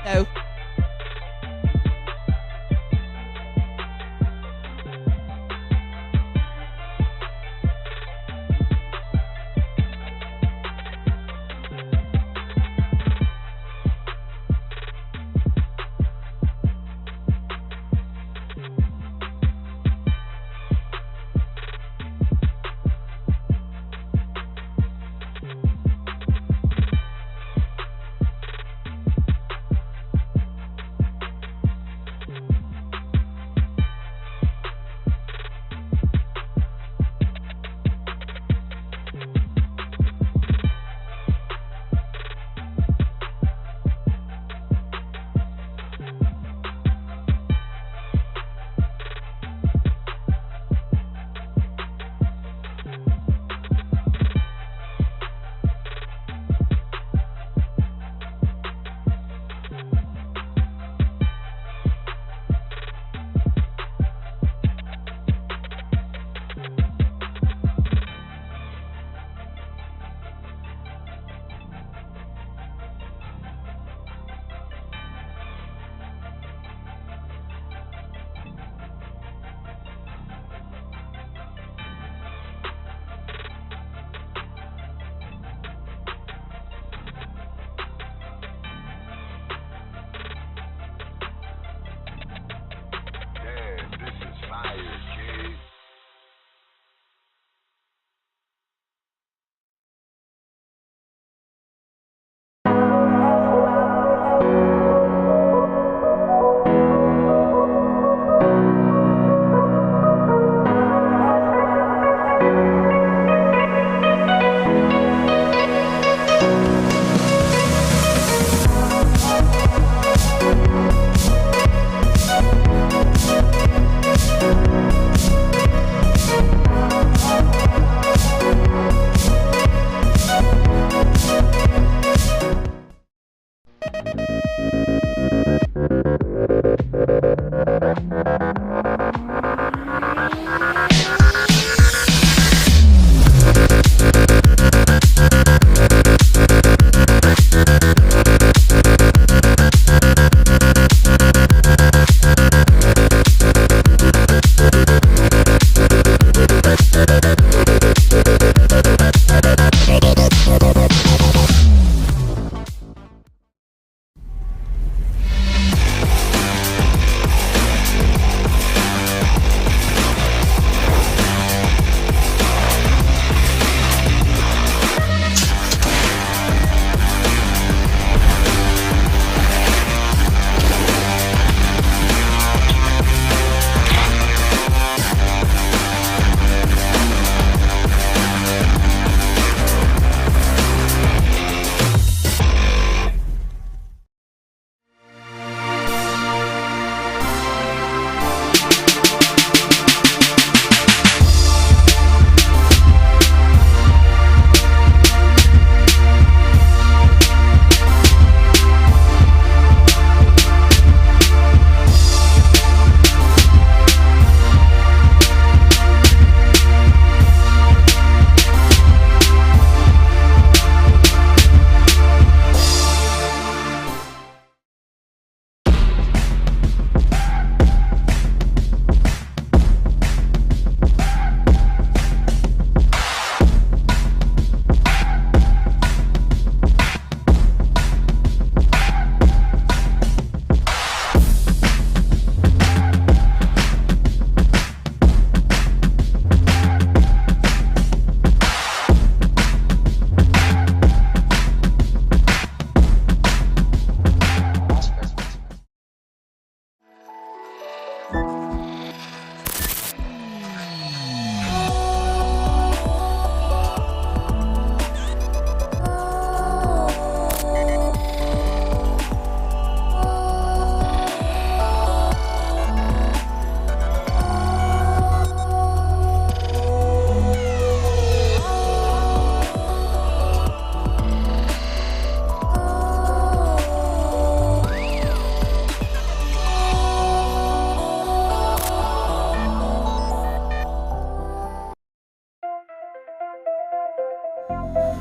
So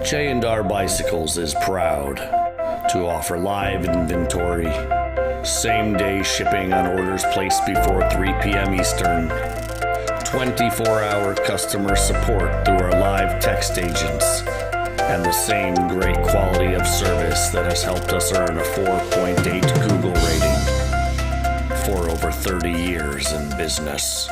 J&R Bicycles is proud to offer live inventory, same-day shipping on orders placed before 3 p.m. Eastern, 24-hour customer support through our live text agents, and the same great quality of service that has helped us earn a 4.8 Google rating for over 30 years in business.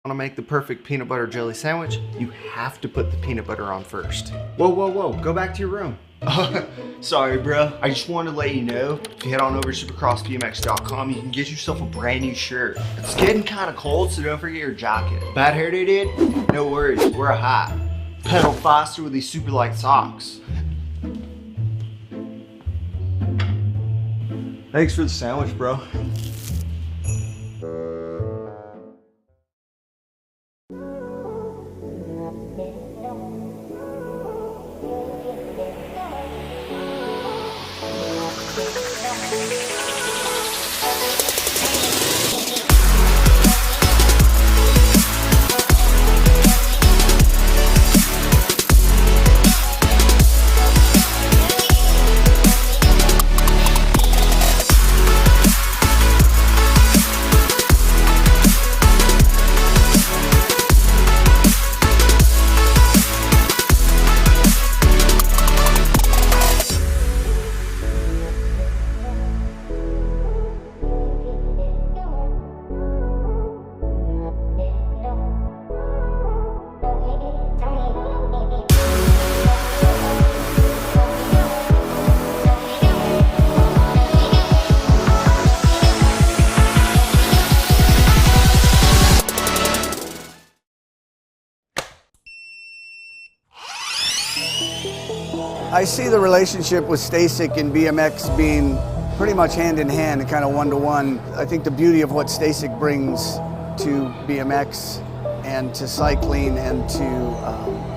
Want to make the perfect peanut butter jelly sandwich, you have to put the peanut butter on first. Whoa, go back to your room. Sorry, bro. I just wanted to let you know, if you head on over to supercrossbmx.com, you can get yourself a brand new shirt. It's getting kind of cold, so don't forget your jacket. Bad hair day, dude? No worries, wear a hat. Pedal faster with these super light socks. Thanks for the sandwich, bro. I see the relationship with Stasik and BMX being pretty much hand in hand and kind of one-to-one. I think the beauty of what Stasik brings to BMX and to cycling and to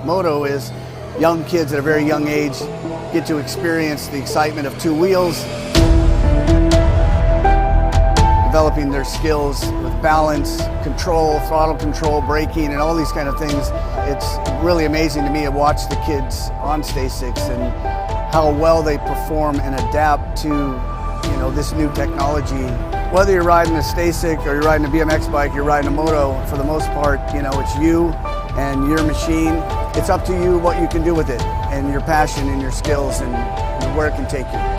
moto is young kids at a very young age get to experience the excitement of two wheels. developing their skills with balance, control, throttle control, braking, and all these kind of things. It's really amazing to me to watch the kids on Stasics and how well they perform and adapt to this new technology. Whether you're riding a Stasic or you're riding a BMX bike, you're riding a moto, for the most part, it's you and your machine. It's up to you what you can do with it and your passion and your skills and where it can take you.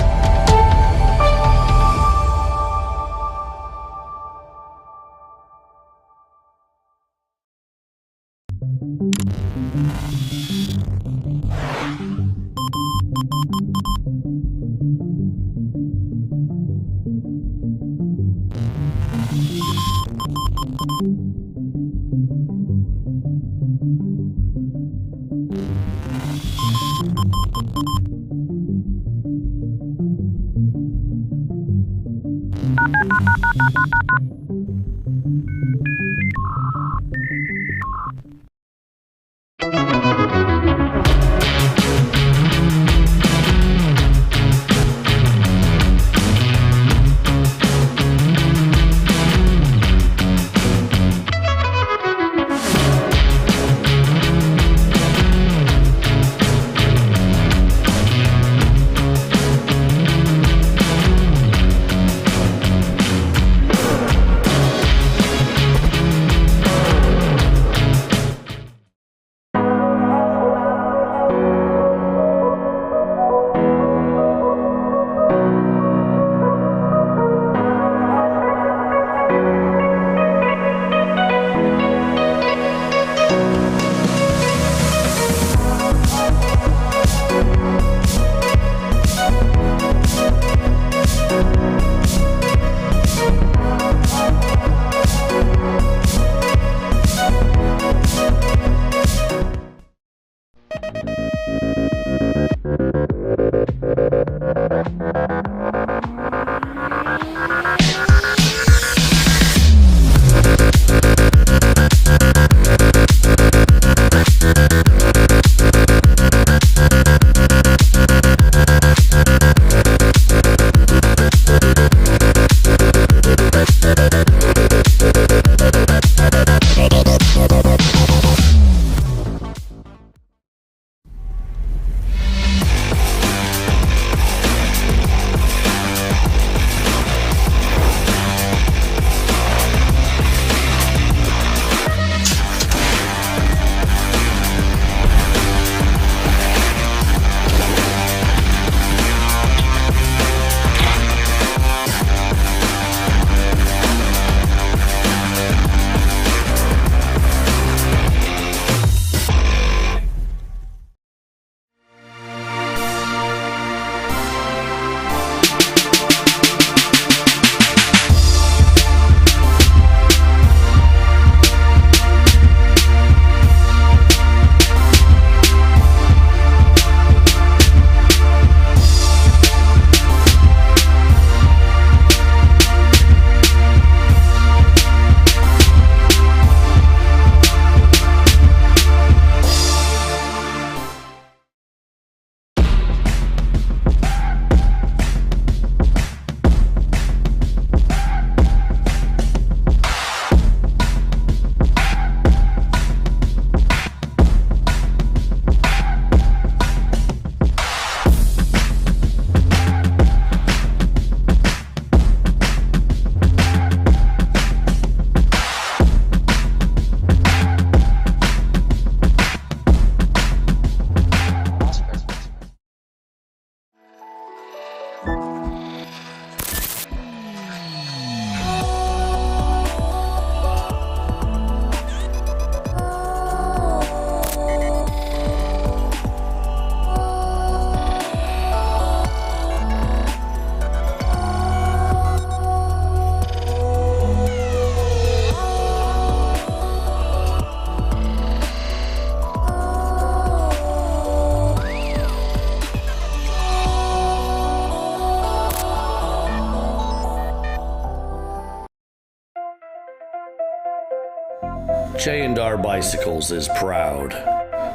J&R Bicycles is proud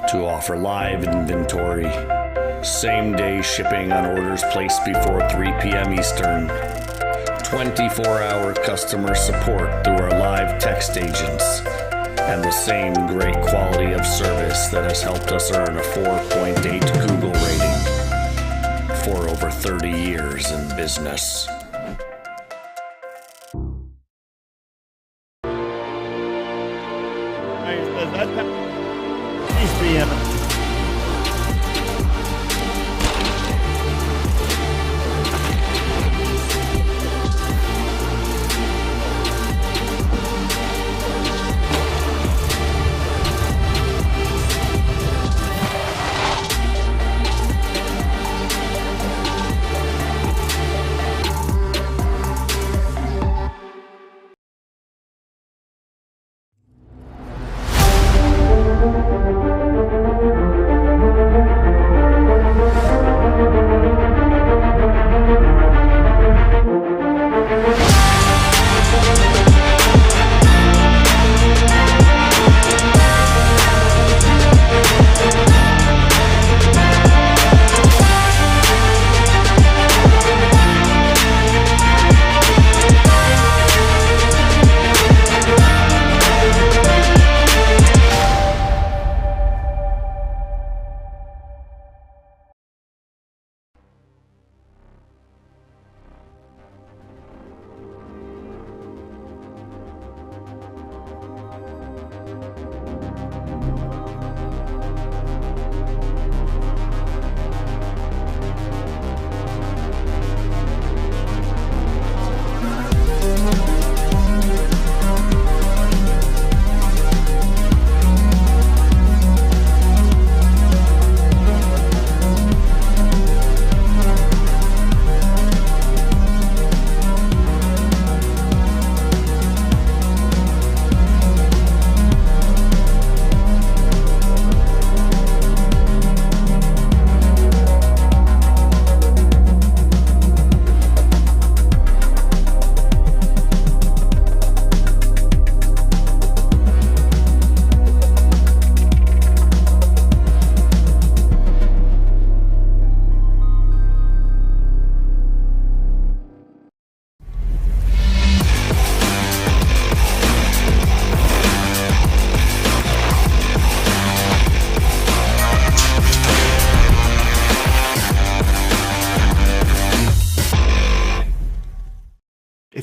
to offer live inventory, same-day shipping on orders placed before 3 p.m. Eastern, 24-hour customer support through our live text agents, and the same great quality of service that has helped us earn a 4.8 Google rating for over 30 years in business. He's being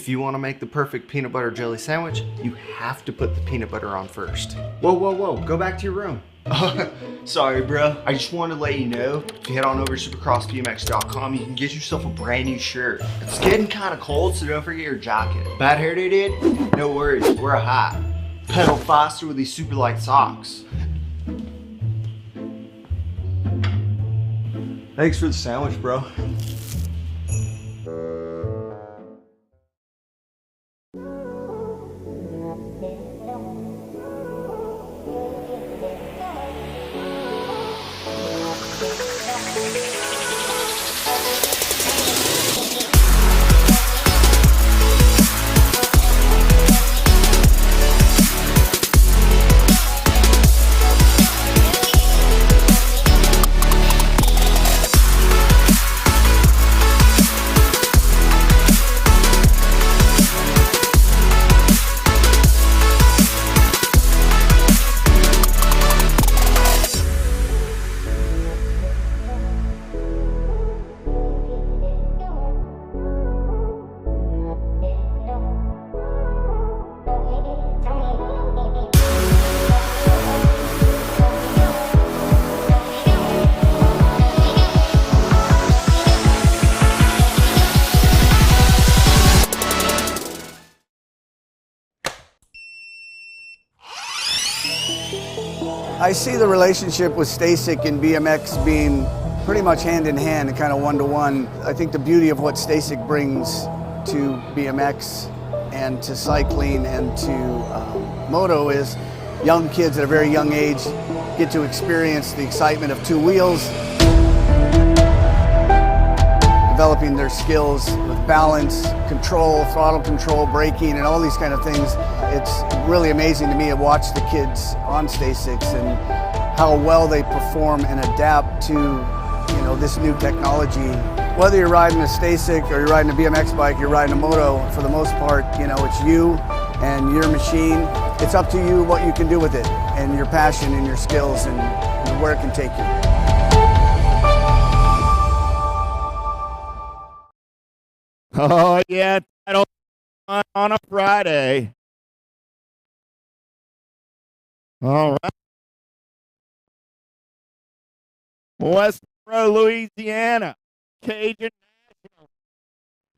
If you want to make the perfect peanut butter jelly sandwich, you have to put the peanut butter on first. Whoa, whoa, whoa, go back to your room. Sorry, bro. I just wanted to let you know, if you head on over to supercrossbmx.com, you can get yourself a brand new shirt. It's getting kind of cold, so don't forget your jacket. Bad hair day, dude? No worries, wear a hat. Pedal faster with these super light socks. Thanks for the sandwich, bro. I see the relationship with Stasik and BMX being pretty much hand in hand and kind of one-to-one. I think the beauty of what Stasik brings to BMX and to cycling and to moto is young kids at a very young age get to experience the excitement of two wheels, developing their skills with balance, control, throttle control, braking, and all these kind of things. It's really amazing to me to watch the kids on Stasiks and how well they perform and adapt to, this new technology Whether you're riding a Stasik or you're riding a BMX bike, you're riding a moto, for the most part, you know, it's you and your machine. It's up to you what you can do with it and your passion and your skills and where it can take you. Oh, yeah, title on a Friday. All right. West Monroe, Louisiana, Cajun Nationals.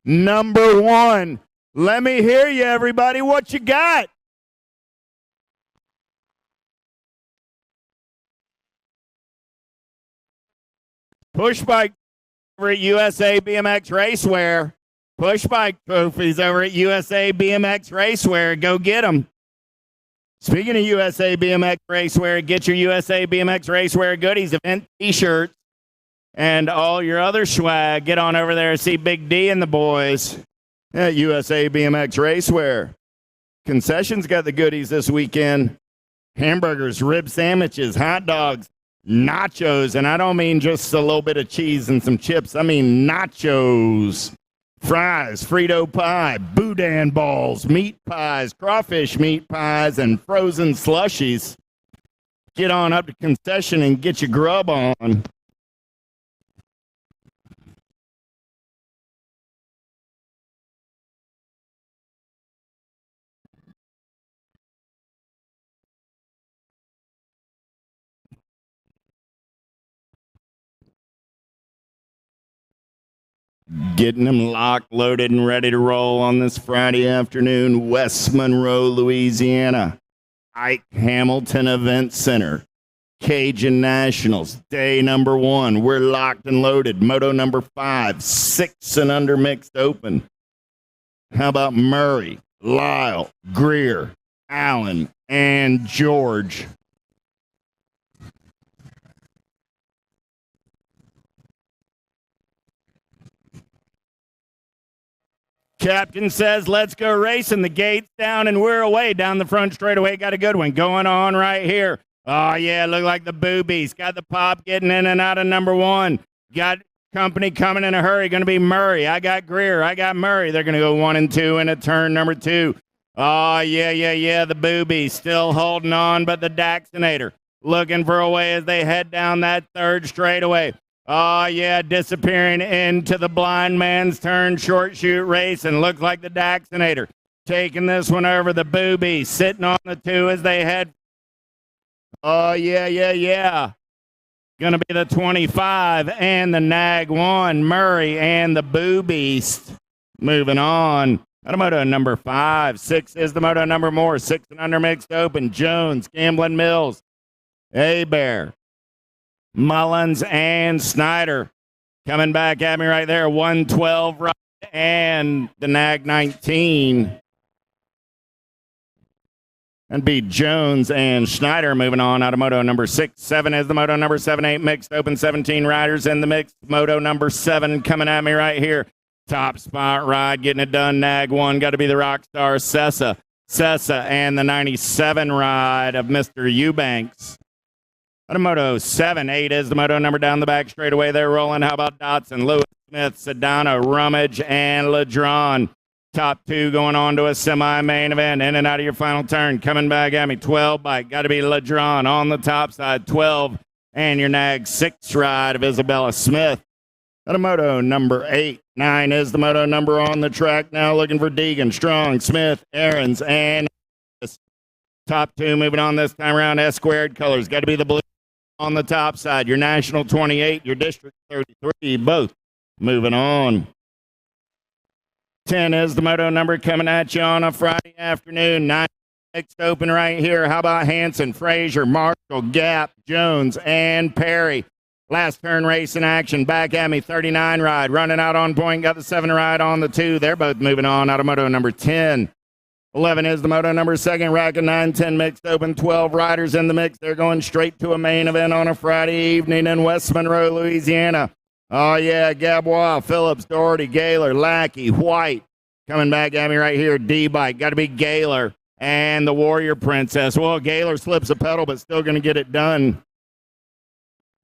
Number 1. Let me hear you, everybody. What you got? Push bike over at USA BMX Racewear. Push bike trophies over at USA BMX Racewear. Go get them. Speaking of USA BMX Racewear, get your USA BMX Racewear goodies, event t-shirts, and all your other swag. Get on over there and see Big D and the boys at USA BMX Racewear. Concessions got the goodies this weekend. Hamburgers, rib sandwiches, hot dogs, nachos, and I don't mean just a little bit of cheese and some chips. I mean nachos. Fries, Frito pie, boudin balls, meat pies, crawfish meat pies, and frozen slushies. Get on up to concession and get your grub on. Getting them locked, loaded, and ready to roll on this Friday afternoon, West Monroe, Louisiana. Ike Hamilton Event Center. Cajun Nationals, day number 1. We're locked and loaded. Moto number 5, 6 and under mixed open. How about Murray, Lyle, Greer, Allen, and George? Captain says, let's go racing. The gate's down and we're away. Down the front straightaway. Got a good one going on right here. Oh, yeah, look like the boobies. Got the pop getting in and out of number 1. Got company coming in a hurry. Going to be Murray. I got Greer. I got Murray. They're going to go 1 and 2 in a turn number 2. Oh, yeah. The boobies still holding on, but the Daxinator looking for a way as they head down that third straightaway. Oh, yeah, disappearing into the blind man's turn short shoot race, and looks like the Daxinator taking this one over. The boobies sitting on the 2 as they head. Oh, yeah. Going to be the 25 and the Nag 1, Murray and the boobies. Moving on. Moto number 5. 6 is the moto number more. 6 and under mixed open. Jones, Gamblin Mills, Bear. Mullins and Snyder coming back at me right there. 112 right and the Nag 19. And be Jones and Schneider moving on out of moto number 6. 7 is the moto number 7. 8 mixed open. 17 riders in the mixed. Moto number 7 coming at me right here. Top spot ride getting it done. Nag 1 got to be the rock star Sessa. Sessa and the 97 ride of Mr. Eubanks. Moto 7, 8 is the moto number down the back straightaway. They're rolling. How about Dotson, Lewis, Smith, Sedano, Rummage, and Ladron? Top 2 going on to a semi-main event. In and out of your final turn. Coming back at me. 12 bike. Got to be Ladron on the top side. 12. And your Nag 6 ride of Isabella Smith. Moto number 8. 9 is the moto number on the track now. Looking for Deegan, Strong, Smith, Aarons, and top 2 moving on this time around. S squared colors. Got to be the blue on the top side. Your National 28, your District 33, both moving on. 10 is the moto number coming at you on a Friday afternoon. 9 mixed open right here. How about Hanson, Frazier, Marshall, Gap, Jones, and Perry? Last turn race in action. Back at me, 39 ride. Running out on point. Got the 7 ride on the 2. They're both moving on out of moto number 10. 11 is the moto number 2nd. Rack of 9, 10 mixed open. 12 riders in the mix. They're going straight to a main event on a Friday evening in West Monroe, Louisiana. Oh, yeah, Gabois, Phillips, Doherty, Gaylor, Lackey, White. Coming back at me right here, D-Bike. Got to be Gaylor and the Warrior Princess. Well, Gaylor slips a pedal, but still going to get it done.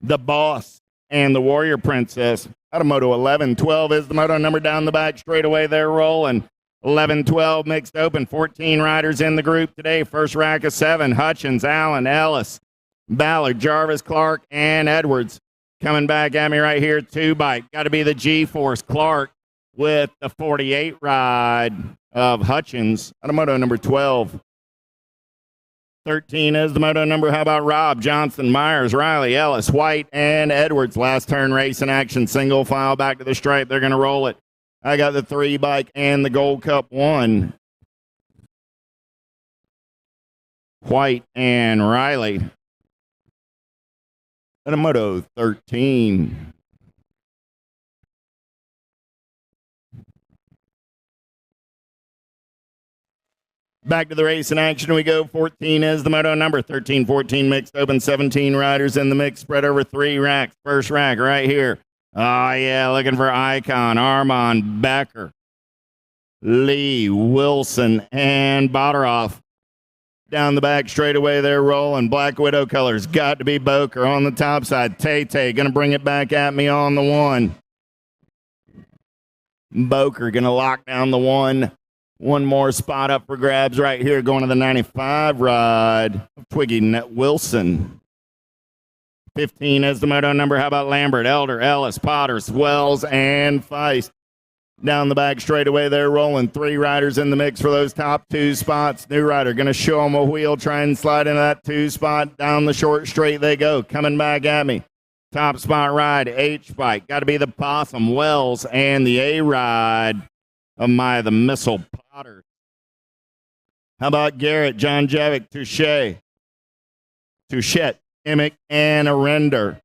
The Boss and the Warrior Princess. Out of Moto 11, 12 is the moto number down the back straightaway. They're rolling. 11, 12 mixed open. 14 riders in the group today. First rack of 7. Hutchins, Allen, Ellis, Ballard, Jarvis, Clark, and Edwards. Coming back at me right here, 2 bike. Got to be the G-Force. Clark with the 48 ride of Hutchins. Out of moto number 12. 13 is the moto number. How about Rob, Johnson, Myers, Riley, Ellis, White, and Edwards? Last turn race in action. Single file back to the stripe. They're going to roll it. I got the 3 bike and the Gold Cup 1. White and Riley. And a moto 13. Back to the race in action we go. 14 is the moto number. 13, 14 mixed open. 17 riders in the mix, spread over 3 racks. First rack right here. Oh, yeah, looking for Icon, Armand, Becker, Lee, Wilson, and Botteroff. Down the back straightaway, they're rolling. Black Widow colors. Got to be Boker on the top side. Tay-Tay going to bring it back at me on the 1. Boker going to lock down the 1. One more spot up for grabs right here, going to the 95 ride. Twiggy Wilson. 15 is the moto number. How about Lambert, Elder, Ellis, Potter, Wells, and Feist? Down the back straightaway, they're rolling. 3 riders in the mix for those top 2 spots. New rider going to show them a wheel, try and slide into that 2 spot. Down the short straight they go. Coming back at me. Top spot ride, H-Bike. Got to be the Possum, Wells, and the A-Ride of the Missile Potter. How about Garrett, John Jevick, Touchette, Emick, and Arender?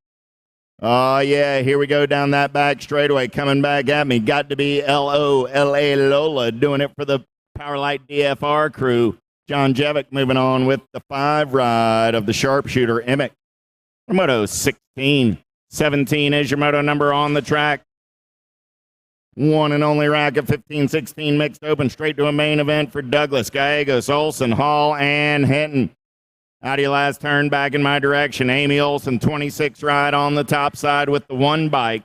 Oh, yeah, here we go down that back straightaway. Coming back at me. Got to be L-O-L-A Lola doing it for the Powerlight DFR crew. John Jevick moving on with the 5 ride of the sharpshooter, Emick. Moto 16. 17 is your moto number on the track. One and only rack of 15, 16 mixed open straight to a main event for Douglas, Gallegos, Olson, Hall, and Hinton. Out of your last turn back in my direction. Amy Olson, 26 ride on the top side with the 1 bike.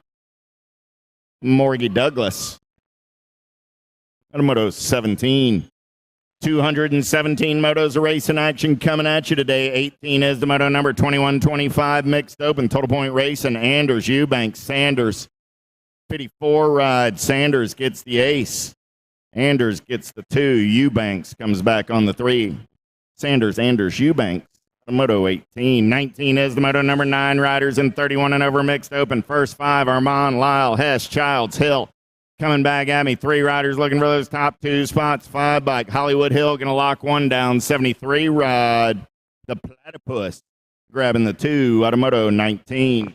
Morgie Douglas. Moto 17. 217 motos of race in action coming at you today. 18 is the moto number. 21, 25 mixed open. Total point racing. Anders, Eubanks, Sanders. 54 ride. Sanders gets the ace. Anders gets the 2. Eubanks comes back on the 3. Sanders, Anders, Eubanks. Moto 18. 19 is the moto number. 9 riders and 31 and over mixed open. First 5, Armand, Lyle, Hess, Childs, Hill. Coming back at me. 3 riders looking for those top 2 spots. 5 bike. Hollywood Hill going to lock 1 down. 73 ride. The Platypus grabbing the 2 out of Moto 19.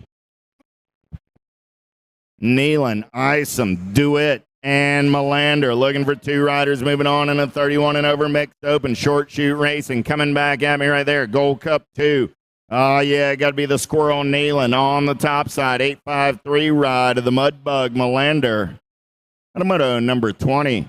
Nealon, Isom, DeWitt, and Melander looking for 2 riders moving on in a 31 and over mixed open short shoot racing. Coming back at me right there. Gold Cup 2. Oh, yeah, got to be the Squirrel Nealon on the top side. 853 ride of the Mudbug Melander. Moto number 20.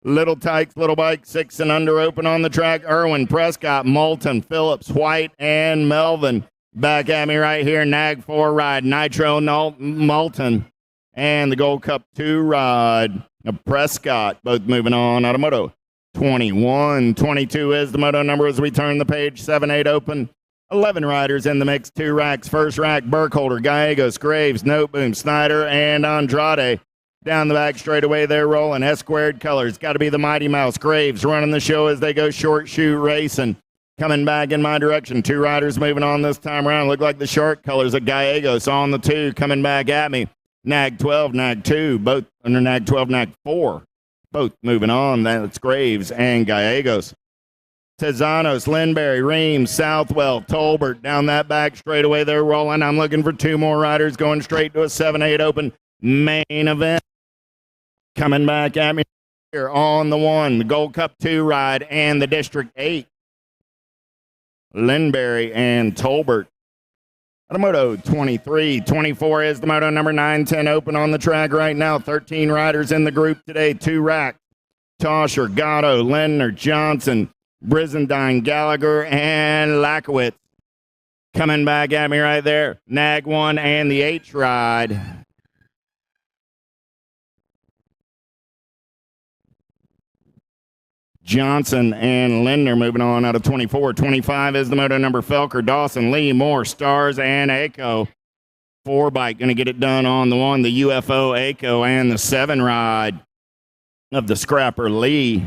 Little Tykes, Little Bike, 6 and under open on the track. Irwin, Prescott, Moulton, Phillips, White, and Melvin. Back at me right here. Nag 4 ride, Nitro Moulton, and the Gold Cup 2 ride of Prescott. Both moving on out of Moto 21. 22 is the moto number as we turn the page. 7-8 open. 11 riders in the mix. 2 racks. First rack, Burkholder, Gallegos, Graves, Noteboom, Snyder, and Andrade. Down the back straightaway, they're rolling. S-squared colors. Got to be the Mighty Mouse. Graves running the show as they go short shoot racing. Coming back in my direction. 2 riders moving on this time around. Look like the shark colors of Gallegos on the 2. Coming back at me. Nag 12, Nag 2. Both under Nag 12, Nag 4. Both moving on. That's Graves and Gallegos. Tezanos, Lindberry, Reams, Southwell, Tolbert. Down that back straightaway, they're rolling. I'm looking for 2 more riders going straight to a 7-8 open main event. Coming back at me here on the 1, the Gold Cup 2 ride and the District 8. Lindberry and Tolbert. Moto 23. 24 is the moto number. 9-10 open on the track right now. 13 riders in the group today. 2 racks. Tosher, Gatto, Lindner, Johnson, Brizendine, Gallagher, and Lakowitz. Coming back at me right there. Nag 1 and the H ride. Johnson and Lindner moving on out of 24. 25 is the moto number Felker, Dawson, Lee, Moore, Stars, and Aco. 4 bike going to get it done on the 1, the UFO, Aco, and the 7 ride of the Scrapper, Lee.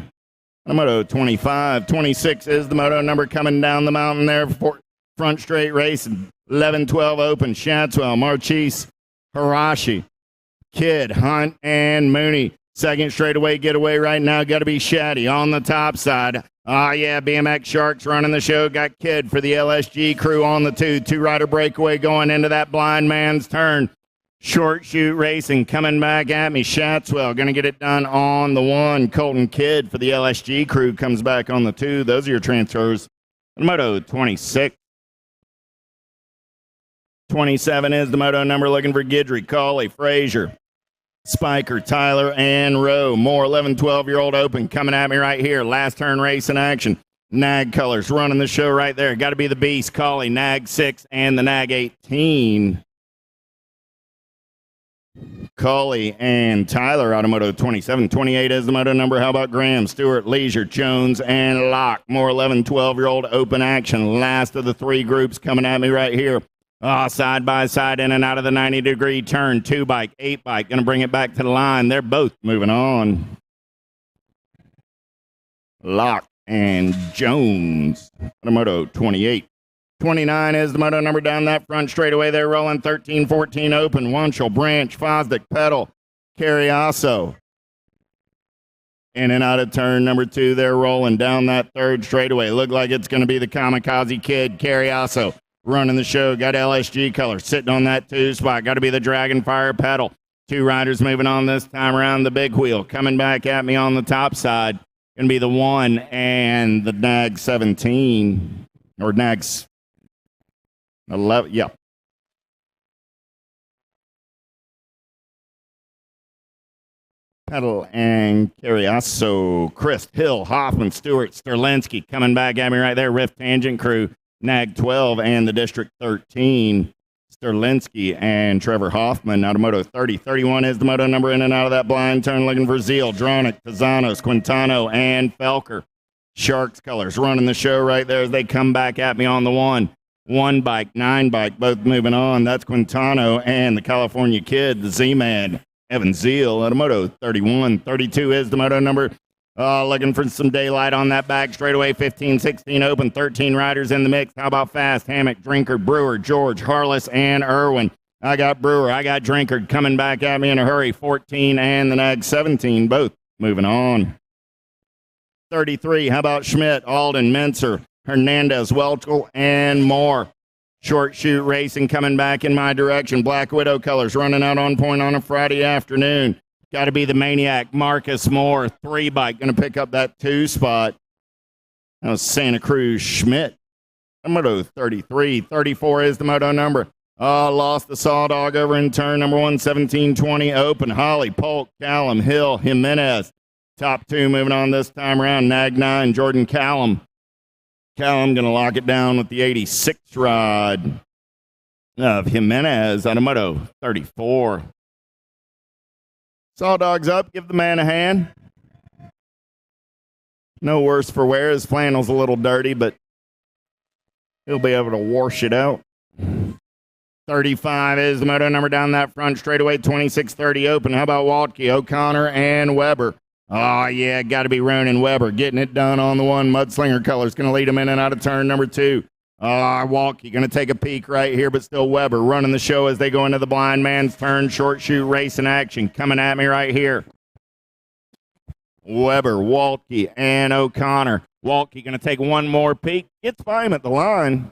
Moto 25. 26 is the moto number coming down the mountain there for front straight race. 11-12 open. Shatswell, Marchese, Hirashi, Kidd, Hunt, and Mooney. Second straightaway getaway right now. Got to be Shaddy on the top side. Yeah, BMX Sharks running the show. Got Kidd for the LSG crew on the 2. 2-rider breakaway going into that blind man's turn. Short shoot racing coming back at me. Shatswell going to get it done on the 1. Colton Kidd for the LSG crew comes back on the 2. Those are your transfers. Moto 26. 27 is the moto number looking for Guidry, Cawley, Frazier, Spiker, Tyler, and Rowe. More 11, 12-year-old open coming at me right here. Last turn race in action. Nag colors running the show right there. Got to be the Beast, Cawley, Nag 6, and the Nag 18. Cawley and Tyler out of moto 27. 28 is the moto number. How about Graham, Stewart, Leisure, Jones, and Locke? More 11, 12-year-old open action. Last of the 3 groups coming at me right here. Side by side, in and out of the 90-degree turn. 2 bike, 8 bike, going to bring it back to the line. They're both moving on. Locke and Jones on moto 28. 29 is the moto number down that front straightaway. They're rolling 13, 14 open. Wunschel, Branch, Fosdick, Pedal, Carriasso. In and out of turn number 2, they're rolling down that third straightaway. Look like it's going to be the Kamikaze Kid, Carriasso. Running the show, got LSG color, sitting on that 2 spot. Got to be the Dragonfire Pedal. 2 riders moving on this time around the big wheel. Coming back at me on the top side. Going to be the 1 and the Nag 17. Or Nags 11, yeah. Pedal and Carriasso, Chris, Hill, Hoffman, Stewart, Sterlinski. Coming back at me right there, Rift Tangent crew. Nag 12 and the District 13, Sterlinski and Trevor Hoffman out of moto 30. 31 is the moto number in and out of that blind turn looking for Zeal, Dronic, Tazanos, Quintano, and Felker. Sharks colors running the show right there as they come back at me on the 1. 1 bike, 9 bike, both moving on. That's Quintano and the California Kid, the Z-Man, Evan Zeal out of moto 31. 32 is the moto number. Looking for some daylight on that back straightaway. 15, 16 open, 13 riders in the mix. How about Fast, Hammock, Drinker, Brewer, George, Harless, and Irwin? I got Brewer, I got Drinker coming back at me in a hurry. 14 and the Nag 17, both moving on. 33, how about Schmidt, Alden, Menser, Hernandez, Welchel, and more. Short shoot racing coming back in my direction. Black Widow colors running out on point on a Friday afternoon. Got to be the Maniac, Marcus Moore, 3 bike, going to pick up that 2 spot. That was Santa Cruz Schmidt. Moto 33. 34 is the moto number. Lost the Saw Dog over in turn number 1, 17-20 open. Holly, Polk, Callum, Hill, Jimenez. Top 2 moving on this time around. Nag 9, Jordan Callum. Callum going to lock it down with the 86 ride of Jimenez out of moto 34. Saw Dog's up. Give the man a hand. No worse for wear. His flannel's a little dirty, but he'll be able to wash it out. 35 is the moto number down that front straightaway. 26-30 open. How about Waltke, O'Connor, and Weber? Oh, yeah, got to be Ronan Weber. Getting it done on the 1. Mudslinger colors going to lead him in and out of turn number 2. Walkie going to take a peek right here, but still Weber running the show as they go into the blind man's turn. Short shoot race in action coming at me right here. Weber, Walkie, and O'Connor. Walkie going to take one more peek. Gets by him at the line.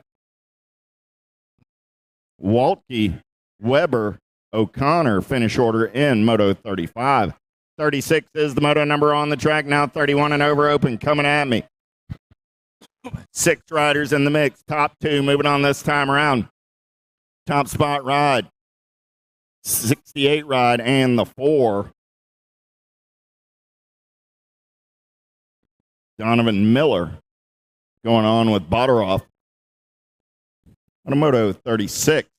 Waltke, Weber, O'Connor finish order in moto 35. 36 is the moto number on the track. Now 31 and over open coming at me. 6 riders in the mix. Top 2 moving on this time around. Top spot ride. 68 ride and the 4. Donovan Miller going on with Botteroff on a Moto 36.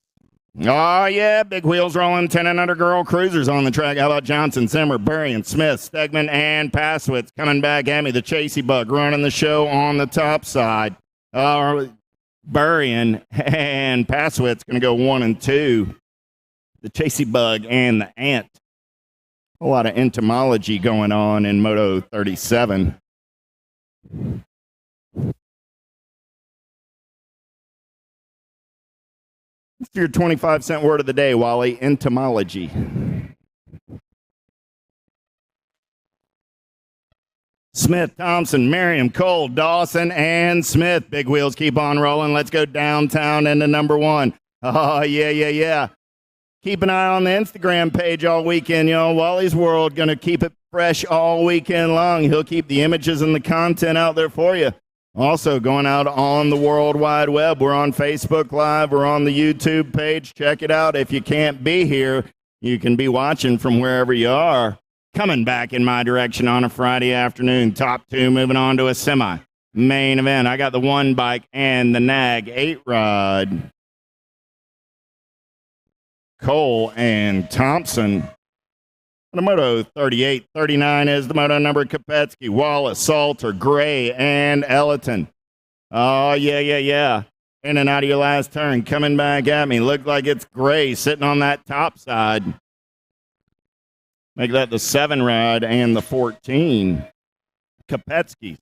Oh, yeah, big wheels rolling, 10 and under girl cruisers on the track. How about Johnson, Zimmer, Berrien, Smith, Stegman, and Passwitz coming back at me. The Chasey Bug running the show on the top side. Berrien and Passwitz going to go 1 and 2. The Chasey Bug and the Ant. A lot of entomology going on in Moto 37. It's your 25-cent word of the day, Wally. Entomology. Smith, Thompson, Merriam, Cole, Dawson, and Smith. Big wheels keep on rolling. Let's go downtown into number 1. Oh, yeah. Keep an eye on the Instagram page all weekend. You know, Wally's World going to keep it fresh all weekend long. He'll keep the images and the content out there for you. Also going out on the World Wide Web. We're on Facebook Live. We're on the YouTube page. Check it out. If you can't be here, you can be watching from wherever you are. Coming back in my direction on a Friday afternoon. Top 2 moving on to a semi. Main event. I got the 1 bike and the Nag 8 rod. Cole and Thompson. The Moto 38, 39 is the Moto number. Kopetsky, Wallace, Salter, Gray, and Ellerton. Oh, yeah. In and out of your last turn. Coming back at me. Looked like it's Gray sitting on that top side. Make that the 7 rod and the 14. Kopetsky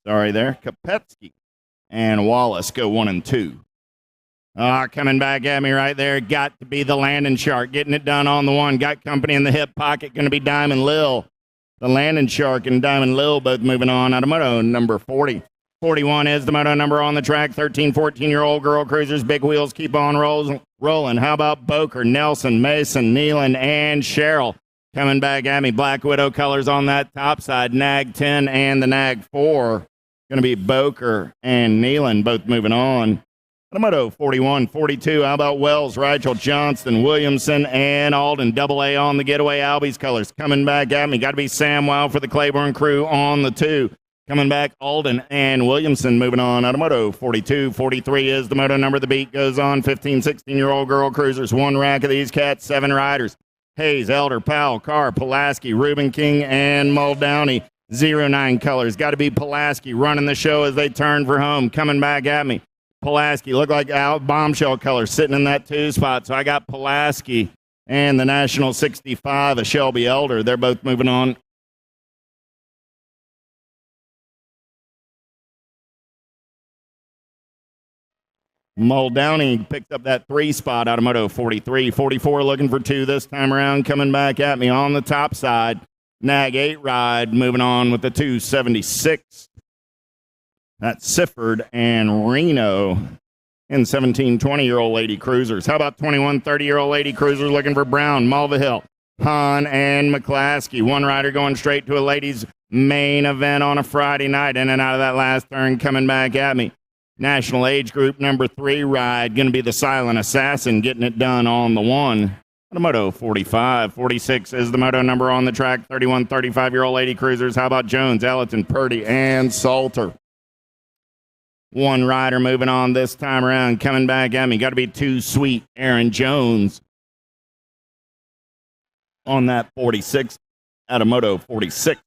and Wallace go 1 and 2. Coming back at me right there. Got to be the Landing Shark. Getting it done on the 1. Got company in the hip pocket. Going to be Diamond Lil. The Landing Shark and Diamond Lil both moving on out of Moto number 40. 41 is the Moto number on the track. 13, 14-year-old girl cruisers. Big wheels keep on rolling. How about Boker, Nelson, Mason, Nealon, and Cheryl? Coming back at me. Black Widow colors on that top side. Nag 10 and the Nag 4. Going to be Boker and Nealon both moving on. Moto 41, 42. How about Wells, Rigel, Johnston, Williamson, and Alden? Double A on the getaway. Albie's colors coming back at me. Got to be Sam Wow for the Claiborne crew on the 2. Coming back, Alden and Williamson moving on. Out of Moto 42, 43 is the Moto number. The beat goes on. 15, 16-year-old girl cruisers. 1 rack of these cats, 7 riders. Hayes, Elder, Powell, Carr, Pulaski, Reuben King, and Muldowney. 09 colors. Got to be Pulaski running the show as they turn for home. Coming back at me. Pulaski look like bombshell colors sitting in that 2 spot. So I got Pulaski and the National 65 of Shelby Elder. They're both moving on. Muldowney picked up that 3 spot out of Moto 43. 44 looking for 2 this time around. Coming back at me on the top side. Nag 8 ride moving on with the 276. That's Sifford and Reno in 17, 20-year-old lady cruisers. How about 21, 30-year-old lady cruisers looking for Brown, Mulvihill, Hahn, and McClaskey? 1 rider going straight to a ladies' main event on a Friday night. In and out of that last turn, coming back at me. National age group number 3 ride, going to be the Silent Assassin, getting it done on the 1. The Moto 45, 46 is the Moto number on the track. 31, 35-year-old lady cruisers. How about Jones, Ellerton, Purdy, and Salter? 1 rider moving on this time around. Coming back at me. Got to be Too Sweet, Aaron Jones on that 46 out of Moto 46.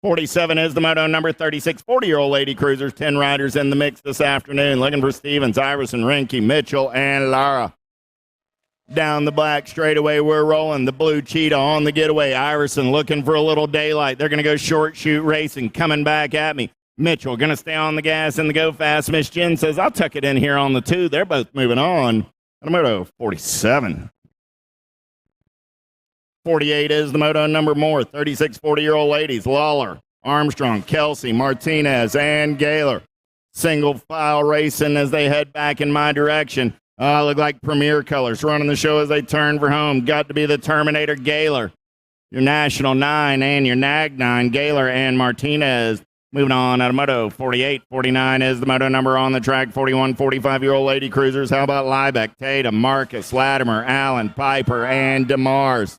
47 is the Moto number. 36, 40-year-old lady cruisers. 10 riders in the mix this afternoon. Looking for Stevens, Iverson, Rinke, Mitchell, and Lara. Down the black straightaway, we're rolling. The blue cheetah on the getaway. Iverson looking for a little daylight. They're going to go short shoot racing. Coming back at me. Mitchell going to stay on the gas and the go fast. Miss Jen says, I'll tuck it in here on the 2. They're both moving on. Moto 47. 48 is the Moto number more. 36, 40-year-old ladies. Lawler, Armstrong, Kelsey, Martinez, and Gaylor. Single file racing as they head back in my direction. Look like Premier colors running the show as they turn for home. Got to be the Terminator Gaylor. Your National 9 and your Nag 9, Gaylor and Martinez. Moving on out of Moto 48, 49 is the Moto number on the track. 41, 45-year-old lady cruisers. How about Liebeck, Tatum, Marcus, Latimer, Allen, Piper, and DeMars?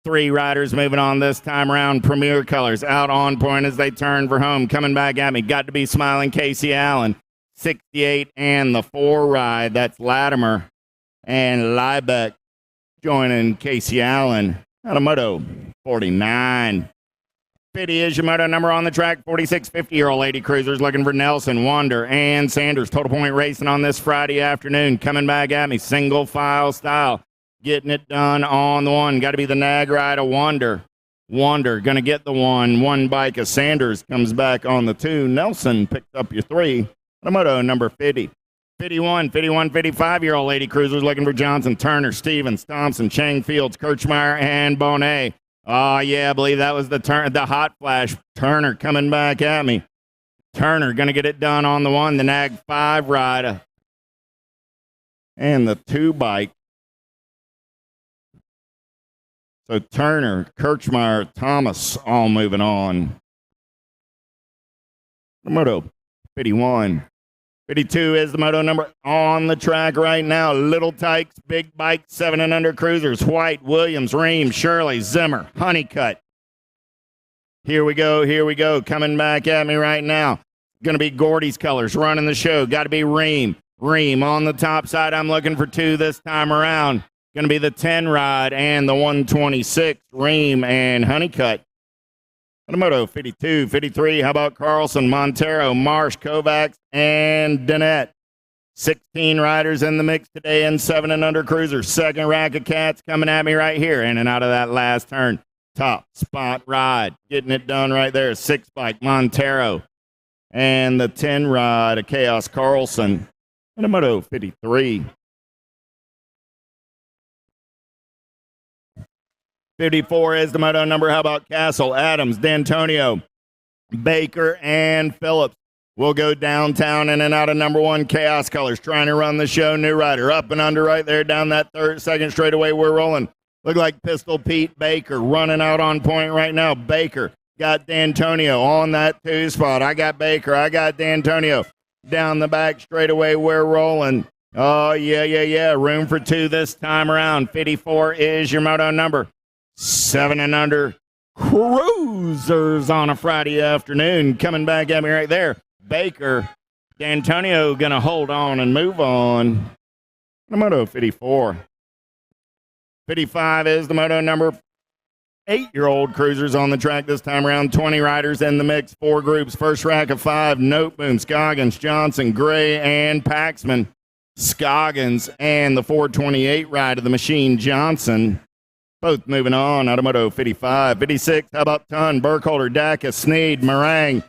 3 riders moving on this time around. Premier Colors out on point as they turn for home. Coming back at me. Got to be smiling Casey Allen. 68 and the 4 ride. That's Latimer and Liebeck joining Casey Allen. Out of Moto 49. 50 is your moto number on the track. 46 50-year-old lady cruisers looking for Nelson, Wander, and Sanders. Total point racing on this Friday afternoon. Coming back at me. Single file style. Getting it done on the one. Got to be the nag ride of Wander. Wander going to get the one. One bike of Sanders comes back on the 2. Nelson picked up your 3. Moto number 50. 51, 55-year-old lady cruisers looking for Johnson, Turner, Stevens, Thompson, Chang, Fields, Kirchmeyer, and Bonet. Oh, yeah, I believe that was the hot flash. Turner coming back at me. Turner going to get it done on the 1. The nag 5 ride. And the 2 bike. So Turner, Kirchmeyer, Thomas all moving on. Moto 51. 52 is the moto number on the track right now. Little Tykes, Big Bike, 7 and under cruisers. White, Williams, Ream, Shirley, Zimmer, Honeycutt. Here we go. Coming back at me right now. Going to be Gordy's Colors running the show. Got to be Ream. Ream on the top side. I'm looking for 2 this time around. Going to be the 10 ride and the 126. Ream and Honeycutt. Moto 52, 53. How about Carlson, Montero, Marsh, Kovacs, and Dennett? 16 riders in the mix today and 7 and under cruisers. Second rack of cats coming at me right here. In and out of that last turn. Top spot ride. Getting it done right there. 6 bike Montero. And the 10 ride of Chaos Carlson. And a Moto 53. 54 is the moto number. How about Castle, Adams, D'Antonio, Baker, and Phillips? We'll go downtown in and out of number 1, Chaos Colors, trying to run the show. New rider up and under right there down that second straightaway. We're rolling. Look like Pistol Pete Baker running out on point right now. Baker got D'Antonio on that 2 spot. I got Baker. I got D'Antonio. Down the back straightaway. We're rolling. Oh, yeah. Room for 2 this time around. 54 is your moto number. 7 and under cruisers on a Friday afternoon. Coming back at me right there. Baker, D'Antonio going to hold on and move on. The moto 54. 55 is the moto number. 8-year-old cruisers on the track this time around. 20 riders in the mix. 4 groups. First rack of 5. Noteboom, Scoggins, Johnson, Gray, and Paxman. Scoggins and the 428 ride of the machine, Johnson. Both moving on. Automoto 55. 56, how about Ton, Burkholder, Dacus, Sneed, Meringue.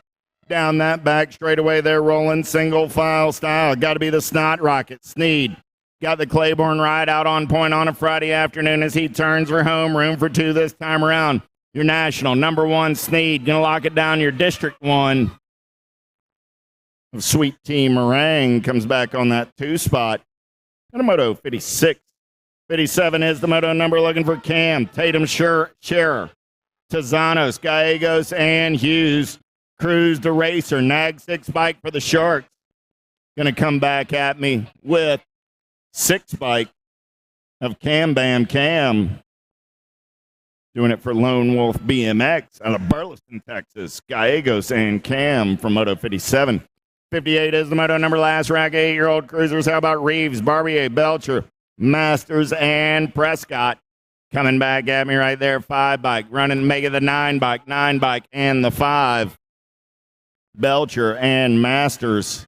Down that back straightaway, they're rolling single file style. Got to be the Snot Rocket. Sneed got the Claiborne ride out on point on a Friday afternoon as he turns for home. Room for 2 this time around. Your national, number 1, Sneed. Going to lock it down. Your District 1. Sweet Tea Meringue comes back on that 2 spot. Automoto 56. 57 is the moto number, looking for Cam, Tatum, Scherer, Tizanos, Gallegos, and Hughes. Cruz the racer, nag 6 bike for the Sharks. Going to come back at me with 6 bike of Cam Bam Cam. Doing it for Lone Wolf BMX out of Burleson, Texas. Gallegos and Cam from Moto 57. 58 is the moto number, last rack, 8-year-old cruisers. How about Reeves, Barbier, Belcher, Masters, and Prescott? Coming back at me right there. 5 bike. Running, making the 9 bike, and the 5. Belcher and Masters.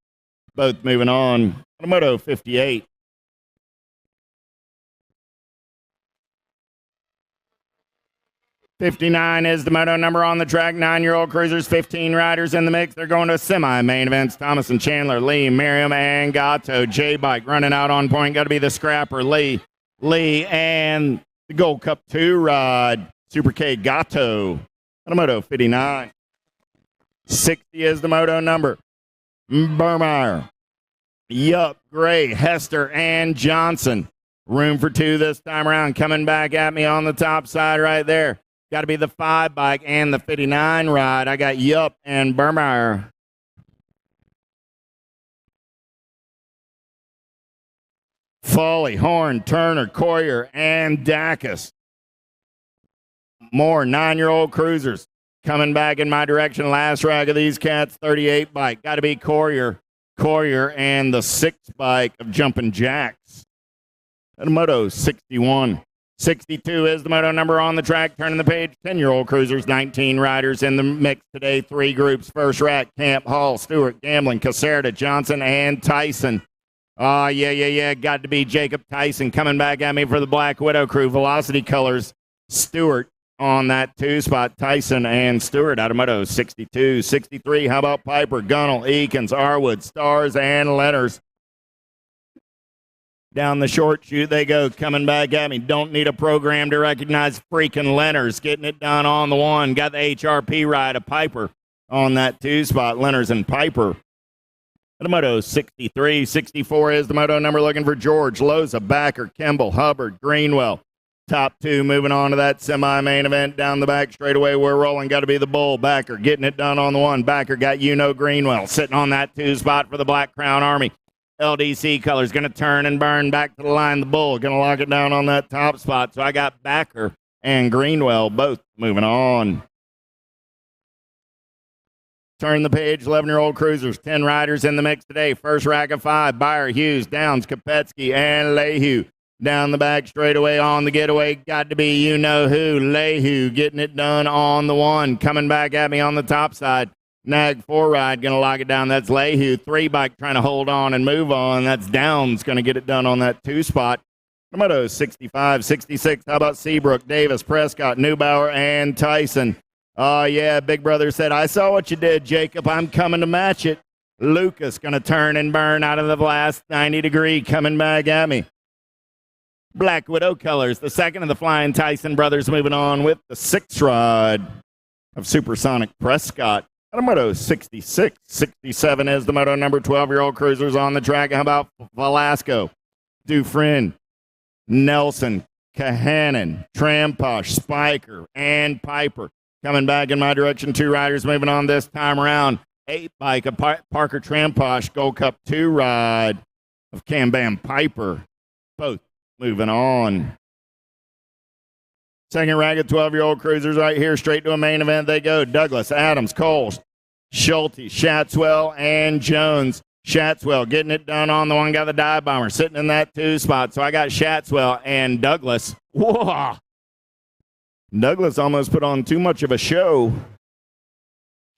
Both moving on. Moto 58. '59 is the moto number on the track. 9-year-old cruisers, 15 riders in the mix. They're going to semi-main events. Thomas and Chandler, Lee, Merriam, and Gatto. J-Bike running out on point. Got to be the scrapper, Lee, and the Gold Cup 2 ride, Super K Gatto. Moto 59. 60 is the moto number. Burmeyer, Yup, Gray, Hester, and Johnson. Room for 2 this time around. Coming back at me on the top side right there. Got to be the 5 bike and the 59 ride. I got Yup and Burmeyer. Foley, Horn, Turner, Coyer, and Dacus. more 9-year-old cruisers coming back in my direction. Last rack of these cats, 38 bike. Got to be Courier, and the 6 bike of Jumpin' Jacks. And a moto 61. 62 is the moto number on the track. Turning the page, 10-year-old cruisers, 19 riders in the mix today. 3 groups. First rack, Camp, Hall, Stewart, Gamblin, Caserta, Johnson, and Tyson. Yeah. Got to be Jacob Tyson coming back at me for the Black Widow crew. Velocity colors, Stewart on that 2 spot. Tyson and Stewart out of moto 62. 63, how about Piper, Gunnell, Eakins, Arwood, Stars, and Letters. Down the short chute they go, coming back at me. Don't need a program to recognize freaking Leonard's. Getting it done on the 1. Got the HRP ride of Piper on that 2 spot. Leonard's and Piper. The moto 63. 64 is the moto number looking for George, Loza, Backer, Kimball, Hubbard, Greenwell. Top 2 moving on to that semi-main event. Down the back straightaway we're rolling. Got to be the Bull. Backer getting it done on the 1. Backer got Greenwell sitting on that 2 spot for the Black Crown Army. LDC colors going to turn and burn back to the line. The Bull going to lock it down on that top spot. So I got Backer and Greenwell both moving on. Turn the page, 11-year-old cruisers, 10 riders in the mix today. First rack of 5, Byer, Hughes, Downs, Kopetsky, and Lehue. Down the back straightaway on the getaway. Got to be you-know-who, Lehue getting it done on the 1. Coming back at me on the top side. Nag 4 ride, going to lock it down. That's Lehue. 3 bike trying to hold on and move on. That's Downs going to get it done on that 2 spot. Moto 65, 66. How about Seabrook, Davis, Prescott, Neubauer, and Tyson? Oh, yeah, Big Brother said, I saw what you did, Jacob. I'm coming to match it. Lucas going to turn and burn out of the last 90 degree, coming back at me. Black Widow colors, the second of the Flying Tyson brothers moving on with the 6 ride of Supersonic Prescott. Moto 66. 67 is the moto number. 12-year-old cruisers on the track. How about Velasco, Dufresne, Nelson, Kahanen, Tramposh, Spiker, and Piper. Coming back in my direction. 2 riders moving on this time around. 8 bike of Parker Tramposh. Gold Cup 2 ride of Cam Bam Piper. Both moving on. Second rack of 12-year-old cruisers right here. Straight to a main event they go. Douglas, Adams, Cole, Schulte, Shatswell, and Jones. Shatswell getting it done on the 1. Got the dive bomber sitting in that 2 spot. So I got Shatswell and Douglas. Whoa! Douglas almost put on too much of a show.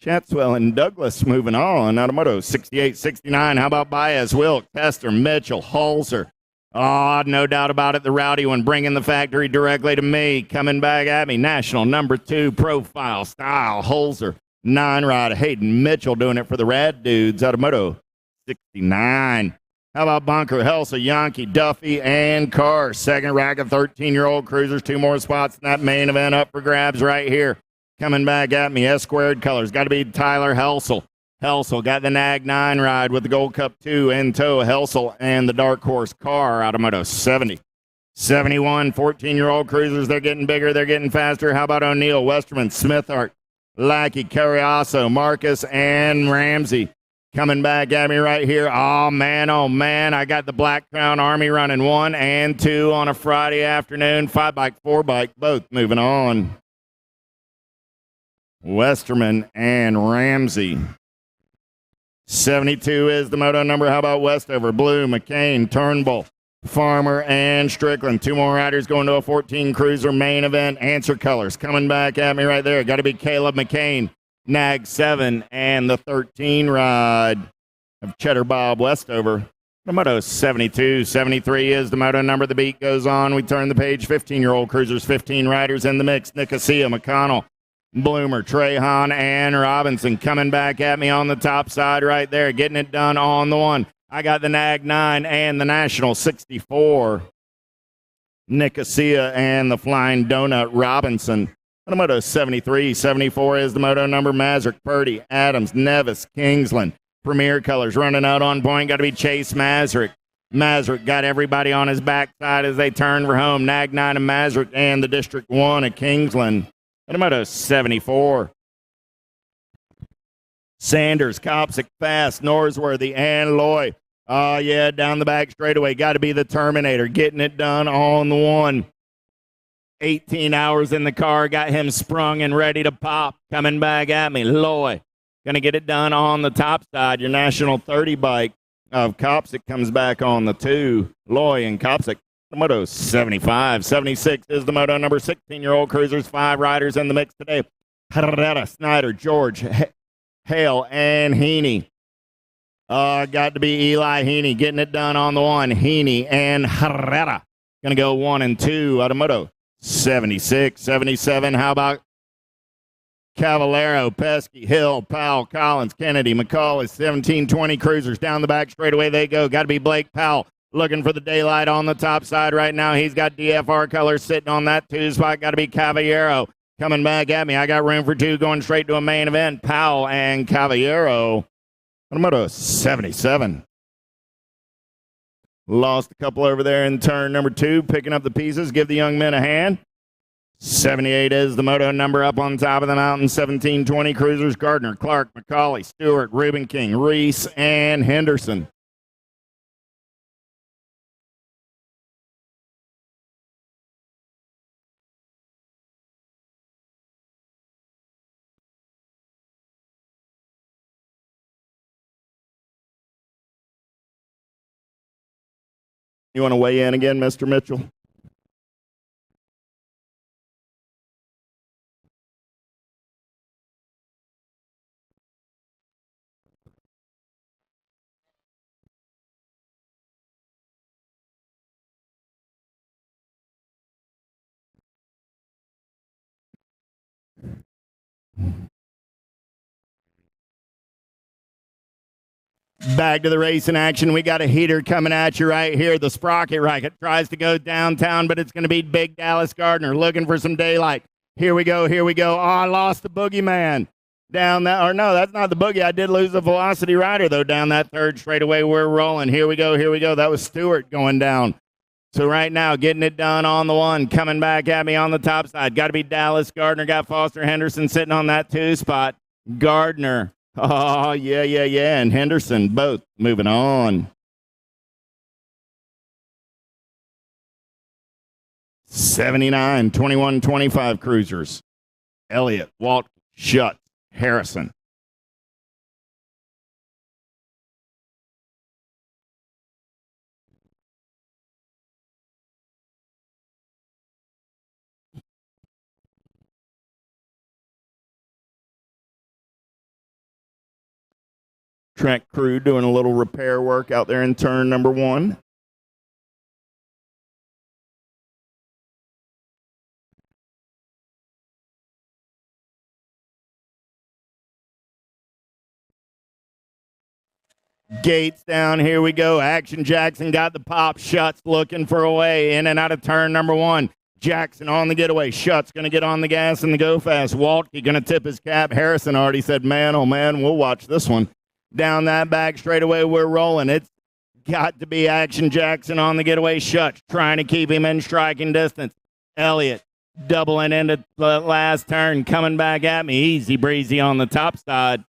Shatswell and Douglas moving on. Out of moto 68, 69. How about Baez, Wilk, Tester, Mitchell, Holzer? Oh, no doubt about it. The rowdy one bringing the factory directly to me. Coming back at me. National number 2 profile style. Holzer. 9 ride. Hayden Mitchell doing it for the Rad Dudes out of moto 69. How about Bunker, Helsa, Yankee, Duffy, and Carr? Second rack of 13-year-old cruisers. 2 more spots in that main event up for grabs right here. Coming back at me. S-squared colors. Got to be Tyler Helsel. Helsel got the Nag 9 ride with the Gold Cup 2 in tow. Helsel and the Dark Horse Car out of moto 70. 71, 14-year-old cruisers. They're getting bigger. They're getting faster. How about O'Neill, Westerman, Smithart, Lackey, Carriasso, Marcus, and Ramsey? Coming back at me right here. Oh, man. I got the Black Crown Army running 1 and 2 on a Friday afternoon. 5 bike, 4 bike, both moving on. Westerman and Ramsey. 72 is the moto number. How about Westover, Blue, McCain, Turnbull, Farmer, and Strickland? 2 more riders going to a 14 cruiser main event. Answer colors coming back at me right there. Got to be Caleb McCain. Nag 7 and the 13 ride of Cheddar Bob Westover. The moto 72. 73 is the moto number. The beat goes on. We turn the page. 15-year-old cruisers, 15 riders in the mix. Nicosia, McConnell, Bloomer, Trahan, and Robinson coming back at me on the top side right there. Getting it done on the 1. I got the Nag 9 and the National 64. Nicosia and the Flying Donut Robinson. The moto 73, 74 is the moto number. Mazurk, Purdy, Adams, Nevis, Kingsland. Premier colors running out on point. Got to be Chase Mazurk. Mazurk got everybody on his backside as they turn for home. Nag 9 and Mazurk and the District 1 of Kingsland. The moto 74. Sanders, Copsic, Fast, Norsworthy, and Loy. Oh, yeah, down the back straightaway. Got to be the Terminator. Getting it done on the 1. 18 hours in the car, got him sprung and ready to pop. Coming back at me, Loy. Gonna get it done on the top side. Your National 30 bike of Copsic comes back on the 2. Loy and Copsic. The moto 75. 76 is the moto number. 16-year-old cruisers. 5 riders in the mix today. Herrera, Snyder, George, Hale, and Heaney. Got to be Eli Heaney getting it done on the 1. Heaney and Herrera. Gonna go 1 and 2 out of moto 76. 77. How about Cavallero, Pesky, Hill, Powell, Collins, Kennedy, McCall is 17-20 cruisers. Down the back straightaway they go. Got to be Blake Powell looking for the daylight on the top side right now. He's got DFR colors sitting on that 2 spot. Got to be Cavallero coming back at me. I got room for 2 going straight to a main event. Powell and Cavallero. Moto 77. Lost a couple over there in turn number 2. Picking up the pieces. Give the young men a hand. 78 is the moto number up on top of the mountain. 17-20 cruisers. Gardner, Clark, McCauley, Stewart, Reuben King, Reese, and Henderson. You want to weigh in again, Mr. Mitchell? Back to the race in action. We got a heater coming at you right here. The Sprocket Rocket tries to go downtown, but it's going to be Big Dallas Gardner looking for some daylight. Here we go. Here we go. Oh, I lost the boogeyman down that. Or no, that's not the boogie. I did lose the Velocity Rider, though, down that third straightaway. We're rolling. Here we go. Here we go. That was Stewart going down. So right now, getting it done on the 1. Coming back at me on the top side. Got to be Dallas Gardner. Got Foster Henderson sitting on that 2 spot. Gardner. Oh, yeah. And Henderson both moving on. 79, 21, 25 cruisers. Elliott, Walt, Schutz, Harrison. Track crew doing a little repair work out there in turn number 1. Gates down. Here we go. Action Jackson got the pop. Schutz looking for a way in and out of turn number 1. Jackson on the getaway. Schutz going to get on the gas and the go fast. Waltke going to tip his cap. Harrison already said, man, oh man, we'll watch this one. Down that back straightaway, we're rolling. It's got to be Action Jackson on the getaway. Schutz trying to keep him in striking distance. Elliott doubling into the last turn, coming back at me. Easy breezy on the top side.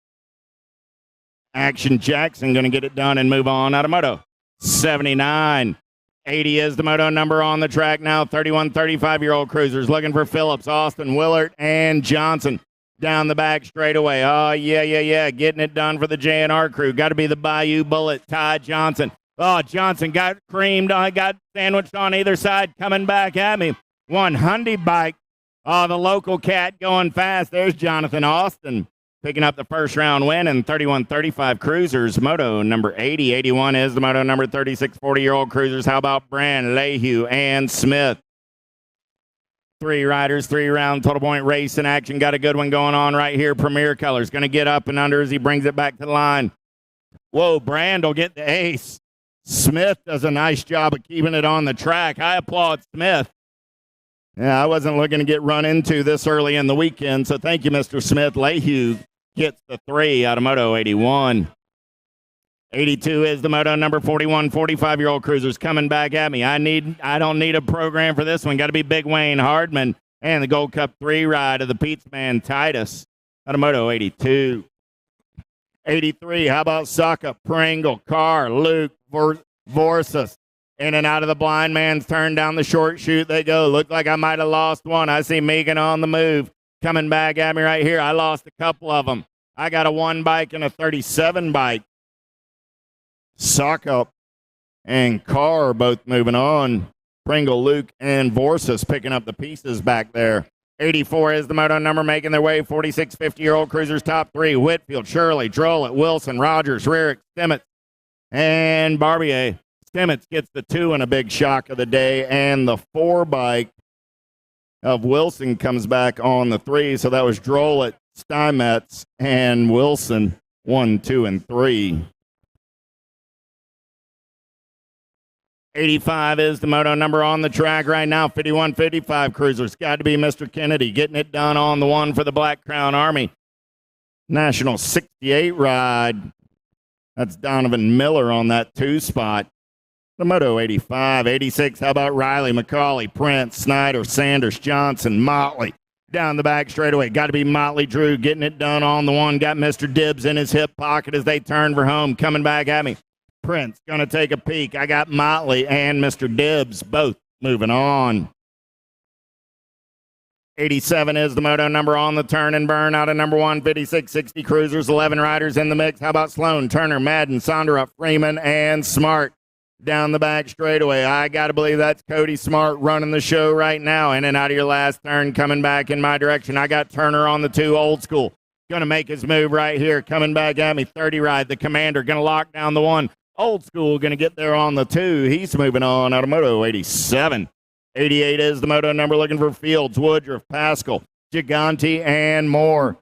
Action Jackson going to get it done and move on out of moto. 79. 80 is the moto number on the track now. 31, 35-year-old cruisers looking for Phillips, Austin, Willard, and Johnson. Down the back straightaway. Oh, yeah. Getting it done for the JNR crew. Got to be the Bayou Bullet, Ty Johnson. Oh, Johnson got creamed. I got sandwiched on either side. Coming back at me. 1 Hyundai bike. Oh, the local cat going fast. There's Jonathan Austin picking up the first round win in 31-35 cruisers. Moto number 80. 81 is the moto number 36 40-year-old cruisers. How about Brand, Lehue, and Smith? 3 riders, 3-round total point race in action. Got a good one going on right here. Premier Colors going to get up and under as he brings it back to the line. Whoa, Brand will get the ace. Smith does a nice job of keeping it on the track. I applaud Smith. Yeah, I wasn't looking to get run into this early in the weekend, so thank you, Mr. Smith. Lehue gets the 3 out of Moto 81. 82 is the moto number 41, 45-year-old cruisers coming back at me. I don't need a program for this one. Got to be Big Wayne Hardman and the Gold Cup 3 ride of the Pete's man Titus out of moto 82. 83, how about Saka, Pringle, Carr, Luke, Vorsas, In and out of the blind man's turn down the short chute they go. Looked like I might have lost one. I see Megan on the move. Coming back at me right here. I lost a couple of them. I got a 1 bike and a 37 bike. Sock-up and Carr both moving on. Pringle, Luke, and Vorsis picking up the pieces back there. 84 is the moto number, making their way. 46 50-year-old cruisers top 3. Whitfield, Shirley, Drollett, Wilson, Rogers, Rarick, Stimmitz, and Barbier. Stimmitz gets the 2 in a big shock of the day, and the 4 bike of Wilson comes back on the 3. So that was Drollett, Steinmetz, and Wilson, 1, 2, and 3. 85 is the moto number on the track right now. 51-55 cruisers. Got to be Mr. Kennedy getting it done on the 1 for the Black Crown Army. National 68 ride. That's Donovan Miller on that 2 spot. The moto 85. 86, how about Riley, McCauley, Prince, Snyder, Sanders, Johnson, Motley. Down the back straightaway. Got to be Motley Drew getting it done on the 1. Got Mr. Dibbs in his hip pocket as they turn for home. Coming back at me. Prince going to take a peek. I got Motley and Mr. Dibbs both moving on. 87 is the moto number on the turn and burn out of number 1. 56-60 cruisers, 11 riders in the mix. How about Sloan, Turner, Madden, Sondra, Freeman, and Smart? Down the back straightaway. I got to believe that's Cody Smart running the show right now. In and out of your last turn, coming back in my direction. I got Turner on the 2, Old School. Going to make his move right here. Coming back at me, 30 ride. The Commander going to lock down the 1. Old School going to get there on the 2. He's moving on out of moto 87. 88 is the moto number, looking for Fields, Woodruff, Pascal, Gigante, and more.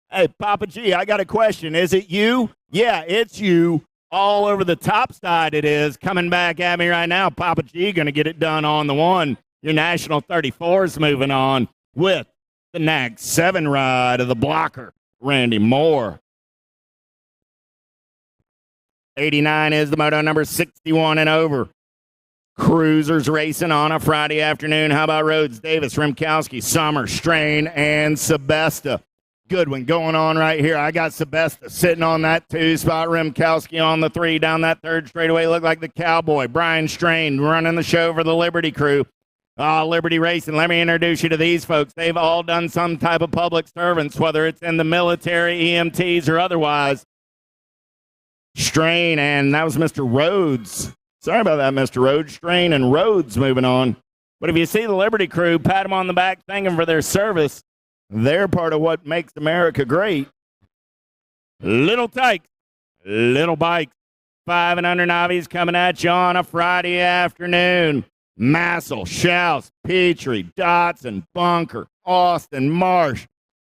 Hey, Papa G, I got a question. Is it you? Yeah, it's you. All over the top side it is. Coming back at me right now. Papa G going to get it done on the 1. Your National 34's moving on with the NAG 7 ride of the blocker, Randy Moore. 89 is the moto number, 61 and over. Cruisers racing on a Friday afternoon. How about Rhodes, Davis, Rimkowski, Summer, Strain, and Sebesta? Good one going on right here. I got Sebesta sitting on that 2 spot. Rimkowski on the 3 down that 3rd straightaway. Look like the cowboy. Brian Strain running the show for the Liberty crew. Liberty Racing, let me introduce you to these folks. They've all done some type of public service, whether it's in the military, EMTs, or otherwise. Strain, and that was Mr. Rhodes. Sorry about that, Mr. Rhodes. Strain and Rhodes moving on. But if you see the Liberty crew, pat them on the back, thank them for their service. They're part of what makes America great. Little Tykes, little bikes. 5 and under novice coming at you on a Friday afternoon. Massel, Schaus, Petrie, Dotson, Bunker, Austin, Marsh.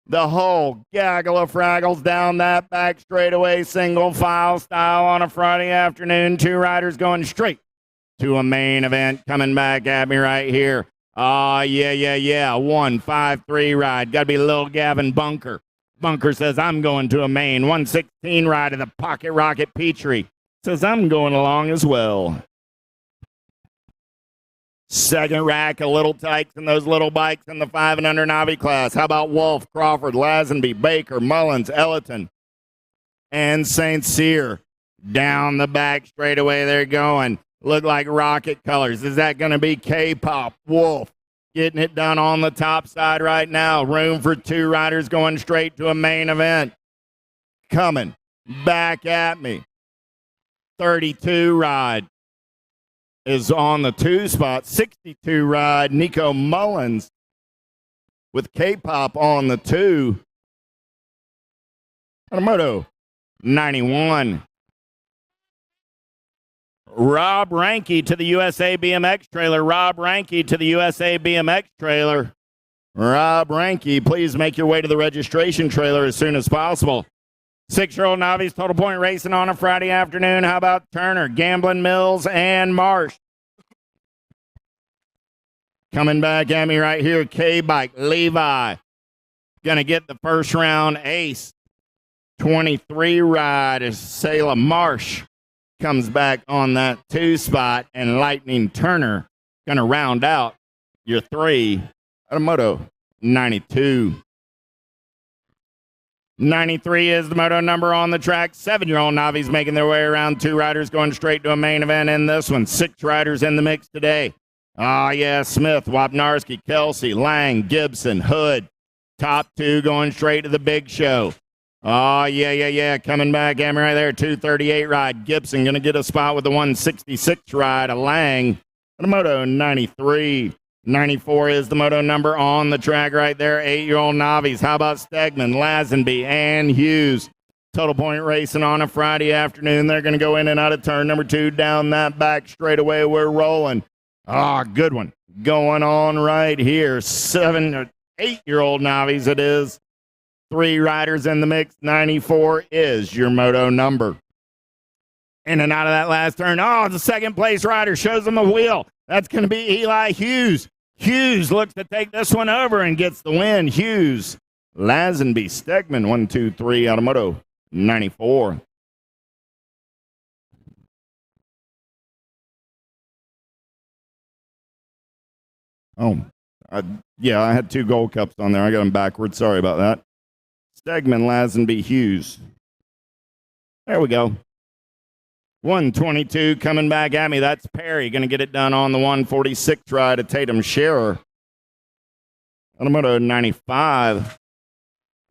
The whole gaggle of fraggles down that back straightaway, single file style on a Friday afternoon. 2 riders going straight to a main event. Coming back at me right here. Yeah. 1-5-3 ride. Got to be little Gavin Bunker. Bunker says, I'm going to a main. 116 ride of the Pocket Rocket Petrie. Says, I'm going along as well. Second rack of little tykes and those little bikes in the 5 and under Navi class. How about Wolf, Crawford, Lazenby, Baker, Mullins, Elliton, and St. Cyr? Down the back straightaway they're going. Look like rocket colors. Is that going to be K-Pop? Wolf getting it done on the top side right now. Room for 2 riders going straight to a main event. Coming back at me. 32 ride is on the 2 spot. 62 ride, Nico Mullins with K-Pop on the 2. Moto 91. Rob Ranke to the USA BMX trailer. Rob Ranke to the USA BMX trailer. Rob Ranke, please make your way to the registration trailer as soon as possible. 6-year-old novice total point racing on a Friday afternoon. How about Turner, Gamblin, Mills, and Marsh? Coming back at me right here, K-Bike, Levi. Gonna get the first round ace. 23 ride is Selah Marsh. Comes back on that 2 spot, and Lightning Turner gonna round out your 3 at a Moto 92. 93 is the moto number on the track. 7-year-old Novice making their way around. 2 riders going straight to a main event in this one. 6 riders in the mix today. Yeah, Smith, Wapnarski, Kelsey, Lang, Gibson, Hood. Top 2 going straight to the big show. Yeah. Coming back at me right there. 238 ride. Gibson going to get a spot with the 166 ride. A Lang. The moto 93. 94 is the moto number on the track right there. 8-year-old Novice. How about Stegman, Lazenby, and Hughes? Total Point Racing on a Friday afternoon. They're going to go in and out of turn number 2 down that back straightaway. We're rolling. Good one. Going on right here. 8-year-old Novice it is. 3 riders in the mix. 94 is your moto number. In and out of that last turn. The second place rider shows him a wheel. That's going to be Eli Hughes. Hughes looks to take this one over and gets the win. Hughes, Lazenby, Stegman, 1, 2, 3 out of moto 94. I had 2 gold cups on there. I got them backwards. Sorry about that. Stegman, Lazenby, Hughes. There we go. 122 coming back at me. That's Perry. Going to get it done on the 146 ride of Tatum Scherer. On the moto 95.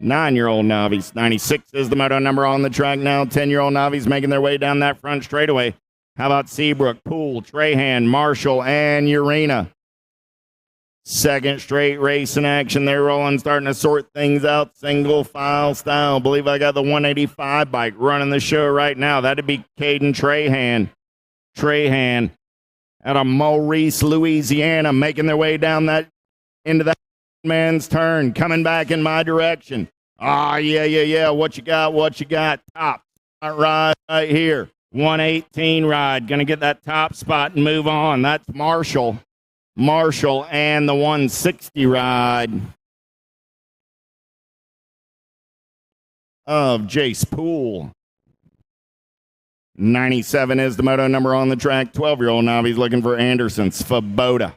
9-year-old Novice. 96 is the moto number on the track now. 10-year-old Novice making their way down that front straightaway. How about Seabrook, Poole, Trahan, Marshall, and Urena? Second straight race in action. They're rolling, starting to sort things out. Single file style. Believe I got the 185 bike running the show right now. That'd be Caden Trahan. Trahan out of Maurice, Louisiana, making their way down that into that man's turn. Coming back in my direction. Yeah. What you got? Top ride right here. 118 ride. Gonna get that top spot and move on. That's Marshall and the 160 ride of Jace Poole. 97 is the moto number on the track. 12-year-old Novice looking for Anderson, Svoboda,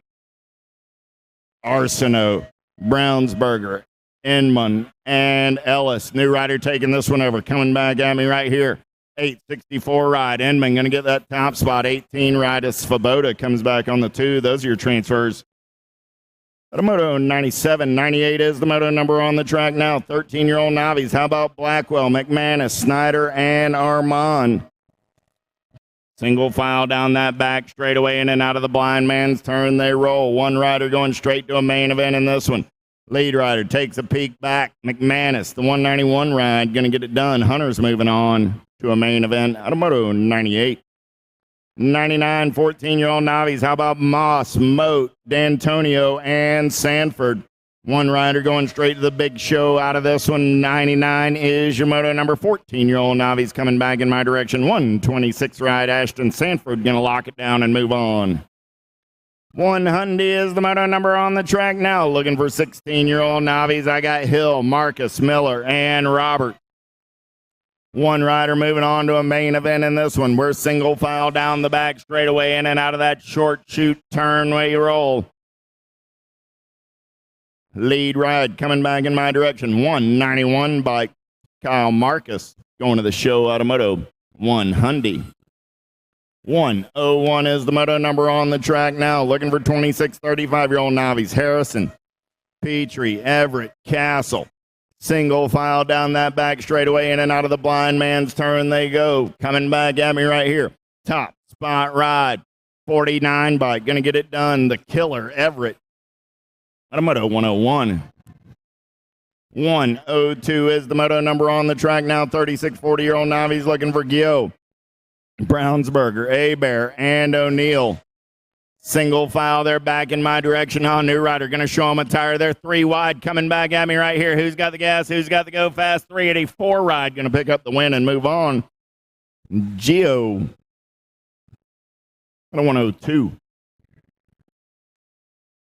Arsenault, Brownsburger, Inman, and Ellis. New rider taking this one over. Coming back at me right here. 864 ride. Inman going to get that top spot. 18 ride of Svoboda comes back on the 2. Those are your transfers. The moto 97. 98 is the moto number on the track now. 13-year-old Novice. How about Blackwell, McManus, Snyder, and Armand? Single file down that back straightaway in and out of the blind man's turn. They roll. 1 rider going straight to a main event in this one. Lead rider takes a peek back. McManus, the 191 ride, going to get it done. Hunter's moving on to a main event. Automoto 98. 99, 14-year-old Novice. How about Moss, Moat, D'Antonio, and Sanford? 1 rider going straight to the big show out of this one. 99 is your moto number. 14-year-old Novice coming back in my direction. 126 ride. Ashton Sanford going to lock it down and move on. 100 is the moto number on the track now. Looking for 16-year-old Novice. I got Hill, Marcus, Miller, and Robert. 1 rider moving on to a main event in this one. We're single file down the back straightaway in and out of that short shoot turn where you roll. Lead ride coming back in my direction. 191 by Kyle Marcus going to the show Automoto 100. 101 is the moto number on the track now. Looking for 26, 35-year-old Novice. Harrison, Petrie, Everett, Castle. Single file down that back straightaway in and out of the blind man's turn they go. Coming back at me right here. Top spot ride. 49 bike. Going to get it done. The killer, Everett. Automoto 101. 102 is the moto number on the track now. 36, 40-year-old Novice looking for Gio, Brownsburger, Abear, and O'Neill. Single file, they're back in my direction. New rider going to show them a tire. They're 3 wide coming back at me right here. Who's got the gas? Who's got the go fast? 384 ride going to pick up the win and move on. Gio. 102.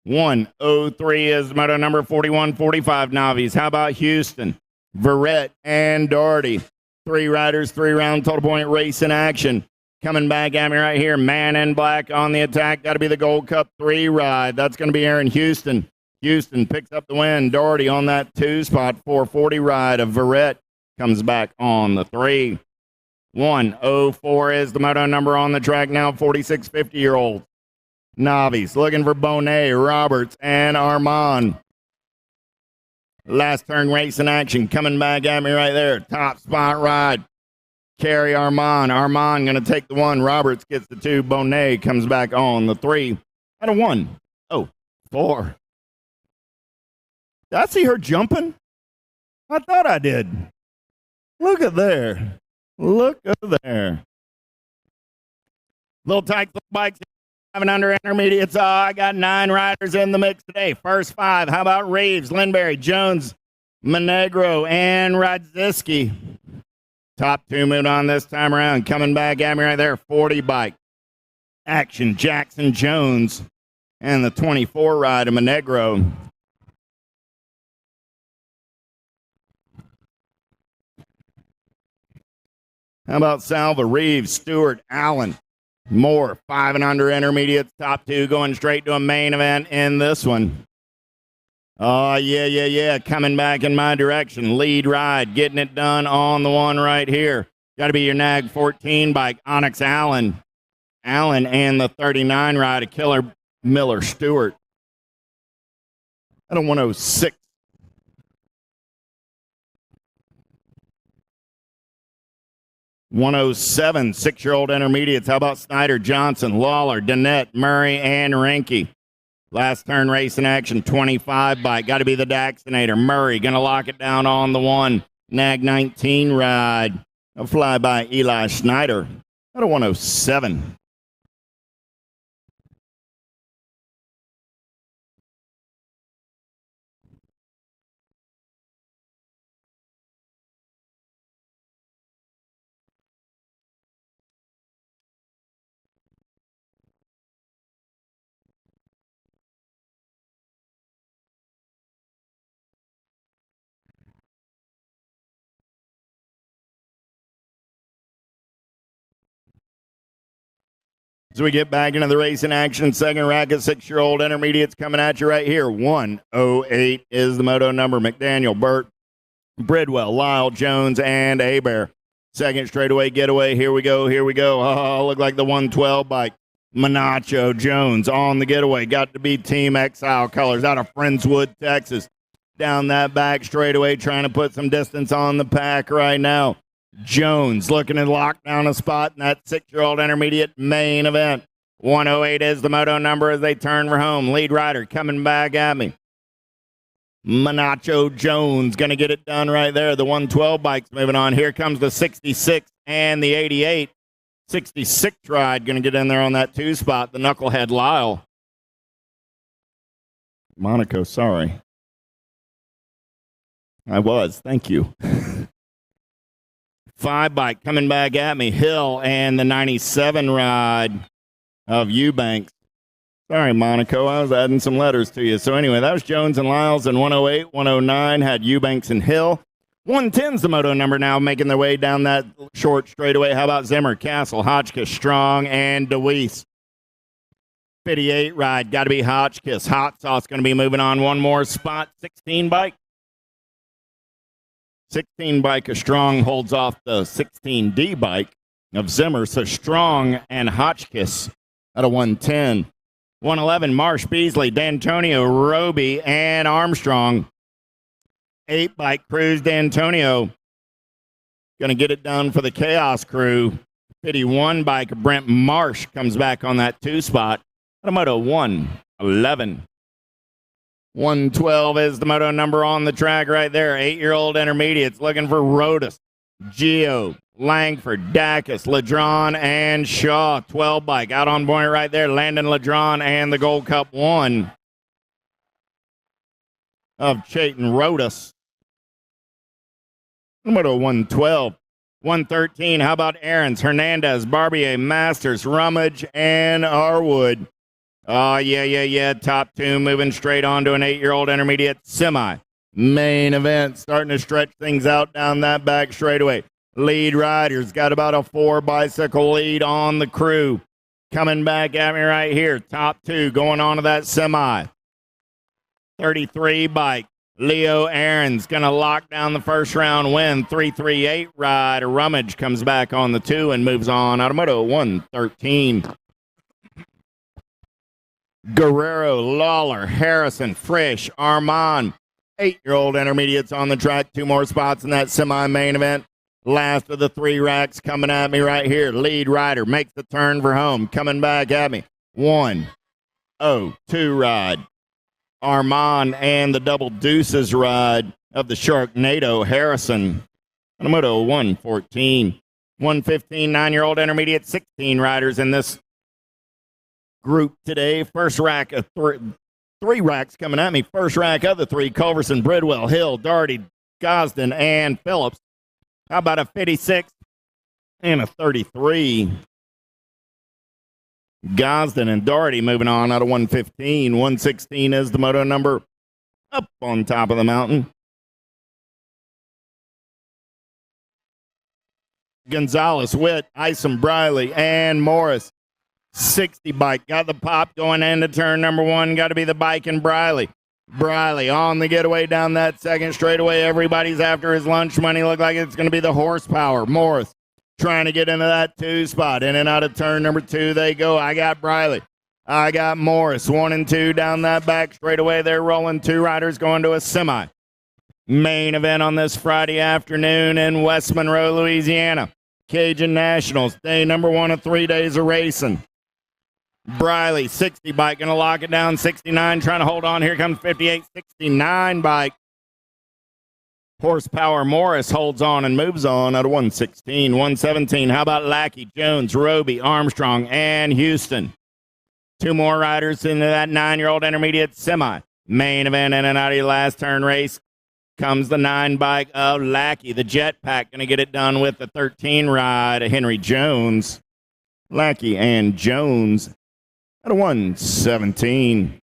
103 is moto number 41, 45 Novice. How about Houston, Verrett, and Doherty? 3 riders, 3 round total point race in action. Coming back at me right here. Man in black on the attack. Got to be the Gold Cup 3 ride. That's going to be Aaron Houston. Houston picks up the win. Doherty on that 2 spot. 440 ride of Verrett. comes back on the 3. 104 is the moto number on the track now. 46 50-year-olds. Novice looking for Bonet, Roberts, and Armand. Last turn race in action coming back at me right there. Top spot ride. Carry Armand. Armand going to take the 1. Roberts gets the 2. Bonet comes back on the 3. Out of 1. Oh, 4. Did I see her jumping? I thought I did. Look at there. Look at there. Little tight bikes. 7 under intermediates. I got 9 riders in the mix today. First 5. How about Reeves, Lindberry, Jones, Monegro, and Radziski? Top 2 moving on this time around. Coming back at me right there. 40 bike. Action, Jackson Jones, and the 24 ride of Monegro. How about Salva, Reeves, Stewart, Allen, Moore, 5 and under intermediates, top 2 going straight to a main event in this one. Oh, yeah. Coming back in my direction. Lead ride, getting it done on the one right here. Got to be your Nag 14 bike, Onyx Allen. Allen and the 39 ride, a Killer Miller Stewart. I don't 106. 107, 6-year-old intermediates. How about Snyder, Johnson, Lawler, Danette, Murray, and Rinke? Last turn race in action, 25 bike. Got to be the Daxonator. Murray going to lock it down on the 1. Nag 19 ride. A fly by Eli Snyder. Out of 107. As we get back into the race in action, second rack of 6-year-old intermediates coming at you right here. 108 is the moto number. McDaniel, Burt, Bridwell, Lyle, Jones, and Abear. Second straightaway getaway. Here we go. Oh, look like the 112 bike. Manacho Jones on the getaway. Got to be Team Exile colors out of Friendswood, Texas. Down that back straightaway, trying to put some distance on the pack right now. Jones looking to lock down a spot in that 6-year-old intermediate main event. 108 is the moto number as they turn for home. Lead rider coming back at me. Manacho Jones going to get it done right there. The 112 bike's moving on. Here comes the 66 and the 88. 66 ride going to get in there on that 2 spot. The knucklehead Lyle. Monaco, sorry. I was. Thank you. 5 bike coming back at me. Hill and the 97 ride of Eubanks. Sorry, Monaco. I was adding some letters to you. So anyway, that was Jones and Lyles in 108. 109 had Eubanks and Hill. 110's the moto number now, making their way down that short straightaway. How about Zimmer, Castle, Hotchkiss, Strong, and DeWeese? 58 ride. Got to be Hotchkiss. Hot Sauce going to be moving on one more spot. 16 bike. 16 bike of Strong holds off the 16D bike of Zimmer. So Strong and Hotchkiss at a 110. 111, Marsh, Beasley, D'Antonio, Roby, and Armstrong. 8 bike Cruz, D'Antonio. Going to get it done for the Chaos crew. 51 bike Brent Marsh comes back on that 2 spot. At a moto 111. 112 is the moto number on the track right there. 8-year-old intermediates looking for Rodas, Geo, Langford, Dacus, Ladron, and Shaw. 12 bike out on point right there. Landon Ladron and the Gold Cup 1 of Chayton Rodas. Moto 112. 113, how about Aarons, Hernandez, Barbier, Masters, Rummage, and Arwood. Oh, yeah. Top 2 moving straight on to an 8-year-old intermediate semi. Main event starting to stretch things out down that back straightaway. Lead riders got about a 4 bicycle lead on the crew. Coming back at me right here. Top 2 going on to that semi. 33 bike. Leo Aaron's going to lock down the first round win. 338 ride. Rummage comes back on the 2 and moves on. Automoto 113. Guerrero, Lawler, Harrison, Frisch, Armand. 8-year-old intermediates on the track. 2 more spots in that semi-main event. Last of the 3 racks coming at me right here. Lead rider makes the turn for home. Coming back at me. 1-0-2 ride. Armand and the double deuces ride of the Sharknado. Harrison. Automoto 114. 115, 9-year-old intermediate. 16 riders in this group today. First rack of 3 racks coming at me. First rack of the 3. Culverson, Bridwell, Hill, Darty, Gosden, and Phillips. How about a 56 and a 33? Gosden and Darty moving on out of 115. 116 is the moto number up on top of the mountain. Gonzalez, Witt, Isom, Briley, and Morris. 60 bike. Got the pop going into turn number 1. Got to be the bike and Briley. Briley on the getaway down that second straightaway. Everybody's after his lunch money. Look like it's going to be the horsepower. Morris trying to get into that 2 spot. In and out of turn number 2 they go. I got Briley. I got Morris. 1 and 2 down that back straightaway. They're rolling. 2 riders going to a semi. Main event on this Friday afternoon in West Monroe, Louisiana. Cajun Nationals. Day number 1 of 3 days of racing. Briley, 60 bike, going to lock it down. 69, trying to hold on. Here comes 58, 69 bike. Horsepower Morris holds on and moves on out of 116. 117, how about Lackey, Jones, Roby, Armstrong, and Houston? 2 more riders into that 9-year-old intermediate semi. Main event in and out of your last turn race. Comes the 9 bike of Lackey, the Jetpack, going to get it done with the 13 ride of Henry Jones. Lackey and Jones out of 117.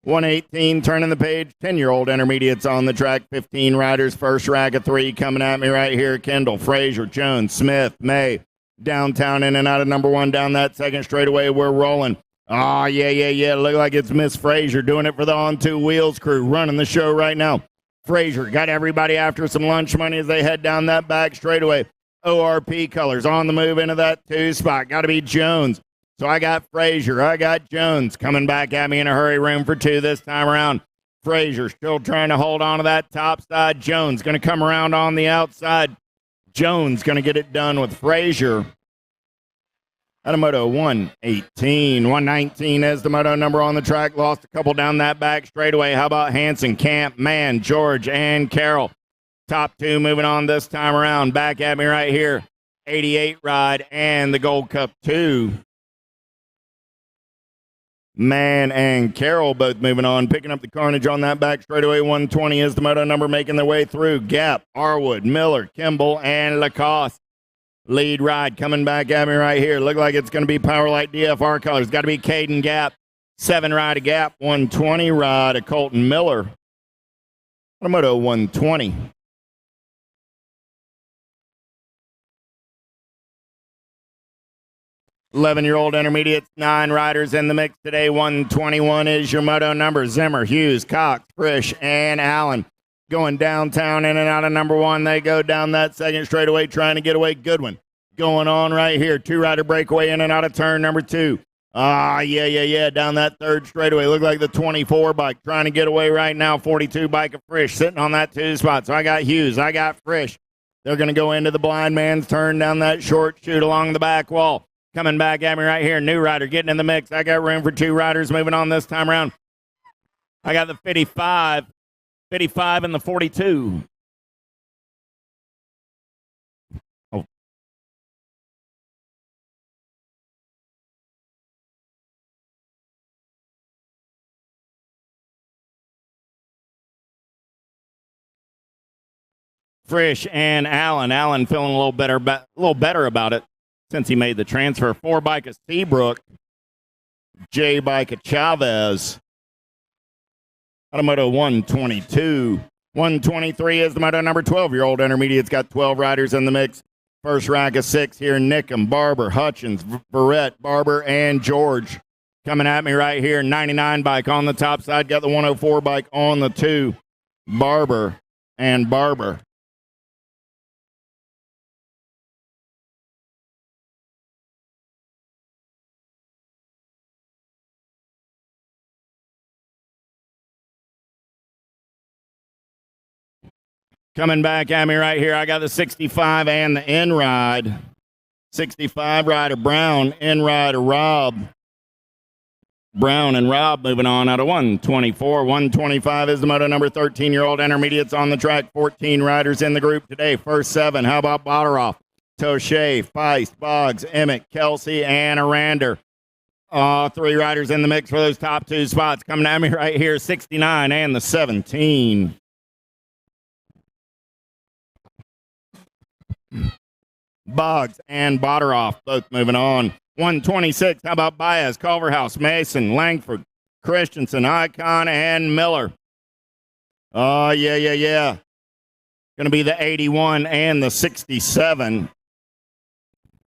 118, turning the page. 10-year-old intermediates on the track. 15 riders. First rack of 3 coming at me right here. Kendall, Frazier, Jones, Smith, May. Downtown in and out of number 1 down that second straightaway. We're rolling. Oh, yeah. Look like it's Miss Frazier doing it for the On Two Wheels crew. Running the show right now. Frazier got everybody after some lunch money as they head down that back straightaway. ORP colors on the move into that 2 spot. Got to be Jones. So I got Frazier. I got Jones coming back at me in a hurry. Room for 2 this time around. Frazier still trying to hold on to that top side. Jones going to come around on the outside. Jones going to get it done with Frazier. Automoto 118. 119 is the moto number on the track. Lost a couple down that back straightaway. How about Hanson, Camp, Mann, George, and Carroll? Top 2 moving on this time around. Back at me right here. 88 ride and the Gold Cup 2. Mann and Carroll both moving on. Picking up the carnage on that back straightaway. 120 is the moto number making their way through. Gap, Arwood, Miller, Kimball, and Lacoste. Lead ride coming back at me right here. Look like it's going to be Powerlight DFR colors. Got to be Caden Gap. 7 ride of Gap. 120 ride of Colton Miller. Automoto 120. 11-year-old intermediates, 9 riders in the mix today. 121 is your moto number. Zimmer, Hughes, Cox, Frisch, and Allen. Going downtown in and out of number 1. They go down that second straightaway trying to get away. Goodwin going on right here. 2-rider breakaway in and out of turn number 2. Yeah. Down that third straightaway. Look like the 24 bike trying to get away right now. 42 bike of Frisch sitting on that 2 spot. So I got Hughes. I got Frisch. They're going to go into the blind man's turn down that short chute along the back wall. Coming back at me right here. New rider getting in the mix. I got room for 2 riders moving on this time around. I got the 55 and the 42. Oh. Frisch and Allen. Allen feeling a little better about it since he made the transfer. 4 bike of Seabrook. J bike of Chavez. Automoto 122. 123 is the moto number. 12-year-old intermediate's got 12 riders in the mix. First rack of 6 here. Nickham, Barber, Hutchins, Verrett, Barber, and George. Coming at me right here, 99 bike on the top side. Got the 104 bike on the 2. Barber and Barber. Coming back at me right here, I got the 65 and the in-ride. 65 rider Brown, in-rider Rob. Brown and Rob moving on out of 124. 125 is the moto number 13-year-old intermediates on the track. 14 riders in the group today. First 7, how about Botteroff, Toshe, Feist, Boggs, Emmett, Kelsey, and Arander. 3 riders in the mix for those top 2 spots. Coming at me right here, 69 and the 17. Boggs and Botteroff both moving on. 126, how about Baez, Culverhouse, Mason, Langford, Christensen, Icon, and Miller. Oh, yeah. Going to be the 81 and the 67.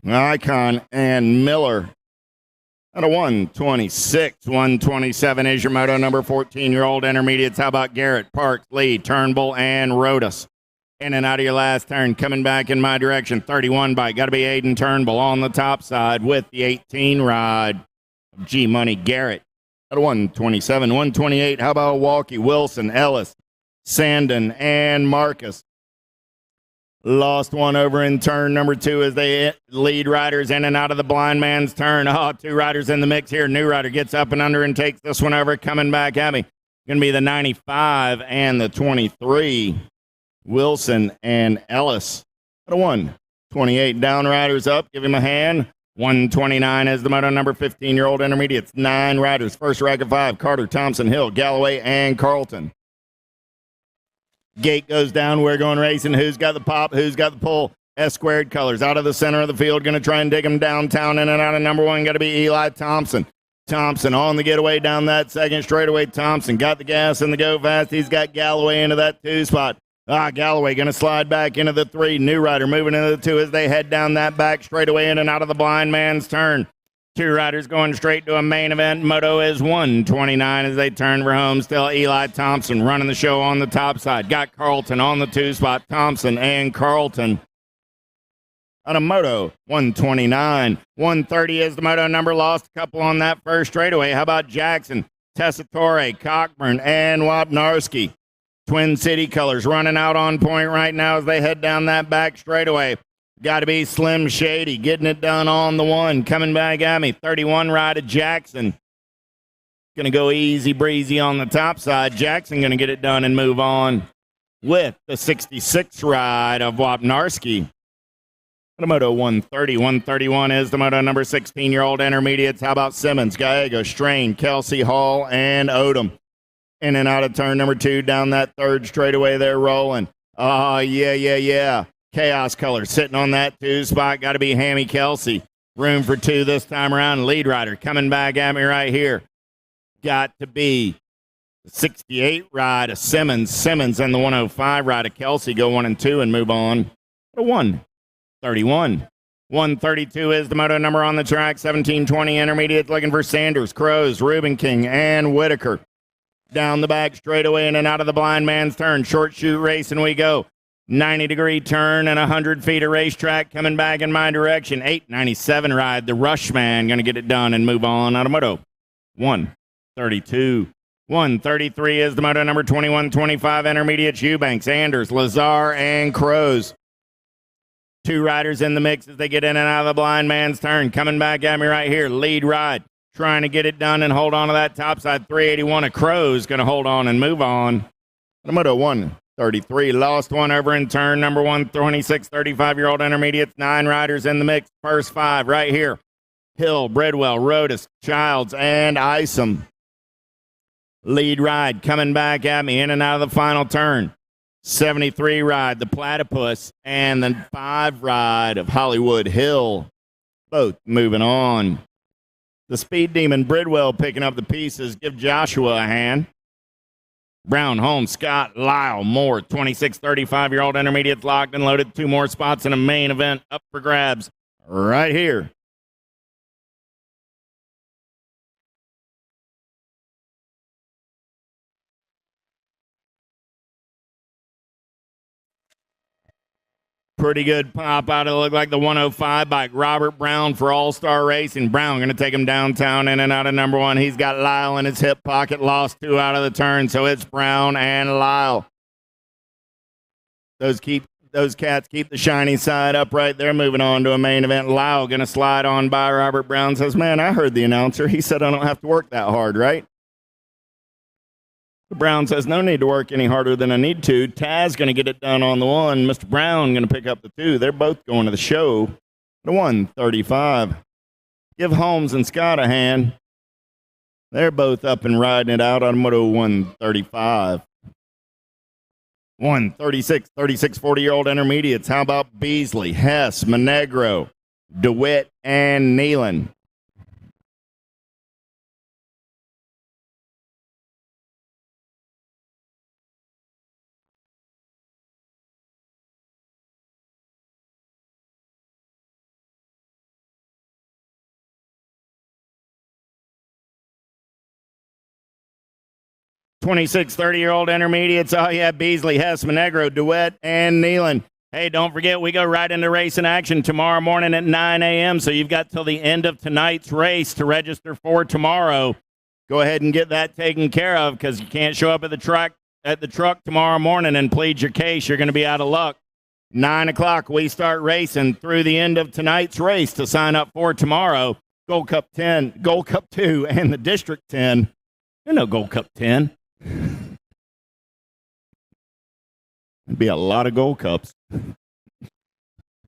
Icon and Miller. Out of 126. 127 is your moto number 14-year-old intermediates. How about Garrett, Parks, Lee, Turnbull, and Rodas? In and out of your last turn, coming back in my direction. 31 bike, got to be Aiden Turnbull on the top side with the 18 ride. G-Money Garrett at 127. 128, how about Walkie, Wilson, Ellis, Sandon, and Marcus. Lost one over in turn number 2 as they lead riders in and out of the blind man's turn. 2 riders in the mix here. New rider gets up and under and takes this one over. Coming back at me, going to be the 95 and the 23. Wilson and Ellis at a 128. Down riders up. Give him a hand. 129 is the moto number 15-year-old intermediates. 9 riders. First rack of 5. Carter, Thompson, Hill, Galloway, and Carlton. Gate goes down. We're going racing. Who's got the pop? Who's got the pull? S squared colors out of the center of the field. Going to try and dig him downtown. In and out of number 1. Got to be Eli Thompson. Thompson on the getaway down that second straightaway. Thompson got the gas and the go fast. He's got Galloway into that 2 spot. Galloway going to slide back into the 3. New rider moving into the 2 as they head down that back straightaway in and out of the blind man's turn. 2 riders going straight to a main event. Moto is 129 as they turn for home. Still Eli Thompson running the show on the top side. Got Carlton on the 2 spot. Thompson and Carlton. On a moto, 129. 130 is the moto number. Lost a couple on that first straightaway. How about Jackson, Tessitore, Cockburn, and Wapnarski? Twin City colors running out on point right now as they head down that back straightaway. Got to be Slim Shady getting it done on the 1. Coming back at me, 31 ride of Jackson. Going to go easy breezy on the top side. Jackson going to get it done and move on with the 66 ride of Wapnarski. The moto 130. 131 is the moto number 16-year-old intermediates. How about Simmons, Gallego, Strain, Kelsey, Hall, and Odom? In and out of turn number 2, down that 3rd straightaway, they're rolling. Yeah. Chaos color sitting on that 2 spot. Got to be Hammy Kelsey. Room for 2 this time around. Lead rider coming back at me right here. Got to be the 68 ride of Simmons. Simmons and the 105 ride of Kelsey go 1 and 2 and move on to 131. 132 is the moto number on the track. 1720 intermediate looking for Sanders, Crows, Reuben King, and Whitaker. Down the back straightaway in and out of the blind man's turn. Short shoot racing we go. 90-degree turn and 100 feet of racetrack coming back in my direction. 897 ride. The Rushman going to get it done and move on out of moto. 132. 133 is the moto number 2125 intermediate. Eubanks, Anders, Lazar, and Crows. 2 riders in the mix as they get in and out of the blind man's turn. Coming back at me right here. Lead ride. Trying to get it done and hold on to that top side. 381 of Crows going to hold on and move on. The moto 133. Lost one over in turn number 1. 26, 35-year-old intermediates. 9 riders in the mix. First 5 right here. Hill, Bridwell, Rodas, Childs, and Isom. Lead ride coming back at me in and out of the final turn. 73 ride, the Platypus, and the 5 ride of Hollywood Hill. Both moving on. The Speed Demon, Bridwell picking up the pieces. Give Joshua a hand. Brown, Holmes, Scott, Lyle, Moore, 26, 35-year-old intermediates locked and loaded. 2 more spots in a main event up for grabs right here Pretty good pop out. It looked like the 105 bike. Robert Brown for All-Star Racing. Brown going to take him downtown in and out of number one. He's got Lyle in his hip pocket. Lost 2 out of the turn, so it's Brown and Lyle. Those cats keep the shiny side upright. They're moving on to a main event. Lyle going to slide on by Robert Brown. Says, man, I heard the announcer. He said I don't have to work that hard, right? Brown says, no need to work any harder than I need to. Taz going to get it done on the 1. Mr. Brown going to pick up the 2. They're both going to the show. The 135. Give Holmes and Scott a hand. They're both up and riding it out on Moto 135. 136, 40-year-old intermediates. How about Beasley, Hess, Monegro, DeWitt, and Nealon? 26, 30-year-old intermediates. Oh, yeah, Beasley, Hess, Monegro, DeWitt, and Nealon. Hey, don't forget, we go right into racing action tomorrow morning at 9 a.m., so you've got till the end of tonight's race to register for tomorrow. Go ahead and get that taken care of because you can't show up at the truck tomorrow morning and plead your case. You're going to be out of luck. 9 o'clock, we start racing through the end of tonight's race to sign up for tomorrow. Gold Cup 10, Gold Cup 2, and the District 10. There's no Gold Cup 10. It'd be a lot of Gold Cups.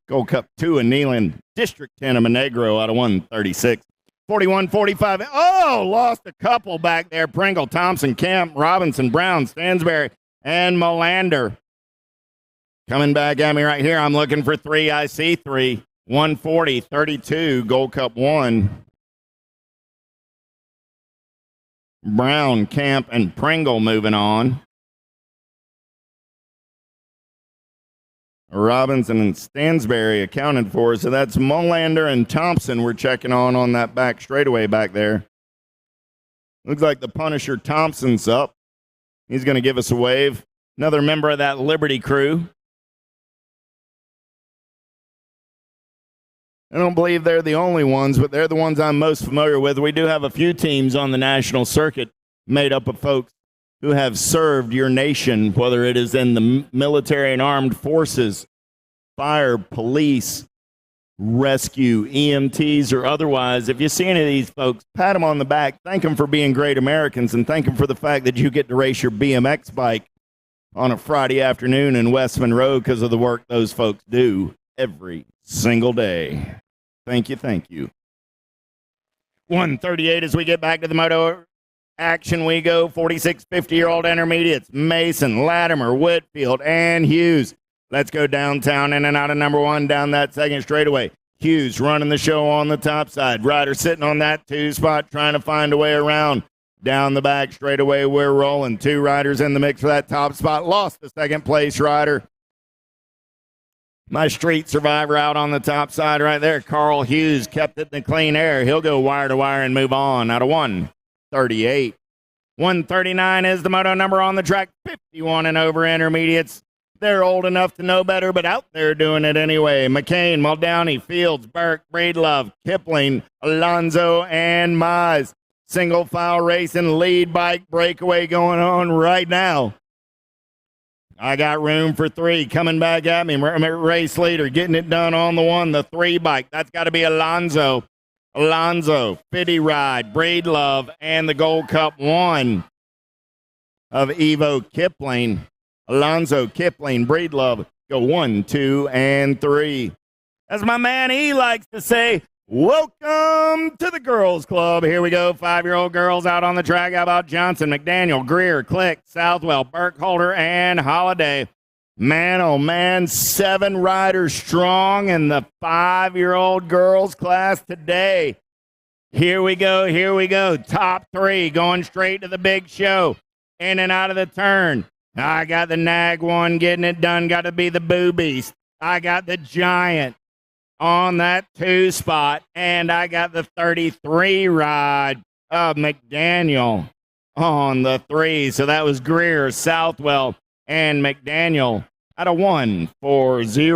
Gold Cup 2 in Nealon. District 10 of Monegro out of 136. 41-45. Oh, lost a couple back there. Pringle, Thompson, Kemp, Robinson, Brown, Stansberry, and Molander. Coming back at me right here. I'm looking for 3. I see 3. 140, 32, Gold Cup 1. Brown, Camp, and Pringle moving on. Robinson and Stansberry accounted for, so that's Molander and Thompson we're checking on that back straightaway back there. Looks like the Punisher Thompson's up. He's going to give us a wave. Another member of that Liberty crew. I don't believe they're the only ones, but they're the ones I'm most familiar with. We do have a few teams on the national circuit made up of folks who have served your nation, whether it is in the military and armed forces, fire, police, rescue, EMTs, or otherwise. If you see any of these folks, pat them on the back, thank them for being great Americans, and thank them for the fact that you get to race your BMX bike on a Friday afternoon in West Monroe because of the work those folks do every single day. Thank you, thank you. 138 as we get back to the moto action we go. 46 50-year-old intermediates. Mason, Latimer, Whitfield, and Hughes. Let's go downtown in and out of number 1 down that second straightaway. Hughes running the show on the top side. Ryder sitting on that 2 spot trying to find a way around. Down the back straightaway we're rolling. 2 riders in the mix for that top spot. Lost the second place rider. My street survivor out on the top side right there, Carl Hughes, kept it in the clean air. He'll go wire to wire and move on out of 138. 139 is the moto number on the track. 51 and over intermediates. They're old enough to know better, but out there doing it anyway. McCain, Muldowney, Fields, Burke, Breedlove, Kipling, Alonzo, and Mize. Single file racing, lead bike breakaway going on right now. I got room for 3 coming back at me. Race leader getting it done on the 1, the 3 bike. That's got to be Alonzo. Alonzo, Fitty Ride, Breedlove, and the Gold Cup 1 of Evo Kipling. Alonzo, Kipling, Breedlove go 1, 2, and 3. As my man E likes to say, welcome to the girls club. Here we go. 5-year-old girls out on the track. How about Johnson, McDaniel, Greer, Click, Southwell, Burkholder, and Holiday? Man, oh man, 7 riders strong in the 5-year-old girls class today. Here we go. Here we go. Top 3 going straight to the big show. In and out of the turn. I got the Nag one getting it done. Got to be the Boobies. I got the Giant on that 2 spot, and I got the 33 ride of McDaniel on the 3. So that was Greer, Southwell, and McDaniel out of 140.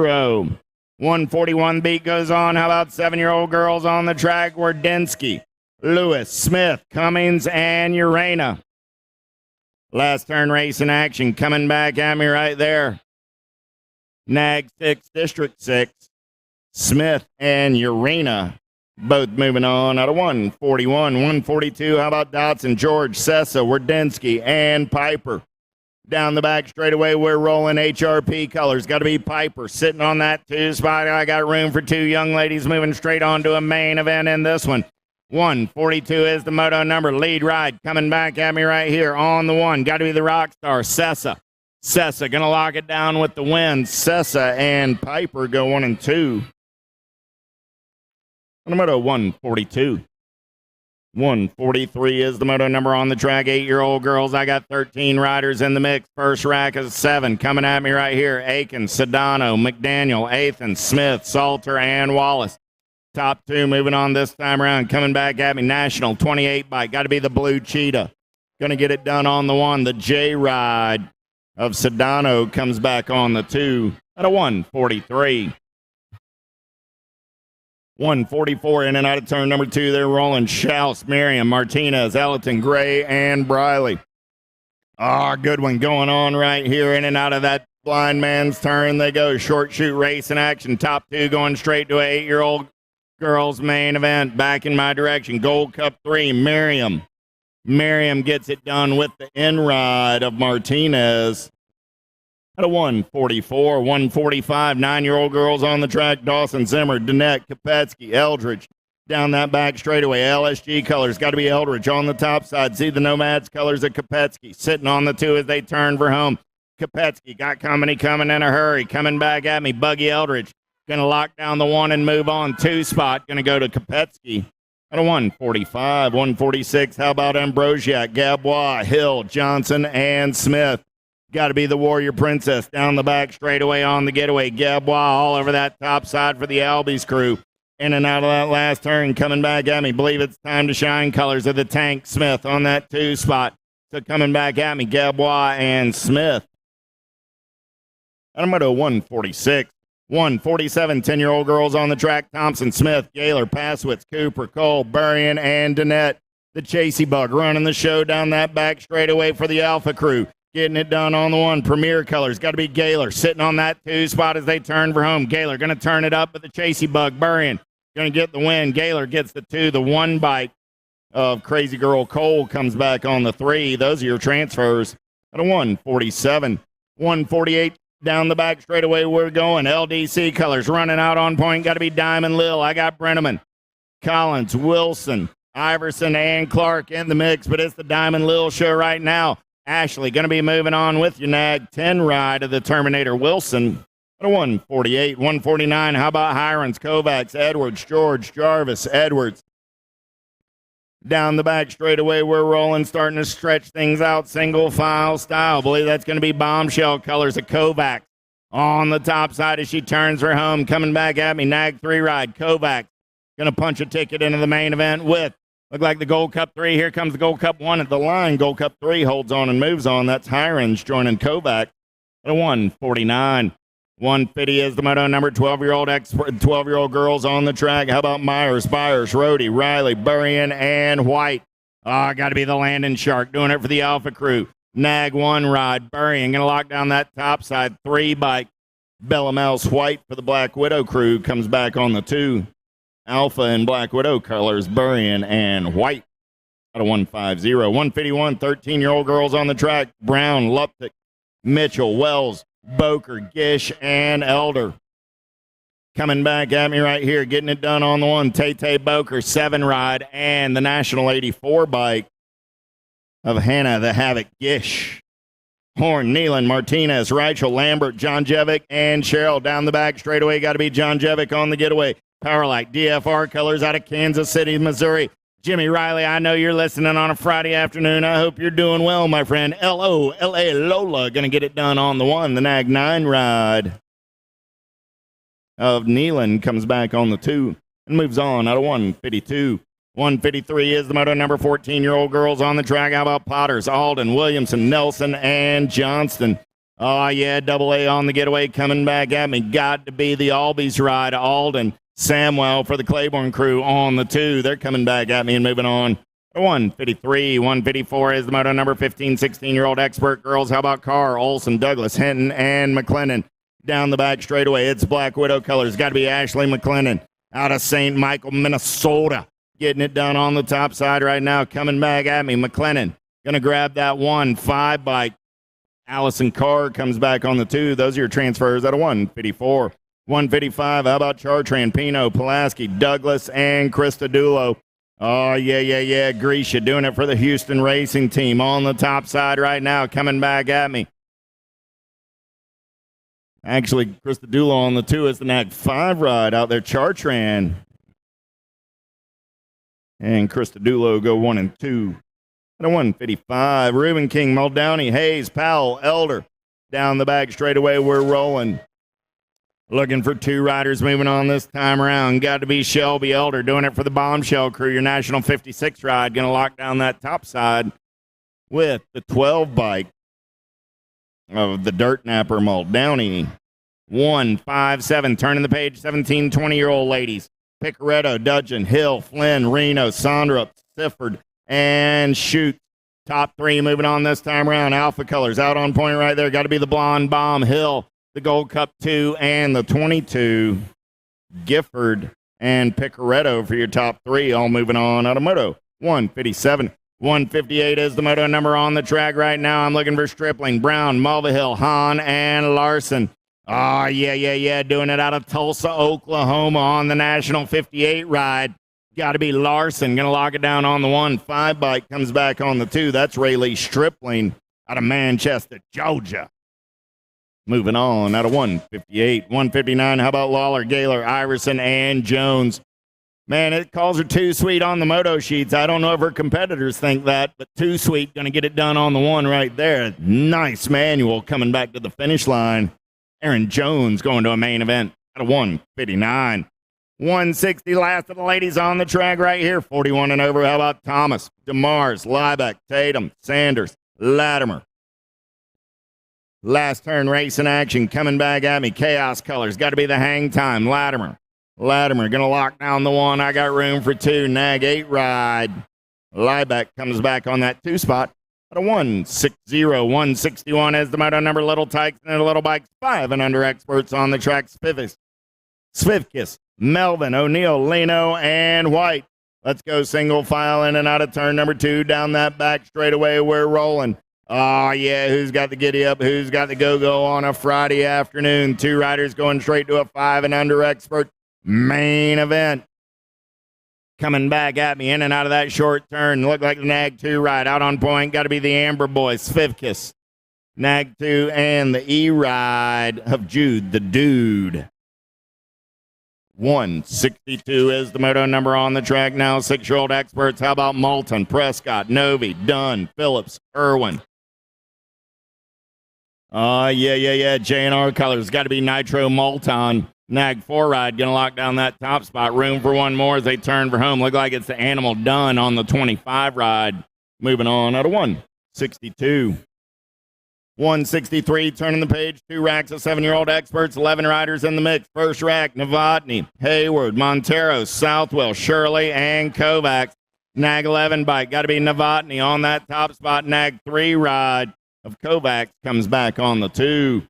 141 beat goes on. How about 7-year-old girls on the track? Wardensky, Lewis, Smith, Cummings, and Urena. Last turn race in action coming back at me right there. Nag 6, District 6, Smith and Urena. Both moving on out of 141. 142, how about Dotson, George, Sessa, Wardensky, and Piper. Down the back straightaway, we're rolling HRP colors. Got to be Piper sitting on that 2 spot. I got room for 2 young ladies moving straight on to a main event in this one. 142 is the moto number. Lead ride coming back at me right here on the 1. Got to be the rock star, Sessa. Sessa going to lock it down with the win. Sessa and Piper go 1 and 2. On the moto 142. 143 is the moto number on the track. 8-year-old girls. I got 13 riders in the mix. First rack is 7. Coming at me right here. Aiken, Sedano, McDaniel, Athan, Smith, Salter, and Wallace. Top 2 moving on this time around. Coming back at me. National 28 bike. Got to be the Blue Cheetah. Going to get it done on the 1. The J ride of Sedano comes back on the 2 at a 143. 144 in and out of turn number 2. They're rolling Schaus, Miriam, Martinez, Ellerton, Gray, and Briley. Good one going on right here in and out of that blind man's turn. They go. Short shoot race in action. Top 2 going straight to an 8-year-old girls main event. Back in my direction. Gold Cup 3, Miriam. Miriam gets it done with the in ride of Martinez. At a 144, 145, 9-year-old girls on the track. Dawson, Zimmer, Danette, Kopetsky, Eldridge. Down that back straightaway. LSG colors. Got to be Eldridge on the top side. See the Nomads colors of Kopetsky. Sitting on the 2 as they turn for home. Kopetsky got company coming in a hurry. Coming back at me. Buggy Eldridge. Going to lock down the 1 and move on. 2 spot. Going to go to Kopetsky. At a 145, 146. How about Ambrosiak, Gabois, Hill, Johnson, and Smith? Got to be the Warrior Princess down the back straightaway on the getaway. Gabois all over that top side for the Albies crew. In and out of that last turn, coming back at me. Believe it's time to shine colors of the Tank Smith on that 2 spot. So coming back at me, Gabois and Smith. And I'm going to 146. 147, 10-year-old girls on the track. Thompson, Smith, Gaylor, Passwitz, Cooper, Cole, Burrion, and Danette. The Chasey Bug running the show down that back straightaway for the Alpha crew. Getting it done on the 1. Premier colors. Got to be Gaylor sitting on that 2 spot as they turn for home. Gaylor going to turn it up with the Chasey Bug. Burrion going to get the win. Gaylor gets the 2. The 1 bike of Crazy Girl Cole comes back on the 3. Those are your transfers. At a 147. 148 down the back straightaway we're going. LDC colors running out on point. Got to be Diamond Lil. I got Brenneman, Collins, Wilson, Iverson, and Clark in the mix, but it's the Diamond Lil show right now. Ashley going to be moving on with your Nag 10 ride of the Terminator Wilson at a 148. 149, how about Hirons, Kovacs, Edwards, George, Jarvis, Edwards. Down the back straightaway we're rolling, starting to stretch things out single file style. Believe that's going to be Bombshell colors of Kovacs. On the top side as she turns her home, coming back at me, Nag 3 ride, Kovacs. Going to punch a ticket into the main event with, look like the Gold Cup 3. Here comes the Gold Cup 1 at the line. Gold Cup 3 holds on and moves on. That's Hirons joining Kovac at a 149. 150 is the moto number. 12-year-old girls on the track. How about Myers, Byers, Rhodey, Riley, Burrion, and White? Got to be the Landon Shark doing it for the Alpha crew. Nag 1 ride. Burrion going to lock down that top side. 3 bike. Bellamels White for the Black Widow crew comes back on the 2. Alpha and Black Widow colors, Burrion and White. Out of 150. 151, 13-year-old girls on the track. Brown, Luptic, Mitchell, Wells, Boker, Gish, and Elder. Coming back at me right here, getting it done on the 1. Tay Boker, 7 ride, and the National 84 bike of Hannah the Havoc Gish. Horn, Nealon, Martinez, Reichel, Lambert, John Jevic, and Cheryl. Down the back straightaway, got to be John Jevic on the getaway. Powerlight, DFR colors out of Kansas City, Missouri. Jimmy Riley, I know you're listening on a Friday afternoon. I hope you're doing well, my friend. L-O-L-A, Lola, going to get it done on the 1. The Nag 9 ride of Nealon comes back on the 2 and moves on out of 152. 153 is the moto number. 14-year-old girls on the track. How about Potters, Alden, Williamson, Nelson, and Johnston? Oh, yeah, double A on the getaway coming back at me. Got to be the Albies ride. Alden, Samwell for the Claiborne crew on the 2. They're coming back at me and moving on. 153, 154 is the moto number 15, 16-year-old expert girls. How about Carr, Olson, Douglas, Hinton, and McLennan? Down the back straightaway, it's Black Widow colors. Got to be Ashley McLennan out of St. Michael, Minnesota. Getting it done on the top side right now. Coming back at me, McLennan. Going to grab that 1-5 bike. Allison Carr comes back on the 2. Those are your transfers out of 154. 155, how about Chartrand, Pino, Pulaski, Douglas, and Christodulo. Oh, yeah. Grisha doing it for the Houston Racing Team on the top side right now. Coming back at me. Actually, Christodulo on the 2 is the NAG 5 ride out there. Chartrand and Christodulo go 1 and 2. At a 155, Reuben King, Muldowney, Hayes, Powell, Elder. Down the back straightaway, we're rolling. Looking for 2 riders moving on this time around. Got to be Shelby Elder doing it for the Bombshell crew. Your National 56 ride. Going to lock down that top side with the 12 bike of the Dirt Napper Muldowney. 157, turning the page, 17, 20-year-old ladies. Picaretto, Dudgeon, Hill, Flynn, Reno, Sondrup, Sifford, and Shoot. Top 3 moving on this time around. Alpha colors out on point right there. Got to be the Blonde Bomb, Hill, the Gold Cup 2, and the 22. Gifford and Picaretto for your top 3, all moving on out of moto. 157. 158 is the moto number on the track right now. I'm looking for Stripling, Brown, Mulvihill, Hahn, and Larson. Oh, yeah. Doing it out of Tulsa, Oklahoma on the National 58 ride. Got to be Larson. Going to lock it down on the 1-5 bike. Comes back on the 2. That's Rayleigh Stripling out of Manchester, Georgia. Moving on out of 158. 159, how about Lawler, Gaylor, Iverson, and Jones? Man, it calls her too sweet on the moto sheets. I don't know if her competitors think that, but too sweet. Going to get it done on the 1 right there. Nice manual coming back to the finish line. Aaron Jones going to a main event out of 159. 160, last of the ladies on the track right here. 41 and over. How about Thomas, DeMars, Liebeck, Tatum, Sanders, Latimer? Last turn race in action coming back at me. Chaos colors. Got to be the hang time. Latimer going to lock down the 1. I got room for 2. Nag 8 ride. Liebeck comes back on that 2 spot. At a 160, 161 as the moto number. Little Tykes and Little Bikes. 5 and under experts on the track. Svivkis, Melvin, O'Neill, Leno, and White. Let's go single file in and out of turn number 2. Down that back straightaway, we're rolling. Oh, yeah, who's got the giddy up? Who's got the go-go on a Friday afternoon? 2 riders going straight to a 5 and under expert main event. Coming back at me in and out of that short turn. Look like the Nag 2 ride out on point. Got to be the Amber Boy, Svivkis. Nag 2 and the E ride of Jude, the Dude. 162 is the moto number on the track now. 6-year-old experts. How about Moulton, Prescott, Novi, Dunn, Phillips, Irwin? Yeah. J&R colors. Got to be Nitro Moulton. Nag 4 ride. Going to lock down that top spot. Room for 1 more as they turn for home. Look like it's the Animal Dunn on the 25 ride. Moving on out of 162. 163, turning the page. 2 racks of 7-year-old experts. 11 riders in the mix. First rack, Novotny, Hayward, Montero, Southwell, Shirley, and Kovacs. Nag 11 bike. Got to be Novotny on that top spot. Nag 3 ride of Kovacs comes back on the 2.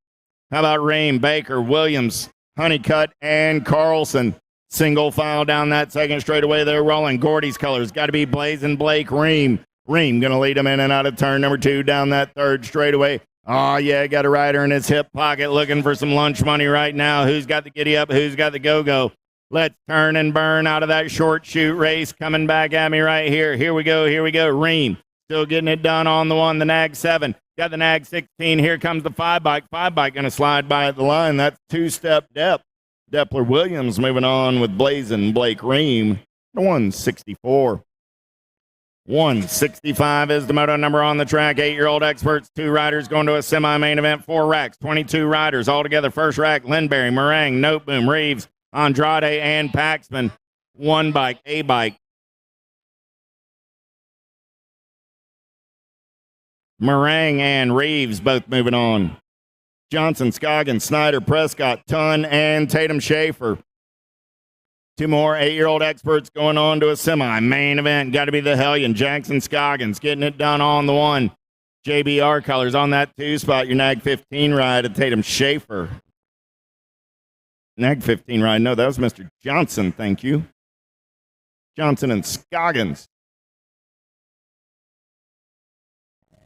How about Ream, Baker, Williams, Honeycutt, and Carlson? Single file down that second straightaway. They're rolling. Gordy's colors. Got to be Blazing Blake Ream. Ream going to lead him in and out of turn number 2 down that third straightaway. Oh, yeah, got a rider in his hip pocket looking for some lunch money right now. Who's got the giddy up? Who's got the go-go? Let's turn and burn out of that short shoot race. Coming back at me right here. Here we go. Ream still getting it done on the 1, the Nag 7. Got the Nag 16. Here comes the 5 bike. 5 bike going to slide by at the line. That's 2-step depth. Depler Williams moving on with Blazing Blake Ream. 164. 165 is the moto number on the track. 8-year-old experts, 2 riders going to a semi-main event. 4 racks, 22 riders altogether. First rack, Lindberry, Meringue, Noteboom, Reeves, Andrade, and Paxman. 1 bike, A bike. Meringue and Reeves both moving on. Johnson, Scoggins, Snyder, Prescott, Tunn, and Tatum Schaefer. 2 more 8-year-old experts going on to a semi-main event. Got to be the Hellion. Jackson Scoggins getting it done on the 1. JBR colors on that 2 spot. Your Nag 15 ride at Tatum Schaefer. Nag 15 ride. No, that was Mr. Johnson. Thank you. Johnson and Scoggins.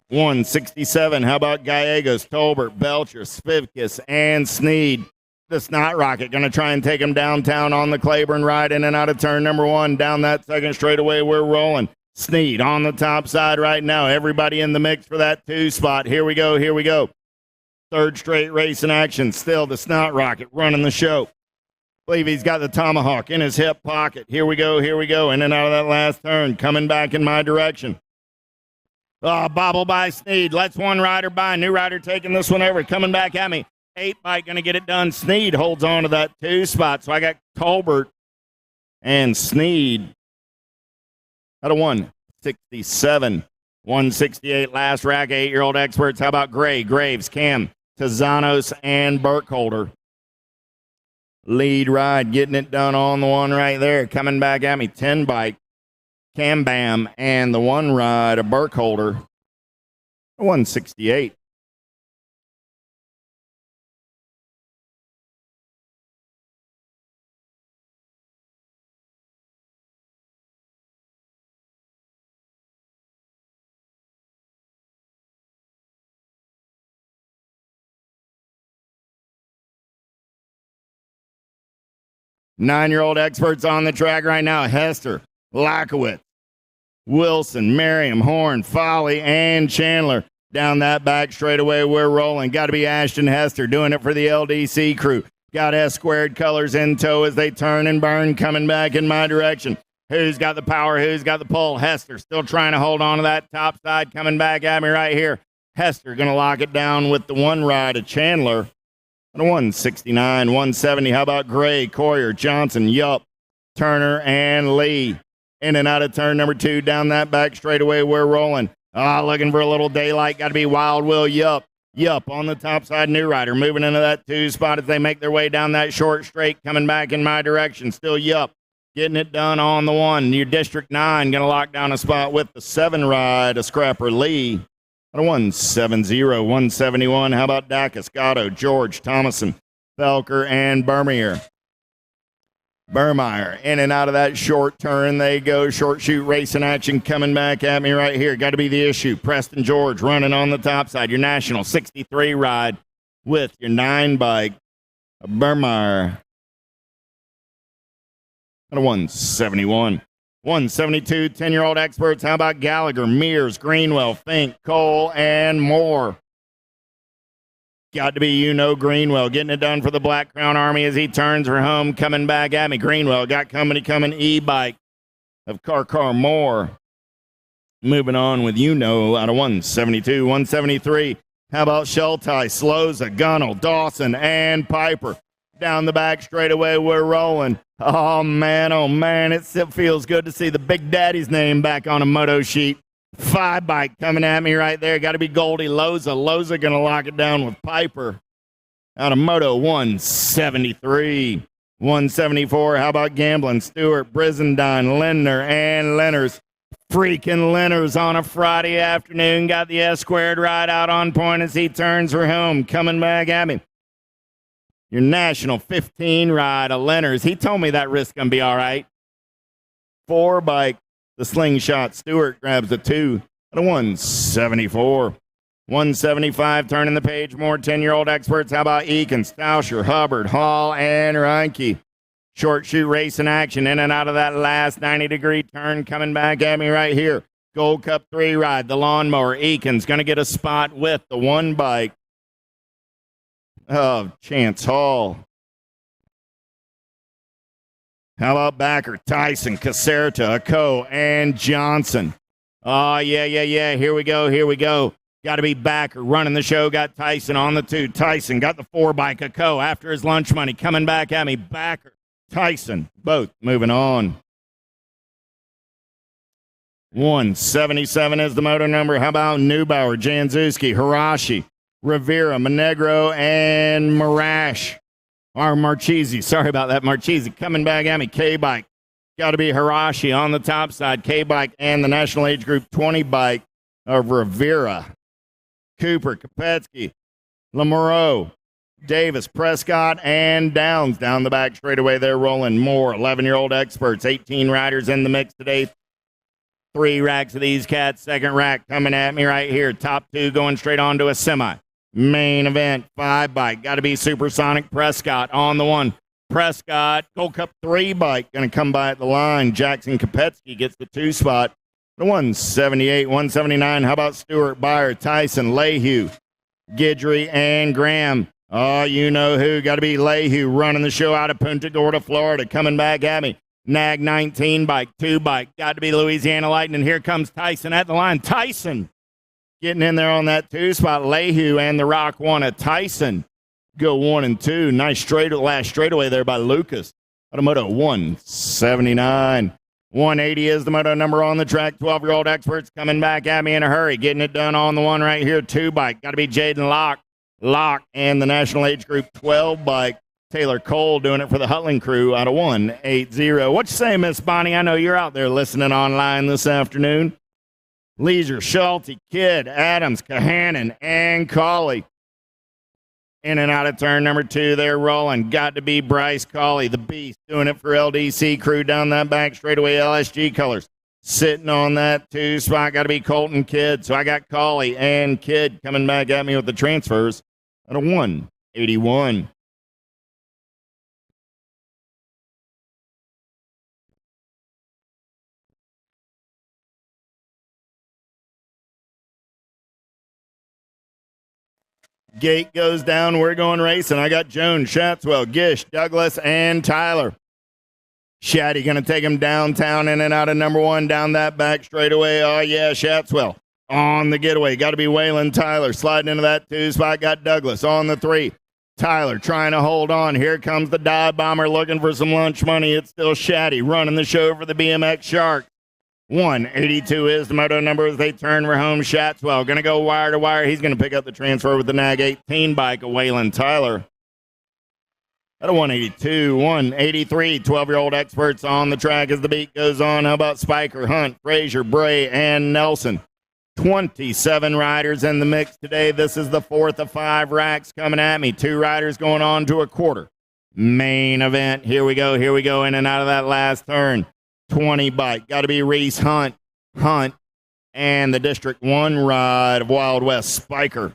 167. How about Gallegos, Tolbert, Belcher, Spivkus, and Sneed? The Snot Rocket going to try and take him downtown on the Claiborne ride in and out of turn number 1. Down that second straightaway, we're rolling. Sneed on the top side right now. Everybody in the mix for that 2 spot. Here we go. Here we go. Third straight race in action. Still the Snot Rocket running the show. Believe he's got the tomahawk in his hip pocket. Here we go. Here we go. In and out of that last turn. Coming back in my direction. Bobble by Sneed. Lets one rider by. New rider taking this one over. Coming back at me. 8 bike going to get it done. Sneed holds on to that 2 spot. So I got Colbert and Sneed out of 167. 168 last rack. 8-year-old experts. How about Gray, Graves, Cam, Tazanos, and Burkholder? Lead ride getting it done on the 1 right there. Coming back at me. 10 bike. Cam Bam and the 1 ride of Burkholder. 168. Nine-year-old experts on the track right now. Hester, Lackowitz, Wilson, Merriam, Horn, Folly, and Chandler. Down that back straightaway, we're rolling. Got to be Ashton Hester doing it for the LDC crew. Got S squared colors in tow as they turn and burn, coming back in my direction. Who's got the power? Who's got the pull? Hester still trying to hold on to that top side, coming back at me right here. Hester going to lock it down with the 1 ride of Chandler. 169, 170. How about Gray, Coyer, Johnson, Yup, Turner, and Lee? In and out of turn number 2. Down that back straightaway, we're rolling. Looking for a little daylight. Got to be Wild Will Yup. Yup on the top side, new rider. Moving into that 2 spot as they make their way down that short straight. Coming back in my direction. Still Yup. Getting it done on the 1. Your District 9 going to lock down a spot with the 7 ride of Scrapper Lee. 170, 171. How about Dacus, Gatto, George, Thomason, Felker, and Burmeyer? Burmeyer in and out of that short turn. They go. Short shoot racing action coming back at me right here. Got to be the issue. Preston George running on the top side. Your National 63 ride with your 9 bike. Burmeyer. 171. 172, 10-year-old experts. How about Gallagher, Mears, Greenwell, Fink, Cole, and more? Got to be Greenwell getting it done for the Black Crown Army as he turns for home. Coming back at me. Greenwell got company coming. E-bike of Car Moore. Moving on with out of 172, 173. How about Sheltie, Sloza, Gunnell, Dawson, and Piper? Down the back straightaway, we're rolling. Oh, man, it still feels good to see the Big Daddy's name back on a moto sheet. 5 bike coming at me right there. Got to be Goldie Loza. Loza going to lock it down with Piper. Out of Moto 173. 174. How about Gamblin, Stewart, Brizendine, Lindner, and Lenners? Freaking Lenners on a Friday afternoon. Got the S squared ride out on point as he turns for home. Coming back at me. Your National 15 ride of Lenners. He told me that wrist's going to be all right. 4 bike, the Slingshot. Stewart grabs the 2 at a 174. 175, turning the page. More 10-year-old experts. How about Eakins, Stauscher, Hubbard, Hall, and Reinke? Short shoot race in action. In and out of that last 90-degree turn. Coming back at me right here. Gold Cup 3 ride, the lawnmower. Eakins going to get a spot with the 1 bike of Chance Hall. How about Backer, Tyson, Caserta, Ako, and Johnson? Oh, yeah. Here we go. Got to be Backer running the show. Got Tyson on the 2. Tyson got the 4 bike. Ako after his lunch money. Coming back at me. Backer, Tyson, both moving on. 177 is the motor number. How about Neubauer, Janzuski, Hirashi, Rivera, Monegro, and Marchese. Sorry about that, Marchese. Coming back at me, K-Bike. Got to be Hirashi on the top side, K-Bike, and the National Age Group 20 bike of Rivera. Cooper, Kopetsky, Monroe, Davis, Prescott, and Downs down the back straightaway. They're rolling more 11-year-old experts, 18 riders in the mix today. 3 racks of these cats. Second rack coming at me right here. Top 2 going straight on to a semi. Main event, 5 bike. Got to be Supersonic Prescott on the 1. Prescott, Gold Cup 3 bike. Going to come by at the line. Jackson Kopetsky gets the 2 spot. The 178, 179. How about Stewart, Byer, Tyson, Lehue, Guidry, and Graham? Oh, you know who. Got to be Lehue running the show out of Punta Gorda, Florida. Coming back at me. Nag 19 bike, 2 bike. Got to be Louisiana Lightning. Here comes Tyson at the line. Tyson getting in there on that 2 spot. Lehue and the Rock 1 at Tyson go 1 and 2. Nice last straightaway there by Lucas. Automoto 179. 180 is the moto number on the track. 12-year-old experts coming back at me in a hurry. Getting it done on the 1 right here. 2 bike. Got to be Jaden Locke and the National Age Group 12 bike. Taylor Cole doing it for the Hutling crew out of 180. What you say, Miss Bonnie? I know you're out there listening online this afternoon. Leisure, Schulte, Kidd, Adams, Kahanen, and Cawley. In and out of turn number 2, they're rolling. Got to be Bryce Cawley, the beast, doing it for LDC crew down that back straightaway, LSG colors. Sitting on that 2 spot, got to be Colton Kidd. So I got Cawley and Kidd coming back at me with the transfers at a 181. Gate goes down. We're going racing. I got Jones, Shatswell, Gish, Douglas, and Tyler. Shaddy going to take him downtown in and out of number 1 down that back straightaway. Oh, yeah, Shatswell on the getaway. Got to be Waylon Tyler sliding into that 2 spot. Got Douglas on the 3. Tyler trying to hold on. Here comes the dive bomber looking for some lunch money. It's still Shaddy running the show for the BMX Shark. 182 is the moto number as they turn for home. Shatswell going to go wire to wire. He's going to pick up the transfer with the Nag 18 bike of Waylon Tyler. At a 182, 183, 12-year-old experts on the track as the beat goes on. How about Spiker, Hunt, Frazier, Bray, and Nelson? 27 riders in the mix today. This is the 4th of 5 racks coming at me. 2 riders going on to a quarter. Main event. Here we go, in and out of that last turn. 20 bike. Got to be Reese Hunt, and the District 1 ride of Wild West Spiker.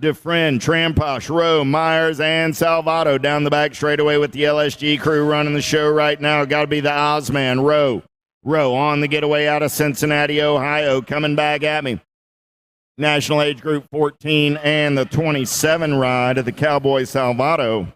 DeFriend, Tramposh, Rowe, Myers, and Salvato down the back straightaway with the LSG crew running the show right now. Got to be the Ozman, Rowe on the getaway out of Cincinnati, Ohio, coming back at me. National Age Group 14 and the 27 ride of the Cowboy Salvato.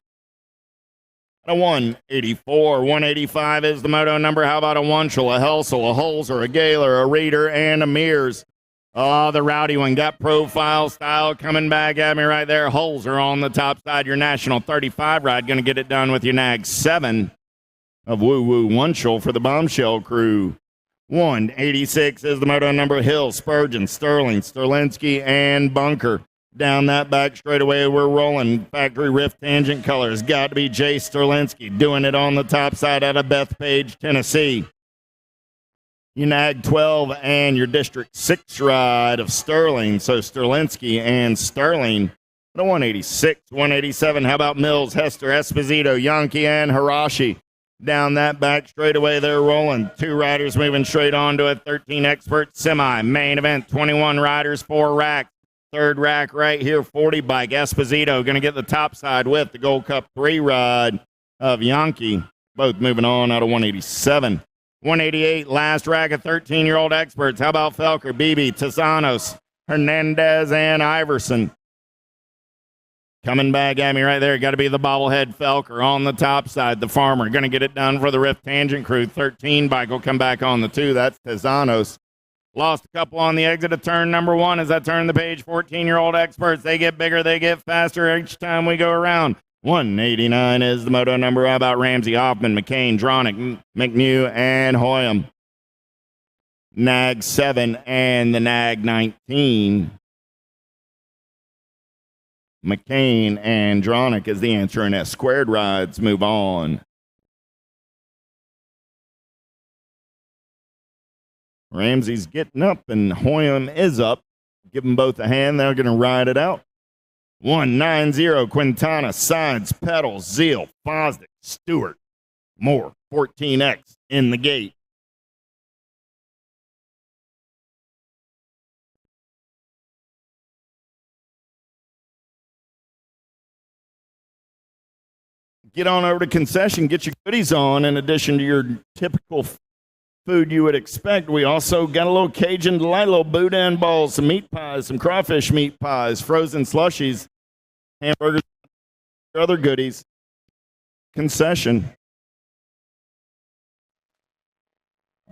A 184, 185 is the moto number. How about a Wunschel, a Helsel, a Holzer, a Gaylor, a Reeder, and a Mears? Oh, the rowdy one got profile style coming back at me right there. Holzer on the top side. Your National 35 ride. Going to get it done with your Nag 7 of Woo Woo Wunschel for the Bombshell crew. 186 is the moto number. Hill, Spurgeon, Sterling, Sterlinski, and Bunker. Down that back straightaway, we're rolling. Factory Rift Tangent Colors. Got to be Jay Sterlinski doing it on the top side out of Bethpage, Tennessee. Your Nag 12 and your District 6 ride of Sterling. So Sterlinski and Sterling. The 186, 187. How about Mills, Hester, Esposito, Yankee, and Hirashi? Down that back straightaway, they're rolling. 2 riders moving straight on to a 13 expert semi. Main event, 21 riders, 4 racks. 3rd rack right here, 40 bike. Esposito going to get the top side with the Gold Cup 3 ride of Yankee. Both moving on out of 187. 188, last rack of 13-year-old experts. How about Felker, Beebe, Tezanos, Hernandez, and Iverson? Coming back at me right there. Got to be the bobblehead Felker on the top side. The Farmer going to get it done for the Rift Tangent crew. 13 bike will come back on the 2. That's Tezanos. Lost a couple on the exit of turn number 1 as I turn the page. 14-year-old experts. They get bigger. They get faster each time we go around. 189 is the moto number. How about Ramsey, Hoffman, McCain, Dronick, McNew, and Hoyam? Nag 7 and the Nag 19. McCain and Dronick is the answer, and S squared rides move on. Ramsey's getting up, and Hoyam is up. Give them both a hand. They're going to ride it out. 190, Quintana, sides, pedals, Zeal, Fosdick, Stewart, Moore, 14X in the gate. Get on over to concession, get your goodies on. In addition to your typical food you would expect, we also got a little Cajun Delight, a little boudin balls, some meat pies, some crawfish meat pies, frozen slushies, hamburgers, other goodies. Concession.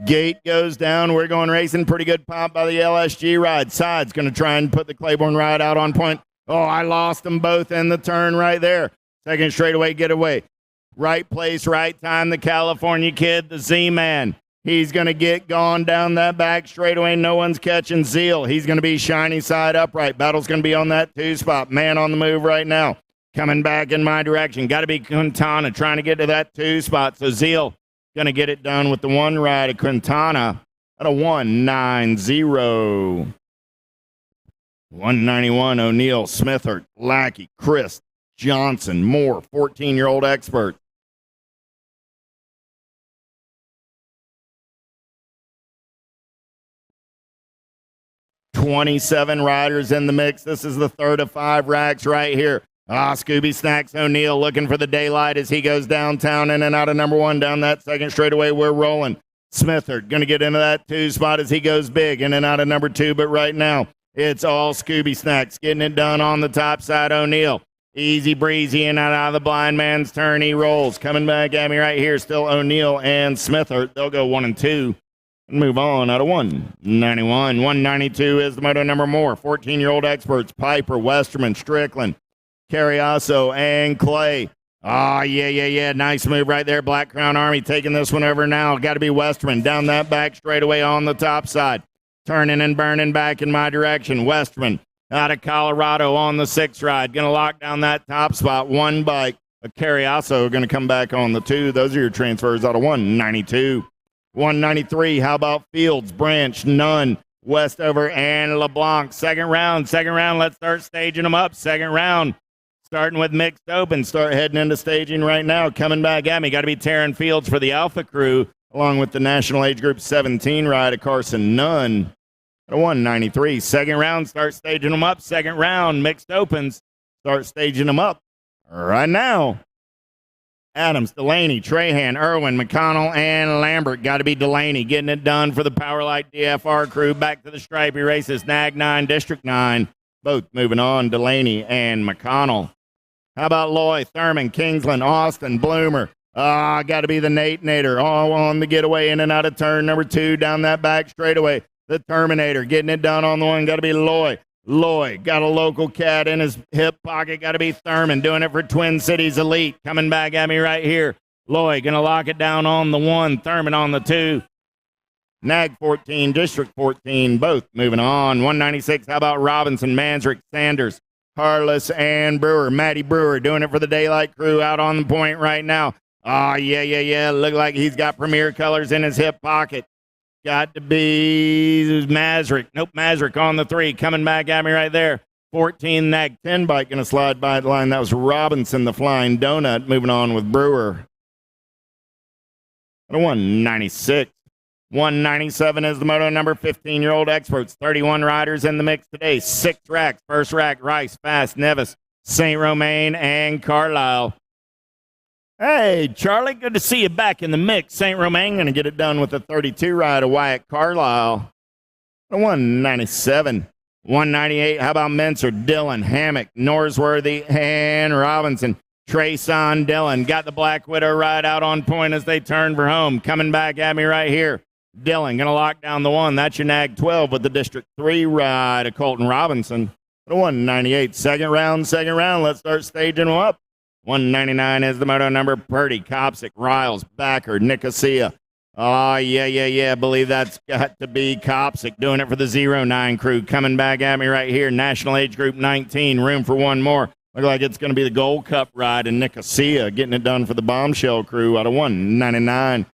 Gate goes down. We're going racing. Pretty good pop by the LSG ride. Side's going to try and put the Claiborne ride out on point. Oh, I lost them both in the turn right there. Second straightaway getaway. Right place, right time. The California kid, the Z-Man. He's going to get gone down that back straightaway. No one's catching Zeal. He's going to be shiny side upright. Battle's going to be on that 2 spot. Man on the move right now. Coming back in my direction. Got to be Quintana trying to get to that 2 spot. So Zeal going to get it done with the 1 ride of Quintana at a 190. 191, O'Neill, Smithert, Lackey, Chris, Johnson, Moore, 14-year-old expert. $27 riders in the mix. This is the third of 5 racks right here. Scooby Snacks O'Neill looking for the daylight as he goes downtown in and out of number 1 down that second straightaway. We're rolling. Smithard going to get into that 2 spot as he goes big in and out of number 2. But right now, it's all Scooby Snacks getting it done on the top side. O'Neill. Easy breezy in and out of the blind man's turn. He rolls. Coming back at me right here. Still O'Neill and Smithard. They'll go 1 and 2. And move on out of 191. 192 is the moto number more. 14-year-old experts. Piper, Westerman, Strickland, Carriasso, and Clay. Yeah. Nice move right there. Black Crown Army taking this one over now. Got to be Westerman down that back straightaway on the top side. Turning and burning back in my direction. Westerman out of Colorado on the 6 ride. Going to lock down that top spot. 1 bike. Carriasso going to come back on the 2. Those are your transfers out of 192. 193. How about Fields, Branch, Nunn, Westover, and LeBlanc? Second round. Let's start staging them up. Second round. Starting with mixed open. Start heading into staging right now. Coming back at me. Got to be Taryn Fields for the Alpha crew, along with the National Age Group 17 ride of Carson Nunn at 193. Second round. Start staging them up. Second round. Mixed opens. Start staging them up right now. Adams, Delaney, Trahan, Irwin, McConnell, and Lambert. Got to be Delaney getting it done for the Powerlight DFR crew. Back to the stripey races. NAG 9, District 9. Both moving on, Delaney and McConnell. How about Loy, Thurman, Kingsland, Austin, Bloomer? Got to be the Nate Nader. All on the getaway in and out of turn number 2 down that back straightaway. The Terminator getting it done on the 1. Got to be Loy. Loy got a local cat in his hip pocket. Got to be Thurman doing it for Twin Cities Elite. Coming back at me right here. Loy going to lock it down on the 1. Thurman on the 2. NAG 14, District 14, both moving on. 196, how about Robinson, Mansrick, Sanders, Harless, and Brewer. Matty Brewer doing it for the Daylight crew out on the point right now. Yeah. Look like he's got Premier Colors in his hip pocket. Got to be Masrick. Nope, Masrick on the 3. Coming back at me right there. 14 NAG 10 bike going to slide by the line. That was Robinson, the Flying Donut, moving on with Brewer. 196. 197 is the moto number. 15-year-old experts. 31 riders in the mix today. 6 racks. First rack, Rice, Fast, Nevis, St. Romain, and Carlisle. Hey, Charlie, good to see you back in the mix. St. Romain going to get it done with a 32 ride of Wyatt Carlisle. 197. 198, how about Menser, Dillon, Hammock, Norsworthy, and Robinson. Trayson Dillon got the Black Widow ride out on point as they turn for home. Coming back at me right here. Dillon going to lock down the 1. That's your NAG 12 with the District 3 ride of Colton Robinson. 198, second round. Let's start staging them up. 199 is the moto number. Purdy, Copsick, Riles, Backer, Nicosia. Yeah. Believe that's got to be Copsick doing it for the 09 crew. Coming back at me right here. National Age Group 19. Room for 1 more. Look like it's going to be the Gold Cup ride in Nicosia, getting it done for the Bombshell crew out of 199.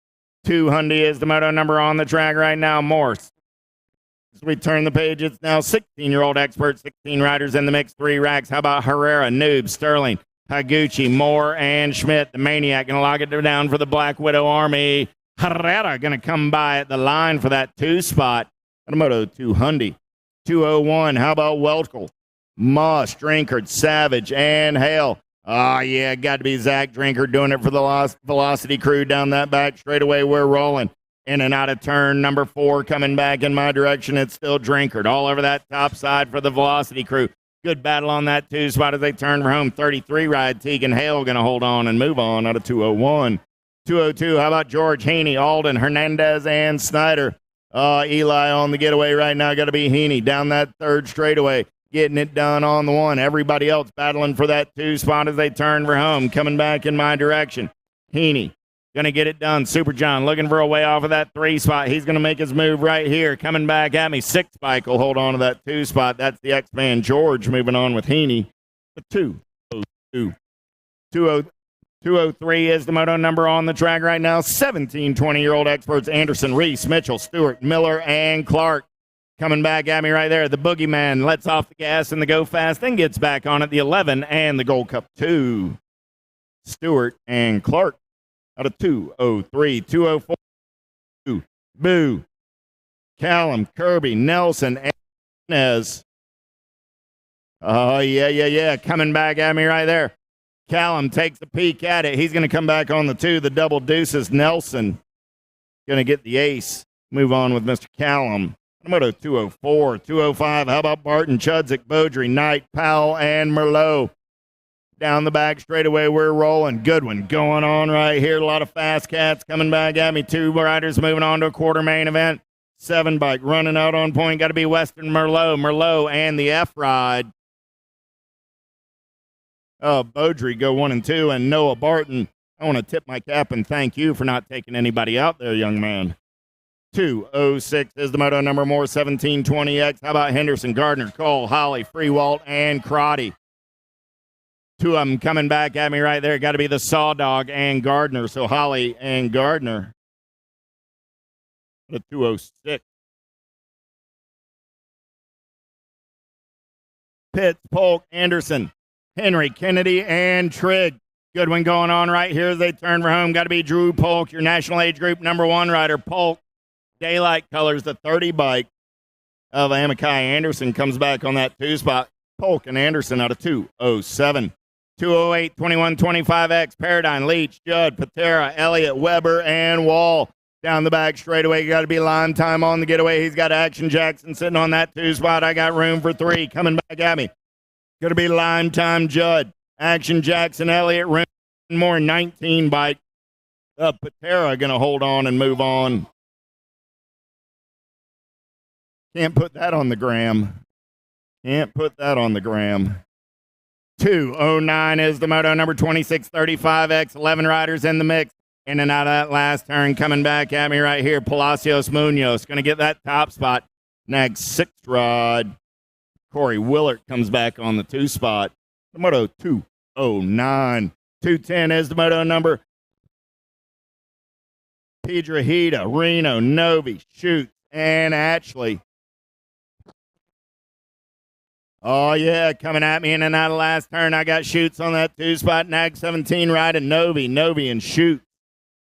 200 is the moto number on the track right now. Morse. As we turn the page, it's now 16-year-old expert, 16 riders in the mix, 3 racks. How about Herrera, Noob, Sterling, Higuchi, Moore, and Schmidt? The Maniac going to lock it down for the Black Widow Army. Herrera going to come by at the line for that 2 spot. On a moto 200. 201. How about Welkel? Moss, Drinkard, Savage, and Hale. Oh, yeah, got to be Zach Drinkard doing it for the Velocity crew down that back straightaway. We're rolling. In and out of turn number 4 coming back in my direction. It's still Drinkard all over that top side for the Velocity crew. Good battle on that 2 spot as they turn for home. 33 ride. Tegan Hale going to hold on and move on out of 201. 202. How about George Haney, Alden, Hernandez, and Snyder? Eli on the getaway right now. Got to be Heaney down that 3rd straightaway. Getting it done on the 1. Everybody else battling for that 2 spot as they turn for home. Coming back in my direction. Heaney going to get it done. Super John looking for a way off of that 3 spot. He's going to make his move right here. Coming back at me. 6 Spike will hold on to that 2 spot. That's the X-Man George moving on with Heaney. The 202. 203 is the moto number on the track right now. 17 20-year-old experts. Anderson, Reese, Mitchell, Stewart, Miller, and Clark. Coming back at me right there. The Boogeyman lets off the gas in the go fast, then gets back on at the 11 and the Gold Cup 2. Stewart and Clark out of 203. 204. Boo. Callum, Kirby, Nelson, and Inez. Oh, yeah. Coming back at me right there. Callum takes a peek at it. He's going to come back on the 2. The double deuces. Nelson going to get the ace. Move on with Mr. Callum. Moto 204, 205. How about Barton, Chudzik, Beaudry, Knight, Powell, and Merlot? Down the back straightaway, we're rolling. Good one going on right here. A lot of fast cats coming back at me. 2 riders moving on to a quarter main event. 7 Bike running out on point. Got to be Western Merlot. Merlot and the F ride. Beaudry go 1 and 2. And Noah Barton, I want to tip my cap and thank you for not taking anybody out there, young man. 206 is the moto number. More 1720X. How about Henderson, Gardner, Cole, Holly, Freewalt, and Crotty? 2 of them coming back at me right there. Got to be the Saw Dog and Gardner. So Holly and Gardner. The 206. Pitts, Polk, Anderson, Henry, Kennedy, and Trigg. Good one going on right here as they turn for home. Got to be Drew Polk, your national age group number 1 rider. Polk. Daylight colors, the 30 bike of Amakai Anderson comes back on that 2 spot. Polk and Anderson out of 207. 208, 21, 25X, Paradigm, Leach, Judd, Patera, Elliott, Weber, and Wall. Down the back straightaway, got to be Lime Time on the getaway. He's got Action Jackson sitting on that 2 spot. I got room for 3 coming back at me. Going to be Lime Time, Judd, Action Jackson, Elliott, room more 19 bike. Patera going to hold on and move on. Can't put that on the gram. 209 is the moto number. 2635X. 11 riders in the mix. In and out of that last turn. Coming back at me right here. Palacios Munoz. Going to get that top spot. Next 6th rod. Corey Willert comes back on the 2 spot. The moto 209. 210 is the moto number. Piedrahita, Reno, Novi, Schutz, and Ashley. Oh, yeah, coming at me in and out of last turn. I got Schutz on that 2 spot. Nag 17 riding Novi and Schutz.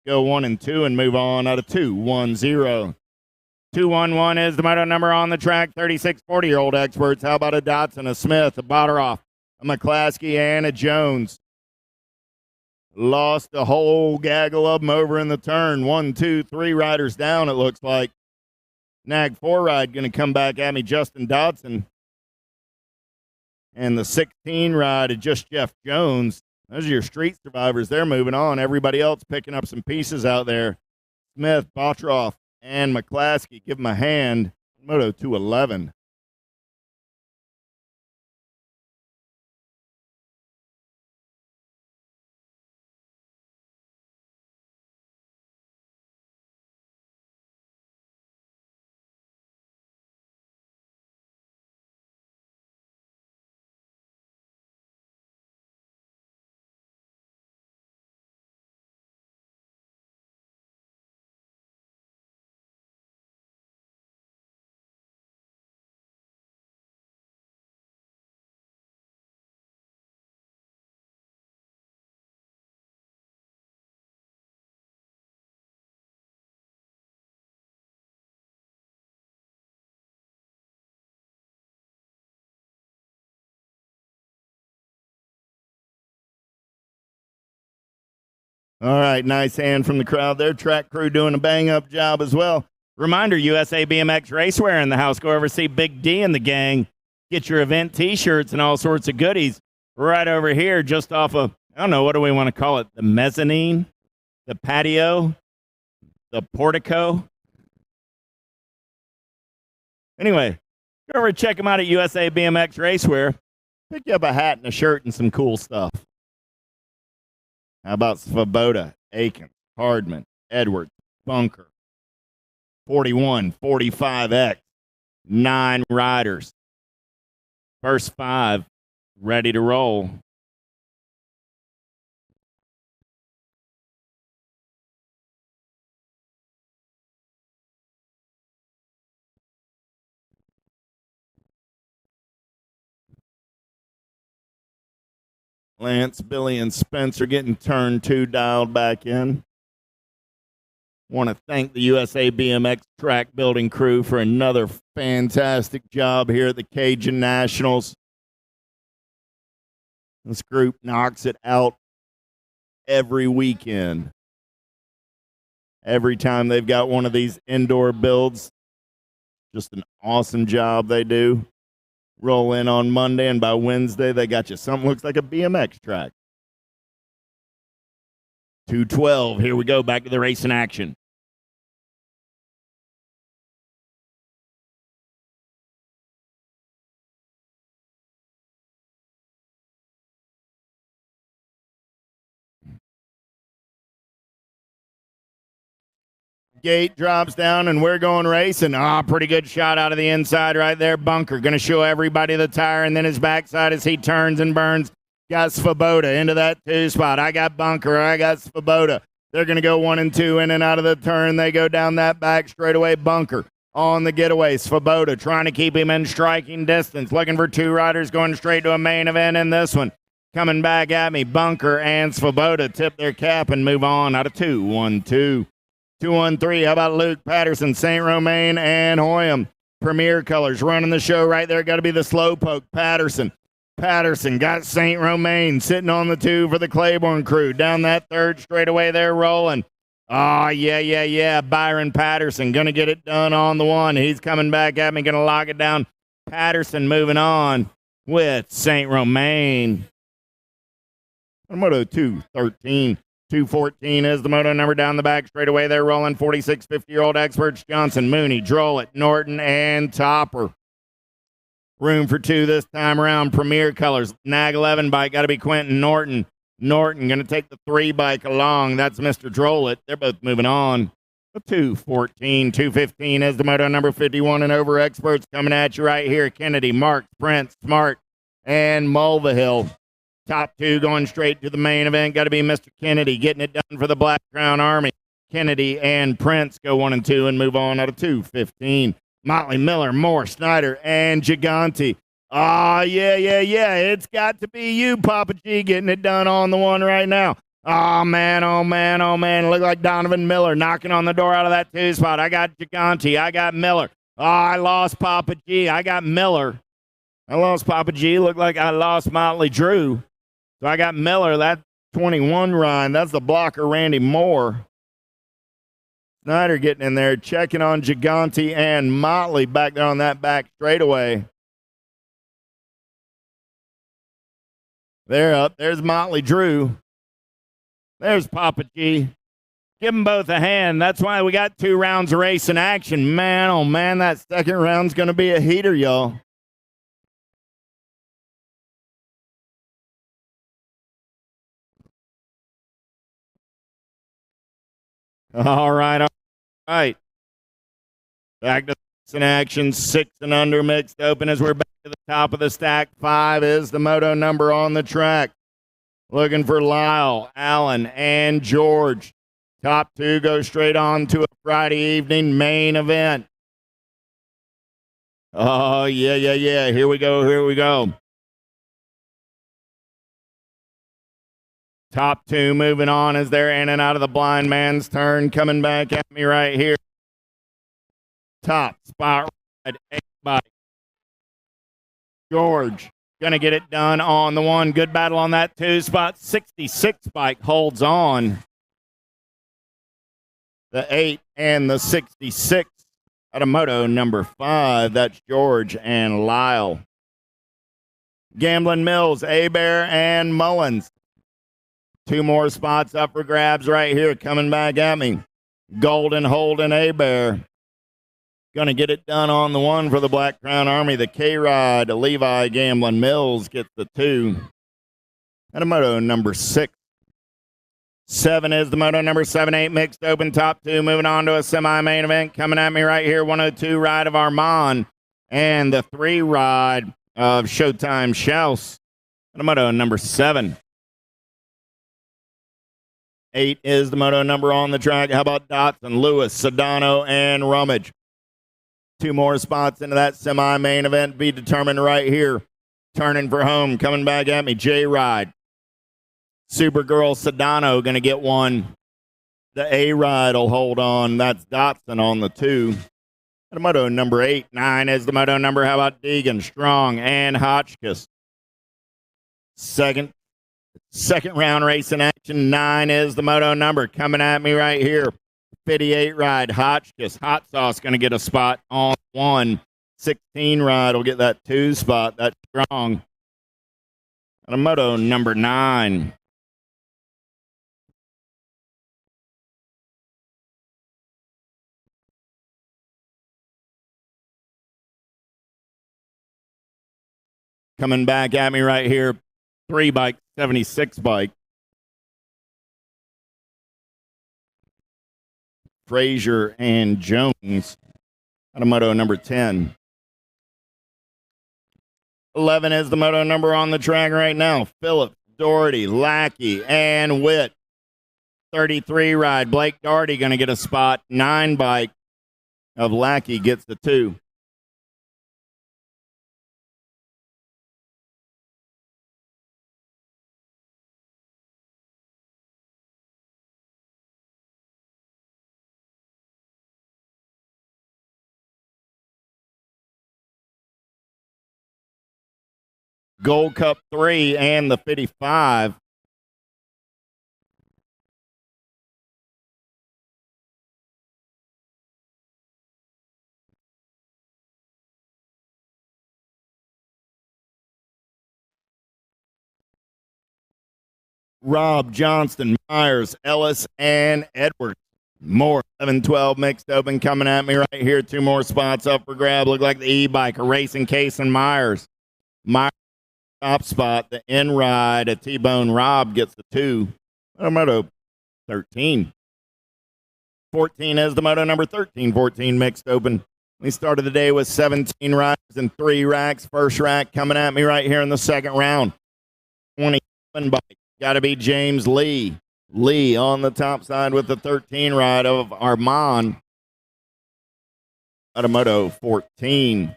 Go 1 and 2 and move on out of 210. 211 is the moto number on the track. 36 40-year-old experts. How about a Dotson, a Smith, a Botteroff, a McClaskey, and a Jones? Lost a whole gaggle of them over in the turn. 1, 2, 3 riders down, it looks like. Nag 4 ride going to come back at me, Justin Dodson. And the 16 ride is just Jeff Jones. Those are your street survivors. They're moving on. Everybody else picking up some pieces out there. Smith, Bottroff, and McClaskey. Give them a hand. Moto 211. All right, nice hand from the crowd there. Track crew doing a bang-up job as well. Reminder, USA BMX Racewear in the house. Go over see Big D and the gang. Get your event T-shirts and all sorts of goodies right over here just off of, I don't know, what do we want to call it? The mezzanine? The patio? The portico? Anyway, go over and check them out at USA BMX Racewear. Pick you up a hat and a shirt and some cool stuff. How about Svoboda, Aiken, Hardman, Edwards, Bunker, 41, 45X, 9 riders. First 5 ready to roll. Lance, Billy, and Spencer getting turn 2 dialed back in. Want to thank the USA BMX track building crew for another fantastic job here at the Cajun Nationals. This group knocks it out every weekend. Every time they've got one of these indoor builds, just an awesome job they do. Roll in on Monday, and by Wednesday, they got you something looks like a BMX track. 2:12. Here we go. Back to the racing action. Gate drops down, and we're going racing. Pretty good shot out of the inside right there. Bunker going to show everybody the tire, and then his backside as he turns and burns. Got Svoboda into that 2 spot. I got Bunker. I got Svoboda. They're going to go 1 and 2 in and out of the turn. They go down that back straightaway. Bunker on the getaway. Svoboda trying to keep him in striking distance. Looking for 2 riders going straight to a main event in this one. Coming back at me, Bunker and Svoboda tip their cap and move on out of 2. 1, 2. 2 on 3. How about Luke Patterson, St. Romain, and Hoyam? Premier Colors running the show right there. Got to be the slowpoke. Patterson. Patterson got St. Romain sitting on the 2 for the Claiborne crew. Down that 3rd straightaway there rolling. Yeah. Byron Patterson going to get it done on the 1. He's coming back at me. Going to lock it down. Patterson moving on with St. Romain. Moto 213. 214 is the moto number down the back straightaway. They're rolling 46 50-year-old experts. Johnson, Mooney, Drollett, Norton, and Topper. Room for 2 this time around. Premier Colors. Nag 11 bike. Got to be Quentin Norton. Norton going to take the 3 bike along. That's Mr. Drollett. They're both moving on. 214, 215 is the moto number 51 and over experts coming at you right here. Kennedy, Marks, Prince, Smart, and Mulvihill. Top 2 going straight to the main event. Got to be Mr. Kennedy getting it done for the Black Crown Army. Kennedy and Prince go 1 and 2 and move on out of 215. Motley, Miller, Moore, Snyder, and Gigante. Yeah. It's got to be you, Papa G, getting it done on the 1 right now. Oh, man. Look like Donovan Miller knocking on the door out of that 2 spot. I got Gigante. I got Miller. I lost Papa G. I got Miller. I lost Papa G. Looked like I lost Motley Drew. So I got Miller, that 21 run. That's the blocker, Randy Moore. Snyder getting in there, checking on Gigante and Motley back there on that back straightaway. They're up. There's Motley Drew. There's Papa G. Give them both a hand. That's why we got 2 rounds of racing action. Man, oh man, that second round's going to be a heater, y'all. All right. Back to in action, 6 and under mixed open as we're back to the top of the stack. 5 is the moto number on the track. Looking for Lyle, Allen, and George. Top 2 go straight on to a Friday evening main event. Oh, yeah. Here we go. Top 2 moving on as they're in and out of the blind man's turn. Coming back at me right here. Top spot ride, 8 bike. George going to get it done on the 1. Good battle on that 2 spot. 66 bike holds on. the 8, and the 66. Out of moto number 5, that's George and Lyle. Gamblin' Mills, Abear, and Mullins. 2 more spots up for grabs right here. Coming back at me. Golden Holden Abear. Going to get it done on the 1 for the Black Crown Army. The K-Rod, Levi Gamblin' Mills gets the 2. And a moto number 6. 7 is the moto number 7-8 mixed open top 2. Moving on to a semi-main event. Coming at me right here, 102 ride of Armand. And the 3 ride of Showtime Shouse. And a moto number 7. 8 is the moto number on the track. How about Dotson, Lewis, Sedano, and Rummage? 2 more spots into that semi-main event be determined right here. Turning for home, coming back at me, J-Ride. Supergirl Sedano going to get one. The A-Ride will hold on. That's Dotson on the 2. And a moto number 8. 9 is the moto number. How about Deegan, Strong, and Hotchkiss? Second round race in action. 9 is the moto number. Coming at me right here. 58 ride, Hotchkiss. Hot Sauce going to get a spot on 1. 16 ride will get that 2 spot. That's Strong. And a moto number 9. Coming back at me right here. 3 bike, 76 bike. Frazier and Jones. And a moto number 10. 11 is the moto number on the track right now. Phillips, Doherty, Lackey, and Witt. 33 ride. Blake Doherty going to get a spot. 9 bike of Lackey gets the 2. Gold Cup 3 and the 55. Rob, Johnston, Myers, Ellis, and Edwards. More 11-12 mixed open coming at me right here. 2 more spots up for grab. Look like the E-bike, a racing Case and Myers. Myers top spot, the N-Ride, a T-Bone Rob gets the 2. Moto 13. 14 is the moto number 13. 14 mixed open. We started the day with 17 riders and 3 racks. First rack coming at me right here in the second round. 27 bike. Got to be James Lee. Lee on the top side with the 13 ride of Armand. Moto 14.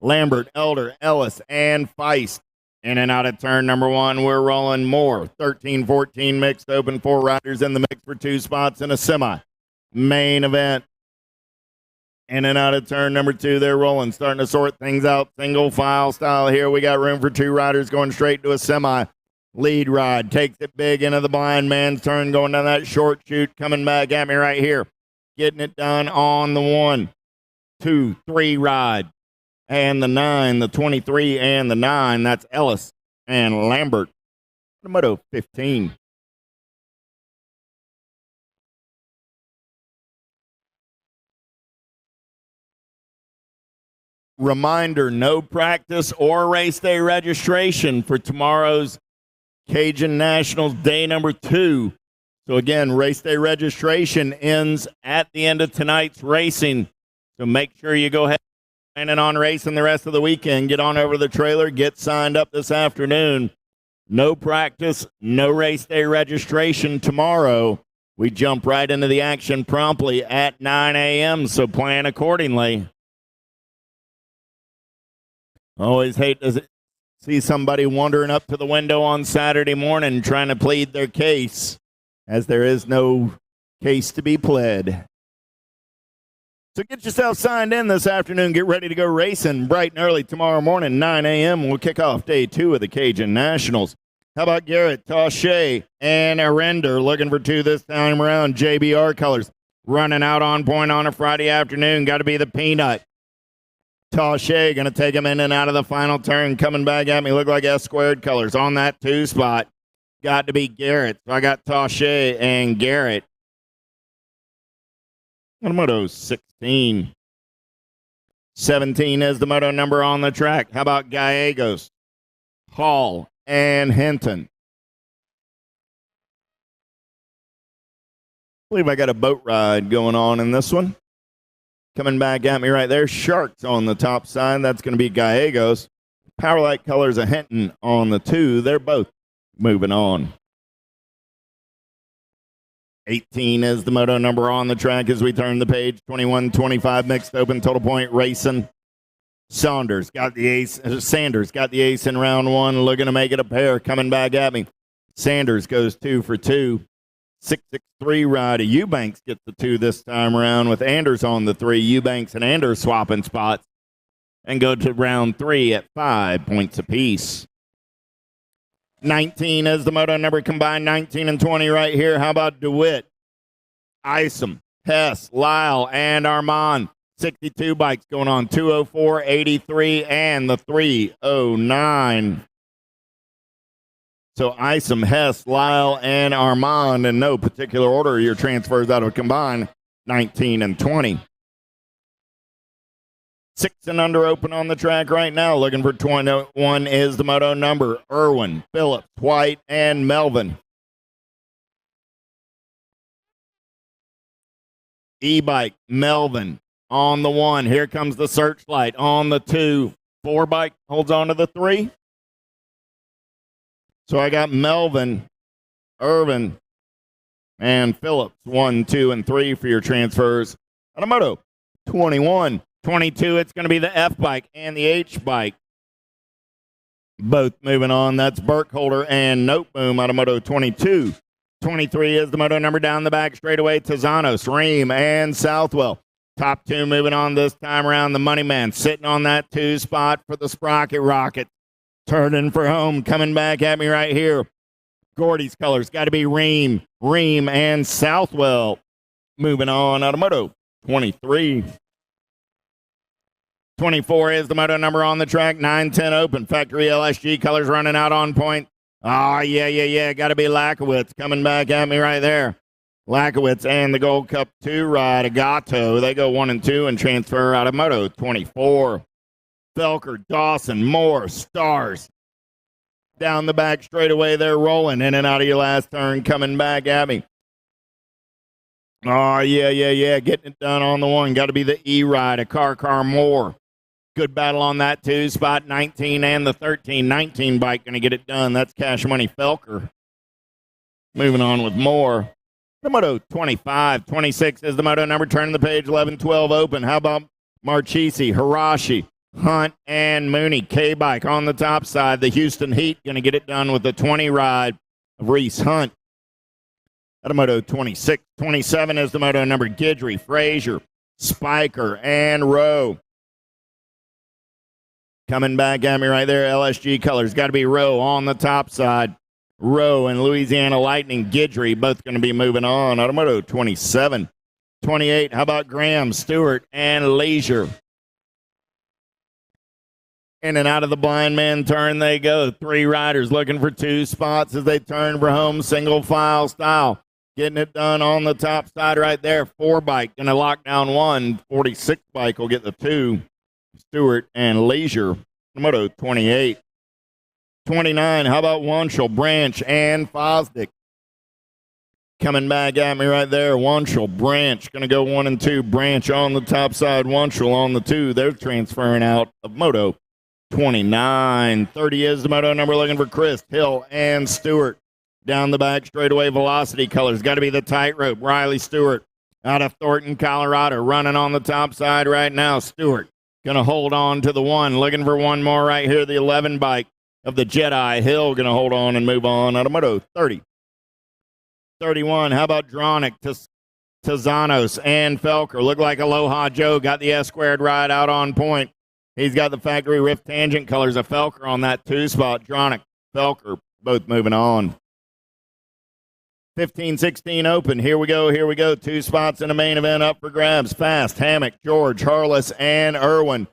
Lambert, Elder, Ellis, and Feist. In and out of turn number 1, we're rolling more. 13-14 mixed open. 4 riders in the mix for 2 spots in a semi. Main event. In and out of turn number 2, they're rolling. Starting to sort things out. Single file style here. We got room for 2 riders going straight to a semi. Lead ride takes it big into the blind man's turn. Going down that short chute. Coming back at me right here. Getting it done on the 1, 2, 3 ride. And the 9, the 23, and the 9. That's Ellis and Lambert. Moto 15. Reminder, no practice or race day registration for tomorrow's Cajun Nationals day number 2. So again, race day registration ends at the end of tonight's racing. So make sure you go ahead. Planning on racing the rest of the weekend, get on over to the trailer, get signed up this afternoon. No practice, no race day registration tomorrow. We jump right into the action promptly at 9 a.m., so plan accordingly. Always hate to see somebody wandering up to the window on Saturday morning trying to plead their case, as there is no case to be pled. So get yourself signed in this afternoon. Get ready to go racing bright and early tomorrow morning, 9 a.m. We'll kick off day 2 of the Cajun Nationals. How about Garrett, Tache, and Arender looking for 2 this time around? JBR colors. Running out on point on a Friday afternoon. Got to be the Peanut. Tache going to take him in and out of the final turn. Coming back at me. Look like S squared colors on that 2 spot. Got to be Garrett. So I got Tache and Garrett. Moto 16. 17 is the moto number on the track. How about Gallegos, Hall, and Hinton? I believe I got a boat ride going on in this one. Coming back at me right there. Sharks on the top side. That's going to be Gallegos. Powerlight colors of Hinton on the 2. They're both moving on. 18 is the moto number on the track as we turn the page. 21-25 mixed open total point racing. Sanders got the ace in round 1, looking to make it a pair. Coming back at me. Sanders goes 2 for 2. 663 ride. Eubanks gets the 2 this time around with Anders on the 3. Eubanks and Anders swapping spots and go to round 3 at 5 points apiece. 19 is the moto number combined, 19 and 20 right here. How about DeWitt, Isom, Hess, Lyle, and Armand? 62 bikes going on 204, 83, and the 309. So Isom, Hess, Lyle, and Armand in no particular order. Your transfers out of combined 19 and 20. 6 and under open on the track right now. Looking for 21 is the moto number. Irwin, Phillips, White, and Melvin. E-bike, Melvin on the 1. Here comes the Searchlight on the 2. 4 bike holds on to the 3. So I got Melvin, Irvin, and Phillips, 1, 2, and 3 for your transfers. On a moto 21. 22, it's going to be the F bike and the H bike. Both moving on. That's Burkholder and Noteboom out of Moto 22. 23 is the moto number down the back straightaway. Tizanos, Ream, and Southwell. Top 2 moving on this time around. The Money Man sitting on that 2 spot for the Sprocket Rocket. Turning for home. Coming back at me right here. Gordy's colors got to be Ream, and Southwell. Moving on out of Moto 23. 24 is the moto number on the track. 9-10 open. Factory LSG colors running out on point. Oh, yeah. Got to be Lakowitz coming back at me right there. Lakowitz and the Gold Cup 2 ride. Agato. They go 1 and 2 and transfer out of Moto 24. Felker, Dawson, Moore, Stars. Down the back straightaway. They're rolling in and out of your last turn. Coming back at me. Oh, yeah. Getting it done on the 1. Got to be the E-ride. A car Moore. Good battle on that 2 spot, 19 and the 13. 19 bike going to get it done. That's Cash Money Felker. Moving on with more. The moto 25. 26 is the moto number. Turning the page, 11-12 open. How about Marchisi, Hirashi, Hunt, and Mooney? K-bike on the top side. The Houston Heat going to get it done with the 20 ride of Reese Hunt. At a moto 26. 27 is the moto number. Guidry, Frazier, Spiker, and Rowe. Coming back at me right there, LSG colors. Got to be Rowe on the top side. Rowe and Louisiana Lightning, Guidry, both going to be moving on. Automoto 27. 28, how about Graham, Stewart, and Leisure? In and out of the blind man turn they go. 3 riders looking for 2 spots as they turn for home, single file style. Getting it done on the top side right there. 4 bike going to lock down 1. 46 bike will get the 2. Stewart and Leisure. Moto 28. 29, how about Wanschel, Branch, and Fosdick? Coming back at me right there. Wanschel, Branch, going to go 1 and 2. Branch on the top side, Wanschel on the 2. They're transferring out of Moto 29. 30 is the moto number looking for Chris, Hill, and Stewart. Down the back straightaway, Velocity colors. Got to be the tightrope. Riley Stewart out of Thornton, Colorado. Running on the top side right now. Stewart going to hold on to the 1. Looking for 1 more right here. The 11 bike of the Jedi. Hill going to hold on and move on out of Moto 30. 31. How about Dronick, Tizanos, and Felker? Look like Aloha Joe got the S squared ride out on point. He's got the factory Rift Tangent colors of Felker on that 2 spot. Dronick, Felker, both moving on. 15-16 open. Here we go. Here we go. 2 spots in the main event up for grabs. Fast, Hammock, George, Harless, and Irwin.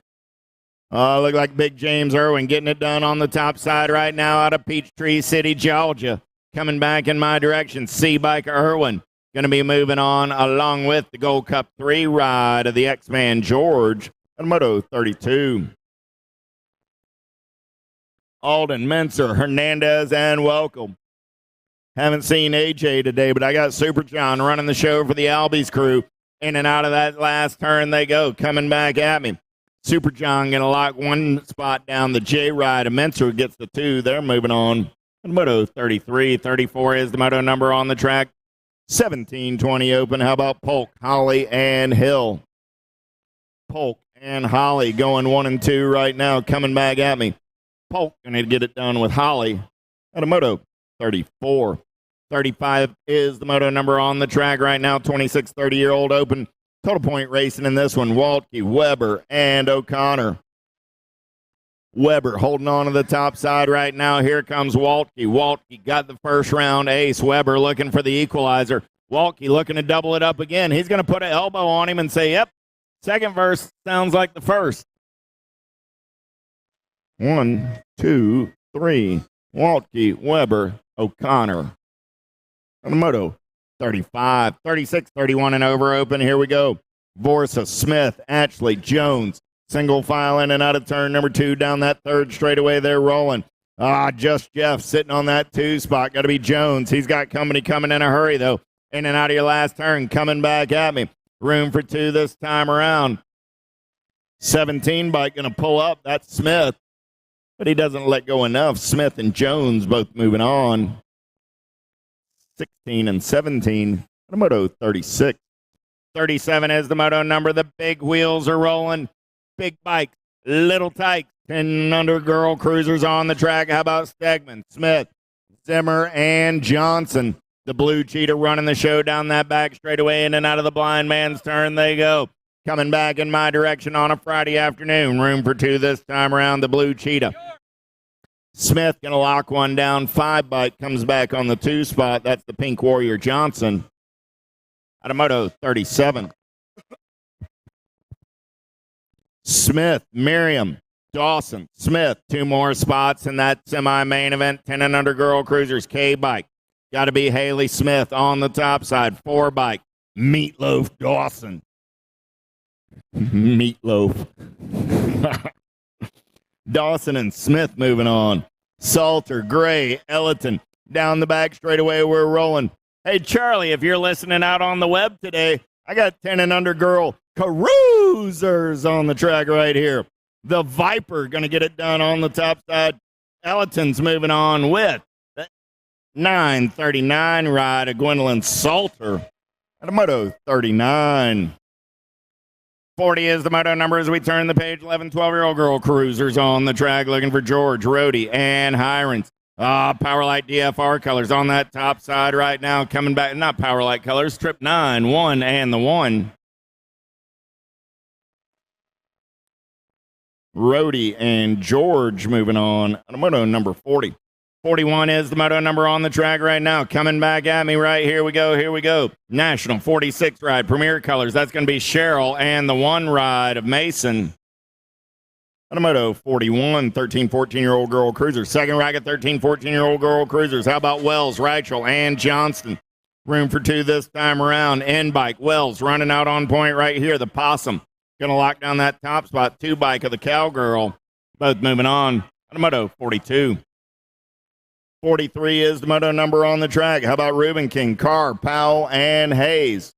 Look like Big James Irwin getting it done on the top side right now out of Peachtree City, Georgia. Coming back in my direction, C-Bike Irwin. Going to be moving on along with the Gold Cup 3 ride of the X-Man George and Moto 32. Alden, Menser, Hernandez, and Welcome. Haven't seen AJ today, but I got Super John running the show for the Albies crew. In and out of that last turn they go, coming back at me. Super John going to lock one spot down the J ride. Menser gets the 2. They're moving on. And Moto 33, 34 is the moto number on the track. 17-20 open. How about Polk, Holly, and Hill? Polk and Holly going 1 and 2 right now, coming back at me. Polk going to get it done with Holly at a Moto 34. 35 is the moto number on the track right now. 26, 30-year-old open. Total point racing in this one. Waltke, Weber, and O'Connor. Weber holding on to the top side right now. Here comes Waltke. Waltke got the first round ace. Weber looking for the equalizer. Waltke looking to double it up again. He's going to put an elbow on him and say, yep, second verse sounds like the first. 1, 2, 3. Waltke, Weber, O'Connor. On the moto, 35, 36, 31 and over open. Here we go. Vorsa, Smith, Ashley, Jones. Single file in and out of turn number 2 down that third straightaway. They're rolling. Just Jeff sitting on that 2 spot. Got to be Jones. He's got company coming in a hurry, though. In and out of your last turn. Coming back at me. Room for 2 this time around. 17 bike going to pull up. That's Smith. But he doesn't let go enough. Smith and Jones both moving on. 16 and 17. The moto 36. 37 is the moto number. The big wheels are rolling. Big bike, little tykes, 10 under girl cruisers on the track. How about Stegman, Smith, Zimmer, and Johnson? The blue cheetah running the show down that back straightaway. In and out of the blind man's turn they go. Coming back in my direction on a Friday afternoon. Room for 2 this time around. The blue cheetah. Smith going to lock one down. 5 bike comes back on the 2 spot. That's the Pink Warrior Johnson. Out of Moto 37. Smith, Miriam, Dawson, Smith. 2 more spots in that semi-main event. 10 and under girl cruisers. K-bike. Got to be Haley Smith on the top side. 4 bike. Meatloaf Dawson. Meatloaf. Dawson and Smith moving on. Salter, Gray, Ellerton. Down the back straightaway we're rolling. Hey, Charlie, if you're listening out on the web today, I got 10 and under girl cruisers on the track right here. The Viper going to get it done on the top side. Ellerton's moving on with the 939 ride of Gwendolyn Salter at a Moto 39. 40 is the moto number as we turn the page. 11, 12-year-old girl cruisers on the track looking for George, Rhodey, and Hirons. Powerlight DFR colors on that top side right now. Coming back, not Powerlight colors, Trip 9, 1, and the 1. Rhodey and George moving on. Moto number 40. 41 is the moto number on the track right now. Coming back at me right here we go. Here we go. National 46 ride. Premier colors. That's going to be Cheryl and the 1 ride of Mason. Moto 41, 13, 14-year-old girl cruisers. Second racket, 13, 14-year-old girl cruisers. How about Wells, Reichel, and Johnston? Room for 2 this time around. N-bike, Wells running out on point right here. The Possum going to lock down that top spot. 2 bike of the Cowgirl. Both moving on. Moto 42. 43 is the moto number on the track. How about Reuben King, Carr, Powell, and Hayes?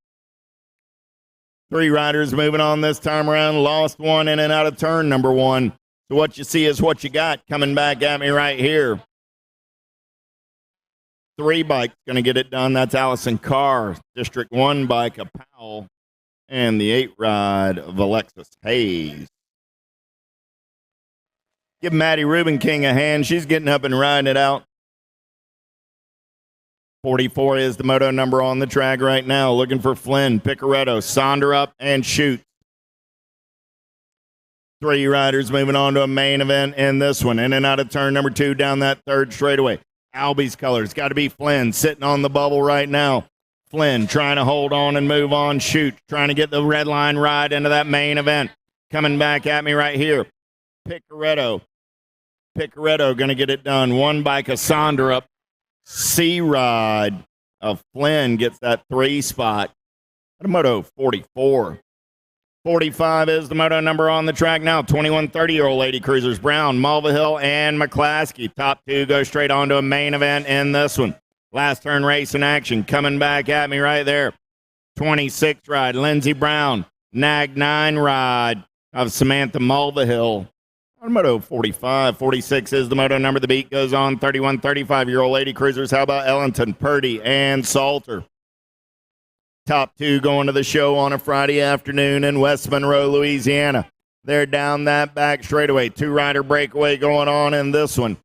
3 riders moving on this time around. Lost one in and out of turn number 1. So what you see is what you got coming back at me right here. 3 bikes going to get it done. That's Allison Carr. District 1 bike of Powell. And the 8 ride of Alexis Hayes. Give Maddie Reuben King a hand. She's getting up and riding it out. 44 is the moto number on the track right now. Looking for Flynn, Picaretto, Sonder up, and Shoot. 3 riders moving on to a main event in this one. In and out of turn number 2 down that third straightaway. Albie's colors. Got to be Flynn sitting on the bubble right now. Flynn trying to hold on and move on, shoot. Trying to get the red line ride into that main event. Coming back at me right here. Picaretto going to get it done. Won by Cassandra. C-Rod of Flynn gets that 3 spot. At a moto 44. 45 is the moto number on the track now. 21 30-year-old lady cruisers. Brown, Mulvihill, and McClaskey. Top 2 go straight on to a main event in this one. Last turn race in action. Coming back at me right there. 26 ride. Lindsey Brown. Nag 9 ride of Samantha Mulvihill. On moto 45. 46 is the moto number. The beat goes on. 31 35-year-old lady cruisers. How about Ellington, Purdy, and Salter? Top 2 going to the show on a Friday afternoon in West Monroe, Louisiana. They're down that back straightaway. 2-rider breakaway going on in this one.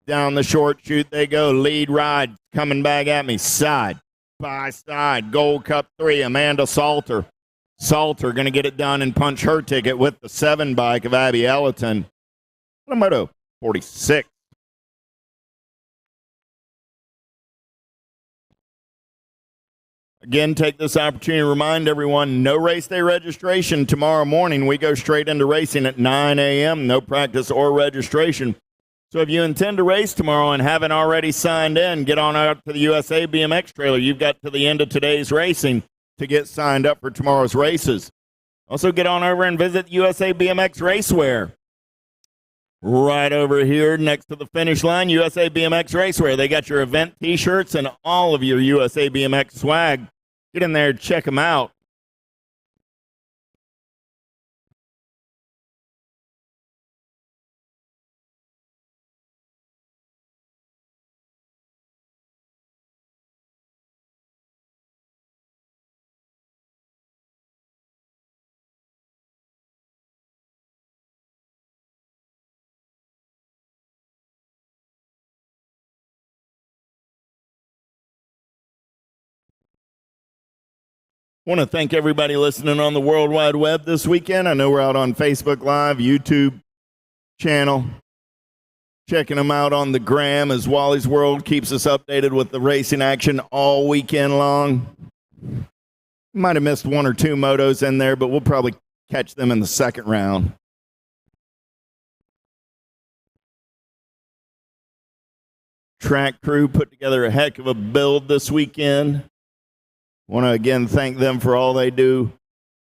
Down the short chute they go. Lead ride coming back at me. Side by side. Gold Cup 3, Amanda Salter. Salter going to get it done and punch her ticket with the 7 bike of Abby Ellington. Moto 46. Again, take this opportunity to remind everyone, no race day registration tomorrow morning. We go straight into racing at 9 a.m., no practice or registration. So if you intend to race tomorrow and haven't already signed in, get on out to the USA BMX trailer. You've got to the end of today's racing to get signed up for tomorrow's races. Also, get on over and visit USA BMX Racewear. Right over here next to the finish line, USA BMX Racewear. They got your event T-shirts and all of your USA BMX swag. Get in there, check them out. Want to thank everybody listening on the World Wide Web this weekend. I know we're out on Facebook Live, YouTube channel. Checking them out on the gram as Wally's World keeps us updated with the racing action all weekend long. Might have missed 1 or 2 motos in there, but we'll probably catch them in the second round. Track crew put together a heck of a build this weekend. Want to again thank them for all they do,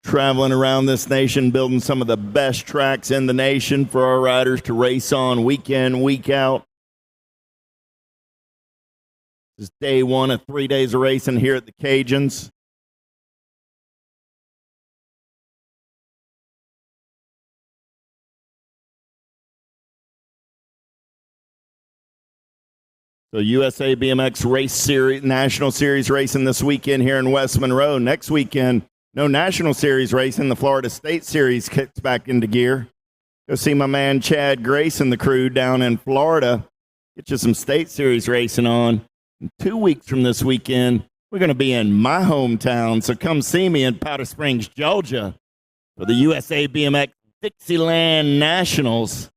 traveling around this nation, building some of the best tracks in the nation for our riders to race on week in, week out. This is day 1 of 3 days of racing here at the Cajuns. So USA BMX Race Series, National Series racing this weekend here in West Monroe. Next weekend, no National Series racing. The Florida State Series kicks back into gear. Go see my man Chad Grace and the crew down in Florida. Get you some State Series racing on. And 2 weeks from this weekend, we're going to be in my hometown. So come see me in Powder Springs, Georgia for the USA BMX Dixieland Nationals.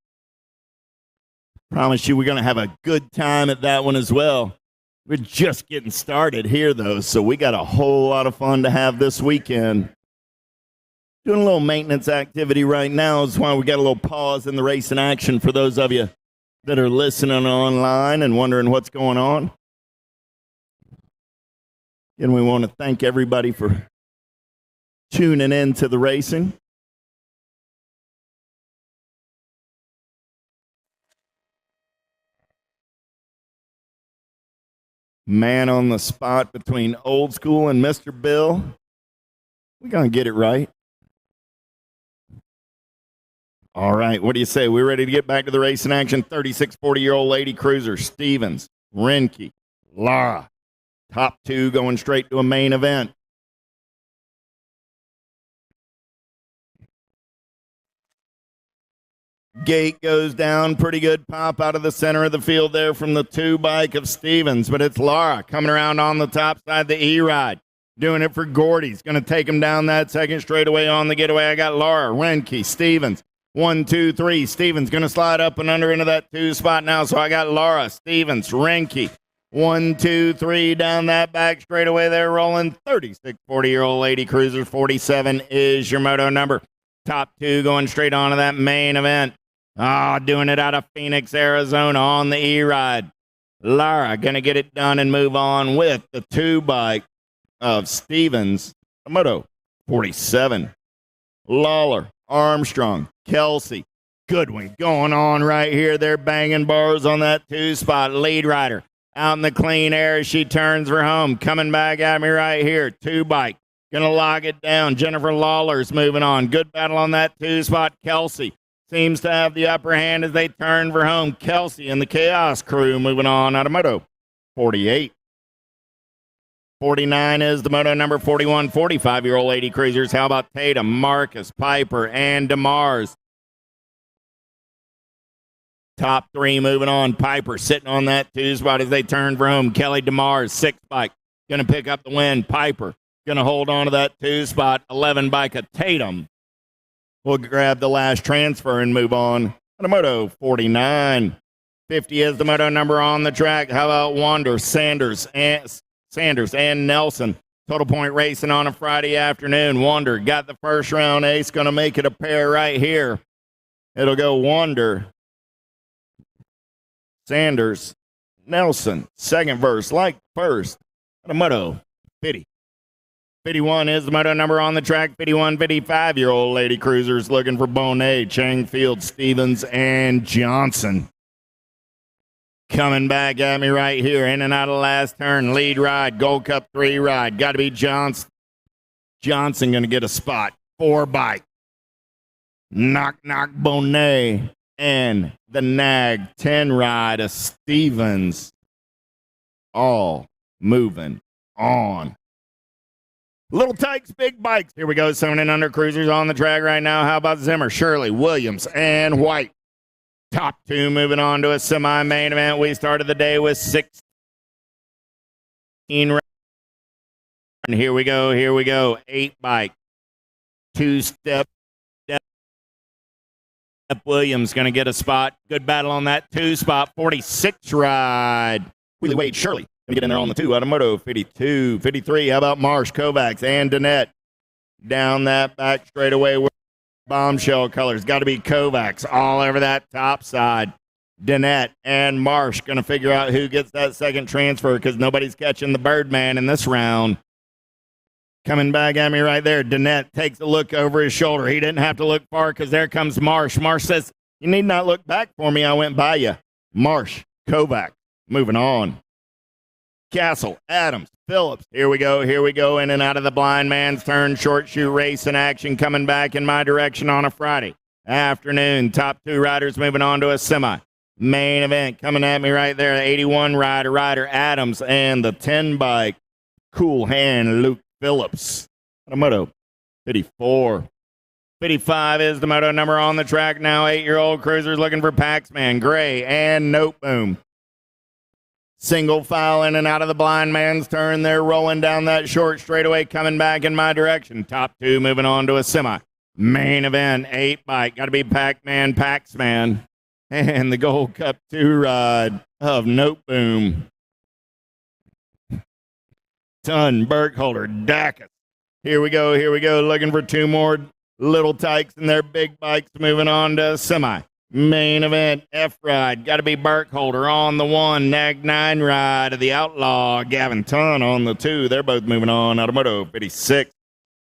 Promise you we're going to have a good time at that one as well. We're just getting started here, though, so we got a whole lot of fun to have this weekend. Doing a little maintenance activity right now is why we got a little pause in the racing action for those of you that are listening online and wondering what's going on. And we want to thank everybody for tuning in to the racing. Man on the spot between Old School and Mr. Bill. We're going to get it right. All right, what do you say? We're ready to get back to the racing action. 36, 40-year-old lady cruiser, Stevens, Renke, Lara. Top 2 going straight to a main event. Gate goes down, pretty good pop out of the center of the field there from the 2 bike of Stevens, but it's Lara coming around on the top side, the E-Ride, doing it for Gordy's, going to take him down that second straightaway on the getaway. I got Lara, Renke, Stevens, 1, 2, 3. Stevens going to slide up and under into that 2 spot now. So I got Laura, Stevens, Renke. 1, 2, 3 down that back straightaway. They're rolling 36 40-year-old lady cruisers. 47 is your moto number. Top 2 going straight on to that main event. Doing it out of Phoenix, Arizona on the E-Ride. Lara going to get it done and move on with the 2 bike of Stevens, moto 47. Lawler, Armstrong, Kelsey. Good one going on right here. They're banging bars on that 2 spot. Lead rider out in the clean air as she turns for home. Coming back at me right here. 2 bike. Gonna log it down. Jennifer Lawler's moving on. Good battle on that 2 spot. Kelsey seems to have the upper hand as they turn for home. Kelsey and the Chaos crew moving on out of moto 48. 49 is the moto number. 41, 45-year-old lady cruisers. How about Tatum, Marcus, Piper, and DeMars? Top 3 moving on. Piper sitting on that 2 spot as they turn for home. Kelly DeMars, 6 bike, going to pick up the win. Piper going to hold on to that 2 spot. 11 bike of Tatum will grab the last transfer and move on to moto 49. 50 is the moto number on the track. How about Wander, Sanders, and Nelson? Total point racing on a Friday afternoon. Wander got the first round ace. Going to make it a pair right here. It'll go Wander, Sanders, Nelson. Second verse, like first. The moto 50. 51 is the moto number on the track. 51, 55-year-old lady cruisers looking for Bonet, Changfield, Stevens, and Johnson. Coming back at me right here, in and out of last turn. Lead ride, Gold Cup 3 ride. Got to be Johnson. Johnson going to get a spot. 4 bike. Knock, Bonet. And the Nag 10 ride of Stevens. All moving on. Little Tykes, big bikes. Here we go. 7 and under cruisers on the track right now. How about Zimmer, Shirley, Williams, and White? Top 2 moving on to a semi-main event. We started the day with 16. And here we go. 8 bike. 2-step. Williams going to get a spot. Good battle on that 2 spot. 46 ride. Wheelie Wade, Shirley. Going to get in there on the 2 out of moto 52. 53. How about Marsh, Kovacs, and Danette? Down that back straightaway with bombshell colors. Got to be Kovacs all over that top side. Danette and Marsh going to figure out who gets that second transfer because nobody's catching the Birdman in this round. Coming back at me right there. Danette takes a look over his shoulder. He didn't have to look far because there comes Marsh. Marsh says, "You need not look back for me. I went by you." Marsh, Kovac, moving on. Castle, Adams, Phillips. Here we go. In and out of the blind man's turn. Short shoe race in action coming back in my direction on a Friday afternoon. Top 2 riders moving on to a semi. Main event coming at me right there. 81 rider Adams and the 10 bike. Cool hand Luke Phillips. A moto 54. 55 is the moto number on the track now. 8-year-old cruisers looking for Paxman, Gray, and Noteboom. Single file in and out of the blind man's turn. They're rolling down that short straightaway, coming back in my direction. Top 2 moving on to a semi. Main event, 8 bike. Got to be Pac-Man, Paxman. And the Gold Cup 2 ride of Noteboom. Ton, Burkholder, Dacus. Here we go. Looking for 2 more Little Tykes and their big bikes moving on to a semi. Main event, F ride. Got to be Burkholder on the 1. Nag 9 ride of the Outlaw. Gavin Ton on the 2. They're both moving on. Automoto 56.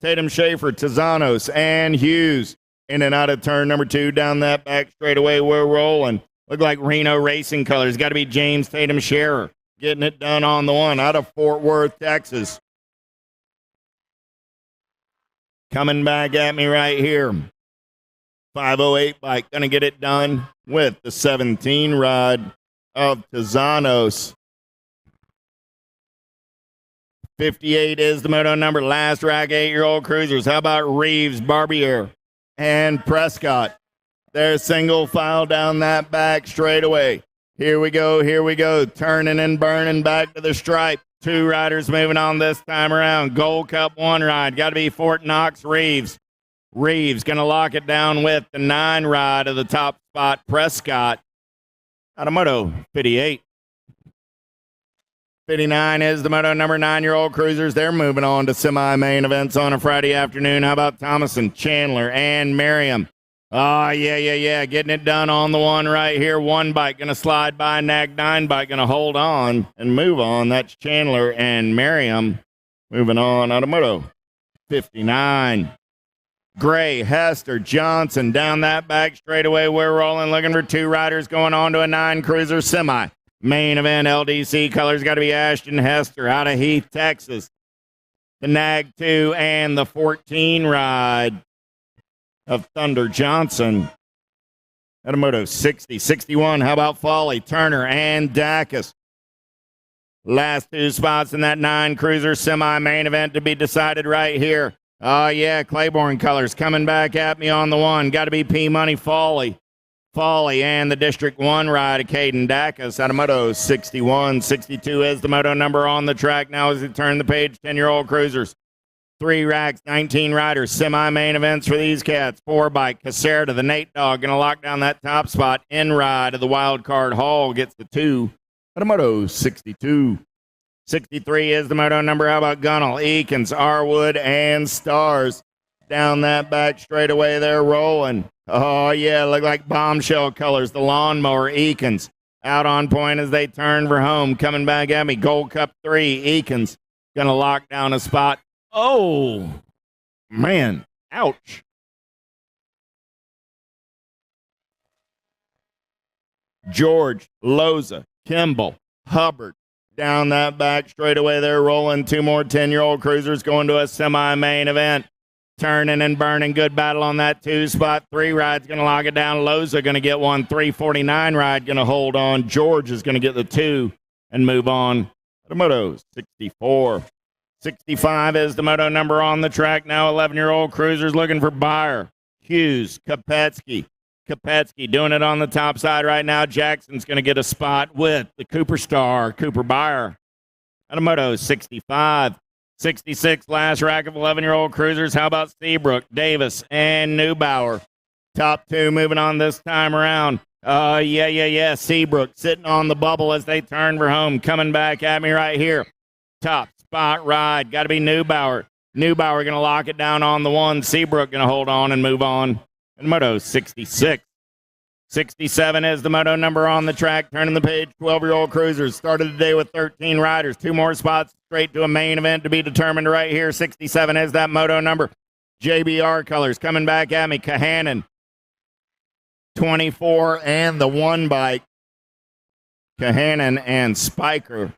Tatum, Schaefer, Tizanos, and Hughes. In and out of turn number 2 down that back straightaway. We're rolling. Look like Reno Racing colors. Got to be James Tatum Scherer. Getting it done on the 1 out of Fort Worth, Texas. Coming back at me right here. 508 bike. Going to get it done with the 17 ride of Tizanos. 58 is the moto number. Last rack, 8-year-old cruisers. How about Reeves, Barbier, and Prescott? They're single file down that back straightaway. Here we go. Turning and burning back to the stripe. 2 riders moving on this time around. Gold Cup 1 ride. Got to be Fort Knox, Reeves. Reeves going to lock it down with the 9 ride of the top spot, Prescott. Out of Moto 58. 59 is the Moto number 9-year-old cruisers. They're moving on to semi-main events on a Friday afternoon. How about Thomason, Chandler, and Merriam? Oh, yeah. Getting it done on the one right here. One bike going to slide by. Nag 9 bike going to hold on and move on. That's Chandler and Merriam moving on out of Moto 59. Gray, Hester, Johnson down that back straightaway. We're rolling, looking for 2 riders going on to a 9 cruiser semi. Main event LDC colors got to be Ashton Hester out of Heath, Texas. The Nag 2 and the 14 ride of Thunder Johnson. At a Moto 60. 61, how about Folly, Turner, and Dacus? Last 2 spots in that 9 cruiser semi-main event to be decided right here. Oh, yeah, Claiborne colors coming back at me on the one. Got to be P-Money Folly. Folly and the District 1 ride of Caden Dacus out of Moto 61. 62 is the Moto number on the track now as we turn the page. 10-year-old cruisers. 3 racks, 19 riders. Semi-main events for these cats. 4 bike. Caserta, the Nate Dog, going to lock down that top spot. In ride of the Wild Card Hall gets the 2 out of Moto 62. 63 is the Moto number. How about Gunnell, Eakins, Arwood, and Stars? Down that back straightaway, they're rolling. Oh, yeah, look like bombshell colors. The lawnmower, Eakins, out on point as they turn for home. Coming back at me, Gold Cup 3, Eakins, going to lock down a spot. Oh, man, ouch. George, Loza, Kimball, Hubbard. Down that back straightaway, they're rolling. 2 more 10-year-old cruisers going to a semi-main event. Turning and burning. Good battle on that 2 spot. 3 ride's going to lock it down. Loza going to get one. 349 ride going to hold on. George is going to get the 2 and move on. The Moto 64. 65 is the Moto number on the track now. 11-year-old cruisers looking for Byer, Hughes, Kopetsky. Kopetsky doing it on the top side right now. Jackson's going to get a spot with the Cooper Star, Cooper Byer. At a Moto 65. 66, last rack of 11-year-old cruisers. How about Seabrook, Davis, and Neubauer? Top 2 moving on this time around. Yeah. Seabrook sitting on the bubble as they turn for home. Coming back at me right here. Top spot ride. Got to be Neubauer. Neubauer going to lock it down on the one. Seabrook going to hold on and move on. And Moto 66. 67 is the Moto number on the track. Turning the page, 12-year-old cruisers. Started the day with 13 riders. 2 more spots straight to a main event to be determined right here. 67 is that Moto number. JBR colors coming back at me. Kahanen. 24 and the 1 bike. Kahanen and Spiker.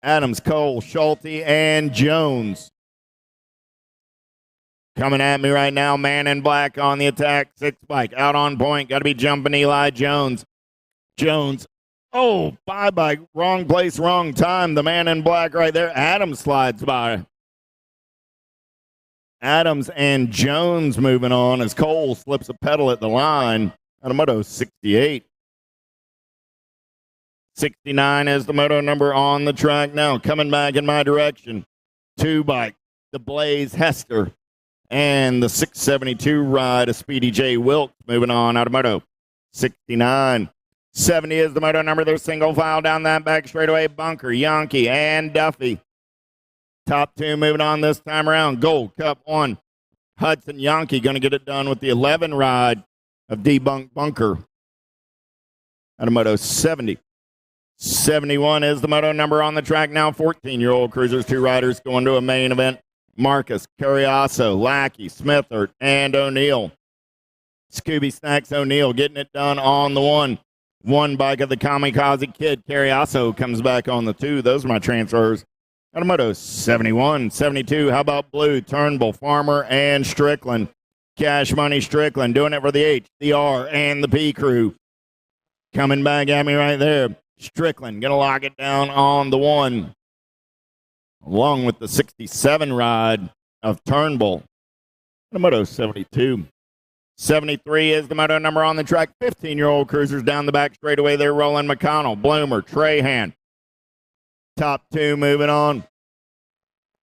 Adams, Cole, Schulte, and Jones. Coming at me right now, man in black on the attack. 6 bike out on point. Got to be jumping Eli Jones. Jones. Oh, 5 bike. Wrong place, wrong time. The man in black right there. Adams slides by. Adams and Jones moving on as Cole slips a pedal at the line. Out of Moto 68. 69 is the Moto number on the track now. Coming back in my direction. 2 bike. The Blaze Hester. And the 672 ride of Speedy J. Wilkes moving on out of Moto 69. 70 is the Moto number. They're single file down that back straightaway. Bunker, Yankee, and Duffy. Top 2 moving on this time around. Gold Cup 1. Hudson Yankee going to get it done with the 11 ride of Debunk Bunker out of Moto 70. 71 is the Moto number on the track now. 14-year-old cruisers, 2 riders going to a main event. Marcus, Carriasso, Lackey, Smithert, and O'Neill. Scooby Snacks O'Neill getting it done on the 1. 1 bike of the Kamikaze Kid. Carriasso comes back on the 2. Those are my transfers. Out of Moto 71. 72, how about Blue, Turnbull, Farmer, and Strickland. Cash Money Strickland doing it for the H, the R, and the P crew. Coming back at me right there. Strickland going to lock it down on the 1. Along with the 67 ride of Turnbull. The Moto 72. 73 is the Moto number on the track. 15-year-old cruisers down the back straightaway. They're rolling McConnell, Bloomer, Trahan. Top 2 moving on.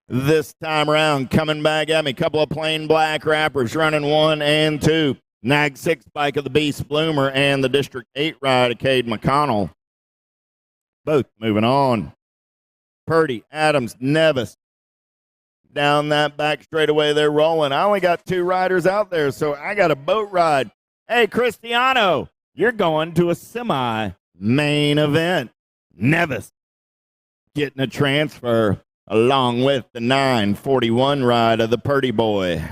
this time around. Coming back at me, couple of plain black wrappers running 1 and 2. Nag 6 bike of the Beast Bloomer and the District 8 ride of Cade McConnell. Both moving on. Purdy, Adams, Novice. Down that back straightaway, they're rolling. I only got 2 riders out there, so I got a boat ride. Hey, Cristiano, you're going to a semi-main event. Novice getting a transfer along with the 941 ride of the Purdy boy.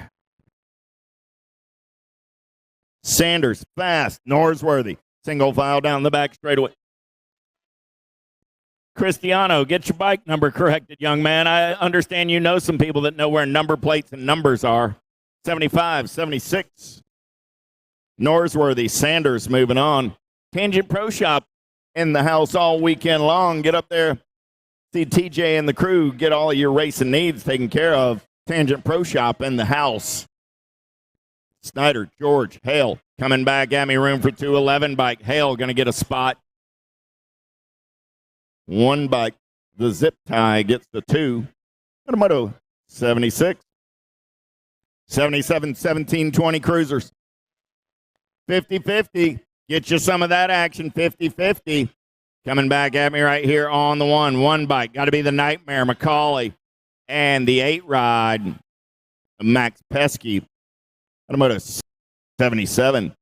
Sanders, fast, Norsworthy. Single file down the back straightaway. Cristiano, get your bike number corrected, young man. I understand you know some people that know where number plates and numbers are. 75, 76. Norsworthy, Sanders moving on. Tangent Pro Shop in the house all weekend long. Get up there, see TJ and the crew, get all of your racing needs taken care of. Tangent Pro Shop in the house. Snyder, George, Hale coming back at me, room for 211 bike. Hale going to get a spot. 1 bike, the zip tie gets the 2. Moto 76. 77, 17, 20 cruisers. 50-50. Get you some of that action, 50-50. Coming back at me right here on the 1 bike. Got to be the Nightmare, Macaulay. And the 8 ride, Max Pesky. Moto 77.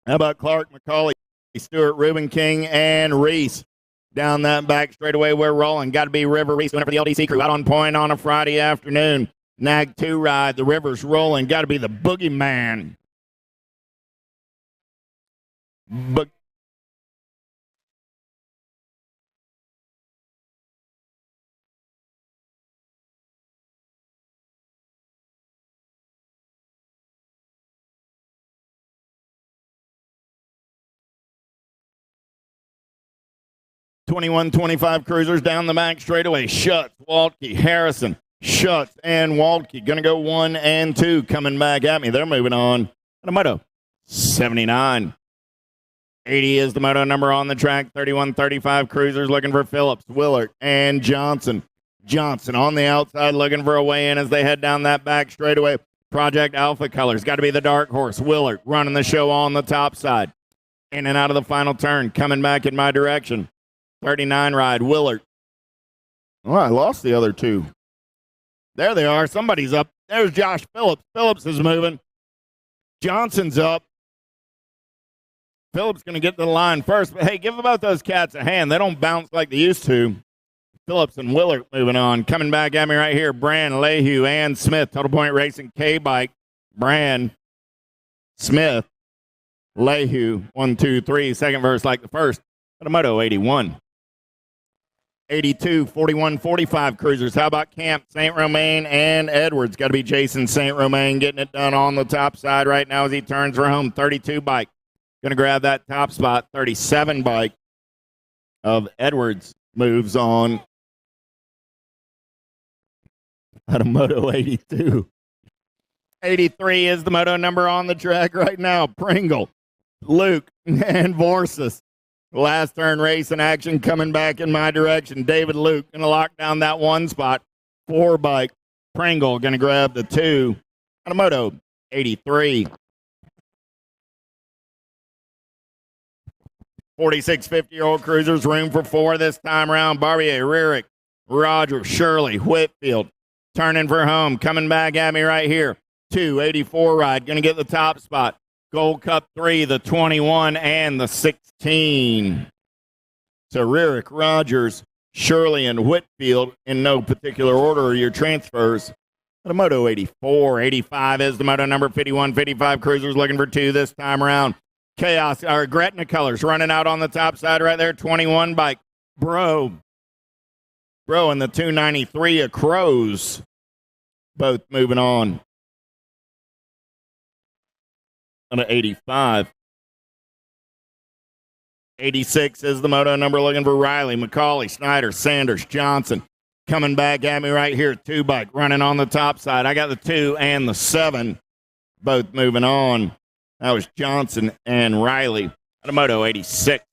How about Clark, Macaulay, Stewart, Reuben King, and Reese? Down that back straightaway, we're rolling. Got to be River Reese doing it for the LDC crew. Out on point on a Friday afternoon. Nag 2 ride. The River's rolling. Got to be the Boogeyman. 21-25 cruisers down the back straightaway. Schutz, Waltke, Harrison, Schutz, and Waltke. Going to go 1 and 2 coming back at me. They're moving on. And a Moto 79. 80 is the Moto number on the track. 31-35 cruisers looking for Phillips, Willard, and Johnson. Johnson on the outside looking for a way in as they head down that back straightaway. Project Alpha Colors. Got to be the dark horse. Willard running the show on the top side. In and out of the final turn. Coming back in my direction. 39 ride, Willard. Oh, I lost the other 2. There they are. Somebody's up. There's Josh Phillips. Phillips is moving. Johnson's up. Phillips going to get to the line first. But, hey, give about those cats a hand. They don't bounce like they used to. Phillips and Willard moving on. Coming back at me right here, Brand, Lehue, and Smith. Total Point Racing K-Bike. Brand, Smith, Lehue. 1, 2, 3. Second verse like the first. Moto 81. 82, 41, 45 cruisers. How about Camp, St. Romain, and Edwards? Got to be Jason St. Romain getting it done on the top side right now as he turns for home. 32 bike. Going to grab that top spot. 37 bike of Edwards moves on. At a Moto 82. 83 is the Moto number on the track right now. Pringle, Luke, and Vorsis. Last turn race in action coming back in my direction. David Luke going to lock down that 1 spot. 4 bike. Pringle going to grab the 2. On a Moto 83. 46 50-year-old cruisers. Room for 4 this time around. Barbier, Rierick, Roger, Shirley, Whitfield. Turning for home. Coming back at me right here. 284 ride. Going to get the top spot. Gold Cup 3, the 21, and the 16. So Rierick, Rogers, Shirley, and Whitfield in no particular order are your transfers. The Moto 84. 85 is the Moto number. 51, 55 cruisers looking for 2 this time around. Chaos, or Gretna Colors running out on the top side right there. 21 bike. Bro and the 293 of Crows. Both moving on. On an 85. 86 is the Moto number looking for Riley, Macaulay, Snyder, Sanders, Johnson. Coming back at me right here. 2 bike running on the top side. I got the 2 and the 7. Both moving on. That was Johnson and Riley. On a Moto 86.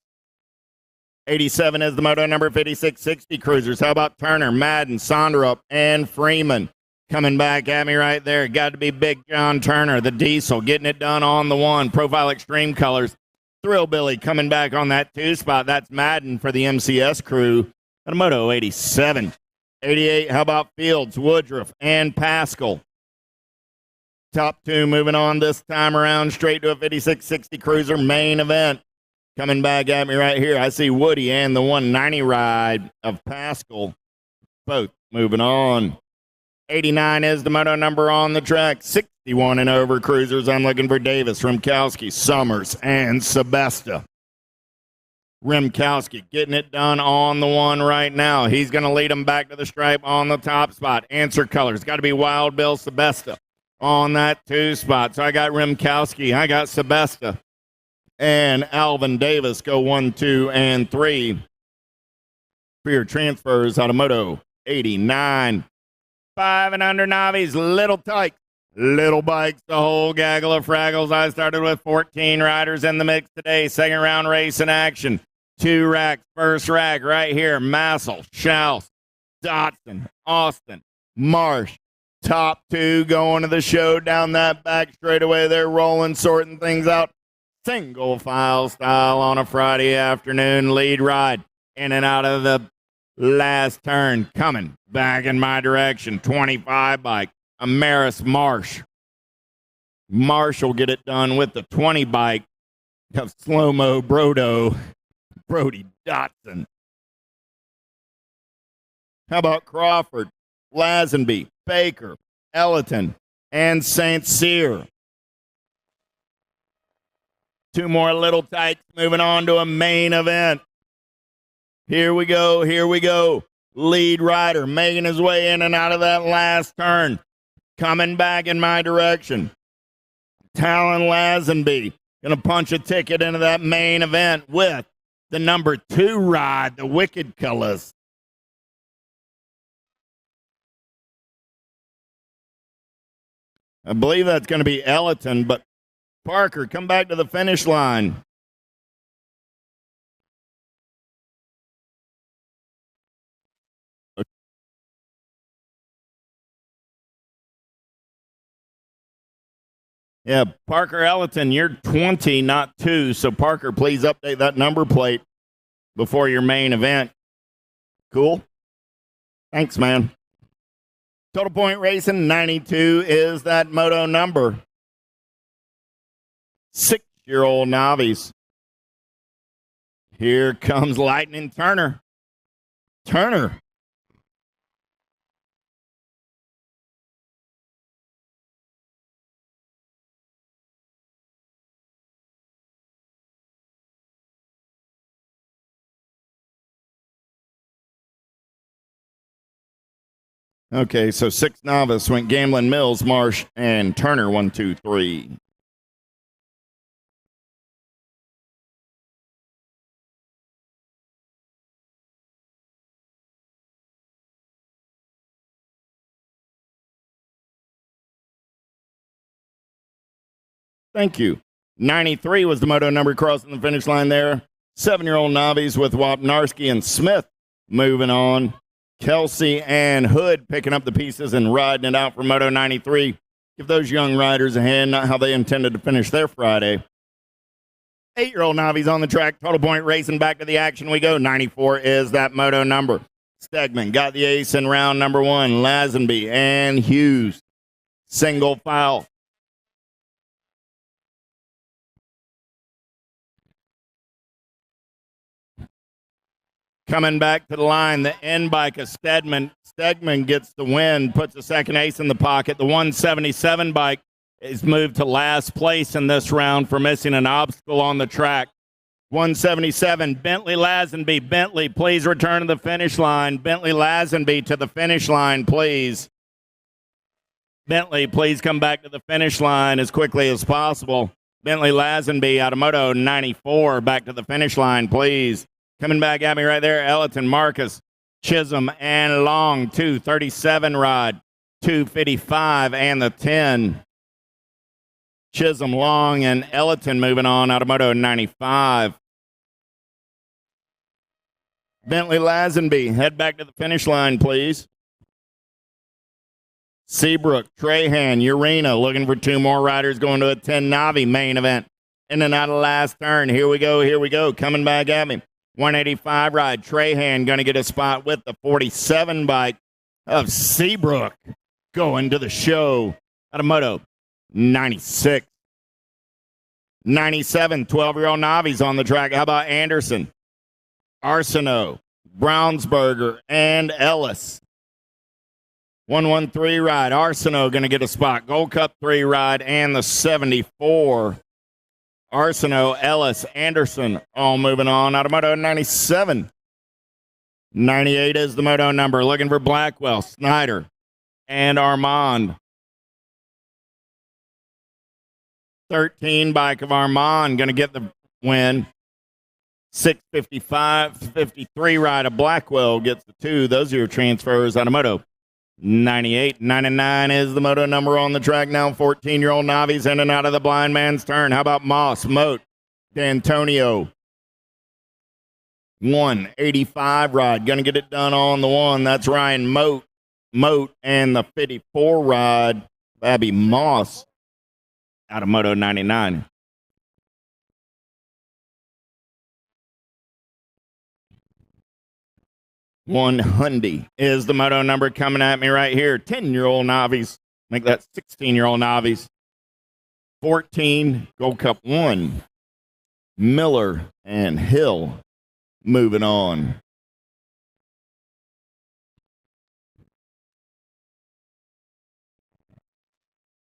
87 is the moto number 5660 cruisers. How about Turner, Madden, Sondrup, and Freeman? Coming back at me right there. Got to be Big John Turner, the diesel, getting it done on the 1. Profile Extreme Colors. Thrill Billy coming back on that 2 spot. That's Madden for the MCS crew. Got a moto 87. 88, how about Fields, Woodruff, and Pascal? Top 2 moving on this time around straight to a 5660 cruiser main event. Coming back at me right here, I see Woody and the 190 ride of Pascal. Both moving on. 89 is the moto number on the track. 61 and over cruisers. I'm looking for Davis, Rimkowski, Summers, and Sebesta. Rimkowski getting it done on the 1 right now. He's going to lead him back to the stripe on the top spot. Answer colors. Got to be Wild Bill Sebesta on that 2 spot. So I got Rimkowski. I got Sebesta. And Alvin Davis go 1, 2, and 3 for your transfers out of moto 89. 5 and under novice, little tight, little bikes, the whole gaggle of fraggles. I started with 14 riders in the mix today. Second round race in action. 2 racks, first rack right here. Massel, Schaus, Dotson, Austin, Marsh. Top 2 going to the show down that back straightaway. They're rolling, sorting things out. Single file style on a Friday afternoon. Lead ride in and out of the last turn. Coming back in my direction. 25 bike. Amaris Marsh. Marsh will get it done with the 20 bike of Slow-Mo Brody Dotson. How about Crawford, Lazenby, Baker, Elliton, and St. Cyr? 2 more little tights moving on to a main event. Here we go. Here we go. Lead rider making his way in and out of that last turn. Coming back in my direction. Talon Lazenby going to punch a ticket into that main event with the number 2 ride, the Wicked Colors. I believe that's going to be Elliton, but Parker, come back to the finish line. Yeah, Parker Elliton, you're 20, not 2. So, Parker, please update that number plate before your main event. Cool? Thanks, man. Total Point Racing, 92 is that moto number. 6-year-old Novice. Here comes Lightning Turner. Turner. Okay, so 6 novice went Gamblin, Mills, Marsh, and Turner. 1, 2, 3. Thank you. 93 was the moto number crossing the finish line there. 7-year-old novice with Wapnarski and Smith moving on. Kelsey and Hood picking up the pieces and riding it out for Moto 93. Give those young riders a hand, not how they intended to finish their Friday. 8-year-old novice on the track. Total Point Racing back to the action we go. 94 is that moto number. Stegman got the ace in round number 1. Lazenby and Hughes. Single file. Coming back to the line, the end bike of Stegman. Stegman gets the win, puts a second ace in the pocket. The 177 bike is moved to last place in this round for missing an obstacle on the track. 177, Bentley Lazenby. Bentley, please return to the finish line. Bentley Lazenby to the finish line, please. Bentley, please come back to the finish line as quickly as possible. Bentley Lazenby out of Moto 94, back to the finish line, please. Coming back at me right there, Elliton, Marcus, Chisholm, and Long. 237 rod, 255, and the 10. Chisholm, Long, and Elliton moving on out of Moto 95. Bentley Lazenby, head back to the finish line, please. Seabrook, Trahan, Urena looking for 2 more riders going to a 10 Navi main event. In and out of last turn. Here we go. Coming back at me. 185 ride. Trahan going to get a spot with the 47 bike of Seabrook going to the show. Out of Moto 96. 97, 12-year-old Navi's on the track. How about Anderson, Arsenault, Brownsberger, and Ellis? 113 ride. Arsenault going to get a spot. Gold Cup 3 ride and the 74. Arsenault, Ellis, Anderson, all moving on. Out of Moto 97. 98 is the Moto number. Looking for Blackwell, Snyder, and Armand. 13 bike of Armand going to get the win. 655, 53 ride of Blackwell gets the 2. Those are your transfers out of Moto 98. 99 is the Moto number on the track now. 14-year-old Navi's in and out of the blind man's turn. How about Moss, Moat, D'Antonio? 185 ride. Going to get it done on the 1. That's Ryan Moat. And the 54 ride, Babby Moss out of Moto 99. One Hyundai is the Moto number coming at me right here. 10-year-old Navi's. Make that 16-year-old Navi's. 14, Gold Cup 1. Miller and Hill moving on.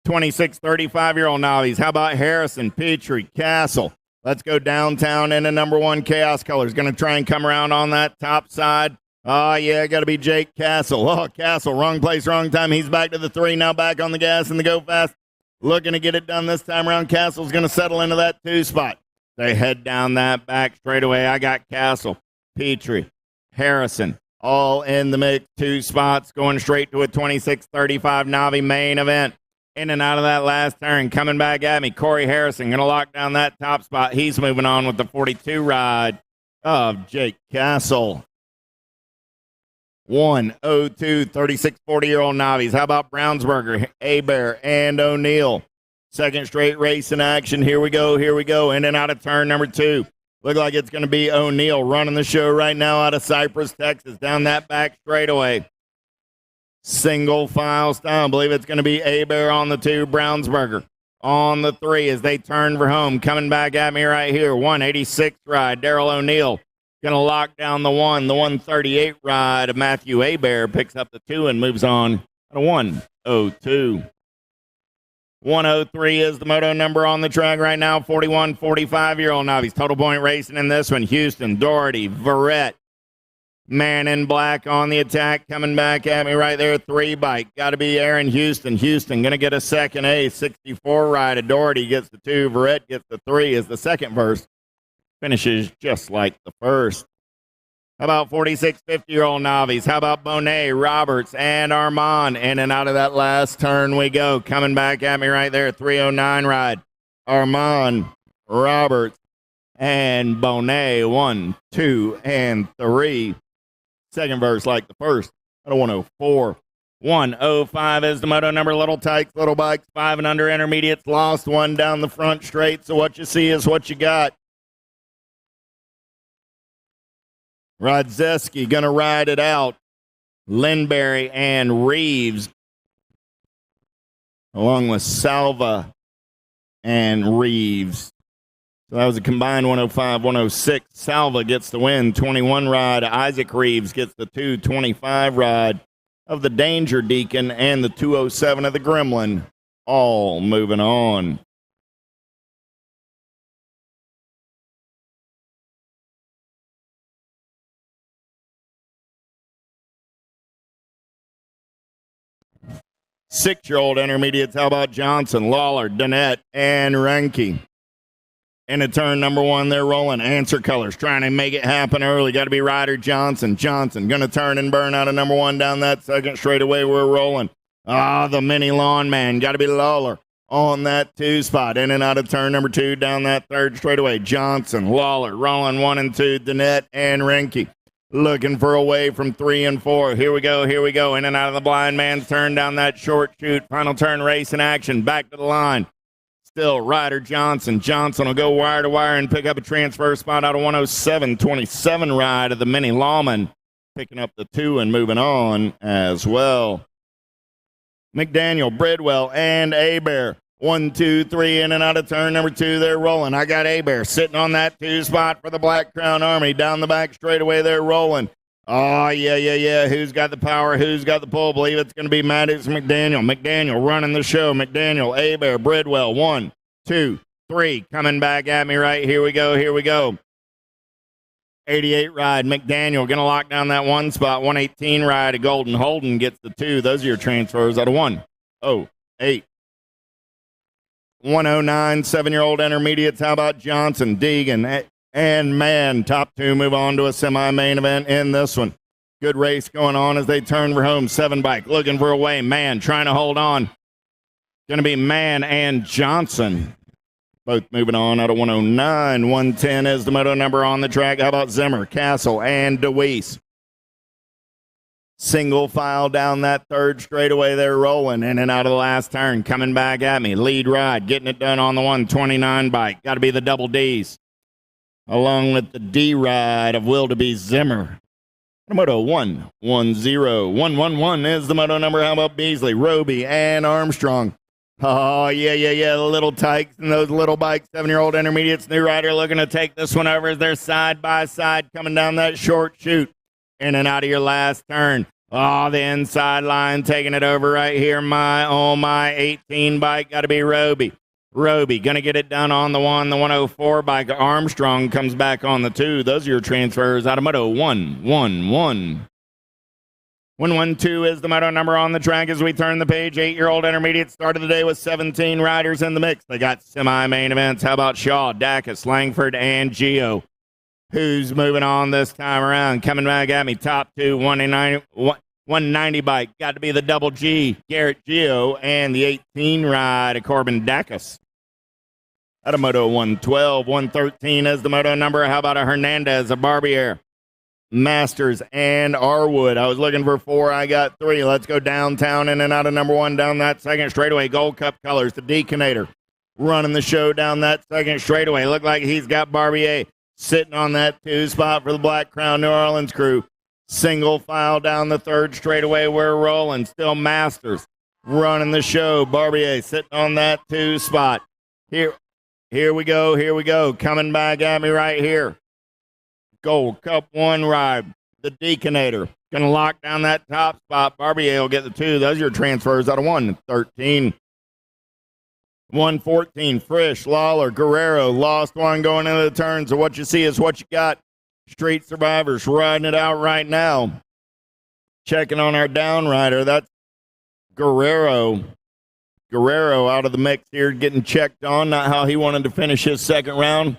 26, 35-year-old Navi's. How about Harrison, Petrie, Castle? Let's go downtown into number 1 Chaos Colors. Going to try and come around on that top side. Oh, yeah, got to be Jake Castle. Oh, Castle, wrong place, wrong time. He's back to the 3, now back on the gas and the go fast. Looking to get it done this time around. Castle's going to settle into that 2 spot. They head down that back straightaway. I got Castle, Petrie, Harrison, all in the mix. 2 spots going straight to a 26-35 Navi main event. In and out of that last turn. Coming back at me, Corey Harrison going to lock down that top spot. He's moving on with the 42 ride of Jake Castle. 102, 36, 40-year-old Navi's. How about Brownsberger, Abear, and O'Neill? Second straight race in action. Here we go. In and out of turn number 2. Look like it's going to be O'Neill running the show right now out of Cypress, Texas, down that back straightaway. Single file style. I believe it's going to be Abear on the 2, Brownsberger on the 3 as they turn for home. Coming back at me right here. 186 ride, Daryl O'Neill. Going to lock down the 1. The 138 ride of Matthew Abear picks up the 2 and moves on to 102. 103 is the Moto number on the track right now. 41, 45-year-old Navi's. Total point racing in this one. Houston, Doherty, Verrett. Man in black on the attack. Coming back at me right there. 3 bike. Got to be Aaron Houston. Houston going to get a second A. 64 ride of Doherty gets the 2. Verrett gets the 3 as the second verse. Finishes just like the first. How about 46, 50-year-old Navi's? How about Bonet, Roberts, and Armand? In and out of that last turn we go. Coming back at me right there. 309 ride. Armand, Roberts, and Bonet. 1, 2, and 3. Second verse like the first. At a 104. 105 is the Moto number. Little tykes, little bikes. 5 and under intermediates. Lost 1 down the front straight. So what you see is what you got. Rodzeski going to ride it out. Lindberry and Reeves, along with Salva and Reeves. So that was a combined 105, 106. Salva gets the win. 21 ride. Isaac Reeves gets the 225 ride of the Danger Deacon and the 207 of the Gremlin. All moving on. Six-year-old intermediates. How about Johnson, Lawler, Dannett, and Renke? In a turn number 1, they're rolling. Answer Colors trying to make it happen early. Got to be Ryder Johnson. Johnson going to turn and burn out of number 1 down that second straightaway. We're rolling. The mini lawn man. Got to be Lawler on that 2 spot. In and out of turn number 2 down that third straightaway. Johnson, Lawler rolling 1 and 2. Dannett and Renke. looking for a way from 3 and 4. Here we go, in and out of the blind man's turn down that short chute. Final turn race in action, back to the line. Still Ryder Johnson. Johnson will go wire to wire and pick up a transfer spot out of 107.27 ride of the Mini Lawman. Picking up the 2 and moving on as well. McDaniel, Bridwell, and Abear. 1, 2, 3, in and out of turn number 2. They're rolling. I got Abear sitting on that 2 spot for the Black Crown Army. Down the back straightaway, they're rolling. Oh, yeah. Who's got the power? Who's got the pull? Believe it's going to be Maddox McDaniel. McDaniel running the show. McDaniel, Abear, Bridwell. 1, 2, 3. Coming back at me right. Here we go. 88 ride. McDaniel going to lock down that 1 spot. 118 ride. A Golden Holden gets the 2. Those are your transfers out of 108. 109, 7-year-old intermediates. How about Johnson, Deegan, and man, top 2 move on to a semi-main event in this one. Good race going on as they turn for home. 7 bike looking for a way. Man trying to hold on. Going to be Man and Johnson. Both moving on out of 109. 110 is the moto number on the track. How about Zimmer, Castle, and DeWeese? Single file down that 3rd straightaway. They're rolling in and out of the last turn. Coming back at me. Lead ride. Getting it done on the 129 bike. Got to be the double Ds. Along with the D ride of Wildebeest Zimmer. Moto 110. 111 is the moto number. How about Beasley, Roby, and Armstrong? Oh, yeah. The little tykes and those little bikes. 7-year-old intermediates. New rider looking to take this one over as they're side by side coming down that short chute. In and out of your last turn. Oh, the inside line taking it over right here. My 18 bike. Got to be Roby. Roby going to get it done on the 104 bike. Armstrong comes back on the 2. Those are your transfers out of Moto 111. 112 is the moto number on the track as we turn the page. 8-year-old intermediate started the day with 17 riders in the mix. They got semi-main events. How about Shaw, Dacus, Langford, and Geo? Who's moving on this time around? Coming back at me. Top 2, 190 bike. Got to be the double G, Garrett Geo, and the 18 ride of Corbin Dacus. Out of Moto 112. 113 is the moto number. How about a Hernandez, a Barbier, Masters, and Arwood? I was looking for 4. I got 3. Let's go downtown in and out of number 1 down that 2nd straightaway. Gold Cup colors. The Deconator running the show down that 2nd straightaway. Look like he's got Barbier sitting on that 2 spot for the Black Crown New Orleans crew. Single file down the 3rd straightaway. We're rolling. Still Masters running the show. Barbier sitting on that 2 spot. Here we go. Coming back at me right here. Gold Cup 1 ride. The Deconator going to lock down that top spot. Barbier will get the 2. Those are your transfers out of 113. 114, Frisch, Lawler, Guerrero, lost 1 going into the turn. So what you see is what you got. Street Survivors riding it out right now. Checking on our down rider. That's Guerrero. Guerrero out of the mix here, getting checked on. Not how he wanted to finish his 2nd round.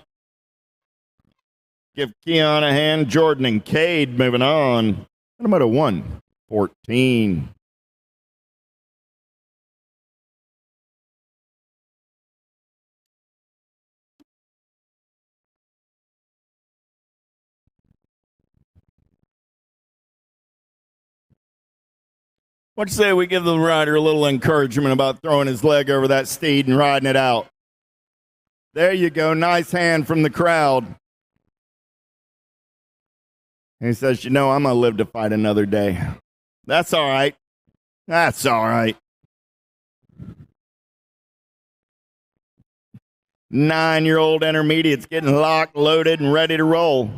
Give Keon a hand. Jordan and Cade moving on. And I'm at a 114. What you say we give the rider a little encouragement about throwing his leg over that steed and riding it out? There you go. Nice hand from the crowd. And he says, I'm going to live to fight another day. That's all right. That's all right. 9-year-old intermediates getting locked, loaded, and ready to roll.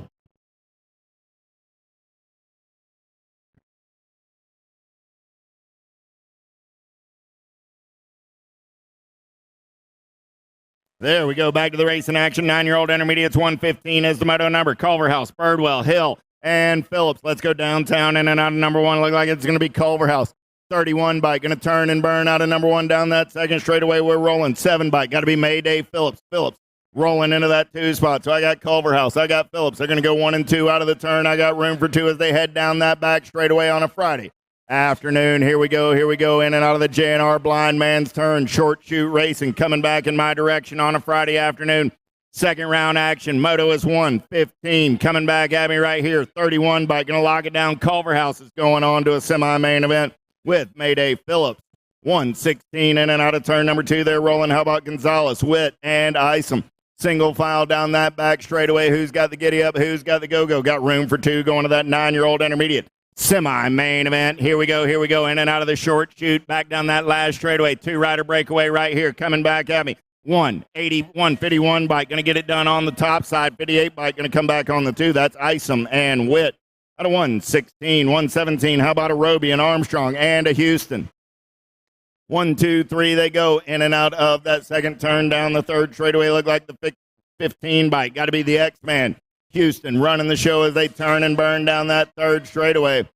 There we go. Back to the race in action. 9-year-old intermediates. 115 is the moto number. Culverhouse, Birdwell, Hill, and Phillips. Let's go downtown in and out of number 1. Look like it's going to be Culverhouse. 31 bike. Going to turn and burn out of number 1 down that 2nd straightaway. We're rolling. 7 bike. Got to be Mayday Phillips. Phillips rolling into that 2 spot. So I got Culverhouse. I got Phillips. They're going to go 1 and 2 out of the turn. I got room for 2 as they head down that back straightaway on a Friday afternoon. Here we go in and out of the J&R blind man's turn. Short shoot racing coming back in my direction on a Friday afternoon. Second round action. Moto is 115. Coming back at me right here. 31 bike. Going to lock it down. Culverhouse is going on to a semi-main event with Mayday Phillips. 116 in and out of turn number 2. They're rolling. How about Gonzalez, Witt, and Isom? Single file down that back straightaway. Who's got the giddy up? Who's got the go-go? Got room for 2 going to that 9-year-old intermediate. Semi-main event. Here we go. In and out of the short chute. Back down that last straightaway. 2-rider breakaway right here. Coming back at me. 180, 151 bike. Going to get it done on the top side. 58 bike. Going to come back on the 2. That's Isom and Witt. Out of 116, 117. How about a Roby, an Armstrong, and a Houston? 1, 2, 3, they go in and out of that second turn down the third straightaway. Look like the 15 bike. Got to be the X-Man. Houston running the show as they turn and burn down that third straightaway.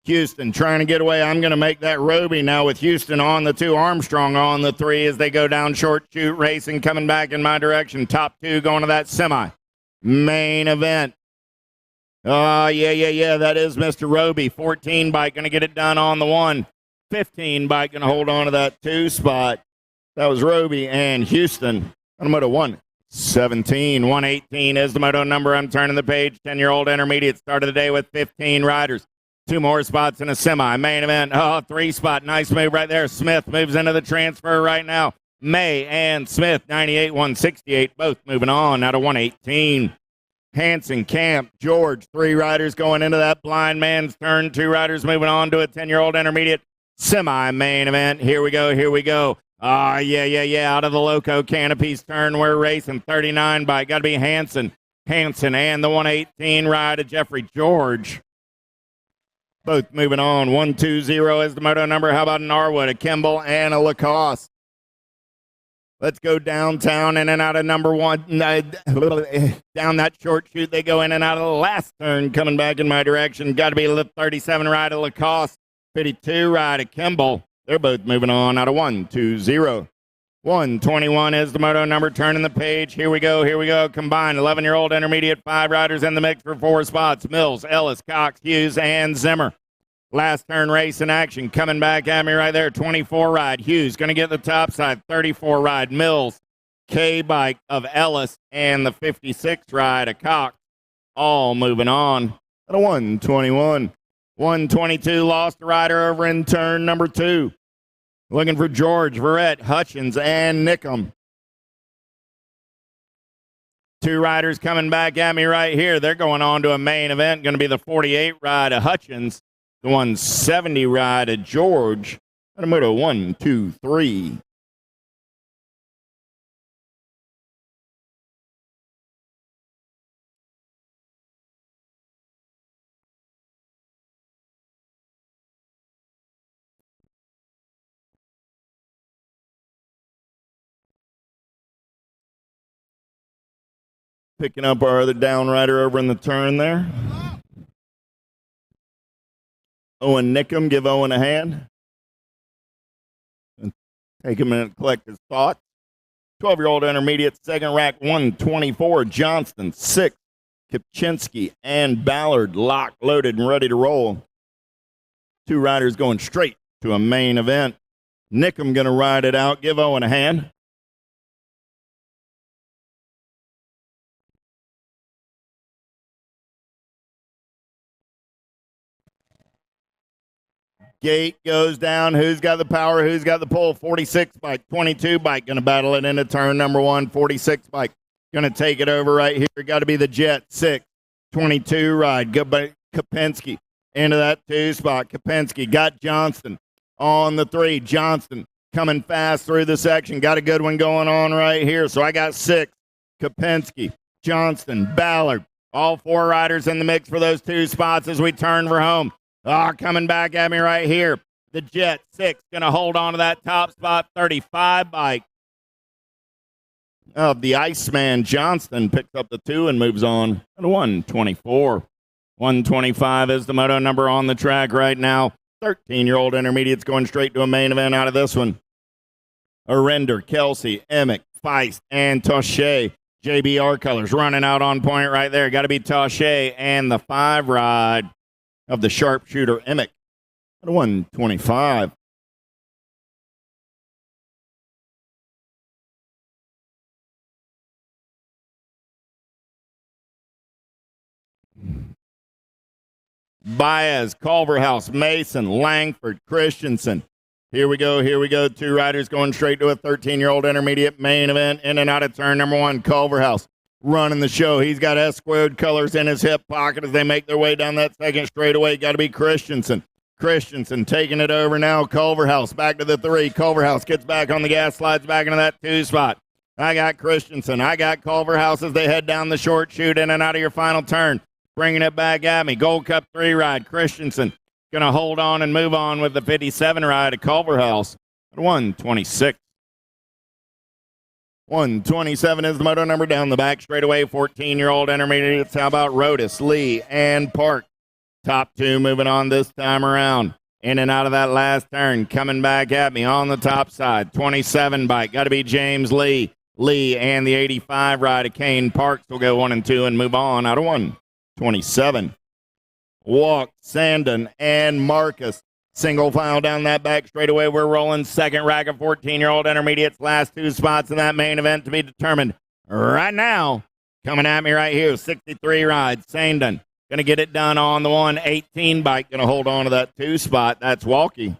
Houston trying to get away. I'm going to make that Roby now with Houston on the 2, Armstrong on the 3 as they go down short chute racing, coming back in my direction. Top 2 going to that semi. Main event. Oh, yeah. That is Mr. Roby. 14 bike going to get it done on the 1. 15 bike going to hold on to that 2 spot. That was Roby and Houston on moto 117. 118 is the moto number. I'm turning the page. 10-year-old intermediate. Start of the day with 15 riders. 2 more spots in a semi. Main event. 3 spot. Nice move right there. Smith moves into the transfer right now. May and Smith, 98, 168. Both moving on out of 118. Hanson, Camp, George. 3 riders going into that blind man's turn. 2 riders moving on to a 10-year-old intermediate. Semi-main event. Here we go. Yeah. Out of the Loco Canopies turn, we're racing. 39 bike. Got to be Hanson and the 118 ride of Jeffrey George. Both moving on. 120 is the moto number. How about an Arwood, a Kimball, and a Lacoste? Let's go downtown in and out of number 1. Down that short chute, they go in and out of the last turn. Coming back in my direction. Got to be the 37 ride of Lacoste. 52 ride of Kimball. They're both moving on out of 120. 121 is the moto number. Turning the page. Here we go. Combined 11-year-old intermediate. 5 riders in the mix for 4 spots. Mills, Ellis, Cox, Hughes, and Zimmer. Last turn race in action. Coming back at me right there. 24 ride. Hughes going to get the top side. 34 ride. Mills, K-bike of Ellis, and the 56 ride of Cox. All moving on at a 121. 122 lost a rider over in turn number 2. Looking for George, Verrett, Hutchins, and Nickham. 2 riders coming back at me right here. They're going on to a main event. Going to be the 48 ride of Hutchins, the 170 ride of George. And a moto 1, 2, 3. Picking up our other down rider over in the turn there. Owen Nickham, give Owen a hand. And take a minute to collect his thoughts. 12-year-old intermediate, second rack, 124. Johnston, 6. Kipchinsky and Ballard, locked, loaded, and ready to roll. 2 riders going straight to a main event. Nickham going to ride it out. Give Owen a hand. Gate goes down. Who's got the power? Who's got the pull? 46 bike, 22 bike. Going to battle it into turn number 1. 46 bike. Going to take it over right here. Got to be the Jet. 6. 22 ride. Good by Kopensky. Into that 2 spot. Kopensky got Johnston on the 3. Johnston coming fast through the section. Got a good one going on right here. So I got 6. Kopensky, Johnston, Ballard. All 4 riders in the mix for those 2 spots as we turn for home. Coming back at me right here. The Jet, 6, going to hold on to that top spot. 35 bike of the Iceman. Johnston picks up the 2 and moves on at 124. 125 is the moto number on the track right now. 13-year-old intermediates going straight to a main event out of this one. Arender, Kelsey, Emick, Feist, and Toshe. JBR colors running out on point right there. Got to be Toshe and the 5 ride of the sharpshooter Emick at 125. Baez, Culverhouse, Mason, Langford, Christensen. Here we go. 2 riders going straight to a 13-year-old intermediate main event. In and out of turn number 1, Culverhouse running the show. He's got S-squared colors in his hip pocket as they make their way down that second straightaway. Got to be Christensen. Christensen taking it over now. Culverhouse back to the 3. Culverhouse gets back on the gas, slides back into that 2 spot. I got Christensen. I got Culverhouse as they head down the short chute in and out of your final turn. Bringing it back at me. Gold Cup 3 ride. Christensen going to hold on and move on with the 57 ride of Culverhouse at 126. 127 is the moto number down the back straightaway. 14-year-old intermediates. How about Rodas, Lee, and Park? Top 2 moving on this time around. In and out of that last turn. Coming back at me on the top side. 27 bike. Got to be James Lee. Lee and the 85 ride of Kane Parks will go 1 and 2 and move on out of 127. Walk, Sandon, and Marcus. Single file down that back straightaway. We're rolling second rack of 14-year-old intermediates. Last 2 spots in that main event to be determined right now. Coming at me right here. 63 ride. Sandon. Going to get it done on the 118 bike. Going to hold on to that 2 spot. That's Walkie.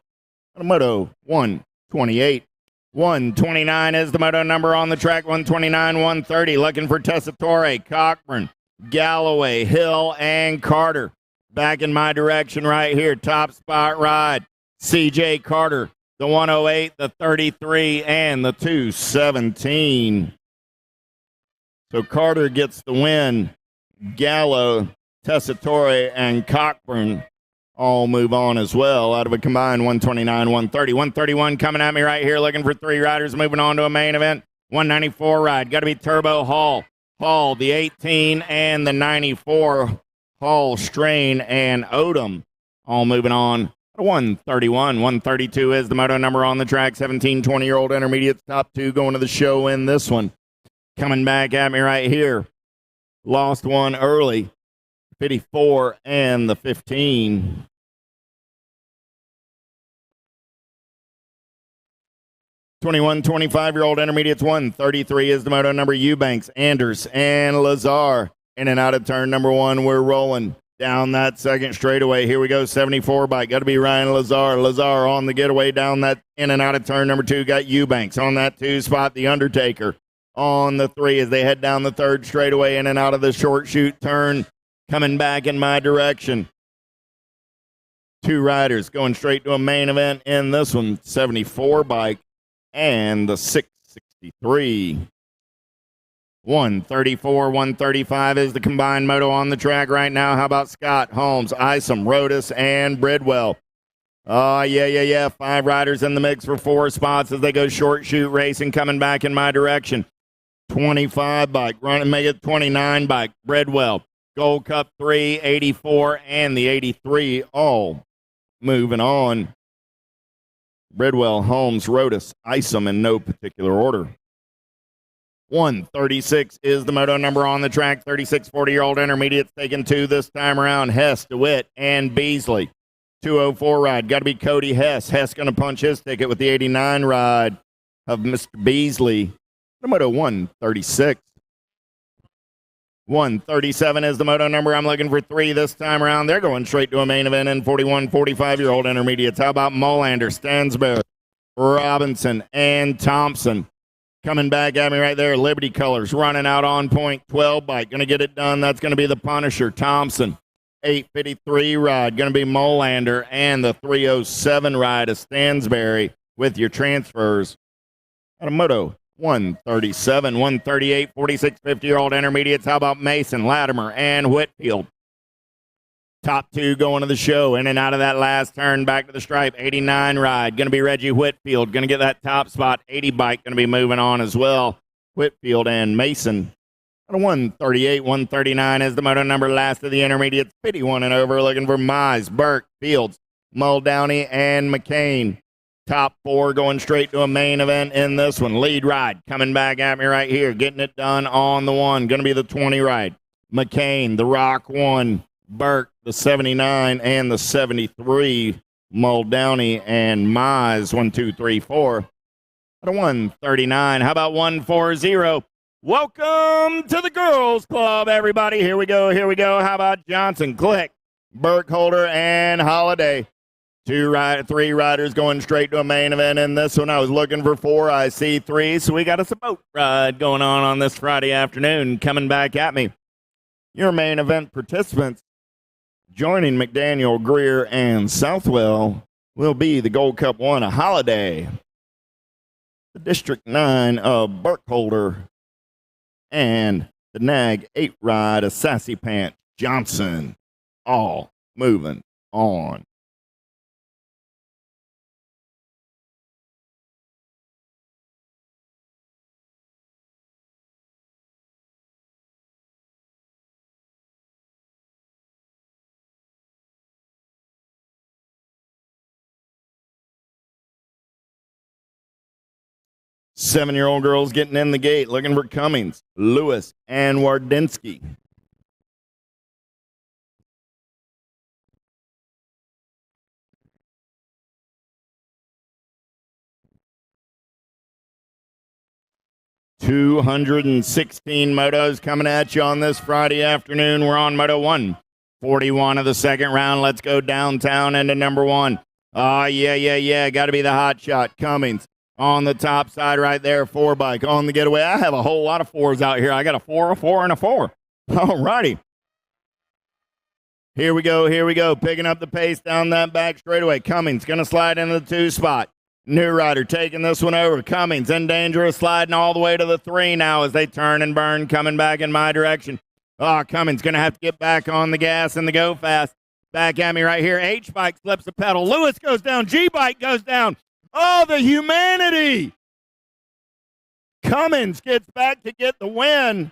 Moto 128. 129 is the moto number on the track. 129, 130. Looking for Tessitore, Cochran, Galloway, Hill, and Carter. Back in my direction right here. Top spot ride. CJ Carter, the 108, the 33, and the 217. So Carter gets the win. Gallo, Tessitore, and Cochran all move on as well out of a combined 129, 130. 131 coming at me right here, looking for 3 riders moving on to a main event. 194 ride. Got to be Turbo Hall. Hall, the 18, and the 94. Hall, Strain, and Odom all moving on. 131. 132 is the moto number on the track. 17, 20-year-old intermediates. Top 2 going to the show in this one. Coming back at me right here. Lost one early. 54 and the 15. '21, 25-year-old intermediates. 133 is the moto number. Eubanks, Anders, and Lazar. In and out of turn number 1, we're rolling down that second straightaway. Here we go, 74 bike. Got to be Ryan Lazar. Lazar on the getaway down that in and out of turn number 2. Got Eubanks on that 2 spot. The Undertaker on the 3 as they head down the third straightaway in and out of the short chute turn. Coming back in my direction. 2 riders going straight to a main event in this one. 74 bike and the 663. 134, 135 is the combined moto on the track right now. How about Scott, Holmes, Isom, Rodas, and Bridwell? Oh, yeah. 5 riders in the mix for 4 spots as they go short chute racing. Coming back in my direction. 25 bike, run and make it 29 bike. Bridwell. Gold Cup 3, 84, and the 83 all moving on. Bridwell, Holmes, Rodas, Isom in no particular order. 136 is the moto number on the track. 36, 40-year-old intermediates taking 2 this time around. Hess, DeWitt, and Beasley. 204 ride. Got to be Cody Hess. Hess going to punch his ticket with the 89 ride of Mr. Beasley. The moto 136. 137 is the moto number. I'm looking for 3 this time around. They're going straight to a main event in 41, 45-year-old intermediates. How about Molander, Stansberry, Robinson, and Thompson? Coming back at me right there. Liberty Colors running out on point. 12 bike. Going to get it done. That's going to be the Punisher, Thompson. 853 ride. Going to be Molander. And the 307 ride of Stansberry with your transfers. At a moto 137, 138, 46, 50-year-old intermediates. How about Mason, Latimer, and Whitfield? Top 2 going to the show. In and out of that last turn, back to the stripe. 89 ride. Going to be Reggie Whitfield. Going to get that top spot. 80 bike going to be moving on as well. Whitfield and Mason. 138, 139 is the moto number. Last of the intermediates. 51 and over. Looking for Mize, Burke, Fields, Muldowney, and McCain. Top 4 going straight to a main event in this one. Lead ride coming back at me right here. Getting it done on the 1. Going to be the 20 ride. McCain, the Rock 1. Burke, the 79, and the 73. Muldowney and Mize, 1, 2, 3, 4. At a 139. How about 140? Welcome to the Girls Club, everybody. Here we go. How about Johnson? Click, Burkholder, and Holiday. Three riders going straight to a main event in this one. I was looking for 4. I see 3, so we got us a boat ride going on this Friday afternoon. Coming back at me, your main event participants joining McDaniel, Greer, and Southwell will be the Gold Cup 1, a Holiday, the District 9 of Burkholder, and the Nag 8 ride of Sassy Pants Johnson. All moving on. Seven-year-old girls getting in the gate, looking for Cummings, Lewis, and Wardinsky. $216 motos coming at you on this Friday afternoon. We're on Moto 1. 41 of the second round. Let's go downtown into number 1. Oh, yeah. Got to be the hot shot. Cummings on the top side right there. 4 bike on the getaway. I have a whole lot of 4s out here. I got a 4, a 4, and a 4. All righty. Here we go. Picking up the pace down that back straightaway. Cummings going to slide into the 2 spot. New rider taking this one over. Cummings in danger of sliding all the way to the 3 now as they turn and burn, coming back in my direction. Oh, Cummings going to have to get back on the gas and the go fast. Back at me right here. H-bike slips a pedal. Lewis goes down. G-bike goes down. Oh, the humanity. Cummings gets back to get the win.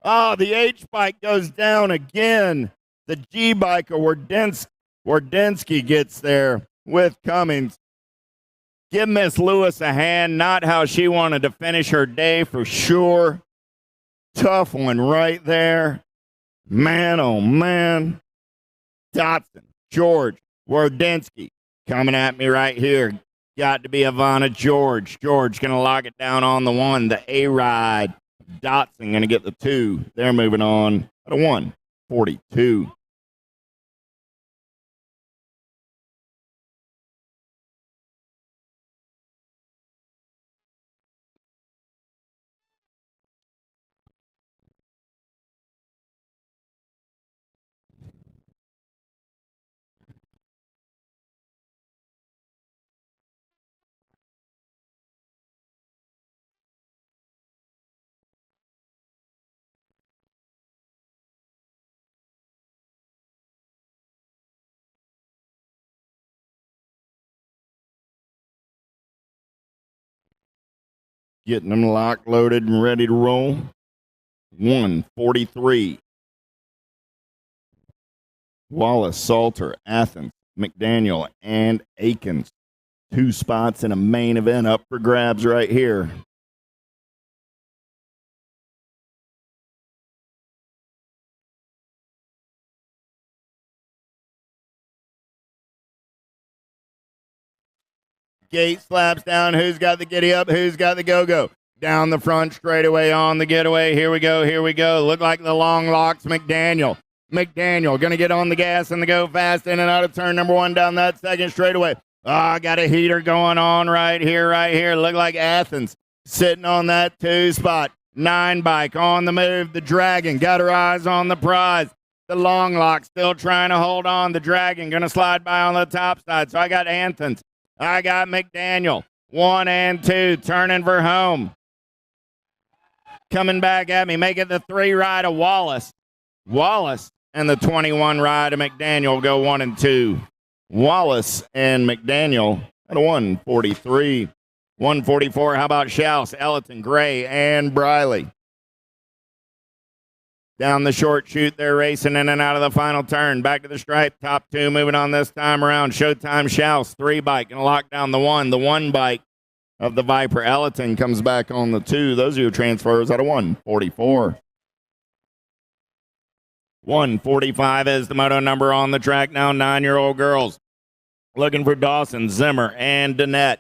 Oh, the H-bike goes down again. The G-bike of Wardinsky gets there with Cummings. Give Miss Lewis a hand. Not how she wanted to finish her day for sure. Tough one right there. Man, oh man. Dotson, George, Wardinsky coming at me right here. Got to be Ivana George. George going to lock it down on the 1. The A-Ride. Dotson going to get the 2. They're moving on at a 1:42. Getting them locked, loaded, and ready to roll. 1:43. Wallace, Salter, Athens, McDaniel, and Akins. 2 spots in a main event up for grabs right here. Gate slaps down. Who's got the giddy up? Who's got the go-go? Down the front straightaway on the getaway. Here we go. Look like the long locks. McDaniel going to get on the gas and the go fast in and out of turn number 1 down that second straightaway. Oh, got a heater going on right here. Look like Athens sitting on that 2 spot. 9 bike on the move. The Dragon got her eyes on the prize. The long lock still trying to hold on. The Dragon going to slide by on the top side. So I got Athens. I got McDaniel. 1 and 2 turning for home. Coming back at me. Make it the 3 ride of Wallace. Wallace and the 21 ride of McDaniel go 1 and 2. Wallace and McDaniel at a 1:43. 1:44. How about Schaus, Ellerton, Gray, and Briley? Down the short chute, they're racing in and out of the final turn. Back to the stripe. Top 2 moving on this time around. Showtime Schaus, 3 bike, going to lock down the 1. The 1 bike of the Viper Ellerton comes back on the 2. Those are your transfers at a 1:44. 1:45 is the moto number on the track now. 9-year-old girls looking for Dawson, Zimmer, and Danette.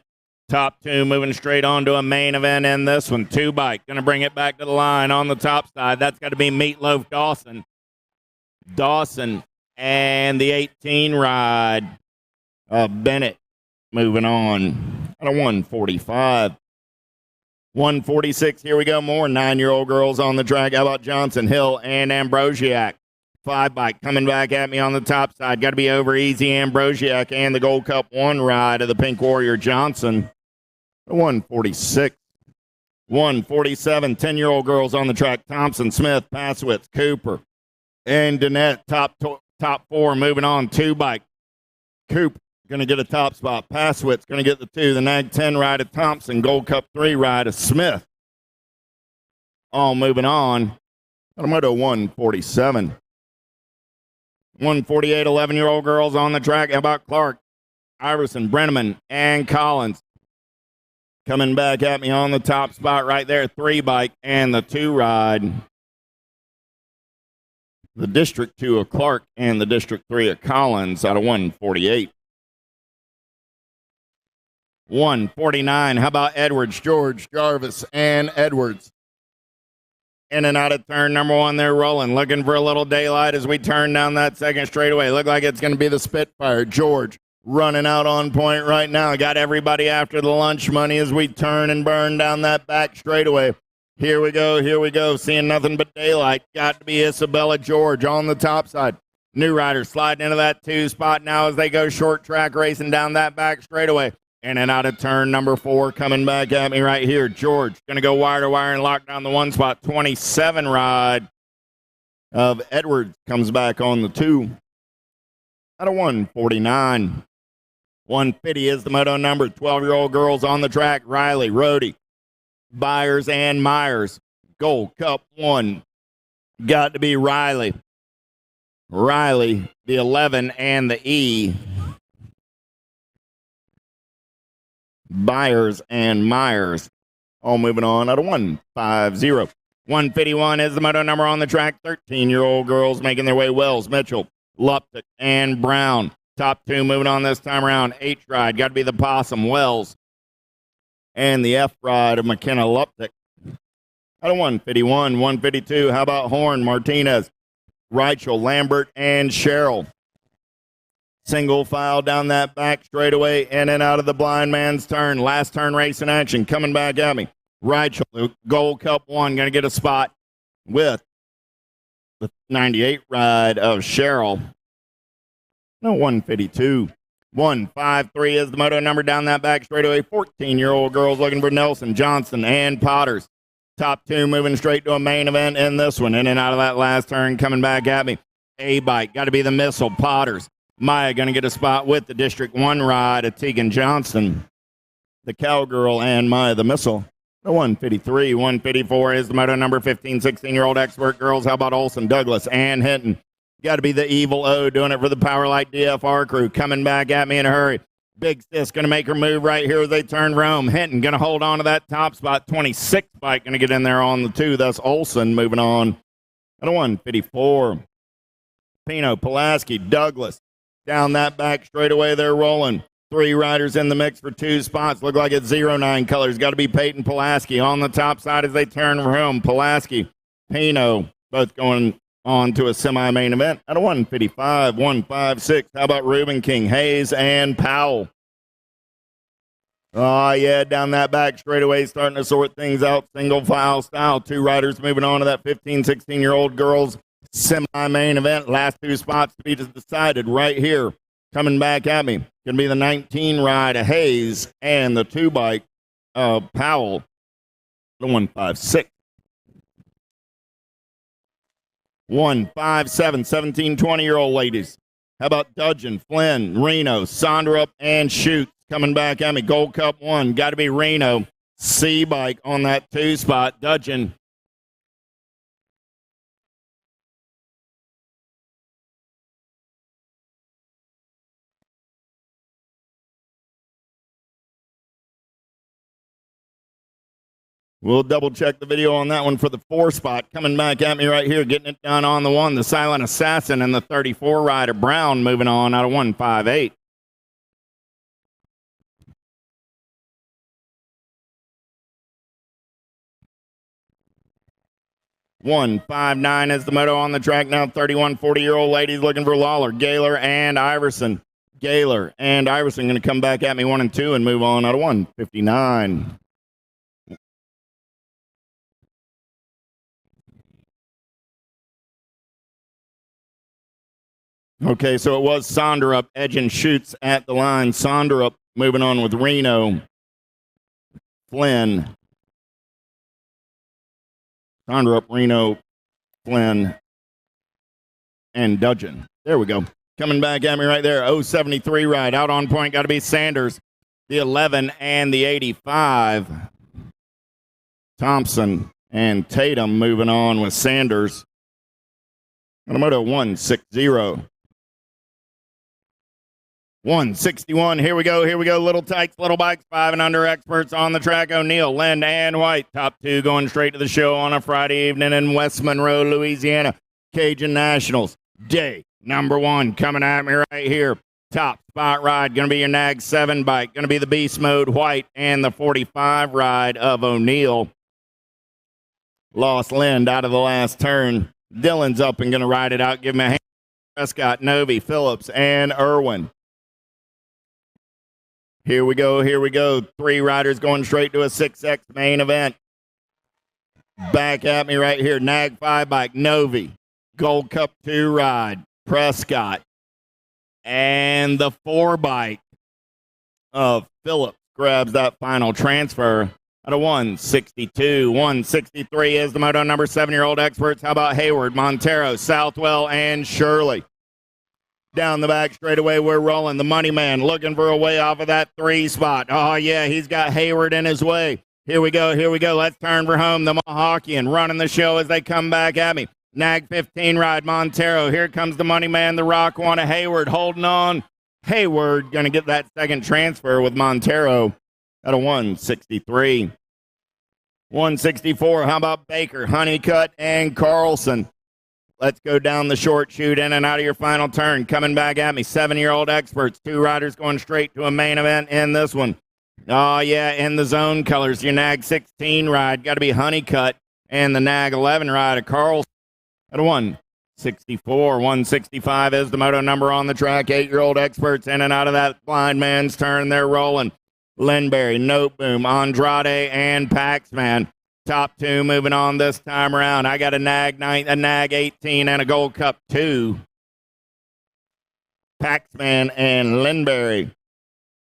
Top 2 moving straight on to a main event in this one. 2 bike. Going to bring it back to the line on the top side. That's got to be Meatloaf Dawson. Dawson and the 18 ride of Bennett moving on at a 145. 146, here we go, more 9-year-old girls on the track. How about Johnson, Hill, and Ambrosiak? 5 bike coming back at me on the top side. Got to be over easy, Ambrosiak, and the Gold Cup 1 ride of the Pink Warrior Johnson. 146. 147, 10-year-old girls on the track. Thompson, Smith, Passwitz, Cooper, and Danette. Top 4 moving on. 2 bike. Cooper going to get a top spot. Passwitz going to get the 2. The Nag 10 ride of Thompson. Gold Cup 3 ride of Smith. All moving on. Automoto 147. 148, 11-year-old girls on the track. How about Clark, Iverson, Brenneman, and Collins? Coming back at me on the top spot right there. 3 bike and the 2 ride. The District 2 of Clark and the District 3 of Collins out of 148. 149. How about Edwards, George, Jarvis, and Edwards? In and out of turn number 1, they're rolling. Looking for a little daylight as we turn down that second straightaway. Look like it's going to be the Spitfire. George running out on point right now. Got everybody after the lunch money as we turn and burn down that back straightaway. Here we go. Seeing nothing but daylight. Got to be Isabella George on the top side. New rider sliding into that 2 spot now as they go short track racing down that back straightaway. In and out of turn number 4, coming back at me right here. George going to go wire to wire and lock down the 1 spot. 27 ride of Edwards comes back on the 2. Out of 149. 150 is the moto number. 12-year-old girls on the track. Riley, Rhodey, Byers, and Myers. Gold Cup 1. Got to be Riley. Riley, the 11 and the E. Byers and Myers. All moving on out of 150. 151 is the moto number on the track. 13-year-old girls making their way. Wells, Mitchell, Luptic, and Brown. Top 2 moving on this time around. H ride. Got to be the Possum, Wells. And the F ride of McKenna Luptic. Out of 151. 152. How about Horn, Martinez, Reichel, Lambert, and Sherrill? Single file down that back straightaway, in and out of the blind man's turn. Last turn race in action. Coming back at me. Reichel, Gold Cup 1, going to get a spot with the 98 ride of Sherrill. No, 152. 153 is the moto number down that back straightaway. 14-year-old girls looking for Nelson, Johnson, and Potters. Top 2 moving straight to a main event in this one. In and out of that last turn, coming back at me. A-bike, got to be the Missile, Potters. Maya going to get a spot with the District 1 ride of Tegan Johnson, the Cowgirl, and Maya the Missile. The 153. 154 is the moto number. 15, 16-year-old expert girls. How about Olson, Douglas, and Hinton? Got to be the Evil O doing it for the Powerlight DFR crew. Coming back at me in a hurry. Big Sis going to make her move right here as they turn Rome. Hinton going to hold on to that top spot. 26 bike going to get in there on the 2. That's Olson moving on. And a 154. Pino, Pulaski, Douglas. Down that back straightaway, they're rolling. 3 riders in the mix for 2 spots. Look like it's 09 colors. Got to be Peyton Pulaski on the top side as they turn Rome. Pulaski, Pino, both going on to a semi-main event at a 155, 156. How about Reuben King, Hayes, and Powell? Oh, yeah, down that back straightaway, starting to sort things out, single file style. 2 riders moving on to that 15, 16-year-old girls semi-main event. Last 2 spots to be decided right here. Coming back at me. Going to be the 19 ride of Hayes and the 2 bike of Powell. The 156. 157, 17, 20-year-old ladies. How about Dudgeon, Flynn, Reno, Sondrup, and Schutz? Coming back at me. Gold Cup 1. Got to be Reno. C-bike on that 2 spot. Dudgeon. We'll double-check the video on that one for the 4 spot. Coming back at me right here, getting it done on the 1, the Silent Assassin, and the 34 rider Brown moving on out of 158. 159 is the moto on the track now. 31 40-year-old ladies looking for Lawler, Gaylor, and Iverson. Gaylor and Iverson going to come back at me 1 and 2 and move on out of 159. Okay, so it was Sonderup, edge and shoots at the line. Sonderup moving on with Reno, Flynn. Sonderup, Reno, Flynn, and Dudgeon. There we go. Coming back at me right there. 073 ride. Out on point. Got to be Sanders. The 11 and the 85. Thompson and Tatum moving on with Sanders. Moto 160. 161. Here we go. Here we go. Little tykes, little bikes, 5 and under experts on the track. O'Neill, Lind, and White. Top 2 going straight to the show on a Friday evening in West Monroe, Louisiana. Cajun Nationals. Day number 1 coming at me right here. Top spot ride. Going to be your Nag 7 bike. Going to be the Beast Mode White and the 45 ride of O'Neill. Lost Lind out of the last turn. Dylan's up and going to ride it out. Give him a hand. Prescott, Novi, Phillips, and Irwin. Here we go, here we go. 3 riders going straight to a 6X main event. Back at me right here. Nag 5 bike, Novi. Gold Cup 2 ride, Prescott. And the 4 bike of Phillips grabs that final transfer at a 162. 163 is the moto number 7-year-old experts. How about Hayward, Montero, Southwell, and Shirley? Down the back straightaway, we're rolling. The money man looking for a way off of that 3 spot. Oh, yeah, he's got Hayward in his way. Here we go, here we go. Let's turn for home. The Mohawkian running the show as they come back at me. Nag 15 ride, Montero. Here comes the money man, the Rock one of Hayward holding on. Hayward going to get that second transfer with Montero at a 163. 164, how about Baker, Honeycutt, and Carlson? Let's go down the short chute, in and out of your final turn. Coming back at me, 7-year-old experts. 2 riders going straight to a main event in this one. Oh, yeah, in the zone colors. Your Nag 16 ride. Got to be Honeycutt. And the Nag 11 ride of Carlson at a 164. 165 is the moto number on the track. 8-year-old experts in and out of that blind man's turn. They're rolling. Lindberry, Noteboom, Andrade, and Paxman. Top 2 moving on this time around. I got a Nag 9, a Nag 18, and a Gold Cup 2. Paxman and Lindberry.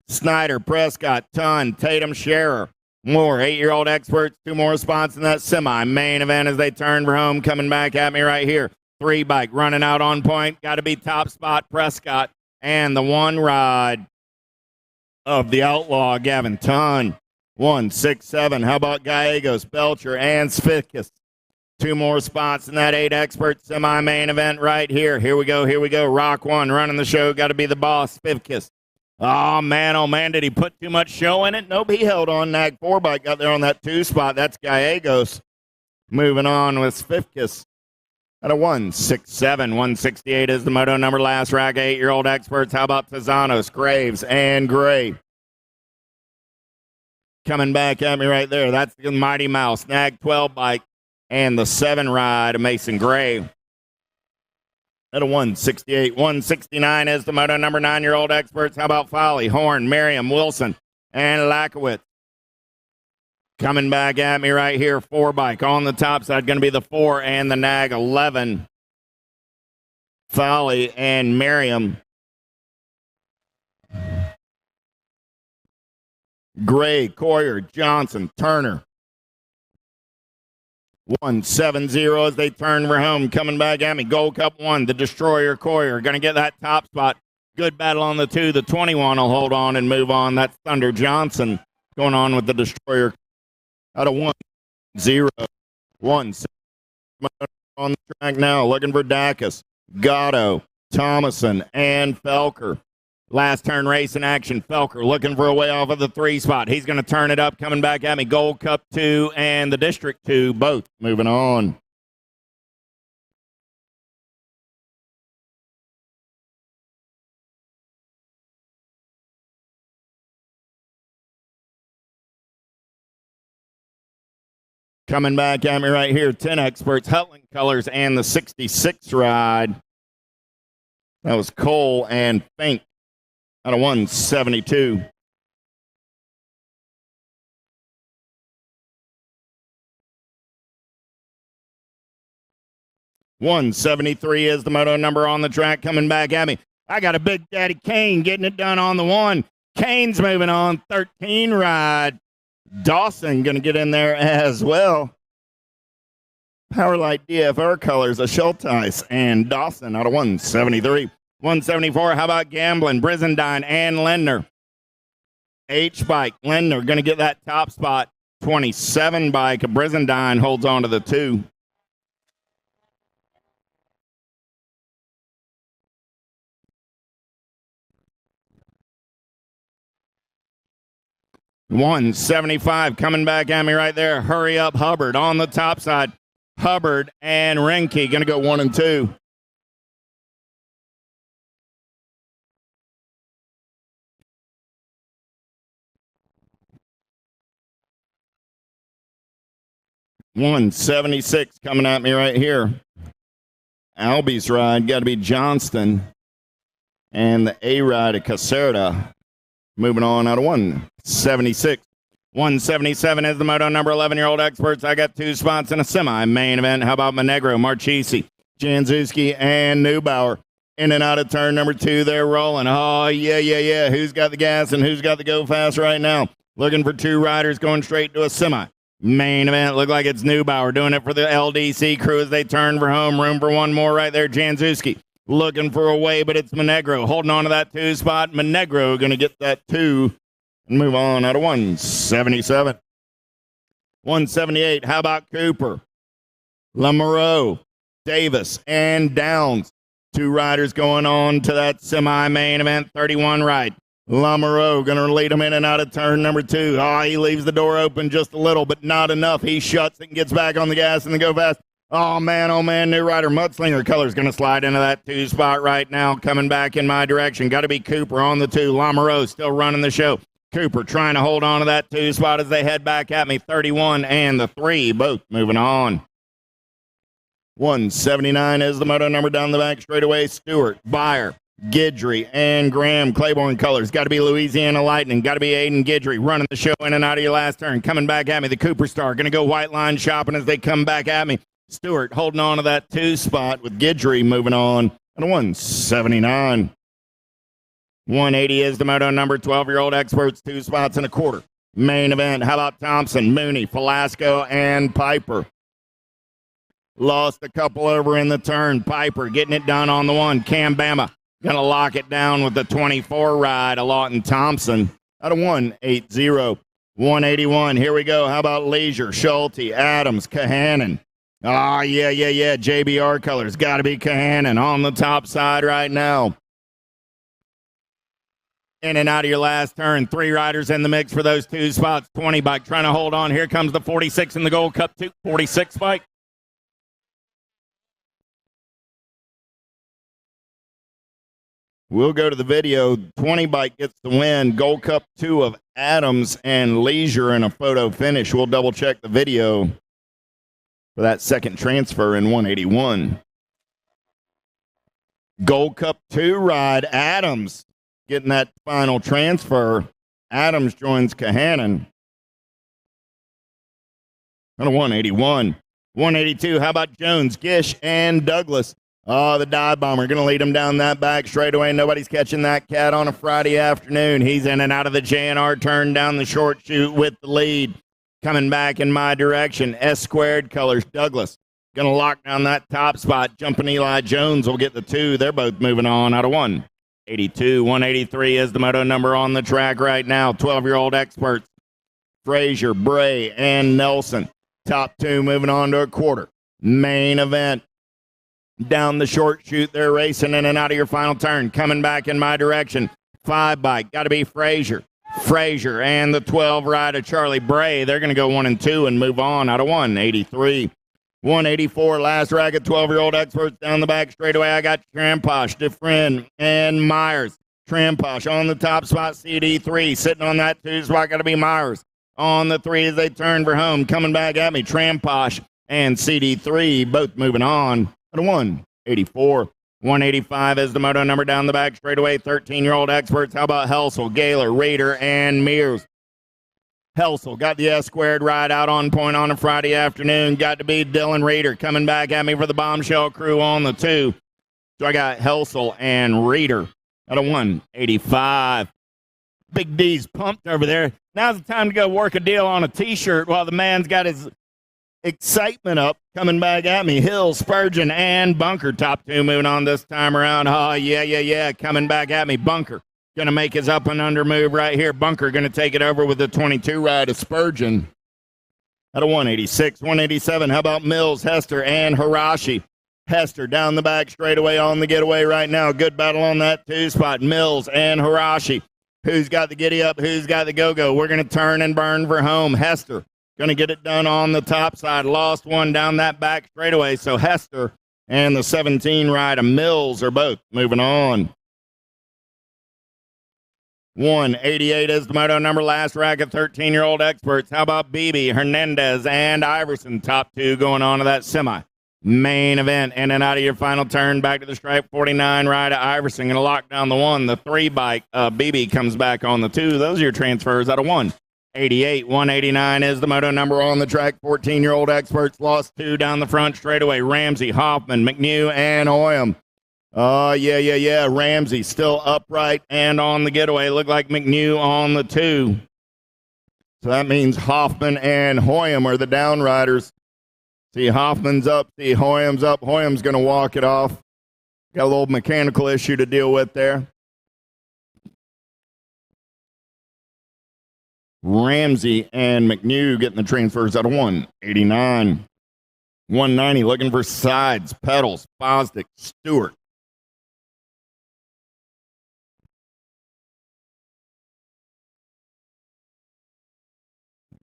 Snyder, Prescott, Ton, Tatum, Scherer. More 8-year-old experts. 2 more spots in that semi-main event as they turn for home. Coming back at me right here. 3 bike running out on point. Got to be top spot Prescott. And the 1 ride of the outlaw, Gavin Ton. 167. How about Gallegos, Belcher, and Spikus? 2 more spots in that 8 expert semi-main event right here. Here we go, here we go. Rock 1 running the show. Got to be the boss, Spikus. Oh, man, did he put too much show in it? Nope, he held on. Nag 4 bike got there on that 2 spot. That's Gallegos. Moving on with Spikus at a 167. 168 is the moto number last rack. 8-year-old experts. How about Tazanos, Graves, and Gray? Coming back at me right there. That's the Mighty Mouse, Nag 12 bike, and the 7 ride of Mason Gray at a 168. 169 is the moto number 9-year-old experts. How about Folly, Horn, Merriam, Wilson, and Lakowitz? Coming back at me right here. 4 bike on the top side. Going to be the 4 and the Nag 11. Folly and Merriam. Gray, Coyer, Johnson, Turner. 170 as they turn for home. Coming back at me. Gold Cup 1, the Destroyer, Coyer. Going to get that top spot. Good battle on the 2. The 21 will hold on and move on. That's Thunder Johnson going on with the Destroyer. Out of 1-0. 1 on the track now. Looking for Dacus, Gatto, Thomason, and Felker. Last turn race in action. Felker looking for a way off of the 3 spot. He's going to turn it up. Coming back at me. Gold Cup 2 and the District 2 both moving on. Coming back at me right here, 10 experts, Hutland Colors, and the 66 ride. That was Cole and Fink out of 172. $173 is the moto number on the track. Coming back at me, I got a Big Daddy Kane getting it done on the 1. Kane's moving on, 13 ride. Dawson going to get in there as well. Powerlight DFR Colors, a Schulteis, and Dawson out of 173. 174, how about Gambling, Brizendine, and Lindner. H-Bike, Lindner going to get that top spot. 27 bike, Brizendine holds on to the 2. $175 coming back at me right there. Hurry up, Hubbard on the top side. Hubbard and Renke going to go 1 and 2. $176 coming at me right here. Albie's ride got to be Johnston. And the A ride of Caserta. Moving on out of 176. 177 is the moto number 11-year-old experts. I got 2 spots in a semi-main event. How about Monegro, Marchisi, Janzuski, and Neubauer? In and out of turn number 2, they're rolling. Oh, yeah. Who's got the gas and who's got the go fast right now? Looking for 2 riders going straight to a semi. Main event, look like it's Neubauer doing it for the LDC crew as they turn for home. Room for 1 more right there, Janzuski. Looking for a way, but it's Monegro holding on to that 2 spot. Monegro going to get that 2 and move on out of 177. 178, how about Cooper? Lamoureux, Davis, and Downs. 2 riders going on to that semi-main event, 31 right. Lamoureux going to lead him in and out of turn number 2. He leaves the door open just a little, but not enough. He shuts it and gets back on the gas and they go fast. Oh, man, new rider. Mudslinger Colors going to slide into that 2 spot right now. Coming back in my direction. Got to be Cooper on the 2. Lamoureux still running the show. Cooper trying to hold on to that 2 spot as they head back at me. 31 and the 3, both moving on. 179 is the moto number down the back straightaway. Stewart, Byer, Guidry, and Graham. Claiborne Colors. Got to be Louisiana Lightning. Got to be Aiden Guidry running the show in and out of your last turn. Coming back at me. The Cooper Star going to go white line shopping as they come back at me. Stewart holding on to that 2 spot with Guidry moving on at 179. 180 is the moto number 12-year-old experts, 2 spots and a quarter. Main event, how about Thompson, Mooney, Falasco, and Piper? Lost a couple over in the turn. Piper getting it done on the 1. Cam Bama going to lock it down with the 24 ride. Lawton Thompson out of 180. 181, here we go. How about Leisure, Schulte, Adams, Kahanen? Yeah. JBR Colors. Got to be Kahanen on the top side right now. In and out of your last turn. 3 riders in the mix for those 2 spots. 20 bike trying to hold on. Here comes the 46 in the Gold Cup 2. 46 bike. We'll go to the video. 20 bike gets the win. Gold Cup 2 of Adams and Leisure in a photo finish. We'll double check the video for that second transfer in 181. Gold Cup 2 ride. Adams getting that final transfer. Adams joins Kahanen. On a 181. 182, how about Jones, Gish, and Douglas? The dive bomber going to lead him down that back straightaway. Nobody's catching that cat on a Friday afternoon. He's in and out of the JNR turn down the short chute with the lead. Coming back in my direction, S squared Colors, Douglas. Going to lock down that top spot. Jumping Eli Jones will get the 2. They're both moving on out of 182. 183 is the moto number on the track right now. 12-year-old experts, Frazier, Bray, and Nelson. Top 2 moving on to a quarter. Main event. Down the short chute, they're racing in and out of your final turn. Coming back in my direction. 5 bike, got to be Frazier. Frazier and the 12 rider Charlie Bray. They're going to go 1 and 2 and move on out of 183. 184, last racket, 12-year-old experts down the back straightaway. I got Tramposh, Dufresne, and Myers. Tramposh on the top spot, CD3. Sitting on that 2 spot, got to be Myers. on the 3 as they turn for home. Coming back at me, Tramposh and CD3 both moving on at a 184. 185 is the moto number down the back straightaway. 13-year-old experts. How about Helsel, Gaylor, Raider, and Mears? Helsel got the S-squared ride out on point on a Friday afternoon. Got to be Dylan Raider coming back at me for the Bombshell crew on the 2. So I got Helsel and Raider at a 185. Big D's pumped over there. Now's the time to go work a deal on a T-shirt while the man's got his excitement up. Coming back at me, Hill, Spurgeon, and Bunker. Top 2 moving on this time around. Oh, yeah. Coming back at me, Bunker. Going to make his up and under move right here. Bunker going to take it over with the 22 ride of Spurgeon at a 186. 187, how about Mills, Hester, and Hirashi? Hester down the back straightaway on the getaway right now. Good battle on that 2 spot. Mills and Hirashi. Who's got the giddy up? Who's got the go-go? We're going to turn and burn for home. Hester going to get it done on the top side. Lost one down that back straightaway. So Hester and the 17 ride of Mills are both moving on. 188 is the moto number. Last racket, 13-year-old experts. How about Beebe, Hernandez, and Iverson? Top 2 going on to that semi. Main event, in and out of your final turn, back to the stripe, 49 ride of Iverson, going to lock down the 1. The 3 bike, BB comes back on the 2. Those are your transfers out of 188. 189 is the moto number on the track. 14-year-old experts lost 2 down the front straightaway. Ramsey, Hoffman, McNew, and Hoyam. Oh, yeah. Ramsey still upright and on the getaway. Look like McNew on the 2. So that means Hoffman and Hoyam are the down riders. See, Hoffman's up. See, Hoyam's up. Hoyam's going to walk it off. Got a little mechanical issue to deal with there. Ramsey and McNew getting the transfers out of 189. 190 looking for sides. Pedals. Fosdick. Stewart.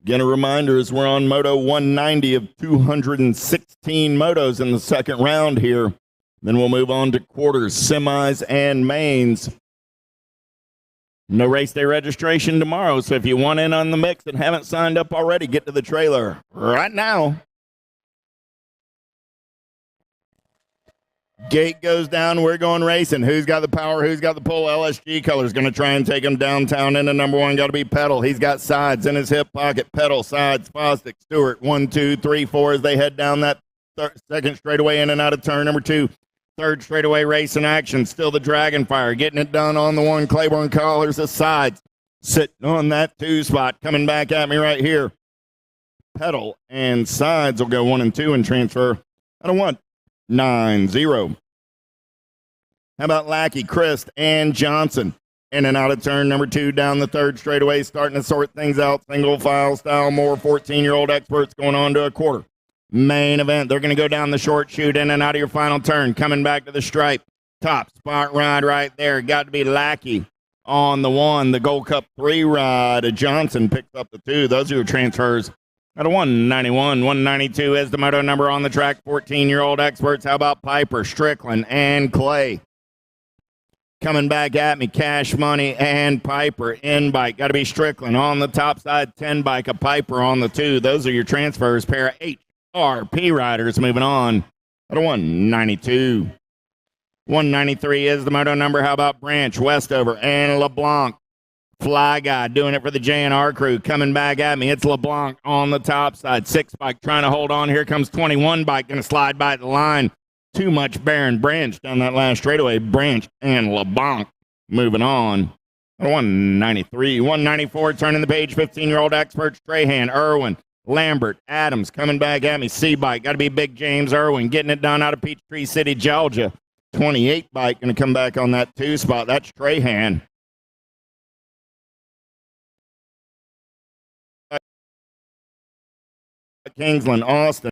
Again, a reminder as we're on Moto 190 of 216 motos in the second round here. Then we'll move on to quarters, semis, and mains. No race day registration tomorrow, so if you want in on the mix and haven't signed up already, get to the trailer right now. Gate goes down. We're going racing. Who's got the power? Who's got the pull? LSG Color's going to try and take him downtown into number 1. Got to be Pedal. He's got sides in his hip pocket. Pedal, sides, Fosdick, Stewart. 1, 2, 3, 4 as they head down that second straightaway in and out of turn number 2. Third straightaway race in action. Still the Dragonfire. Getting it done on the 1. Claiborne Collars the sides. Sitting on that 2 spot. Coming back at me right here. Pedal and sides will go 1 and 2 and transfer. I don't want 9-0. How about Lackey, Christ, and Johnson? In and out of turn number 2 down the third straightaway, starting to sort things out. Single file style, more 14-year-old experts going on to a quarter. Main event, they're going to go down the short chute in and out of your final turn. Coming back to the stripe. Top spot ride right there. Got to be Lackey on the 1. The Gold Cup 3 ride. Johnson picks up the 2. Those are your transfers. At a 191, 192 is the moto number on the track. 14-year-old experts. How about Piper, Strickland, and Clay? Coming back at me, Cash Money and Piper. In bike, got to be Strickland on the top side. 10 bike, a Piper on the 2. Those are your transfers. Pair of HRP riders moving on. At a 192. 193 is the moto number. How about Branch, Westover, and LeBlanc? Fly Guy doing it for the J&R crew. Coming back at me. It's LeBlanc on the top side. 6 bike trying to hold on. Here comes 21 bike. Going to slide by the line. Too much Baron Branch down that last straightaway. Branch and LeBlanc moving on. 193. 194 turning the page. 15-year-old experts. Strahan, Irwin, Lambert, Adams coming back at me. C bike. Got to be Big James Irwin. Getting it done out of Peachtree City, Georgia. 28 bike. Going to come back on that 2 spot. That's Strahan. Kingsland, Austin.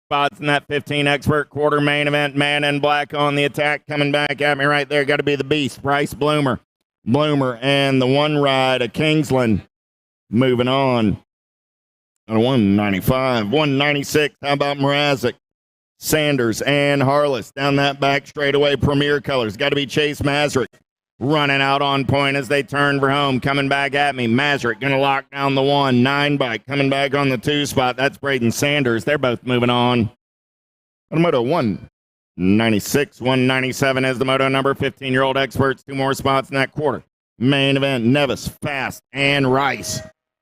Spots in that 15 expert quarter main event. Man in black on the attack. Coming back at me right there. Got to be the beast. Bryce Bloomer. Bloomer and the 1 ride of Kingsland. Moving on. 195. 196. How about Mrazek? Sanders and Harless. Down that back straightaway. Premier Colors. Got to be Chase Mazurek. running out on point as they turn for home. Coming back at me, Mazurek going to lock down the 1. 9 bike coming back on the 2 spot. That's Braden Sanders. They're both moving on. Moto 196, 197 is the moto number. 15-year-old experts. 2 more spots in that quarter. Main event, Novice, Fast, and Rice.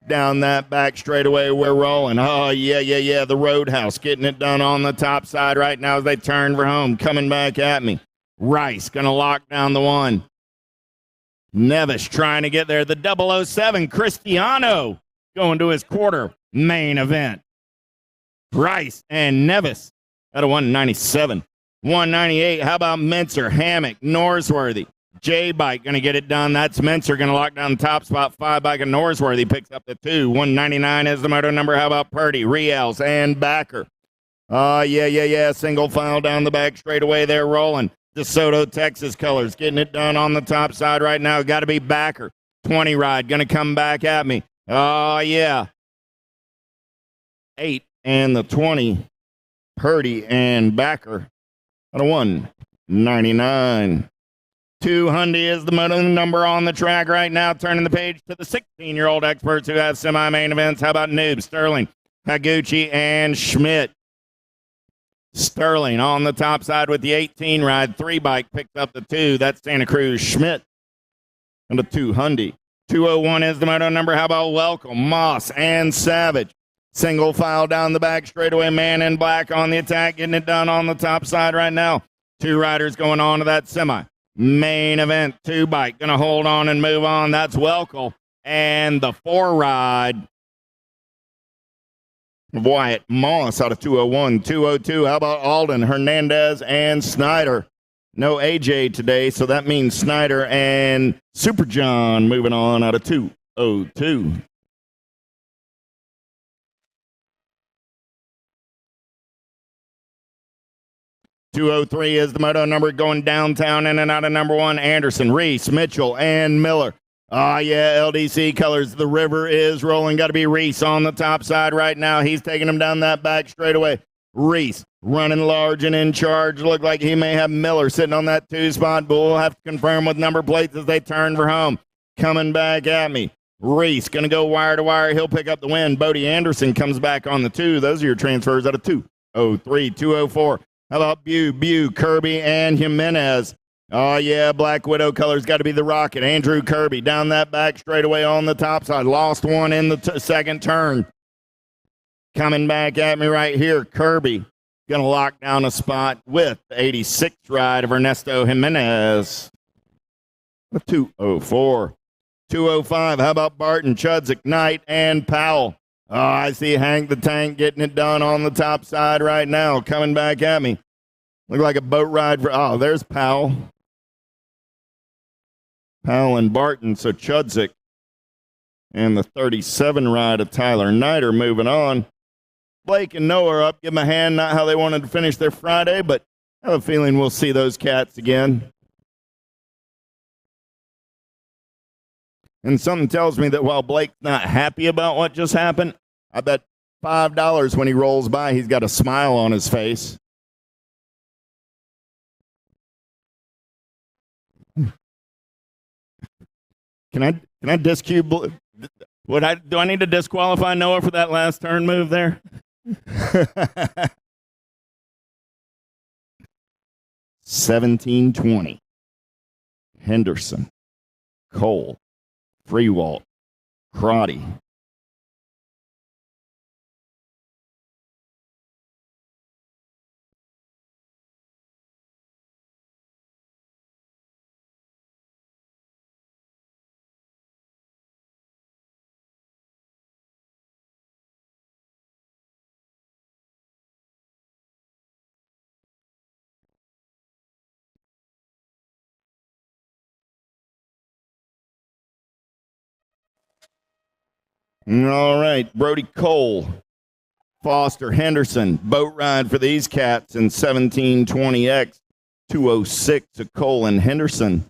Down that back straightaway, we're rolling. Oh, yeah. The Roadhouse getting it done on the top side right now as they turn for home. Coming back at me. Rice going to lock down the 1. Novice trying to get there. The 007, Cristiano, going to his quarter. Main event. Rice and Novice at a 197. 198, how about Mincer, Hammock, Norsworthy. J-Bike going to get it done. That's Mincer going to lock down the top spot. 5 bike and Norsworthy picks up the 2. 199 is the moto number. How about Purdy, Riels, and Backer? Yeah. Single file down the back straightaway. They're rolling. DeSoto, Texas colors, getting it done on the top side right now. Got to be Backer. 20 ride, going to come back at me. Oh, yeah. 8 and the 20. Purdy and Backer at a 199. 200 is the moto number on the track right now. Turning the page to the 16-year-old experts who have semi-main events. How about Noob, Sterling, Higuchi, and Schmidt? Sterling on the top side with the 18 ride. 3 bike picked up the 2. That's Santa Cruz. Schmidt and a 200. 201 is the moto number. How about Welcome, Moss, and Savage? Single file down the back straightaway. Man in black on the attack. Getting it done on the top side right now. 2 riders going on to that semi. Main event, 2 bike. Going to hold on and move on. That's Welcome. And the 4 ride. Wyatt Moss out of 201. 202, how about Alden, Hernandez, and Snyder? No AJ today, so that means Snyder and Super John moving on out of 202. .203 is the moto number going downtown in and out of number 1. Anderson, Reese, Mitchell, and Miller. LDC colors. The river is rolling. Got to be Reese on the top side right now. He's taking him down that back straightaway. Reese running large and in charge. Look like he may have Miller sitting on that 2 spot, but we'll have to confirm with number plates as they turn for home. Coming back at me. Reese going to go wire to wire. He'll pick up the win. Bodie Anderson comes back on the 2. Those are your transfers out of 203, 204. How about Bew, Kirby, and Jimenez? Black Widow colors got to be the Rocket. Andrew Kirby down that back straightaway on the top side. Lost 1 in the second turn. Coming back at me right here, Kirby. Going to lock down a spot with the 86 ride of Ernesto Jimenez. 204. 205, how about Barton, Chudzik, Knight, and Powell? I see Hank the Tank getting it done on the top side right now. Coming back at me. Look like a boat ride for, there's Powell. Powell and Barton, so Chudzik. And the 37 ride of Tyler Knight are moving on. Blake and Noah are up. Give them a hand. Not how they wanted to finish their Friday, but I have a feeling we'll see those cats again. And something tells me that while Blake's not happy about what just happened, I bet $5 when he rolls by, he's got a smile on his face. Can I discue? Do I need to disqualify Noah for that last turn move there? 1720. Henderson, Cole, Freewalt, Crotty. All right, Brody Cole, Foster, Henderson, boat ride for these cats in 1720X, 206 of Cole and Henderson.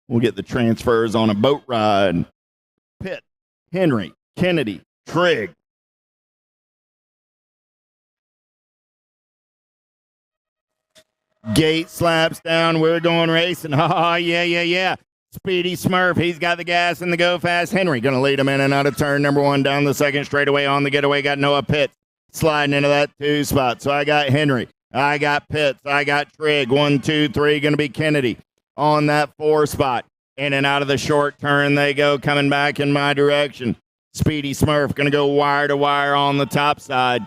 We'll get the transfers on a boat ride. Pitt, Henry, Kennedy, Trigg. Gate slaps down. We're going racing. Yeah. Speedy Smurf, he's got the gas and the go fast. Henry going to lead him in and out of turn number 1 down the second straightaway on the getaway. Got Noah Pitts sliding into that 2 spot. So I got Henry, I got Pitts, I got Trigg. 1, 2, 3 going to be Kennedy on that 4 spot. In and out of the short turn they go, coming back in my direction. Speedy Smurf going to go wire to wire on the top side.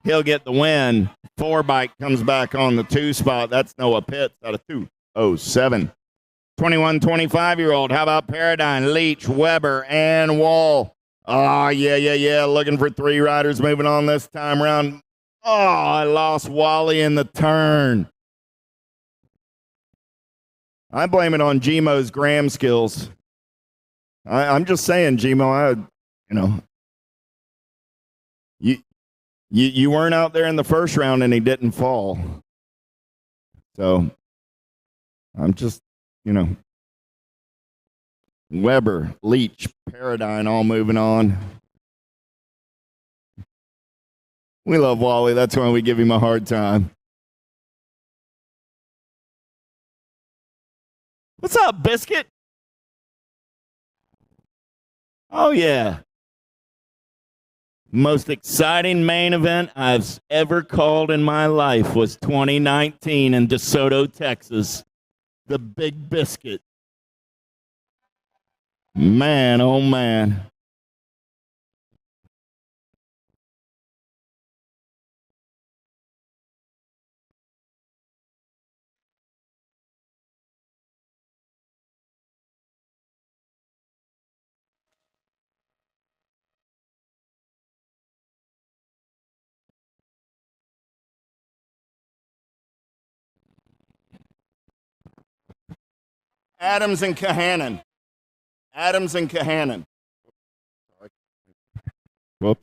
He'll get the win. 4 bike comes back on the 2 spot. That's Noah Pitts out of 2:07. 21, 25-year-old. How about Paradigm, Leach, Weber, and Wall? Oh, yeah. Looking for 3 riders moving on this time around. Oh, I lost Wally in the turn. I blame it on Gmo's gram skills. I'm just saying, Gmo, you weren't out there in the first round and he didn't fall. So I'm just, Weber, Leach, Paradigm all moving on. We love Wally. That's why we give him a hard time. What's up, Biscuit? Oh, yeah. Most exciting main event I've ever called in my life was 2019 in DeSoto, Texas. The Big Biscuit. Man, oh, man. Adams and Kahanen. Whoops.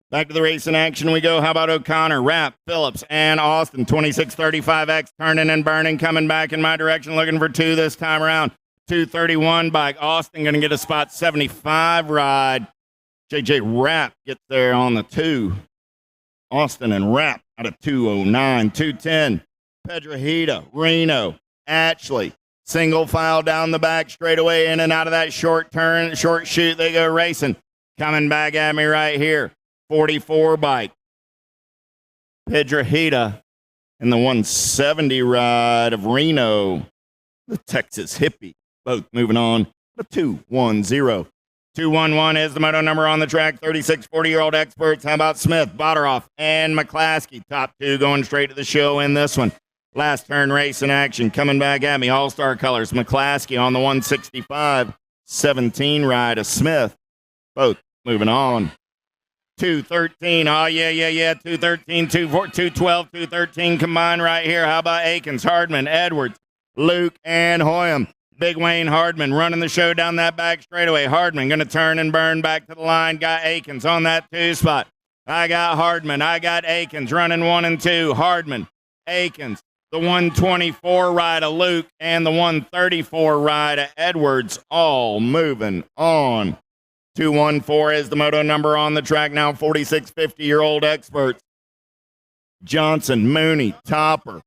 Back to the racing action we go. How about O'Connor, Rapp, Phillips, and Austin? 2635X turning and burning, coming back in my direction, looking for 2 this time around. 231 bike. Austin going to get a spot 75 ride. JJ Rapp gets there on the 2. Austin and Rapp out of 209. 210. Pedrojita, Reno, Ashley. Single file down the back straightaway, in and out of that short turn, short shoot, they go racing. Coming back at me right here. 44 bike. Pedrojita and the 170 ride of Reno. The Texas Hippie. Both moving on. The 210. 211 is the moto number on the track. 36 40-year-old experts. How about Smith, Botteroff, and McClaskey? Top 2 going straight to the show in this one. Last turn race in action. Coming back at me. All-star colors. McClaskey on the 165. 17 ride of Smith. Both moving on. 213. Oh, yeah. 213, 212, 213 combined right here. How about Akins, Hardman, Edwards, Luke, and Hoyam? Big Wayne Hardman running the show down that back straightaway. Hardman going to turn and burn back to the line. Got Akins on that 2 spot. I got Hardman. I got Akins running 1 and 2. Hardman, Akins, the 124 ride of Luke, and the 134 ride of Edwards, all moving on. 214 is the moto number on the track now. 46 50-year-old experts. Johnson, Mooney, Topper.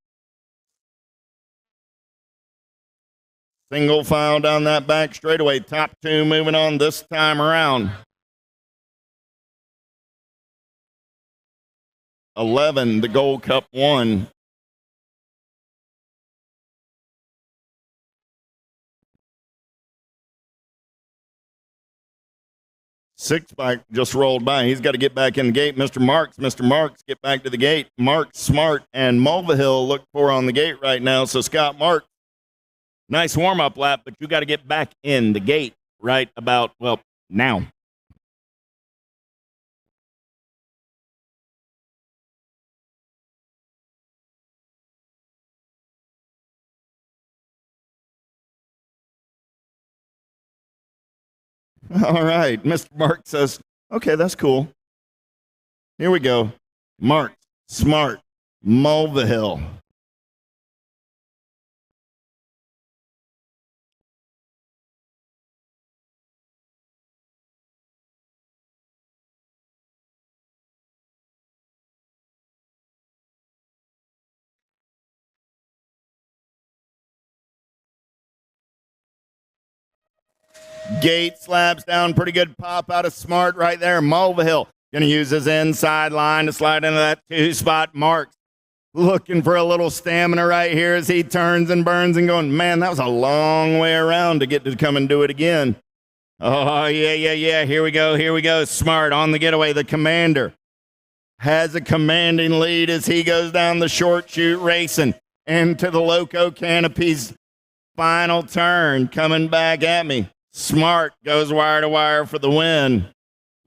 Single file down that back straightaway. Top 2 moving on this time around. 11, the Gold Cup 1. Six bike just rolled by. He's got to get back in the gate. Mr. Marks, get back to the gate. Marks, Smart, and Mulvihill look for on the gate right now. So Scott Marks, nice warm-up lap, but you got to get back in the gate right about, now. All right. Mr. Mark says, okay, that's cool. Here we go. Mark, Smart, Mulvihill. Gate slaps down. Pretty good pop out of Smart right there. Mulvihill going to use his inside line to slide into that 2-spot. Marks looking for a little stamina right here as he turns and burns and going, man, that was a long way around to get to come and do it again. Oh, yeah. Here we go. Smart on the getaway. The Commander has a commanding lead as he goes down the short chute racing into the Loco Canopies final turn. Coming back at me. Smart goes wire to wire for the win.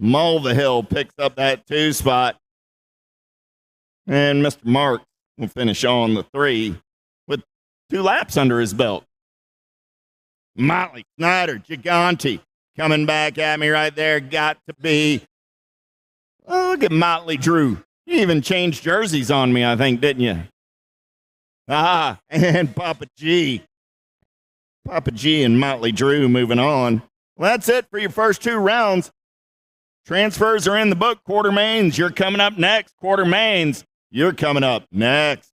Mulvihill picks up that 2-spot. And Mr. Mark will finish on the 3 with 2 laps under his belt. Motley, Snyder, Gigante coming back at me right there. Got to be. Oh, look at Motley Drew. You even changed jerseys on me, I think, didn't you? And Papa G. Papa G and Motley Drew moving on. Well, that's it for your first 2 rounds. Transfers are in the book. Quartermains, you're coming up next. Quartermains, you're coming up next.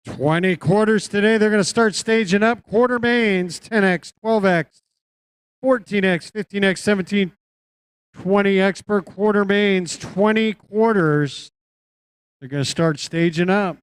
$20 quarters today. They're going to start staging up. Quarter mains, 10X, 12X, 14X, 15X, 17, 20X per quarter mains, 20 quarters. They're going to start staging up.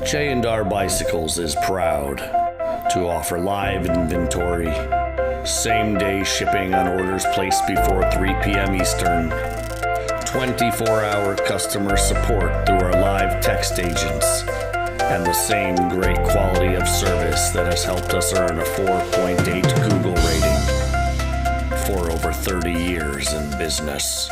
J&R Bicycles is proud to offer live inventory, same-day shipping on orders placed before 3 p.m. Eastern, 24-hour customer support through our live text agents, and the same great quality of service that has helped us earn a 4.8 Google rating for over 30 years in business.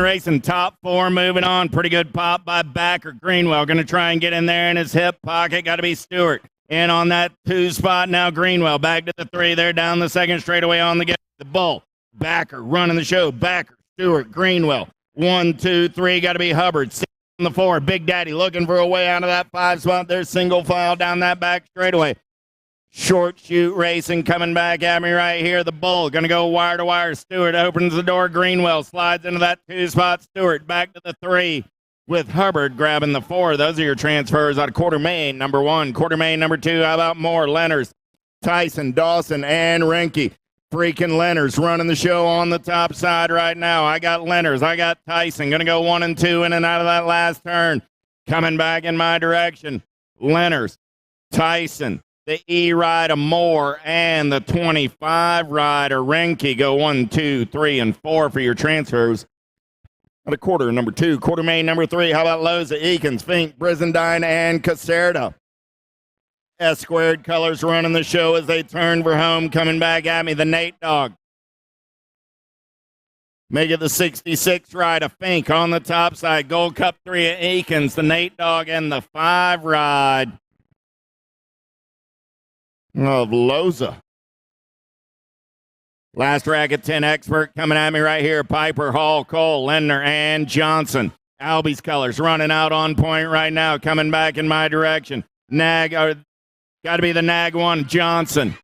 Racing top four, moving on. Pretty good pop by Backer. Greenwell going to try and get in there in his hip pocket. Got to be Stewart. In on that 2 spot now. Greenwell back to the 3 there down the second straightaway on the get. The bull. Backer running the show. Backer, Stewart, Greenwell. 1, 2, 3. Got to be Hubbard. 6 on the 4. Big Daddy looking for a way out of that 5 spot. There's single file down that back straightaway. Short shoot racing coming back at me right here. The bull going to go wire to wire. Stewart opens the door. Greenwell slides into that 2 spot. Stewart back to the 3 with Hubbard grabbing the 4. Those are your transfers out of Quarter Main, number 1. Quarter Main, number 2. How about more? Lenners, Tyson, Dawson, and Renke. Freaking Lenners running the show on the top side right now. I got Lenners. I got Tyson. Going to go 1 and 2 in and out of that last turn. Coming back in my direction. Lenners, Tyson, the E rider Moore, and the 25 rider Renke. Go 1, 2, 3, and 4 for your transfers. At a quarter, number 2. Quarter Main, number 3. How about Loza, Eakins, Fink, Brizendine, and Caserta? S squared colors running the show as they turn for home. Coming back at me, the Nate Dog. Make it the 66 rider Fink on the top side. Gold Cup 3 at Eakins, the Nate Dog, and the 5 ride of Loza. Last racket 10 expert coming at me right here. Piper, Hall, Cole, Lendner, and Johnson. Albie's colors running out on point right now. Coming back in my direction. Nag, got to be the Nag 1, Johnson.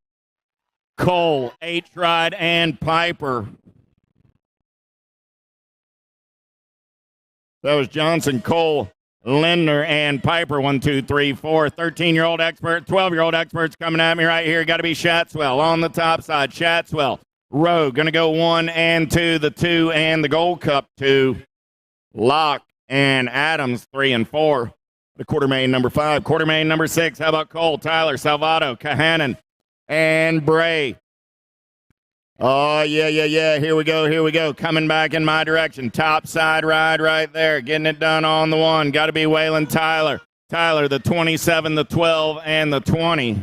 Cole, H-Ride, and Piper. That was Johnson, Cole, Lindner, and Piper. 1, 2, 3, 4. 13-year-old expert, 12-year-old experts coming at me right here. Got to be Shatswell on the top side. Shatswell, Rowe, going to go 1 and 2, the 2 and the Gold Cup 2. Locke and Adams 3 and 4. The Quarter Main number 5. Quarter Main number 6. How about Cole, Tyler, Salvato, Kahanen, and Bray? Oh, yeah. Here we go. Coming back in my direction. Top side ride right there. Getting it done on the 1. Got to be Waylon Tyler. Tyler, the 27, the 12, and the 20.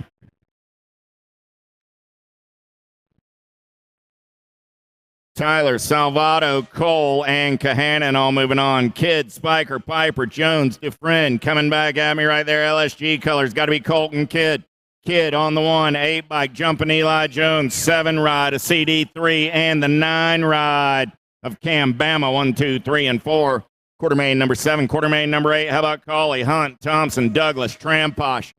Tyler, Salvato, Cole, and Kahanen all moving on. Kidd, Spiker, Piper, Jones, Dufresne coming back at me right there. LSG colors. Got to be Colton Kidd. Kidd on the 1, 8 bike, jumping Eli Jones, 7 ride, a CD3, and the 9 ride of Cam Bama, 1, 2, 3, and 4. Quarter main number 7. Quarter main number 8. How about Cawley, Hunt, Thompson, Douglas, Tramposh.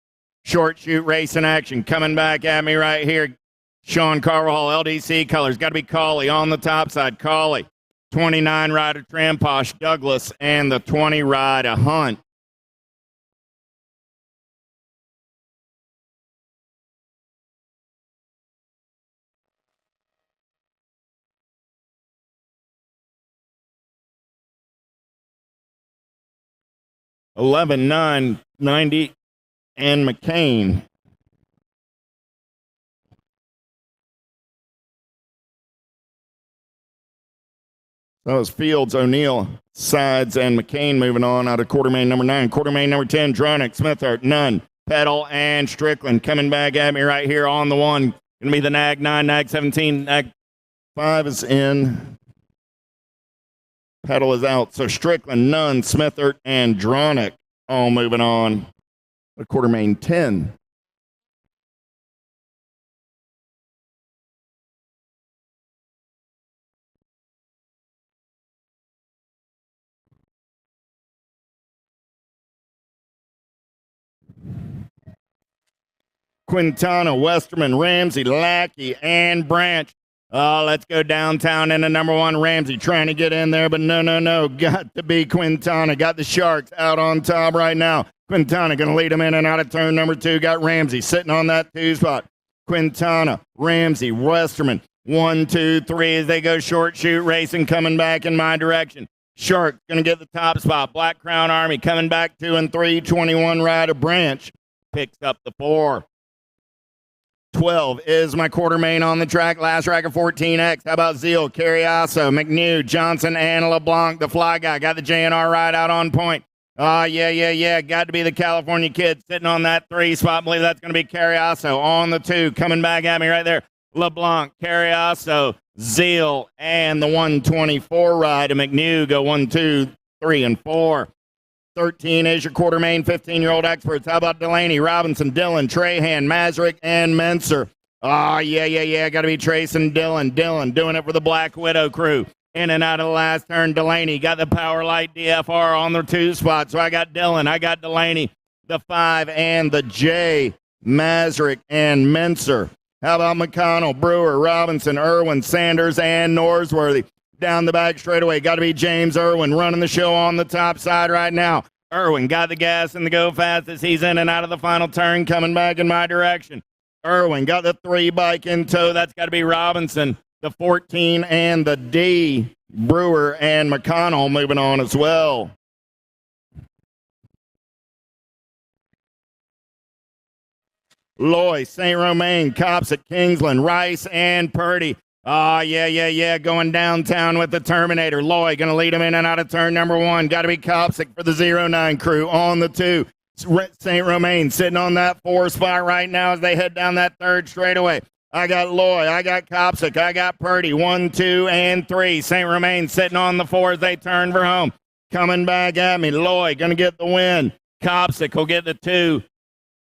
Short shoot race in action. Coming back at me right here. Sean Carvajal, LDC colors. Got to be Cawley on the top side. Cawley. 29 rider Tramposh, Douglas, and the 20 rider Hunt. Eleven, 9, 90, and McCain. That was Fields, O'Neill, Sides, and McCain moving on out of quarter main number 9. Quarter main number 10, Dronick, Smithart, Nunn, Peddle, and Strickland coming back at me right here on the 1. Going to be the Nag 9, Nag 17, Nag 5 is in. Peddle is out. So Strickland, Nunn, Smithart, and Dronick all moving on. The quarter main 10. Quintana, Westerman, Ramsey, Lackey, and Branch. Let's go downtown into number 1. Ramsey trying to get in there, but no. Got to be Quintana. Got the Sharks out on top right now. Quintana going to lead them in and out of turn number 2. Got Ramsey sitting on that 2 spot. Quintana, Ramsey, Westerman. 1, 2, 3 as they go short shoot racing, coming back in my direction. Shark going to get the top spot. Black Crown Army coming back 2 and 3. 21 rider Branch picks up the 4. 12 is my quarter main on the track. Last rack of 14X. How about Zeal, Carriasso, McNew, Johnson, and LeBlanc, the fly guy. Got the JNR ride out on point. Yeah. Got to be the California kid sitting on that 3 spot. I believe that's going to be Carriasso on the 2. Coming back at me right there. LeBlanc, Carriasso, Zeal, and the 124 ride. And McNew go 1, 2, 3, and 4. 13 is your quarter main, 15-year-old experts. How about Delaney, Robinson, Dillon, Trahan, Mazurek, and Menser? Yeah. Got to be Trace and Dillon doing it for the Black Widow crew. In and out of the last turn, Delaney got the Power Light DFR on the 2 spot. So I got Dillon, I got Delaney, the 5, and the J, Mazurek, and Menser. How about McConnell, Brewer, Robinson, Irwin, Sanders, and Norsworthy? Down the back straightaway, got to be James Irwin running the show on the top side right now. Irwin got the gas and the go fast as he's in and out of the final turn, coming back in my direction. Irwin got the 3 bike in tow. That's got to be Robinson, the 14, and the D. Brewer and McConnell moving on as well. Loy, St. Romain, Cops at Kingsland, Rice, and Purdy. Yeah. Going downtown with the Terminator. Loy going to lead him in and out of turn number 1. Got to be Kopsick for the 09 crew on the 2. St. Romain sitting on that 4 spot right now as they head down that 3rd straightaway. I got Loy, I got Kopsick, I got Purdy. 1, 2, and 3. St. Romain sitting on the 4 as they turn for home. Coming back at me. Loy going to get the win. Kopsick will get the 2,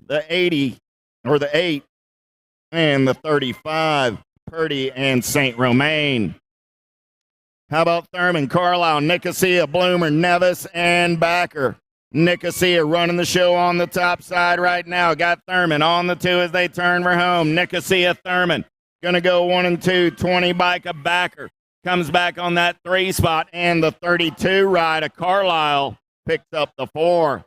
the 80, or the 8, and the 35. Purdy and St. Romain. How about Thurman, Carlisle, Nicosia, Bloomer, Nevis, and Backer? Nicosia running the show on the top side right now. Got Thurman on the 2 as they turn for home. Nicosia, Thurman. Going to go 1 and 2. 20 bike of Backer. Comes back on that 3 spot. And the 32 ride of Carlisle picks up the 4.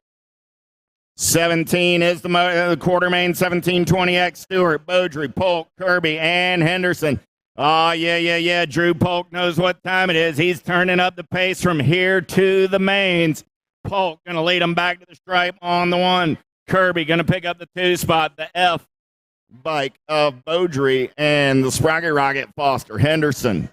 17 is the quarter main, 1720X, Stewart, Beaudry, Polk, Kirby, and Henderson. Yeah. Drew Polk knows what time it is. He's turning up the pace from here to the mains. Polk going to lead him back to the stripe on the 1. Kirby going to pick up the 2 spot, the F bike of Beaudry, and the Sprocket Rocket Foster Henderson.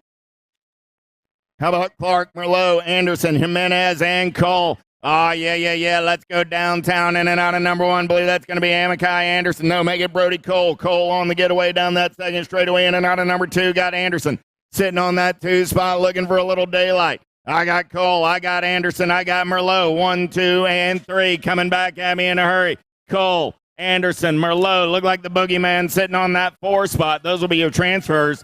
How about Clark, Merlot, Anderson, Jimenez, and Cole? Yeah. Let's go downtown in and out of number 1. Believe that's going to be Amakai Anderson. No, make it Brody Cole. Cole on the getaway down that 2nd straightaway in and out of number 2. Got Anderson sitting on that 2 spot looking for a little daylight. I got Cole. I got Anderson. I got Merlot. 1, 2, and 3 coming back at me in a hurry. Cole, Anderson, Merlot. Look like the boogeyman sitting on that 4 spot. Those will be your transfers.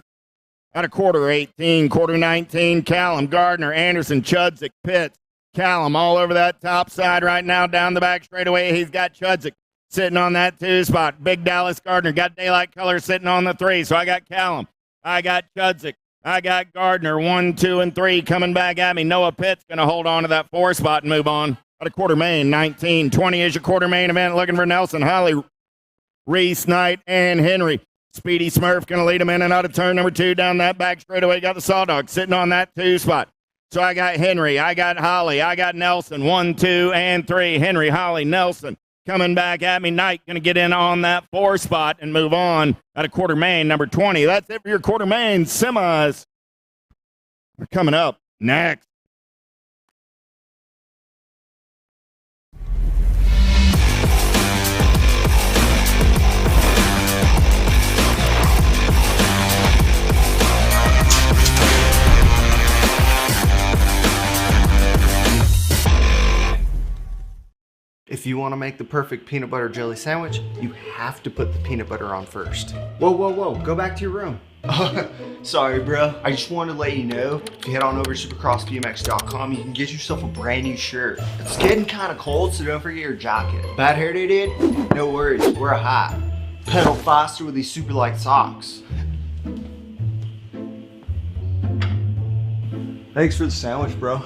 Out of quarter 18, quarter 19, Callum, Gardner, Anderson, Chudzik, Pitts, Callum all over that top side right now down the back straightaway. He's got Chudzik sitting on that 2 spot. Big Dallas Gardner got Daylight Color sitting on the 3. So I got Callum. I got Chudzik. I got Gardner. 1, 2, and 3 coming back at me. Noah Pitt's going to hold on to that 4 spot and move on. Out of quarter main, 19-20 is your quarter main event. Looking for Nelson, Holly, Reese, Knight, and Henry. Speedy Smurf going to lead him in and out of turn number 2 down that back straightaway. Got the Sawdog sitting on that 2 spot. So I got Henry, I got Holly, I got Nelson. 1, 2, and 3. Henry, Holly, Nelson coming back at me. Knight going to get in on that 4 spot and move on out of quarter main number 20. That's it for your quarter main semis. We're coming up next. If you want to make the perfect peanut butter jelly sandwich, you have to put the peanut butter on first. Whoa, whoa, whoa, go back to your room. Sorry, bro. I just wanted to let you know, if you head on over to supercrossbmx.com, you can get yourself a brand new shirt. It's getting kind of cold, so don't forget your jacket. Bad hair day, dude? No worries, wear a hat. Pedal faster with these super light socks. Thanks for the sandwich, bro.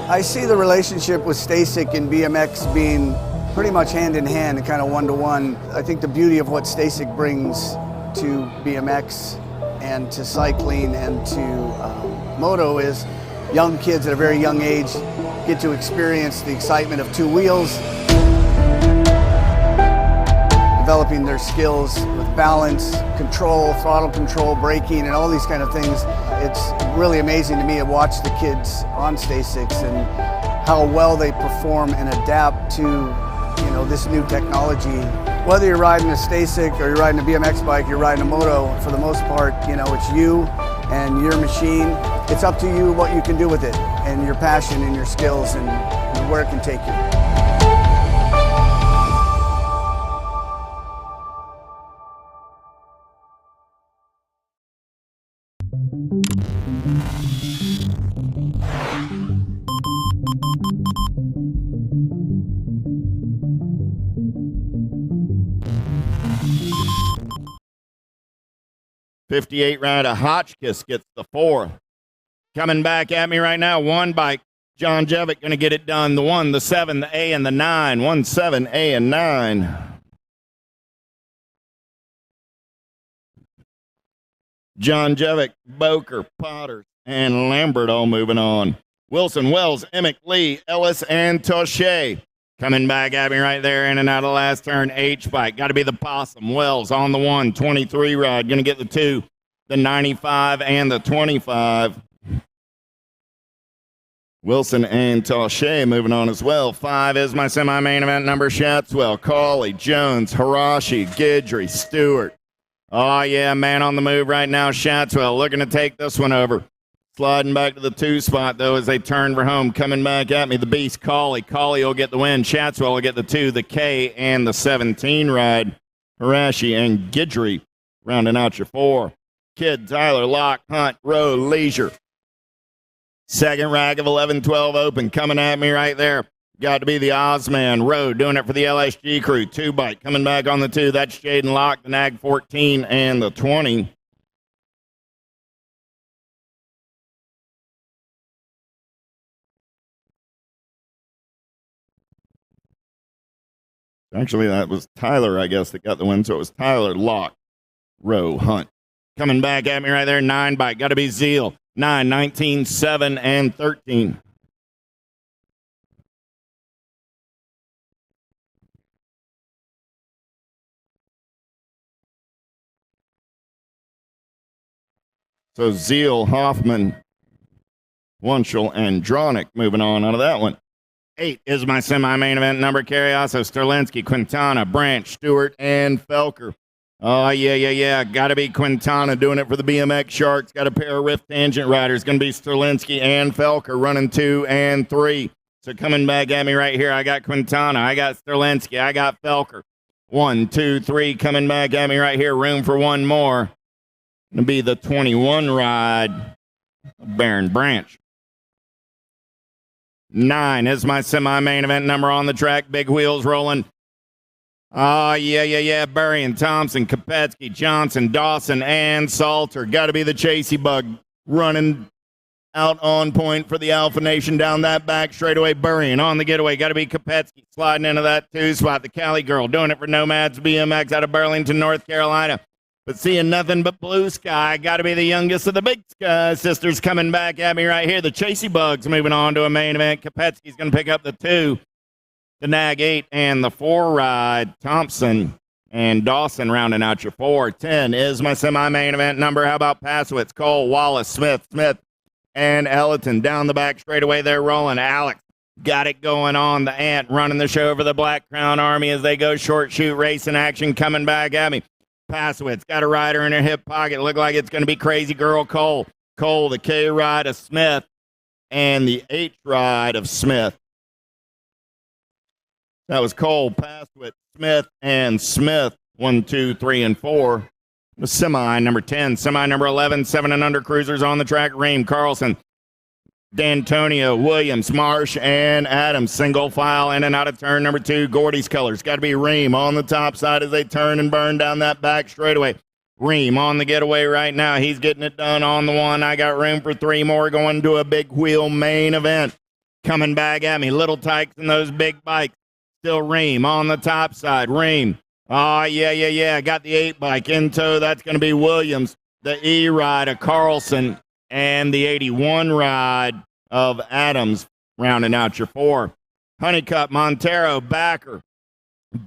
I see the relationship with Stasik and BMX being pretty much hand in hand and kind of one-to-one. I think the beauty of what Stasik brings to BMX and to cycling and to moto is young kids at a very young age get to experience the excitement of 2 wheels, developing their skills with balance, control, throttle control, braking, and all these kind of things. It's really amazing to me to watch the kids on Stasiks and how well they perform and adapt to, this new technology. Whether you're riding a Stasik or you're riding a BMX bike, you're riding a moto, for the most part, it's you and your machine. It's up to you what you can do with it and your passion and your skills and where it can take you. 58 rider Hotchkiss gets the 4th. Coming back at me right now, 1 bike. John Jevick going to get it done. The 1, the 7, the A, and the 9. 1, 7, A, and 9. John Jevick, Boker, Potter, and Lambert all moving on. Wilson, Wells, Emick, Lee, Ellis, and Toshe. Coming back at me right there in and out of the last turn. H-bike. Got to be the Possum. Wells on the 1. 23 ride. Going to get the 2, the 95, and the 25. Wilson and Toshe moving on as well. 5 is my semi-main event number. Shatswell, Cawley, Jones, Hirashi, Guidry, Stewart. Oh, yeah, man on the move right now. Shatswell looking to take this one over. Sliding back to the 2 spot, though, as they turn for home. Coming back at me, the beast, Cawley. Cawley will get the win. Shatswell will get the 2, the K, and the 17 ride. Hirashi and Guidry rounding out your 4. Kidd, Tyler, Locke, Hunt, Rowe, Leisure. Second rack of 11-12 open coming at me right there. got to be the Ozman. Road doing it for the LSG crew. 2 bike coming back on the 2. That's Jaden Locke, the Nag 14 and the 20. Actually, that was Tyler, I guess, that got the win. So it was Tyler, Locke, Rowe, Hunt. Coming back at me right there, 9 bike. Got to be Zeal. 9, 19, 7, and 13. So Zeal, Hoffman, Wunschel, and Dronick moving on out of that one. 8 is my semi-main event number. Carry also Sterlinski, Quintana, Branch, Stewart, and Felker. Oh, yeah. Got to be Quintana doing it for the BMX Sharks. Got a pair of Rift Tangent riders. Going to be Sterlinski and Felker running 2 and 3. So coming back at me right here, I got Quintana, I got Sterlinski, I got Felker. 1, 2, 3 coming back at me right here. Room for one more. Going to be the 21 ride, Baron Branch. 9 is my semi-main event number on the track. Big wheels rolling. Oh, yeah. Burry and Thompson, Kopetsky, Johnson, Dawson, and Salter. Got to be the Chasey Bug running out on point for the Alpha Nation down that back straightaway. Burry and on the getaway. Got to be Kopetsky sliding into that 2 spot. The Cali girl doing it for Nomads BMX out of Burlington, North Carolina. But seeing nothing but blue sky. Got to be the youngest of the Big Sisters coming back at me right here. The Chasey Bugs moving on to a main event. Kopetsky's going to pick up the 2. The Nag 8 and the 4 ride. Thompson and Dawson rounding out your 4. 10 is my semi-main event number. How about Pasowitz, Cole, Wallace, Smith, and Ellerton down the back straightaway. They're rolling. Alex got it going on. The Ant running the show for the Black Crown Army as they go short shoot racing action coming back at me. Pasowitz got a rider in her hip pocket. Look like it's going to be Crazy Girl Cole. Cole, the K ride of Smith, and the H ride of Smith. That was Cole, Pasowitz, Smith, and Smith. 1, 2, 3, and 4. The semi number 10, semi number 11, 7 and under cruisers on the track. Ream, Carlson, D'Antonio, Williams, Marsh, and Adams. Single file in and out of turn number 2. Gordy's colors. Got to be Ream on the top side as they turn and burn down that back straightaway. Ream on the getaway right now. He's getting it done on the 1. I got room for 3 more going to a big wheel main event. Coming back at me. Little Tykes and those big bikes. Still Ream on the top side. Ream. Oh, yeah. Got the 8 bike in tow. That's going to be Williams. The E ride of Carlson. And the 81 ride of Adams, rounding out your 4. Honeycutt, Montero, Baker,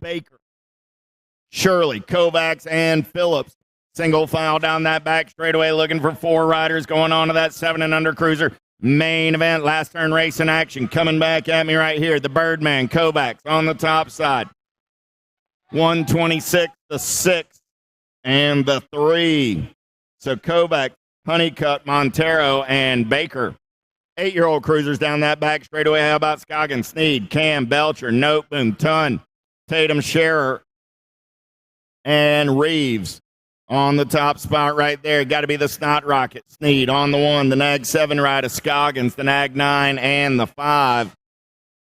Baker, Shirley, Kovacs, and Phillips. Single file down that back straightaway, looking for 4 riders going on to that 7 and under cruiser. Main event, last turn racing action, coming back at me right here. The Birdman, Kovacs, on the top side. 126, the 6, and the 3. So Kovacs, Honeycutt, Montero, and Baker. 8-year-old cruisers down that back straightaway. How about Scoggins, Sneed, Cam, Belcher, Noteboom, Tunn, Tatum, Scherer, and Reeves on the top spot right there. Got to be the Snot Rocket. Sneed on the 1. The Nag 7 ride of Scoggins, the Nag 9, and the 5.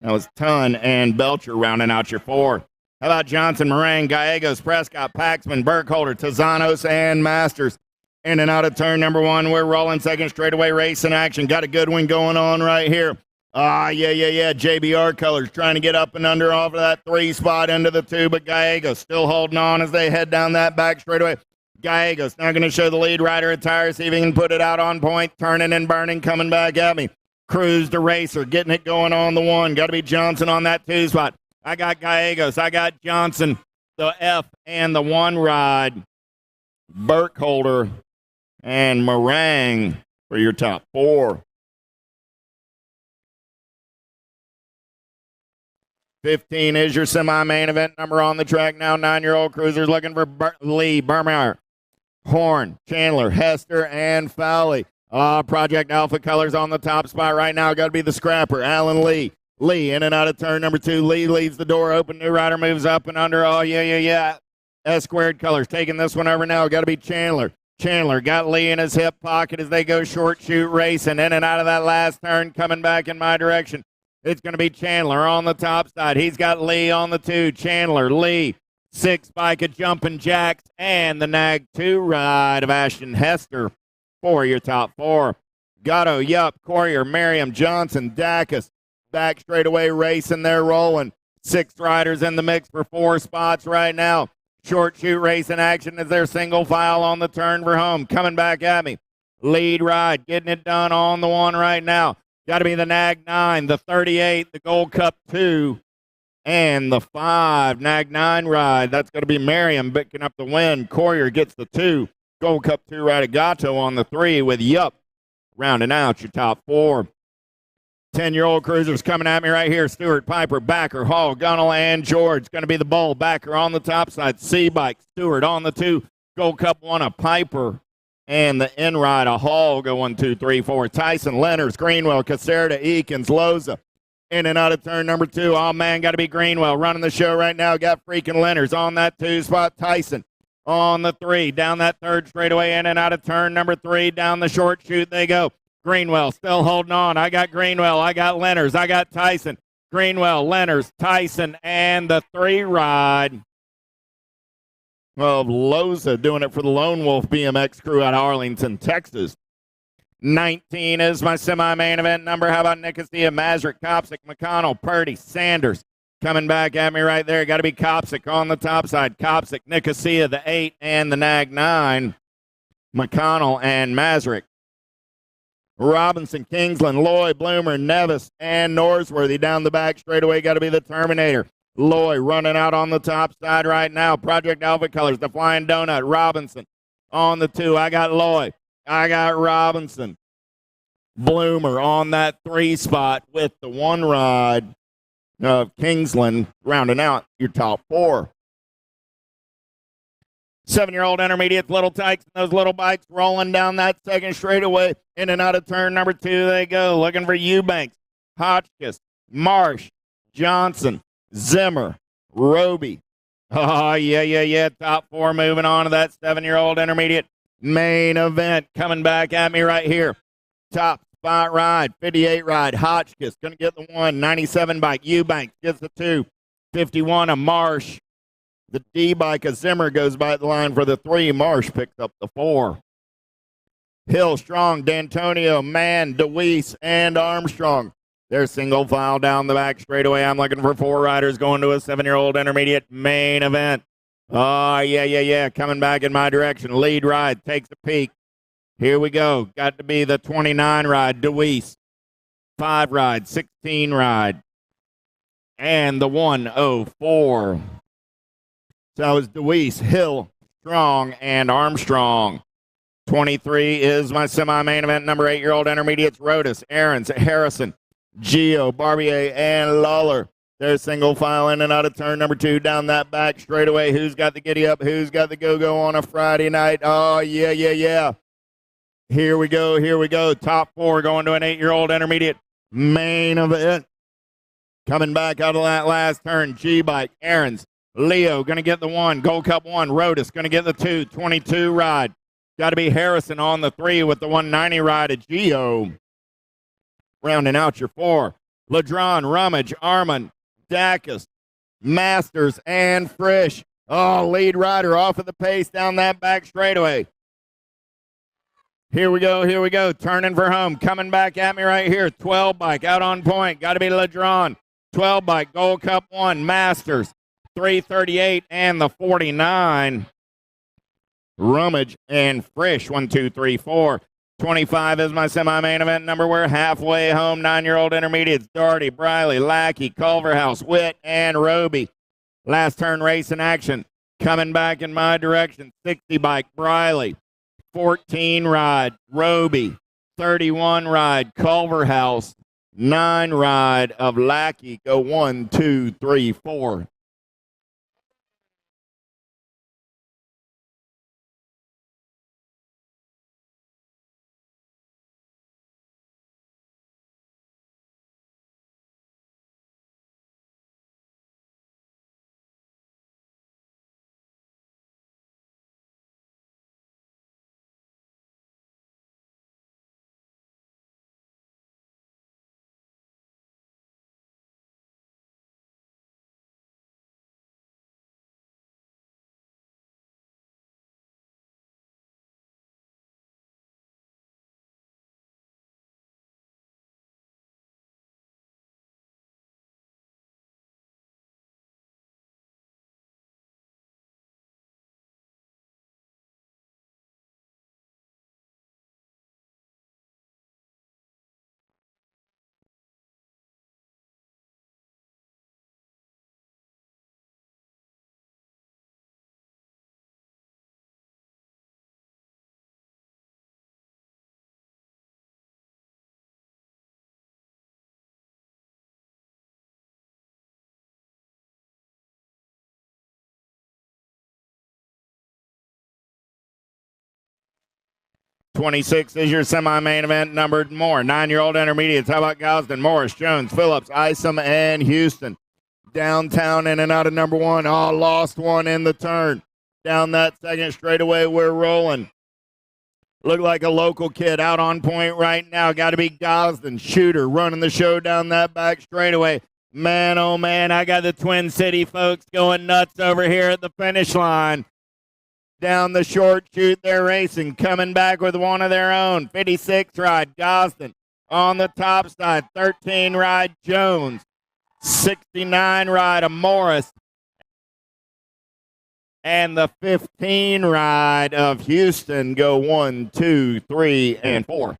That was Tunn and Belcher rounding out your 4. How about Johnson, Moran, Gallegos, Prescott, Paxman, Burkholder, Tazanos, and Masters? In and out of turn number 1. We're rolling second straightaway racing action. Got a good one going on right here. Yeah. JBR colors trying to get up and under off of that 3 spot into the 2, but Gallegos still holding on as they head down that back straightaway. Gallegos now going to show the lead rider a tire, see if he can put it out on point. Turning and burning, coming back at me. Cruise to Racer, getting it going on the 1. Got to be Johnson on that 2 spot. I got Gallegos. I got Johnson, the F, and the 1 ride. Burkholder and Meringue for your top 4. 15 is your semi-main event number on the track now. 9-year-old cruisers looking for Lee, Burmeyer, Horn, Chandler, Hester, and Fowley. Project Alpha colors on the top spot right now. Got to be the scrapper, Alan Lee. Lee in and out of turn number 2. Lee leaves the door open. New rider moves up and under. Oh, yeah. S squared colors taking this one over now. Got to be Chandler. Chandler got Lee in his hip pocket as they go short shoot racing in and out of that last turn, coming back in my direction. It's going to be Chandler on the top side. He's got Lee on the 2. Chandler, Lee, 6 bike of Jumpin' Jacks, and the Nag 2 ride of Ashton Hester for your top 4. Gatto, Yup, Courier, Merriam, Johnson, Dacus, back straightaway racing. They're rolling. 6 riders in the mix for 4 spots right now. Short shoot race in action as they're single file on the turn for home. Coming back at me. Lead ride, getting it done on the 1 right now. Got to be the Nag 9, the 38, the Gold Cup 2, and the 5 Nag 9 ride. That's going to be Merriam picking up the win. Courier gets the 2. Gold Cup 2 ride of Gatto on the 3 with Yup rounding out your top 4. 10-year-old cruisers coming at me right here. Stewart, Piper, Backer, Hall, Gunnell, and George. Going to be the bull. Backer on the top side. C-Bike, Stewart on the 2. Gold Cup 1, a Piper. And the in-ride, a Hall go 1, 2, 3, 4. Tyson, Leonards, Greenwell, Caserta, Eakins, Loza. In and out of turn number 2. Oh, man, got to be Greenwell running the show right now. Got freaking Leonards on that 2 spot. Tyson on the 3. Down that 3rd straightaway, in and out of turn number 3. Down the short chute they go. Greenwell still holding on. I got Greenwell. I got Leonards. I got Tyson. Greenwell, Leonards, Tyson, and the 3 ride of Loza doing it for the Lone Wolf BMX crew out of Arlington, Texas. 19 is my semi-main event number. How about Nicosia, Mazurek, Kopsick, McConnell, Purdy, Sanders? Coming back at me right there. Got to be Kopsick on the top side. Kopsick, Nicosia, the 8, and the Nag 9. McConnell and Mazurek. Robinson, Kingsland, Loy, Bloomer, Nevis, and Norsworthy down the back straightaway. Got to be the Terminator. Loy running out on the top side right now. Project Alpha Colors, the Flying Donut. Robinson on the 2. I got Loy. I got Robinson. Bloomer on that 3 spot with the 1 ride of Kingsland rounding out your top 4. 7-year-old intermediates, little tykes, and those little bikes rolling down that 2nd straightaway. In and out of turn number 2 they go. Looking for Eubanks, Hotchkiss, Marsh, Johnson, Zimmer, Roby. Oh, yeah. Top 4 moving on to that 7-year-old intermediate main event. Coming back at me right here. Top spot ride, 58 ride, Hotchkiss. Going to get the 1. 97 bike, Eubanks gets the 2. 51 a Marsh. The D bike of Zimmer goes by the line for the 3. Marsh picks up the 4. Hill, Strong, D'Antonio, Mann, DeWeese, and Armstrong. They're single file down the back straightaway. I'm looking for 4 riders going to a 7-year-old intermediate main event. Oh, yeah. Coming back in my direction. Lead ride takes a peek. Here we go. Got to be the 29 ride, DeWeese. 5 ride, 16 ride. And the 104. So it's DeWeese, Hill, Strong, and Armstrong. 23 is my semi-main event number. 8-year-old intermediates, Rodas, Aarons, Harrison, Gio, Barbier, and Lawler. They're single file in and out of turn number 2 down that back straightaway. Who's got the giddy up? Who's got the go-go on a Friday night? Oh, yeah. Here we go. Top 4 going to an 8-year-old intermediate main event. Coming back out of that last turn, G-Bike, Aarons, Leo going to get the 1. Gold Cup 1. Rodas going to get the 2. 22 ride. Got to be Harrison on the 3 with the 190 ride at Geo. Rounding out your 4. Ladron, Rummage, Armand, Dacus, Masters, and Frisch. Oh, lead rider off of the pace down that back straightaway. Here we go. Turning for home. Coming back at me right here. 12 bike out on point. Got to be Ladron. 12 bike. Gold Cup 1. Masters. 338 and the 49. Rummage and Frisch. 1, 2, 3, 4. 25 is my semi-main event number. We're halfway home. 9-year-old intermediates. Doherty, Briley, Lackey, Culverhouse, Witt, and Roby. Last turn race in action. Coming back in my direction. 60 bike, Briley. 14 ride, Roby. 31 ride, Culverhouse. 9 ride of Lackey. Go 1, 2, 3, 4. 26 is your semi-main event, numbered more. 9-year-old intermediates. How about Gosden, Morris, Jones, Phillips, Isom, and Houston? Downtown in and out of number 1. Oh, lost one in the turn. Down that second straightaway, we're rolling. Look like a local kid out on point right now. Got to be Gosden, shooter, running the show down that back straightaway. Man, oh man, I got the Twin City folks going nuts over here at the finish line. Down the short chute, they're racing, coming back with one of their own. 56 ride, Gosden. On the top side, 13 ride, Jones. 69 ride of Morris. And the 15 ride of Houston go 1, 2, 3, and 4.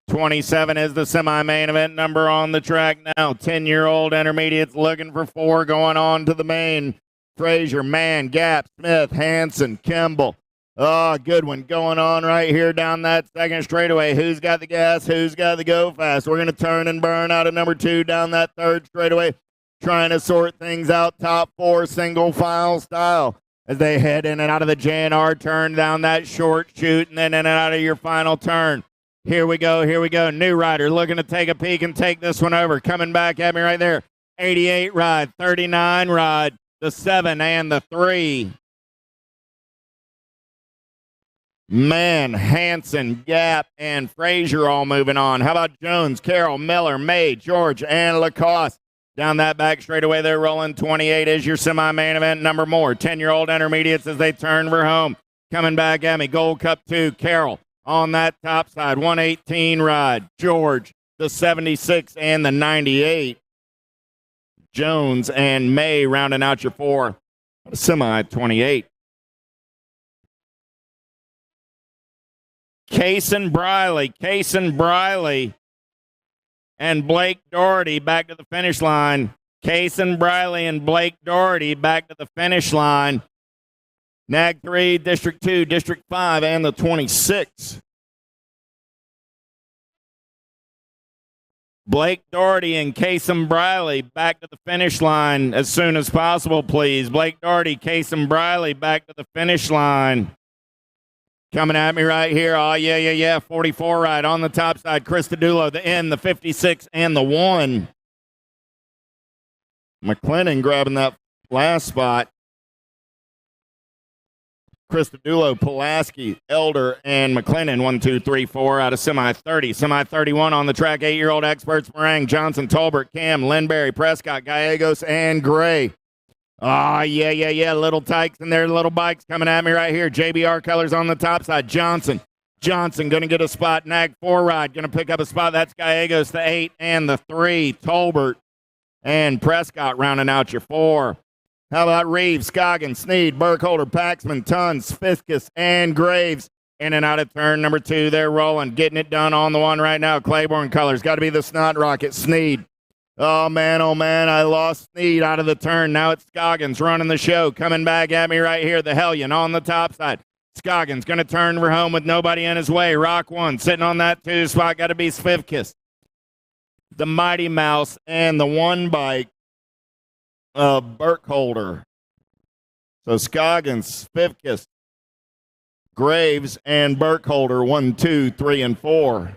27 is the semi-main event number on the track now. 10-year-old intermediates looking for 4 going on to the main. Frazier, Mann, Gap, Smith, Hanson, Kimball. Oh, good one going on right here down that second straightaway. Who's got the gas? Who's got the go fast? We're going to turn and burn out of number 2 down that third straightaway. Trying to sort things out, top 4 single file style as they head in and out of the JNR turn down that short chute and then in and out of your final turn. Here we go. New rider looking to take a peek and take this one over. Coming back at me right there. 88 ride, 39 ride, the 7 and the 3. Man, Hanson, Gap, and Frazier all moving on. How about Jones, Carroll, Miller, May, George, and Lacoste? Down that back straightaway, they're rolling. 28 is your semi-main event number more. 10-year-old intermediates as they turn for home. Coming back at me, Gold Cup 2, Carroll on that top side. 118 ride, George, the 76 and the 98. Jones and May rounding out your 4. Semi-28. Cason Briley, and Blake Doherty back to the finish line. Cason Briley and Blake Doherty back to the finish line. NAG 3, District 2, District 5, and the 26. Blake Doherty and Cason Briley back to the finish line as soon as possible, please. Blake Doherty, Cason Briley back to the finish line. Coming at me right here. Oh, yeah. 44 ride on the top side. Christodoulou, the N, the 56, and the 1. McLennan grabbing that last spot. Christodoulou, Pulaski, Elder, and McLennan. 1, 2, 3, 4 out of semi-30. Semi-31 on the track. 8-year-old experts, Meringue, Johnson, Tolbert, Cam, Linberry, Prescott, Gallegos, and Gray. Oh, yeah. Little tykes and their little bikes coming at me right here. JBR colors on the top side. Johnson going to get a spot. NAG 4 ride going to pick up a spot. That's Gallegos, the 8 and the 3. Tolbert and Prescott rounding out your 4. How about Reeves, Scoggins, Sneed, Burkholder, Paxman, Tons, Fiskus, and Graves? In and out of turn number 2. They're rolling. Getting it done on the one right now. Claiborne colors. Got to be the Snot Rocket. Sneed. Oh, man, I lost Sneed out of the turn. Now it's Scoggins running the show. Coming back at me right here. The Hellion on the top side. Scoggins going to turn for home with nobody in his way. Rock 1 sitting on that 2 spot. Got to be Svivkis. The Mighty Mouse and the 1 bike of Burkholder. So Scoggins, Svivkis, Graves, and Burkholder. 1, 2, 3, and 4.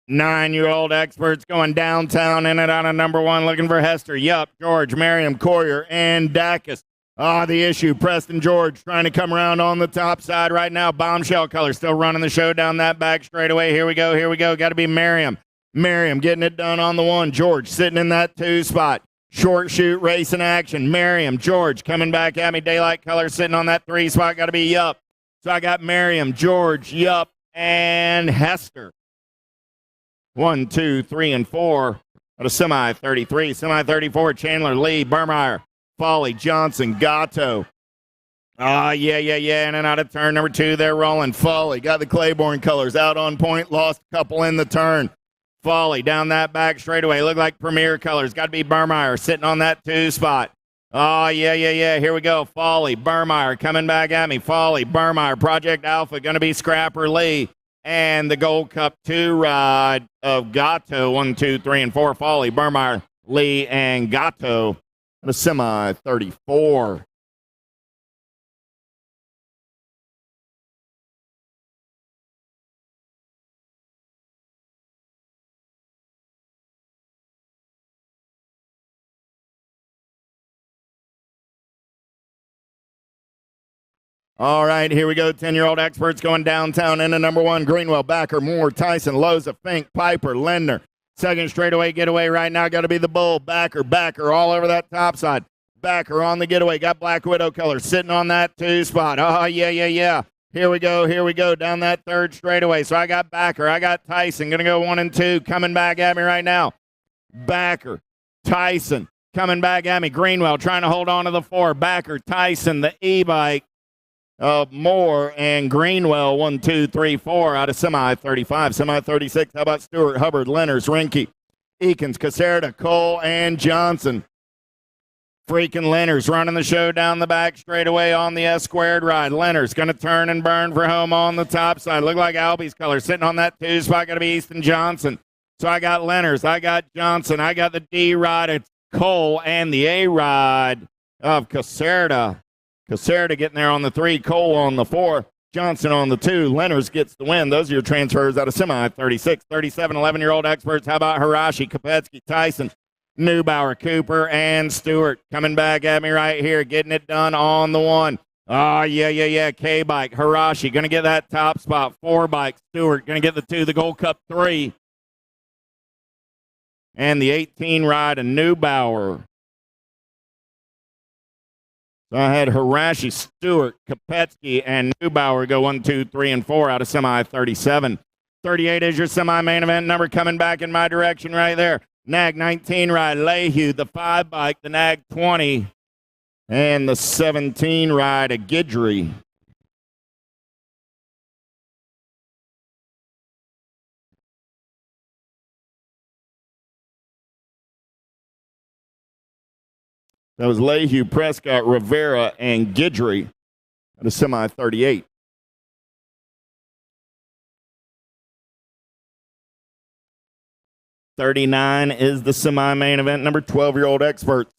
Nine-year-old experts going downtown in and out of number 1, looking for Hester, Yup, George, Merriam, Courier, and Dacus. The issue, Preston George trying to come around on the top side right now. Bombshell color still running the show down that back straightaway. Here we go. Got to be Merriam. Merriam getting it done on the 1. George sitting in that 2 spot. Short shoot race in action. Merriam, George coming back at me. Daylight color sitting on that 3 spot. Got to be Yup. So I got Merriam, George, Yup, and Hester. 1, 2, 3, and 4 out of semi-33. Semi-34, Chandler, Lee, Burmeyer, Foley, Johnson, Gatto. Yeah. In and out of turn number 2, they're rolling. Foley got the Claiborne colors out on point. Lost a couple in the turn. Foley down that back straightaway. Look like Premier colors. Got to be Burmeyer sitting on that 2 spot. Yeah. Here we go. Foley, Burmeyer coming back at me. Foley, Burmeyer, Project Alpha going to be Scrapper, Lee. and the Gold Cup 2 ride of Gatto, 1, 2, 3, and 4. Foley, Burmeyer, Lee, and Gatto. The semi 34. All right, here we go. 10-year-old experts going downtown into number 1. Greenwell, Backer, Moore, Tyson, Loza, Fink, Piper, Lindner. Second straightaway getaway right now. Got to be the Bull. Backer all over that top side. Backer on the getaway. Got Black Widow color sitting on that 2 spot. Oh, yeah. Here we go. Down that third straightaway. So I got Backer. I got Tyson. Going to go 1 and 2. Coming back at me right now. Backer, Tyson. Coming back at me. Greenwell trying to hold on to the 4. Backer, Tyson, the E-bike. Moore and Greenwell, 1, 2, 3, 4 out of semi 35. Semi 36, how about Stewart, Hubbard, Lenners, Rinke, Eakins, Caserta, Cole, and Johnson. Freaking Lenners running the show down the back straightaway on the S-squared ride. Lenners going to turn and burn for home on the top side. Look like Albie's color sitting on that 2 spot. Going to be Easton Johnson. So I got Lenners, I got Johnson, I got the D ride of Cole, and the A ride of Caserta. Caserta getting there on the 3, Cole on the 4, Johnson on the 2. Lenners gets the win. Those are your transfers out of semi 36, 37, 11-year-old experts. How about Hirashi, Kopetsky, Tyson, Neubauer, Cooper, and Stewart coming back at me right here, getting it done on the 1. Oh, yeah. K-bike, Hirashi going to get that top spot. 4 bike, Stewart going to get the 2, the Gold Cup 3. And the 18 ride of Neubauer. So I had Hirashi, Stewart, Kopetsky, and Neubauer go 1, 2, 3, and 4 out of semi 37. 38 is your semi-main event number coming back in my direction right there. Nag 19 ride, Lehue, the 5 bike, the Nag 20, and the 17 ride of Guidry. That was Lehue, Prescott, Rivera, and Guidry at a semi 38. $39 is the semi-main event number. 12-year-old experts.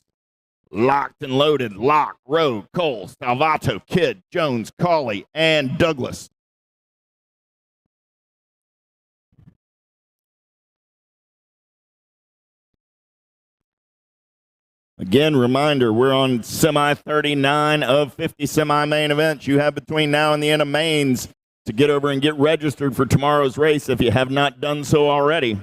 Locked and loaded. Lock, Rowe, Cole, Salvato, Kidd, Jones, Cawley, and Douglas. Again, reminder, we're on semi 39 of 50 semi-main events. You have between now and the end of mains to get over and get registered for tomorrow's race if you have not done so already.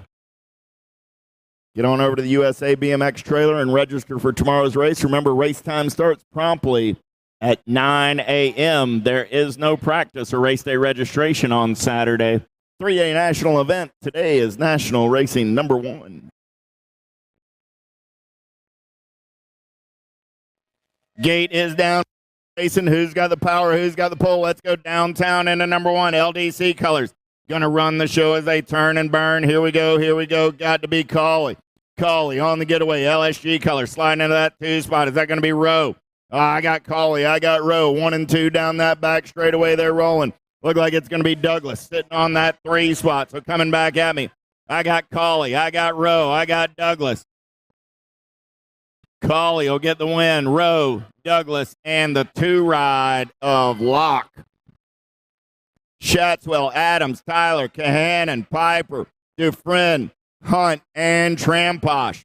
Get on over to the USA BMX trailer and register for tomorrow's race. Remember, race time starts promptly at 9 a.m. There is no practice or race day registration on Saturday. 3A national event. Today is national racing number 1. Gate is down. Racing. Who's got the power? Who's got the pull? Let's go downtown into number 1. LDC colors. Gonna run the show as they turn and burn. Here we go. Got to be Cawley. Cawley on the getaway. LSG color sliding into that 2 spot. Is that going to be Rowe? Oh, I got Cawley. I got Rowe. 1 and 2 down that back straightaway. They're rolling. Look like it's going to be Douglas sitting on that 3 spot. So coming back at me. I got Cawley. I got Rowe. I got Douglas. Cawley will get the win. Rowe, Douglas, and the 2 ride of Locke. Shatswell, Adams, Tyler, Kahanan, Piper, Dufresne, Hunt, and Tramposh.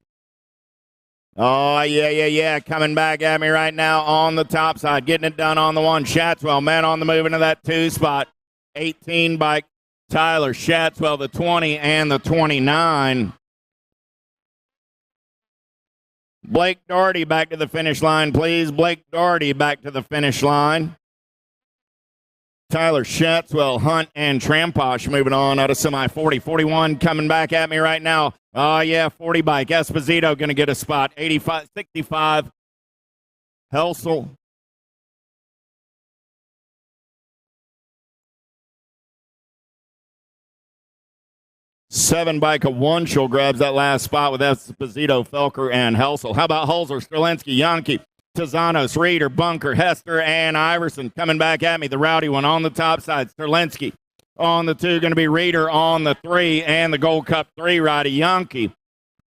Oh, yeah. Coming back at me right now on the top side. Getting it done on the 1. Shatswell, man on the move into that 2 spot. 18 bike, Tyler, Shatswell, the 20, and the 29. Blake Doherty back to the finish line, please. Blake Doherty back to the finish line. Tyler Shatswell, Hunt, and Tramposh moving on out of semi 40. 41 coming back at me right now. Oh, yeah, 40 bike. Esposito going to get a spot. 85, 65. Helsel. Seven bike of Wunschel grabs that last spot with Esposito, Felker, and Helsel. How about Holzer, Strelinsky, Yankee, Tizanos, Reeder, Bunker, Hester, and Iverson coming back at me. The rowdy one on the top side. Strelinsky On the 2, going to be Reader. On the 3, and the Gold Cup 3 ride, a Yankee.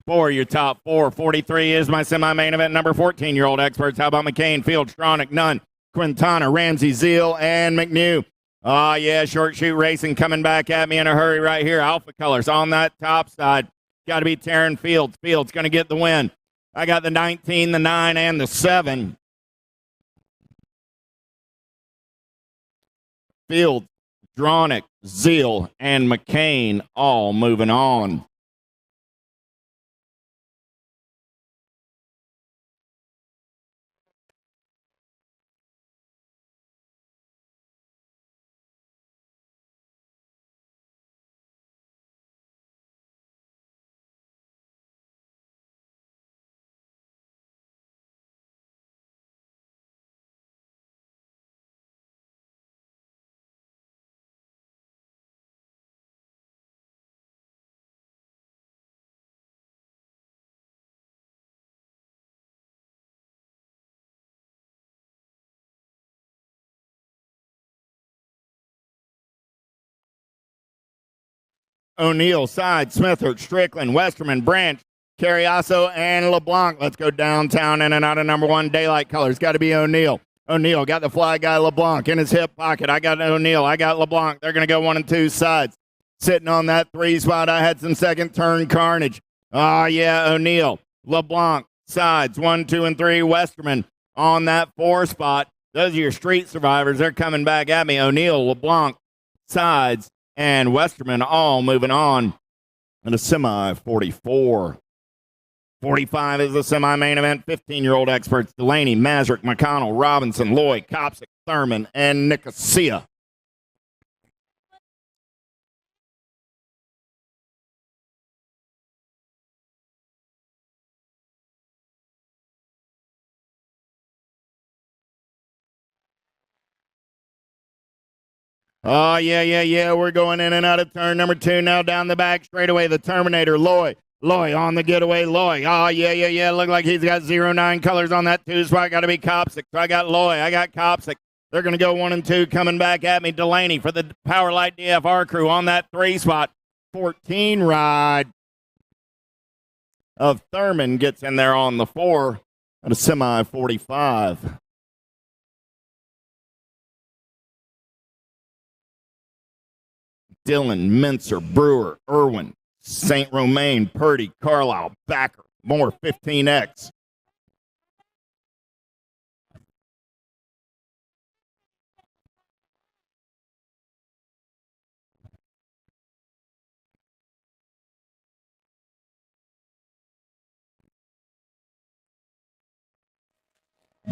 For your top 4. 43 is my semi-main event. Number 14-year-old experts. How about McCain, Field, Stronach, Nunn, Quintana, Ramsey, Zeal, and McNew. Oh, yeah, short shoot racing coming back at me in a hurry right here. Alpha Colors on that top side. Got to be Taryn Fields. Fields going to get the win. I got the 19, the 9, and the 7. Fields, Stronach, Zeal, and McCain all moving on. O'Neill, Side, Smithert, Strickland, Westerman, Branch, Carriazo, and LeBlanc. Let's go downtown in and out of number 1, Daylight Colors. Got to be O'Neill. O'Neill got the fly guy LeBlanc in his hip pocket. I got O'Neill. I got LeBlanc. They're going to go 1 and 2 sides. Sitting on that 3 spot, I had some second turn carnage. Oh, yeah, O'Neill. LeBlanc, sides, 1, 2, and 3. Westerman on that 4 spot. Those are your street survivors. They're coming back at me. O'Neill, LeBlanc, sides, and Westerman all moving on in a semi 44. 45 is the semi-main event. 15-year-old experts Delaney, Mazurk, McConnell, Robinson, Lloyd, Copsic, Thurman, and Nicosia. Oh, yeah. We're going in and out of turn number 2 now down the back straightaway. The Terminator, Loy on the getaway. Loy. Oh, yeah. Look like he's got 09 colors on that 2 spot. Got to be Copsic. So I got Loy. I got Copsic. They're going to go 1 and 2 coming back at me. Delaney for the Power Light DFR crew on that 3 spot. 14 ride of Thurman gets in there on the 4 at a semi 45. Dillon, Mincer, Brewer, Irwin, St. Romain, Purdy, Carlisle, Backer, Moore, 15X.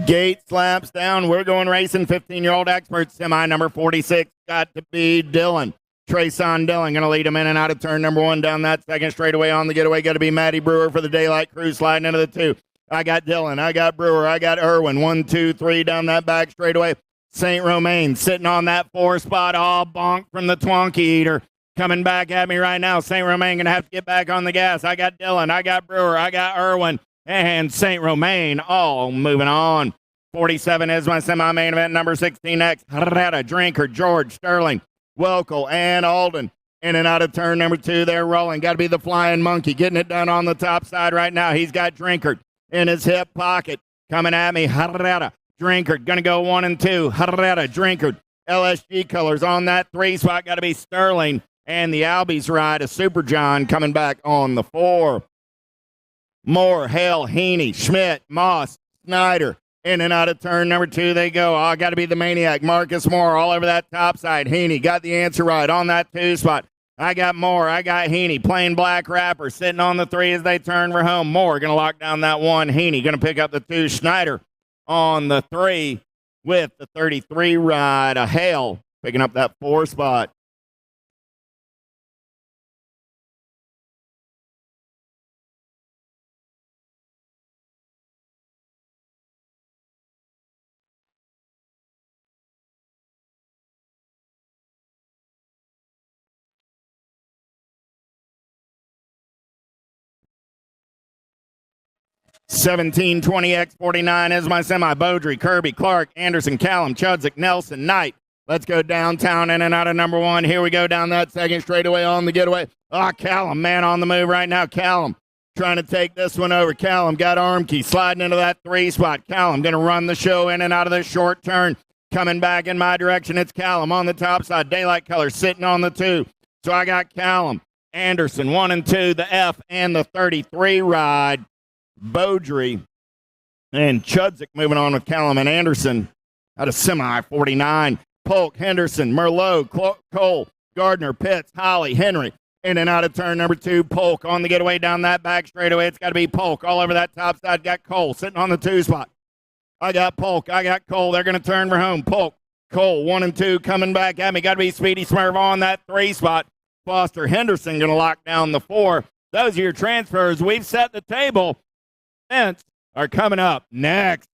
Gate slaps down. We're going racing. 15-year-old expert, semi number 46. Got to be Dillon. Trayson Dillon going to lead him in and out of turn number 1 down that second straightaway on the getaway. Got to be Matty Brewer for the Daylight crew sliding into the 2. I got Dillon. I got Brewer. I got Irwin. 1, 2, 3 down that back straightaway. St. Romain sitting on that 4 spot. All bonk from the Twonky Eater. Coming back at me right now. St. Romain going to have to get back on the gas. I got Dillon. I got Brewer. I got Irwin. And St. Romain all moving on. 47 is my semi-main event. Number 16X. Herrera, Drinker, George, Sterling, Welkel, and Alden. In and out of turn number 2. They're rolling. Got to be the Flying Monkey. Getting it done on the top side right now. He's got Drinkard in his hip pocket. Coming at me. Herrera, Drinkard. Going to go 1 and 2. Herrera, Drinkard. LSG colors on that 3 spot. Got to be Sterling. And the Albies ride a Super John coming back on the 4. Moore, Hale, Heaney, Schmidt, Moss, Snyder. In and out of turn number 2 they go. Oh, got to be the Maniac. Marcus Moore all over that top side. Heaney got the answer right on that 2 spot. I got Moore. I got Heaney. Plain black wrapper sitting on the 3 as they turn for home. Moore going to lock down that 1. Heaney going to pick up the 2. Schneider on the 3 with the 33 ride. A Hale picking up that 4 spot. $17.20 X49 is my semi. Beaudry, Kirby, Clark, Anderson, Callum, Chudzik, Nelson, Knight, Let's go downtown in and out of number 1. Here we go down that second straightaway on the getaway. Callum, man on the move right now. Callum trying to take this one over. Callum got arm key, sliding into that 3 spot. Callum going to run the show in and out of this short turn. Coming back in my direction, it's Callum on the top side. Daylight Color sitting on the 2. So I got Callum, Anderson, 1 and 2, the F and the 33 ride. Beaudry and Chudzik moving on with Callum and Anderson out of semi 49. Polk, Henderson, Merlot, Cole, Gardner, Pitts, Holly, Henry. In and out of turn number 2. Polk on the getaway down that back straightaway. It's got to be Polk all over that top side. Got Cole sitting on the 2 spot. I got Polk. I got Cole. They're going to turn for home. Polk, Cole, 1 and 2 coming back at me. Got to be Speedy Smurf on that 3 spot. Foster Henderson going to lock down the 4. Those are your transfers. We've set the table. Events are coming up next.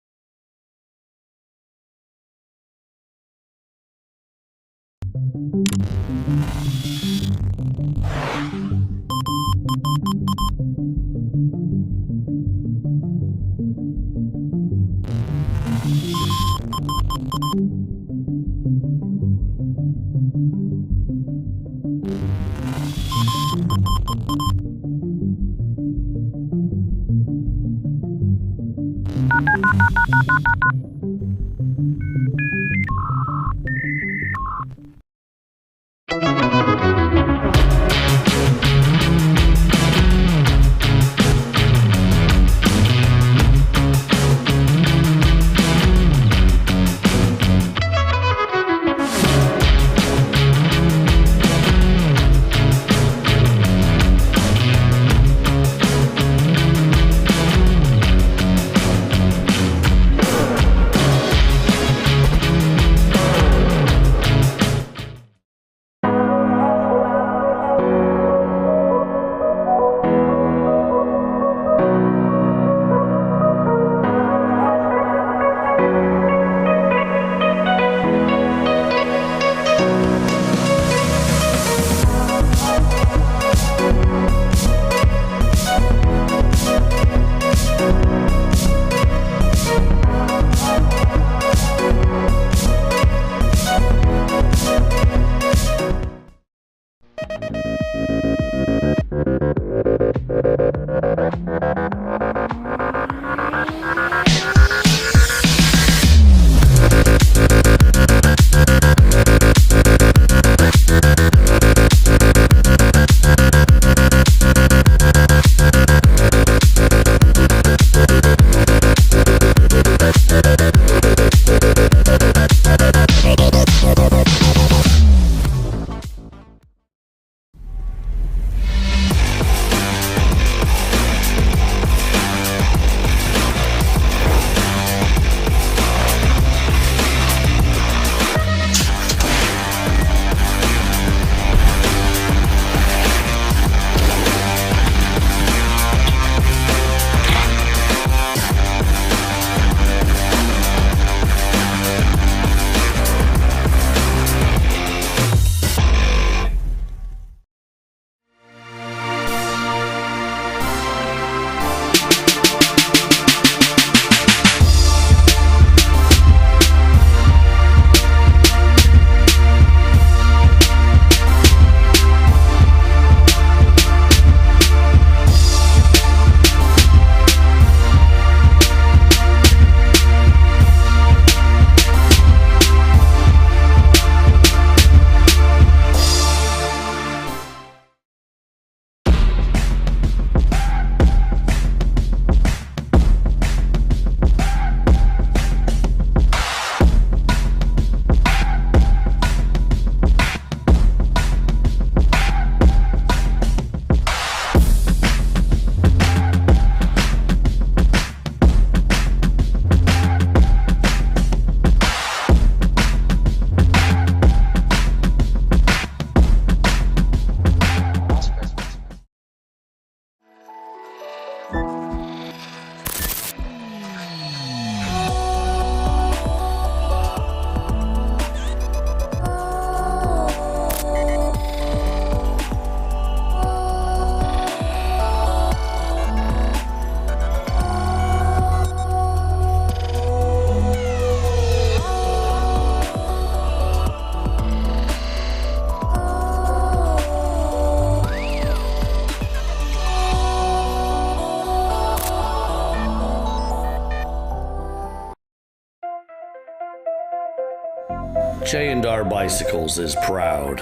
J&R Bicycles is proud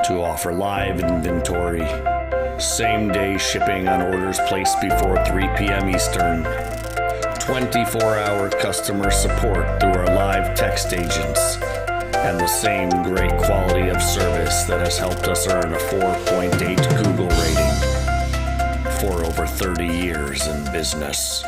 to offer live inventory, same-day shipping on orders placed before 3 p.m. Eastern, 24-hour customer support through our live text agents, and the same great quality of service that has helped us earn a 4.8 Google rating for over 30 years in business.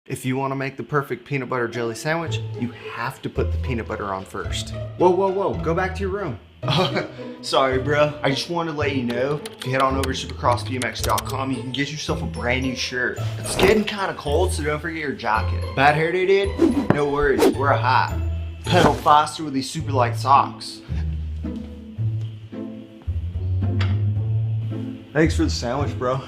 If you want to make the perfect peanut butter jelly sandwich, you have to put the peanut butter on first. Whoa, whoa, whoa, go back to your room. Sorry, bro. I just wanted to let you know, if you head on over to supercrossbmx.com, you can get yourself a brand new shirt. It's getting kind of cold, so don't forget your jacket. Bad hair day, dude? No worries, wear a hat. Pedal faster with these super light socks. Thanks for the sandwich, bro.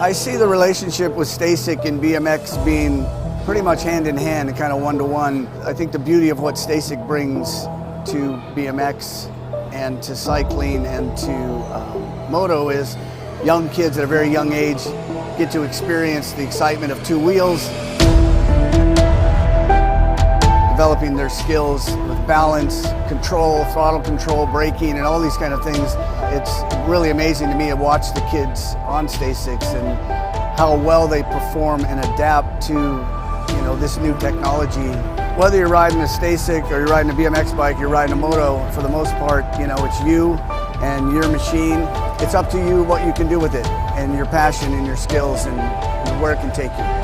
I see the relationship with Stasik and BMX being pretty much hand in hand and kind of one-to-one. I think the beauty of what Stasik brings to BMX and to cycling and to moto is young kids at a very young age get to experience the excitement of two wheels, develop developing their skills with balance, control, throttle control, braking, and all these kind of things. It's really amazing to me to watch the kids on Stasics and how well they perform and adapt to this new technology. Whether you're riding a Stasic or you're riding a BMX bike, you're riding a moto, for the most part, it's you and your machine. It's up to you what you can do with it and your passion and your skills and where it can take you.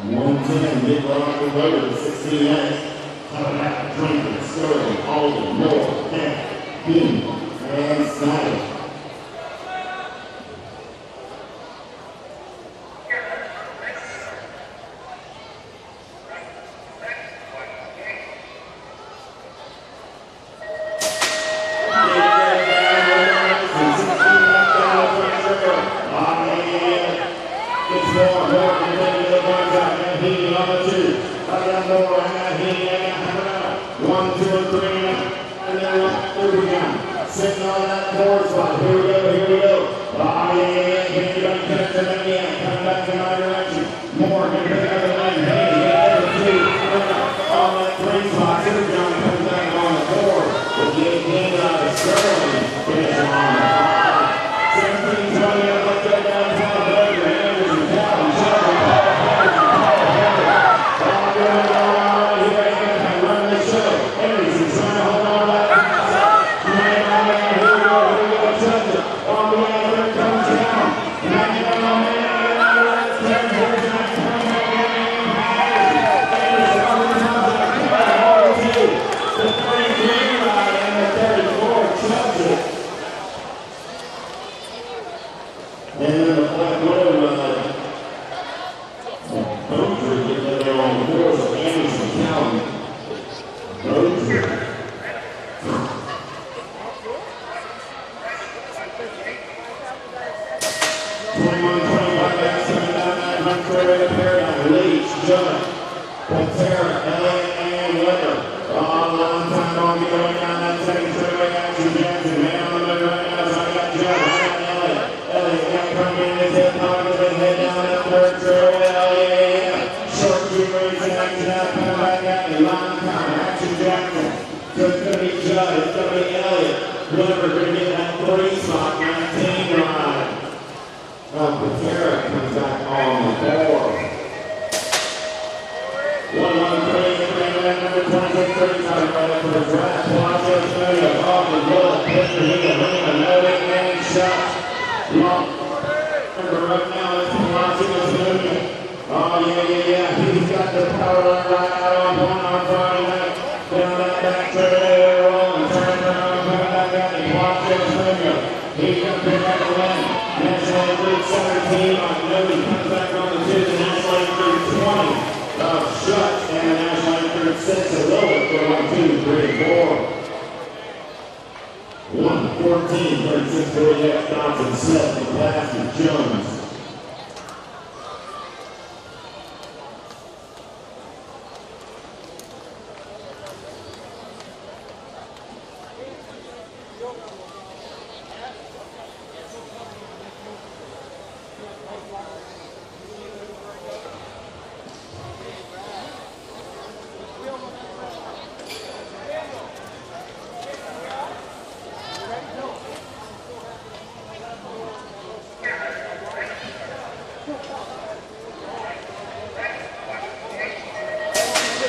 110, mid-rock and lower, 16X. Coming out, Drinker, Sterling, Alden, Moore, Cat, Bean, and Snyder.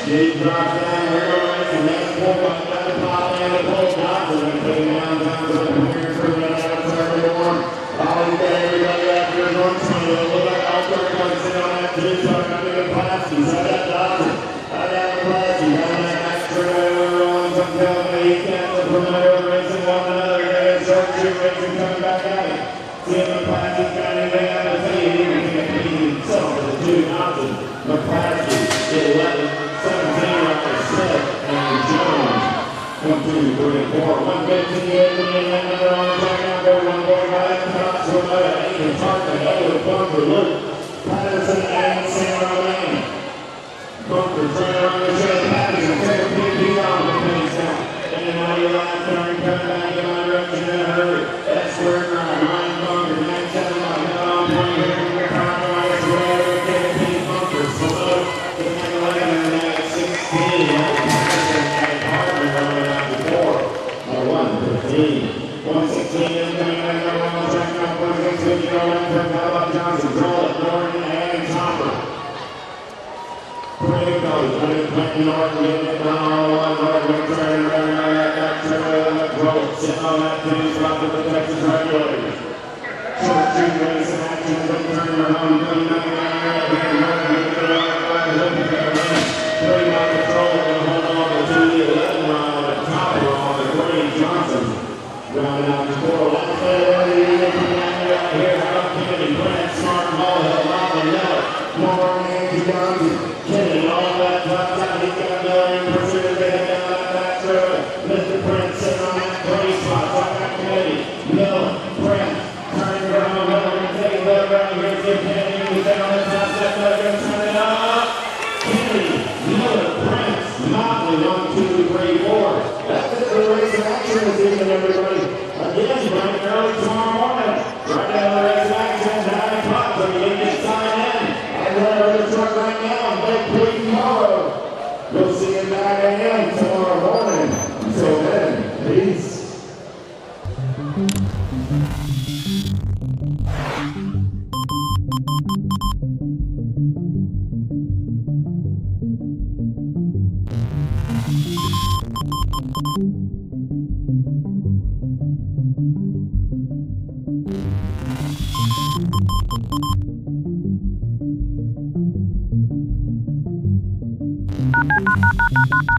Big drop down, we're going to next point by the top and the post Johnson and putting down to the premier for the outside one. All day, everybody after his one team. It'll look like all third comes in on that two, so I'm going to get Plasky. So I got Johnson. I got Plasky. Down that extra rolling some telling me he can't look from another racing one another. There's short shoot racing coming back at him. Seeing the Plasky's got anything out of the team. He can beat himself with the two Johnson. McClasky, 11. 17 right there, Smith and Jones. 1, 2, 3, 4. 158, and another on the track now. Go 145, Cox, Romero, Aiken, Tarkin, Elwood, Bunker, Luke, Patterson, and Sam Romaine. Bunker, trying around the trail. Patterson, take a peek, he's on the pace now. And now you're last turn, coming back in my direction in a hurry. That's where it's right. Ryan Bunker, 9-7, now on point here from your compromise. Romero, take a peek, Bunker, slow. Johnson, Joel, Norton, and Chopper. Pretty goes, but it's Clinton Norton getting it down on Norton, turning around that trail and the road, sitting on that finish spot with the Texas regulators. Short shoot race in action, but turning around, coming down the line, and Norton getting it around. We'll see you at 9 a.m. tomorrow morning. Until then, peace. You